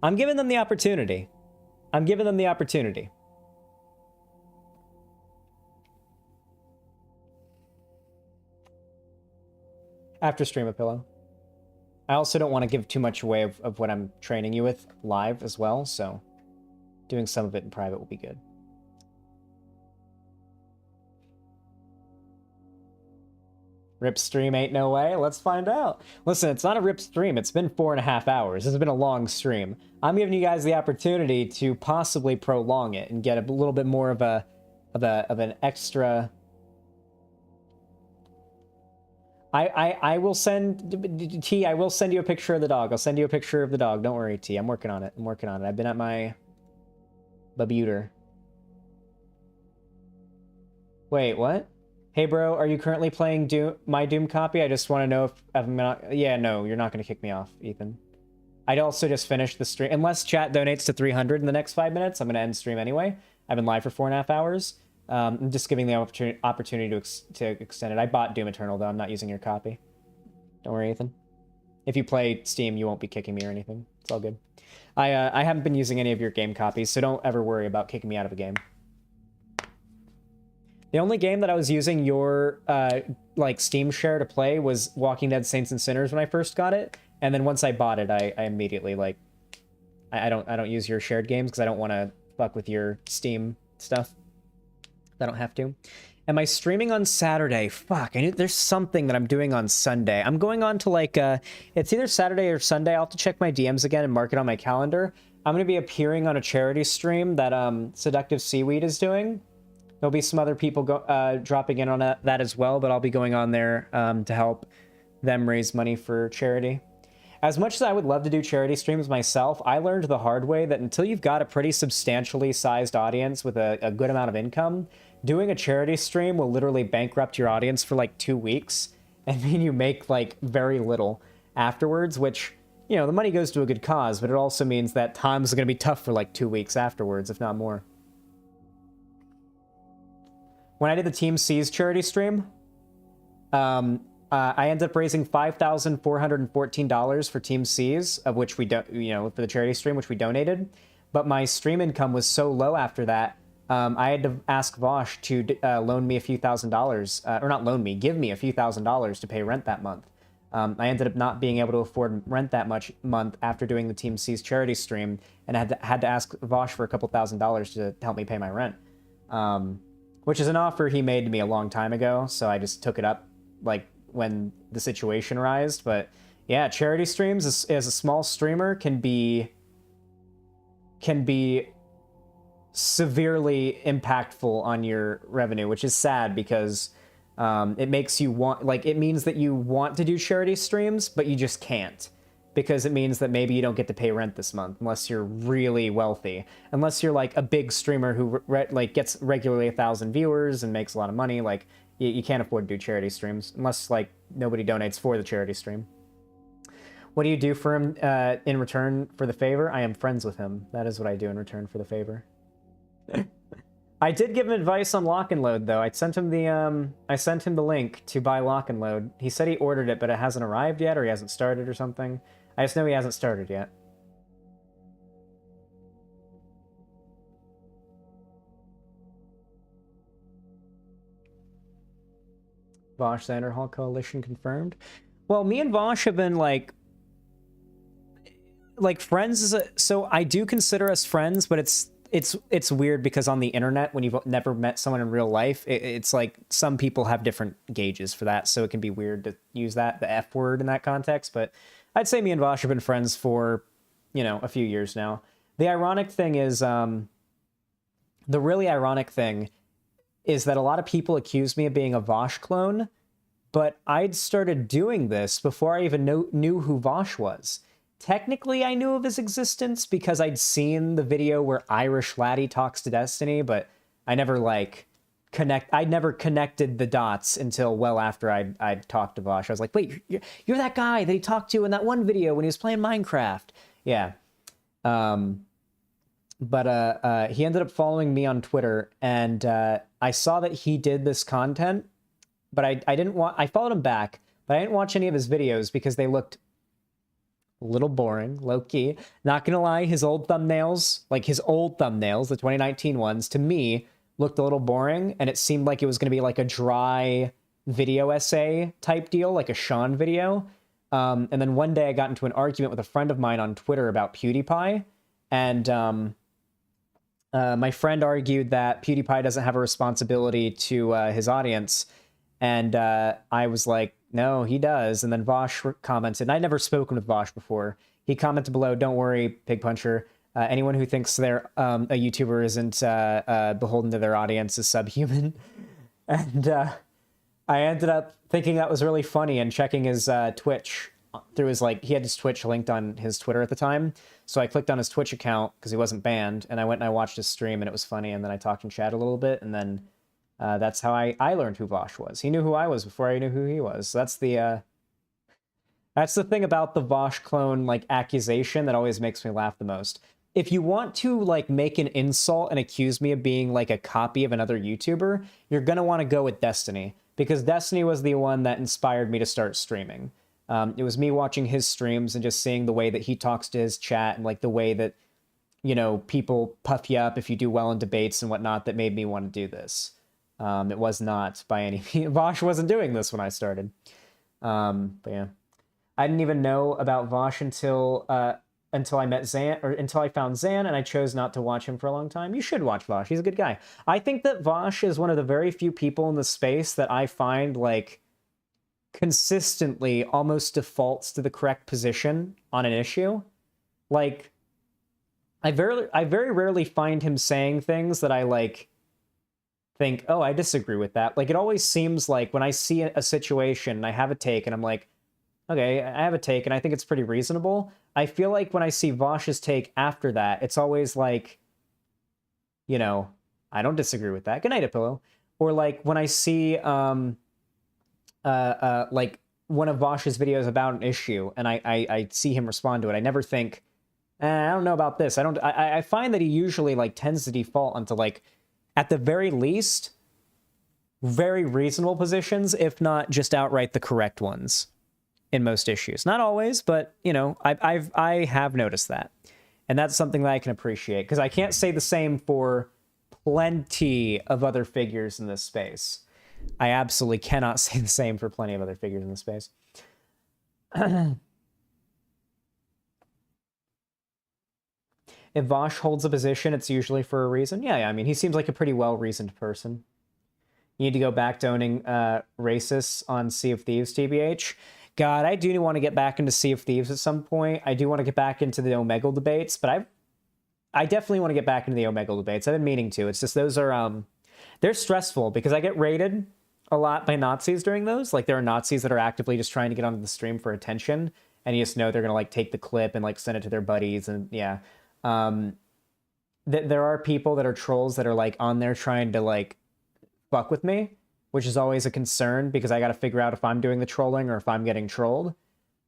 I'm giving them the opportunity. I'm giving them the opportunity. After stream a pillow. I also don't want to give too much away of what I'm training you with live as well, so doing some of it in private will be good. Rip stream ain't no way. Let's find out. Listen, it's not a rip stream. It's been 4.5 hours. This has been a long stream. I'm giving you guys the opportunity to possibly prolong it and get a little bit more of an extra. I will send T. I will send you a picture of the dog. I'll send you a picture of the dog. Don't worry, T. I'm working on it. I'm working on it. I've been at my babuter. Wait, what? Hey, bro, are you currently playing my Doom copy? I just want to know if I'm not... Yeah, no, you're not going to kick me off, Ethan. I'd also just finish the stream. Unless chat donates to 300 in the next 5 minutes, I'm going to end stream anyway. I've been live for 4.5 hours. I'm just giving the opportunity to extend it. I bought Doom Eternal, though. I'm not using your copy. Don't worry, Ethan. If you play Steam, you won't be kicking me or anything. It's all good. I haven't been using any of your game copies, so don't ever worry about kicking me out of a game. The only game that I was using your like Steam share to play was Walking Dead Saints and Sinners when I first got it, and then once I bought it, I immediately like I don't use your shared games because I don't want to fuck with your Steam stuff. I don't have to. Am I streaming on Saturday? Fuck, I knew there's something that I'm doing on Sunday. I'm going on to like, it's either Saturday or Sunday. I'll have to check my DMs again and mark it on my calendar. I'm going to be appearing on a charity stream that Seductive Seaweed is doing. There'll be some other people dropping in on that as well, but I'll be going on there to help them raise money for charity. As much as I would love to do charity streams myself, I learned the hard way that until you've got a pretty substantially sized audience with a good amount of income, doing a charity stream will literally bankrupt your audience for like 2 weeks and mean you make like very little afterwards, which, you know, the money goes to a good cause, but it also means that times are going to be tough for like 2 weeks afterwards, if not more. When I did the Team C's charity stream, I ended up raising $5,414 for Team C's, of which we don't, you know, for the charity stream, which we donated. But my stream income was so low after that, I had to ask Vosh to loan me a few $1,000s, or not loan me, give me a few $1,000s to pay rent that month. I ended up not being able to afford rent that much month after doing the Team C's charity stream, and I had to ask Vosh for a couple $1,000s to help me pay my rent. Which is an offer he made to me a long time ago, so I just took it up, like, when the situation arose. But yeah, charity streams as a small streamer can be severely impactful on your revenue, which is sad because it makes you want, like, it means that you want to do charity streams, but you just can't, because it means that maybe you don't get to pay rent this month unless you're really wealthy, unless you're like a big streamer who like gets regularly 1,000 viewers and makes a lot of money. Like, you can't afford to do charity streams unless like nobody donates for the charity stream. What do you do for him in return for the favor? I am friends with him. That is what I do in return for the favor. I did give him advice on Lock and Load though. I sent him the link to buy Lock and Load. He said he ordered it, but it hasn't arrived yet, or he hasn't started or something. I just know he hasn't started yet. Vosh Xanderhal coalition confirmed. Well, me and Vosh have been like friends. So I do consider us friends, but it's weird because on the internet, when you've never met someone in real life, it's like some people have different gauges for that, so it can be weird to use the F word in that context. But I'd say me and Vosh have been friends for, you know, a few years now. The ironic thing is, the really ironic thing is that a lot of people accuse me of being a Vosh clone, but I'd started doing this before I even knew who Vosh was. Technically, I knew of his existence because I'd seen the video where Irish Laddie talks to Destiny, but I never I'd never connected the dots until well after I'd talked to Vosh. I was like, wait, you're that guy that he talked to in that one video when he was playing Minecraft. Yeah. But he ended up following me on Twitter, and I saw that he did this content, but I followed him back, but I didn't watch any of his videos because they looked a little boring, low-key. Not gonna lie, his old thumbnails, the 2019 ones, to me, looked a little boring, and it seemed like it was gonna be like a dry video essay type deal, like a Sean video. And then one day I got into an argument with a friend of mine on Twitter about PewDiePie, and my friend argued that PewDiePie doesn't have a responsibility to his audience, and I was like, no, he does. And then Vosh commented, and I'd never spoken with Vosh before. He commented below, don't worry, Pig Puncher. Anyone who thinks they're a YouTuber isn't beholden to their audience is subhuman. And I ended up thinking that was really funny and checking his Twitch through his, he had his Twitch linked on his Twitter at the time. So I clicked on his Twitch account because he wasn't banned, and I went and I watched his stream, and it was funny, and then I talked in chat a little bit, and then that's how I learned who Vosh was. He knew who I was before I knew who he was. So that's the thing about the Vosh clone accusation that always makes me laugh the most. If you want to make an insult and accuse me of being a copy of another YouTuber, you're gonna want to go with Destiny, because Destiny was the one that inspired me to start streaming. It was me watching his streams and just seeing the way that he talks to his chat and the way that, you know, people puff you up if you do well in debates and whatnot that made me want to do this. It was not by any means. Vosh wasn't doing this when I started. But yeah. I didn't even know about Vosh until until I met Xan, or until I found Xan, and I chose not to watch him for a long time. You should watch Vosh. He's a good guy. I think that Vosh is one of the very few people in the space that I find, like, consistently almost defaults to the correct position on an issue. Like, I very rarely find him saying things that I, like, think, oh, I disagree with that. Like, it always seems like when I see a situation and I have a take and I'm like, okay, I have a take and I think it's pretty reasonable. I feel like when I see Vosh's take after that, it's always like, you know, I don't disagree with that. Good night, Apillo. Or like when I see like one of Vosh's videos about an issue and I see him respond to it, I never think, I don't know about this. I find that he usually like tends to default onto like, at the very least, very reasonable positions, if not just outright the correct ones in most issues. Not always, but you know, I have noticed that. And that's something that I can appreciate, because I can't say the same for plenty of other figures in this space. I absolutely cannot say the same for plenty of other figures in this space. If Vosh holds a position, it's usually for a reason. Yeah, I mean, he seems like a pretty well-reasoned person. You need to go back to owning racists on Sea of Thieves, TBH. God, I do want to get back into Sea of Thieves at some point. I do want to get back into the Omegle debates, but I definitely want to get back into the Omegle debates. I've been meaning to. It's just those are, they're stressful because I get raided a lot by Nazis during those. Like, there are Nazis that are actively just trying to get onto the stream for attention, and you just know they're going to, like, take the clip and, like, send it to their buddies, and, yeah. There are people that are trolls that are, like, on there trying to, like, fuck with me, which is always a concern because I got to figure out if I'm doing the trolling or if I'm getting trolled.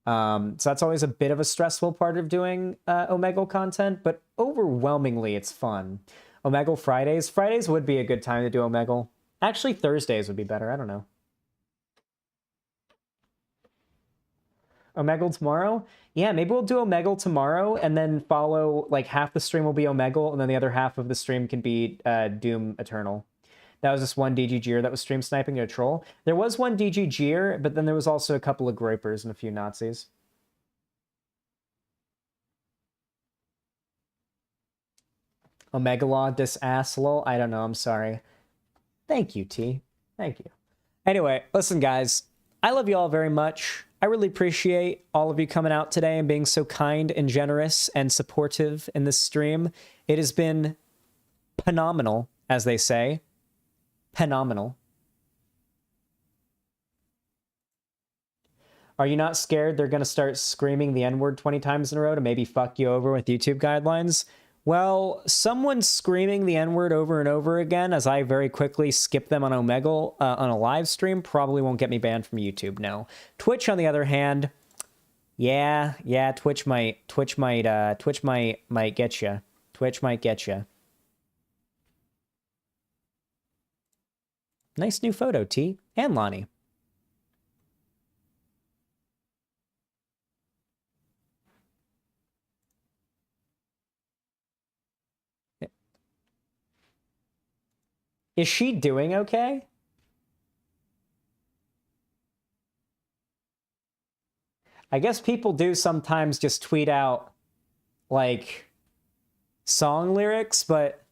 So that's always a bit of a stressful part of doing Omegle content, but overwhelmingly it's fun. Omegle Fridays. Fridays would be a good time to do Omegle. Actually, Thursdays would be better. I don't know. Omegle tomorrow? Yeah, maybe we'll do Omegle tomorrow and then follow, like, half the stream will be Omegle and then the other half of the stream can be Doom Eternal. That was just one DGGer that was stream sniping a troll. There was one DGGer, but then there was also a couple of Groypers and a few Nazis. Omegalaw disasslo? I don't know, I'm sorry. Thank you, T. Thank you. Anyway, listen, guys. I love you all very much. I really appreciate all of you coming out today and being so kind and generous and supportive in this stream. It has been phenomenal, as they say. Phenomenal. Are you not scared they're going to start screaming the N-word 20 times in a row to maybe fuck you over with YouTube guidelines? Well, someone screaming the N-word over and over again as I very quickly skip them on Omegle on a live stream probably won't get me banned from YouTube, no. Twitch, on the other hand, yeah, Twitch might get you. Twitch might get you. Nice new photo, T. And Lonnie. Is she doing okay? I guess people do sometimes just tweet out, like, song lyrics, but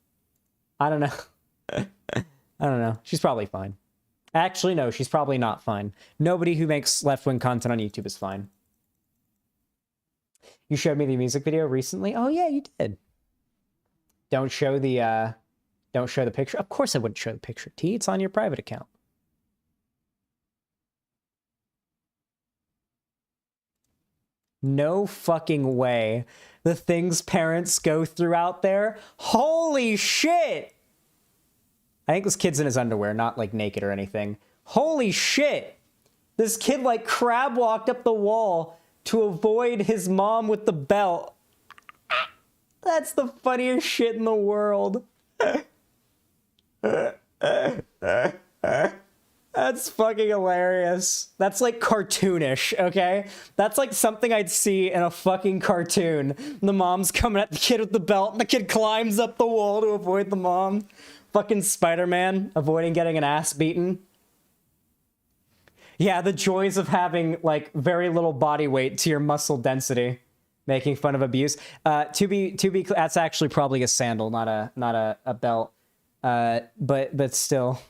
I don't know. I don't know. She's probably fine. Actually, no, she's probably not fine. Nobody who makes left-wing content on YouTube is fine. You showed me the music video recently? Oh, yeah, you did. Don't show the picture? Of course I wouldn't show the picture, T. It's on your private account. No fucking way. The things parents go through out there? Holy shit! I think this kid's in his underwear, not, like, naked or anything. Holy shit! This kid, like, crab walked up the wall to avoid his mom with the belt. That's the funniest shit in the world. That's fucking hilarious. That's, like, cartoonish, okay? That's, like, something I'd see in a fucking cartoon. The mom's coming at the kid with the belt, and the kid climbs up the wall to avoid the mom. Fucking Spider-Man, avoiding getting an ass beaten. Yeah, the joys of having, like, very little body weight to your muscle density. Making fun of abuse. That's actually probably a sandal, not a belt. But still.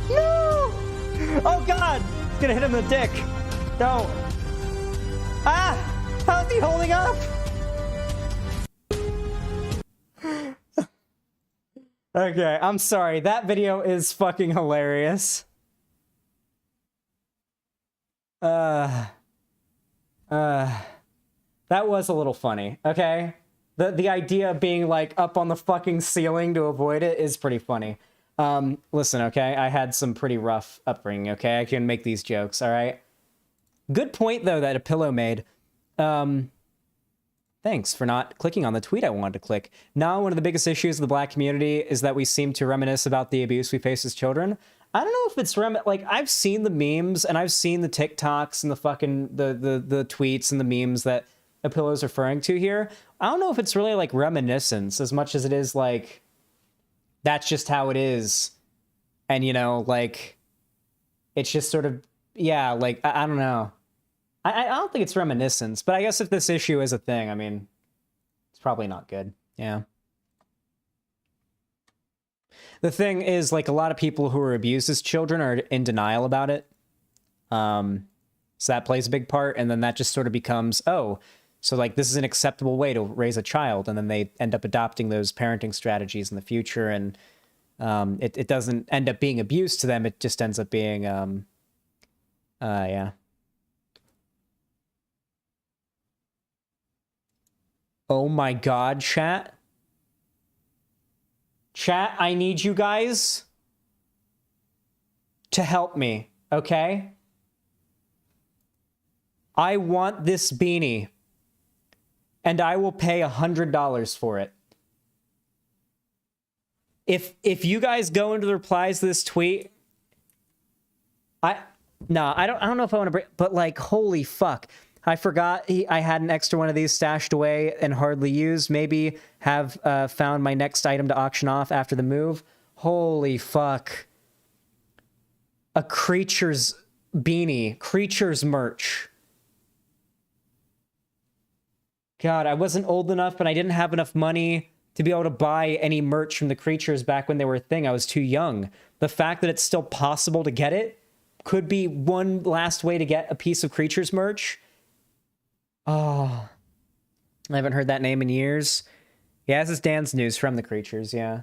No! Oh God! It's gonna hit him in the dick. No. Ah! How's he holding up? Okay, I'm sorry. That video is fucking hilarious. That was a little funny, okay? The idea of being, like, up on the fucking ceiling to avoid it is pretty funny. Listen, okay? I had some pretty rough upbringing, okay? I can make these jokes, alright? Good point, though, that a pillow made. Thanks for not clicking on the tweet I wanted to click. Now, one of the biggest issues of the black community is that we seem to reminisce about the abuse we face as children. I don't know if it's like, I've seen the memes and I've seen the TikToks and the fucking the tweets and the memes that a pillow's referring to here. I don't know if it's really like reminiscence as much as it is like that's just how it is. And you know, like it's just sort of, yeah, like I don't know. I don't think it's reminiscence, but I guess if this issue is a thing, I mean, it's probably not good. Yeah. The thing is, like, a lot of people who are abused as children are in denial about it. So that plays a big part, and then that just sort of becomes, oh, so, like, this is an acceptable way to raise a child, and then they end up adopting those parenting strategies in the future, and it doesn't end up being abuse to them, it just ends up being, yeah. Oh my God, chat. Chat, I need you guys to help me, okay? I want this beanie, and I will pay $100 for it. If you guys go into the replies to this tweet, I don't know if I want to bring, but like, holy fuck. I forgot I had an extra one of these stashed away and hardly used. Maybe have found my next item to auction off after the move. Holy fuck. A Creatures beanie. Creatures merch. God, I wasn't old enough, but I didn't have enough money to be able to buy any merch from the Creatures back when they were a thing. I was too young. The fact that it's still possible to get it could be one last way to get a piece of Creatures merch. Oh, I haven't heard that name in years. Yeah, this is Dan's news from the Creatures, yeah.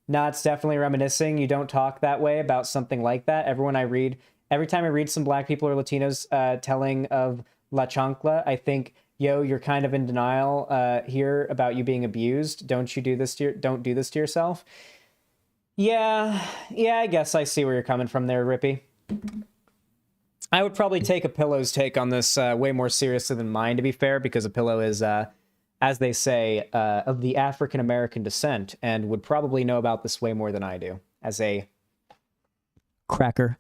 No, it's definitely reminiscing. You don't talk that way about something like that. Every time I read some black people or Latinos telling of La Chancla, I think, yo, you're kind of in denial here about you being abused. Don't do this to yourself. Yeah, I guess I see where you're coming from there, Rippy. I would probably take a pillow's take on this way more seriously than mine, to be fair, because a pillow is, as they say, of the African-American descent, and would probably know about this way more than I do, as a cracker.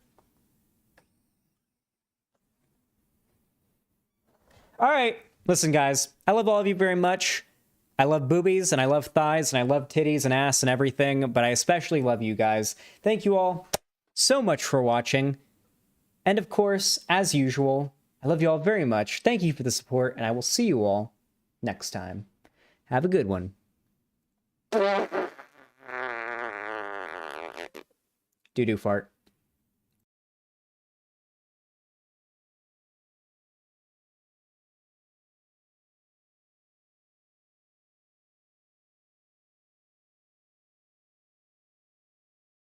All right, listen, guys, I love all of you very much. I love boobies, and I love thighs, and I love titties and ass and everything, but I especially love you guys. Thank you all so much for watching. And of course, as usual, I love you all very much. Thank you for the support, and I will see you all next time. Have a good one. Doo-doo fart.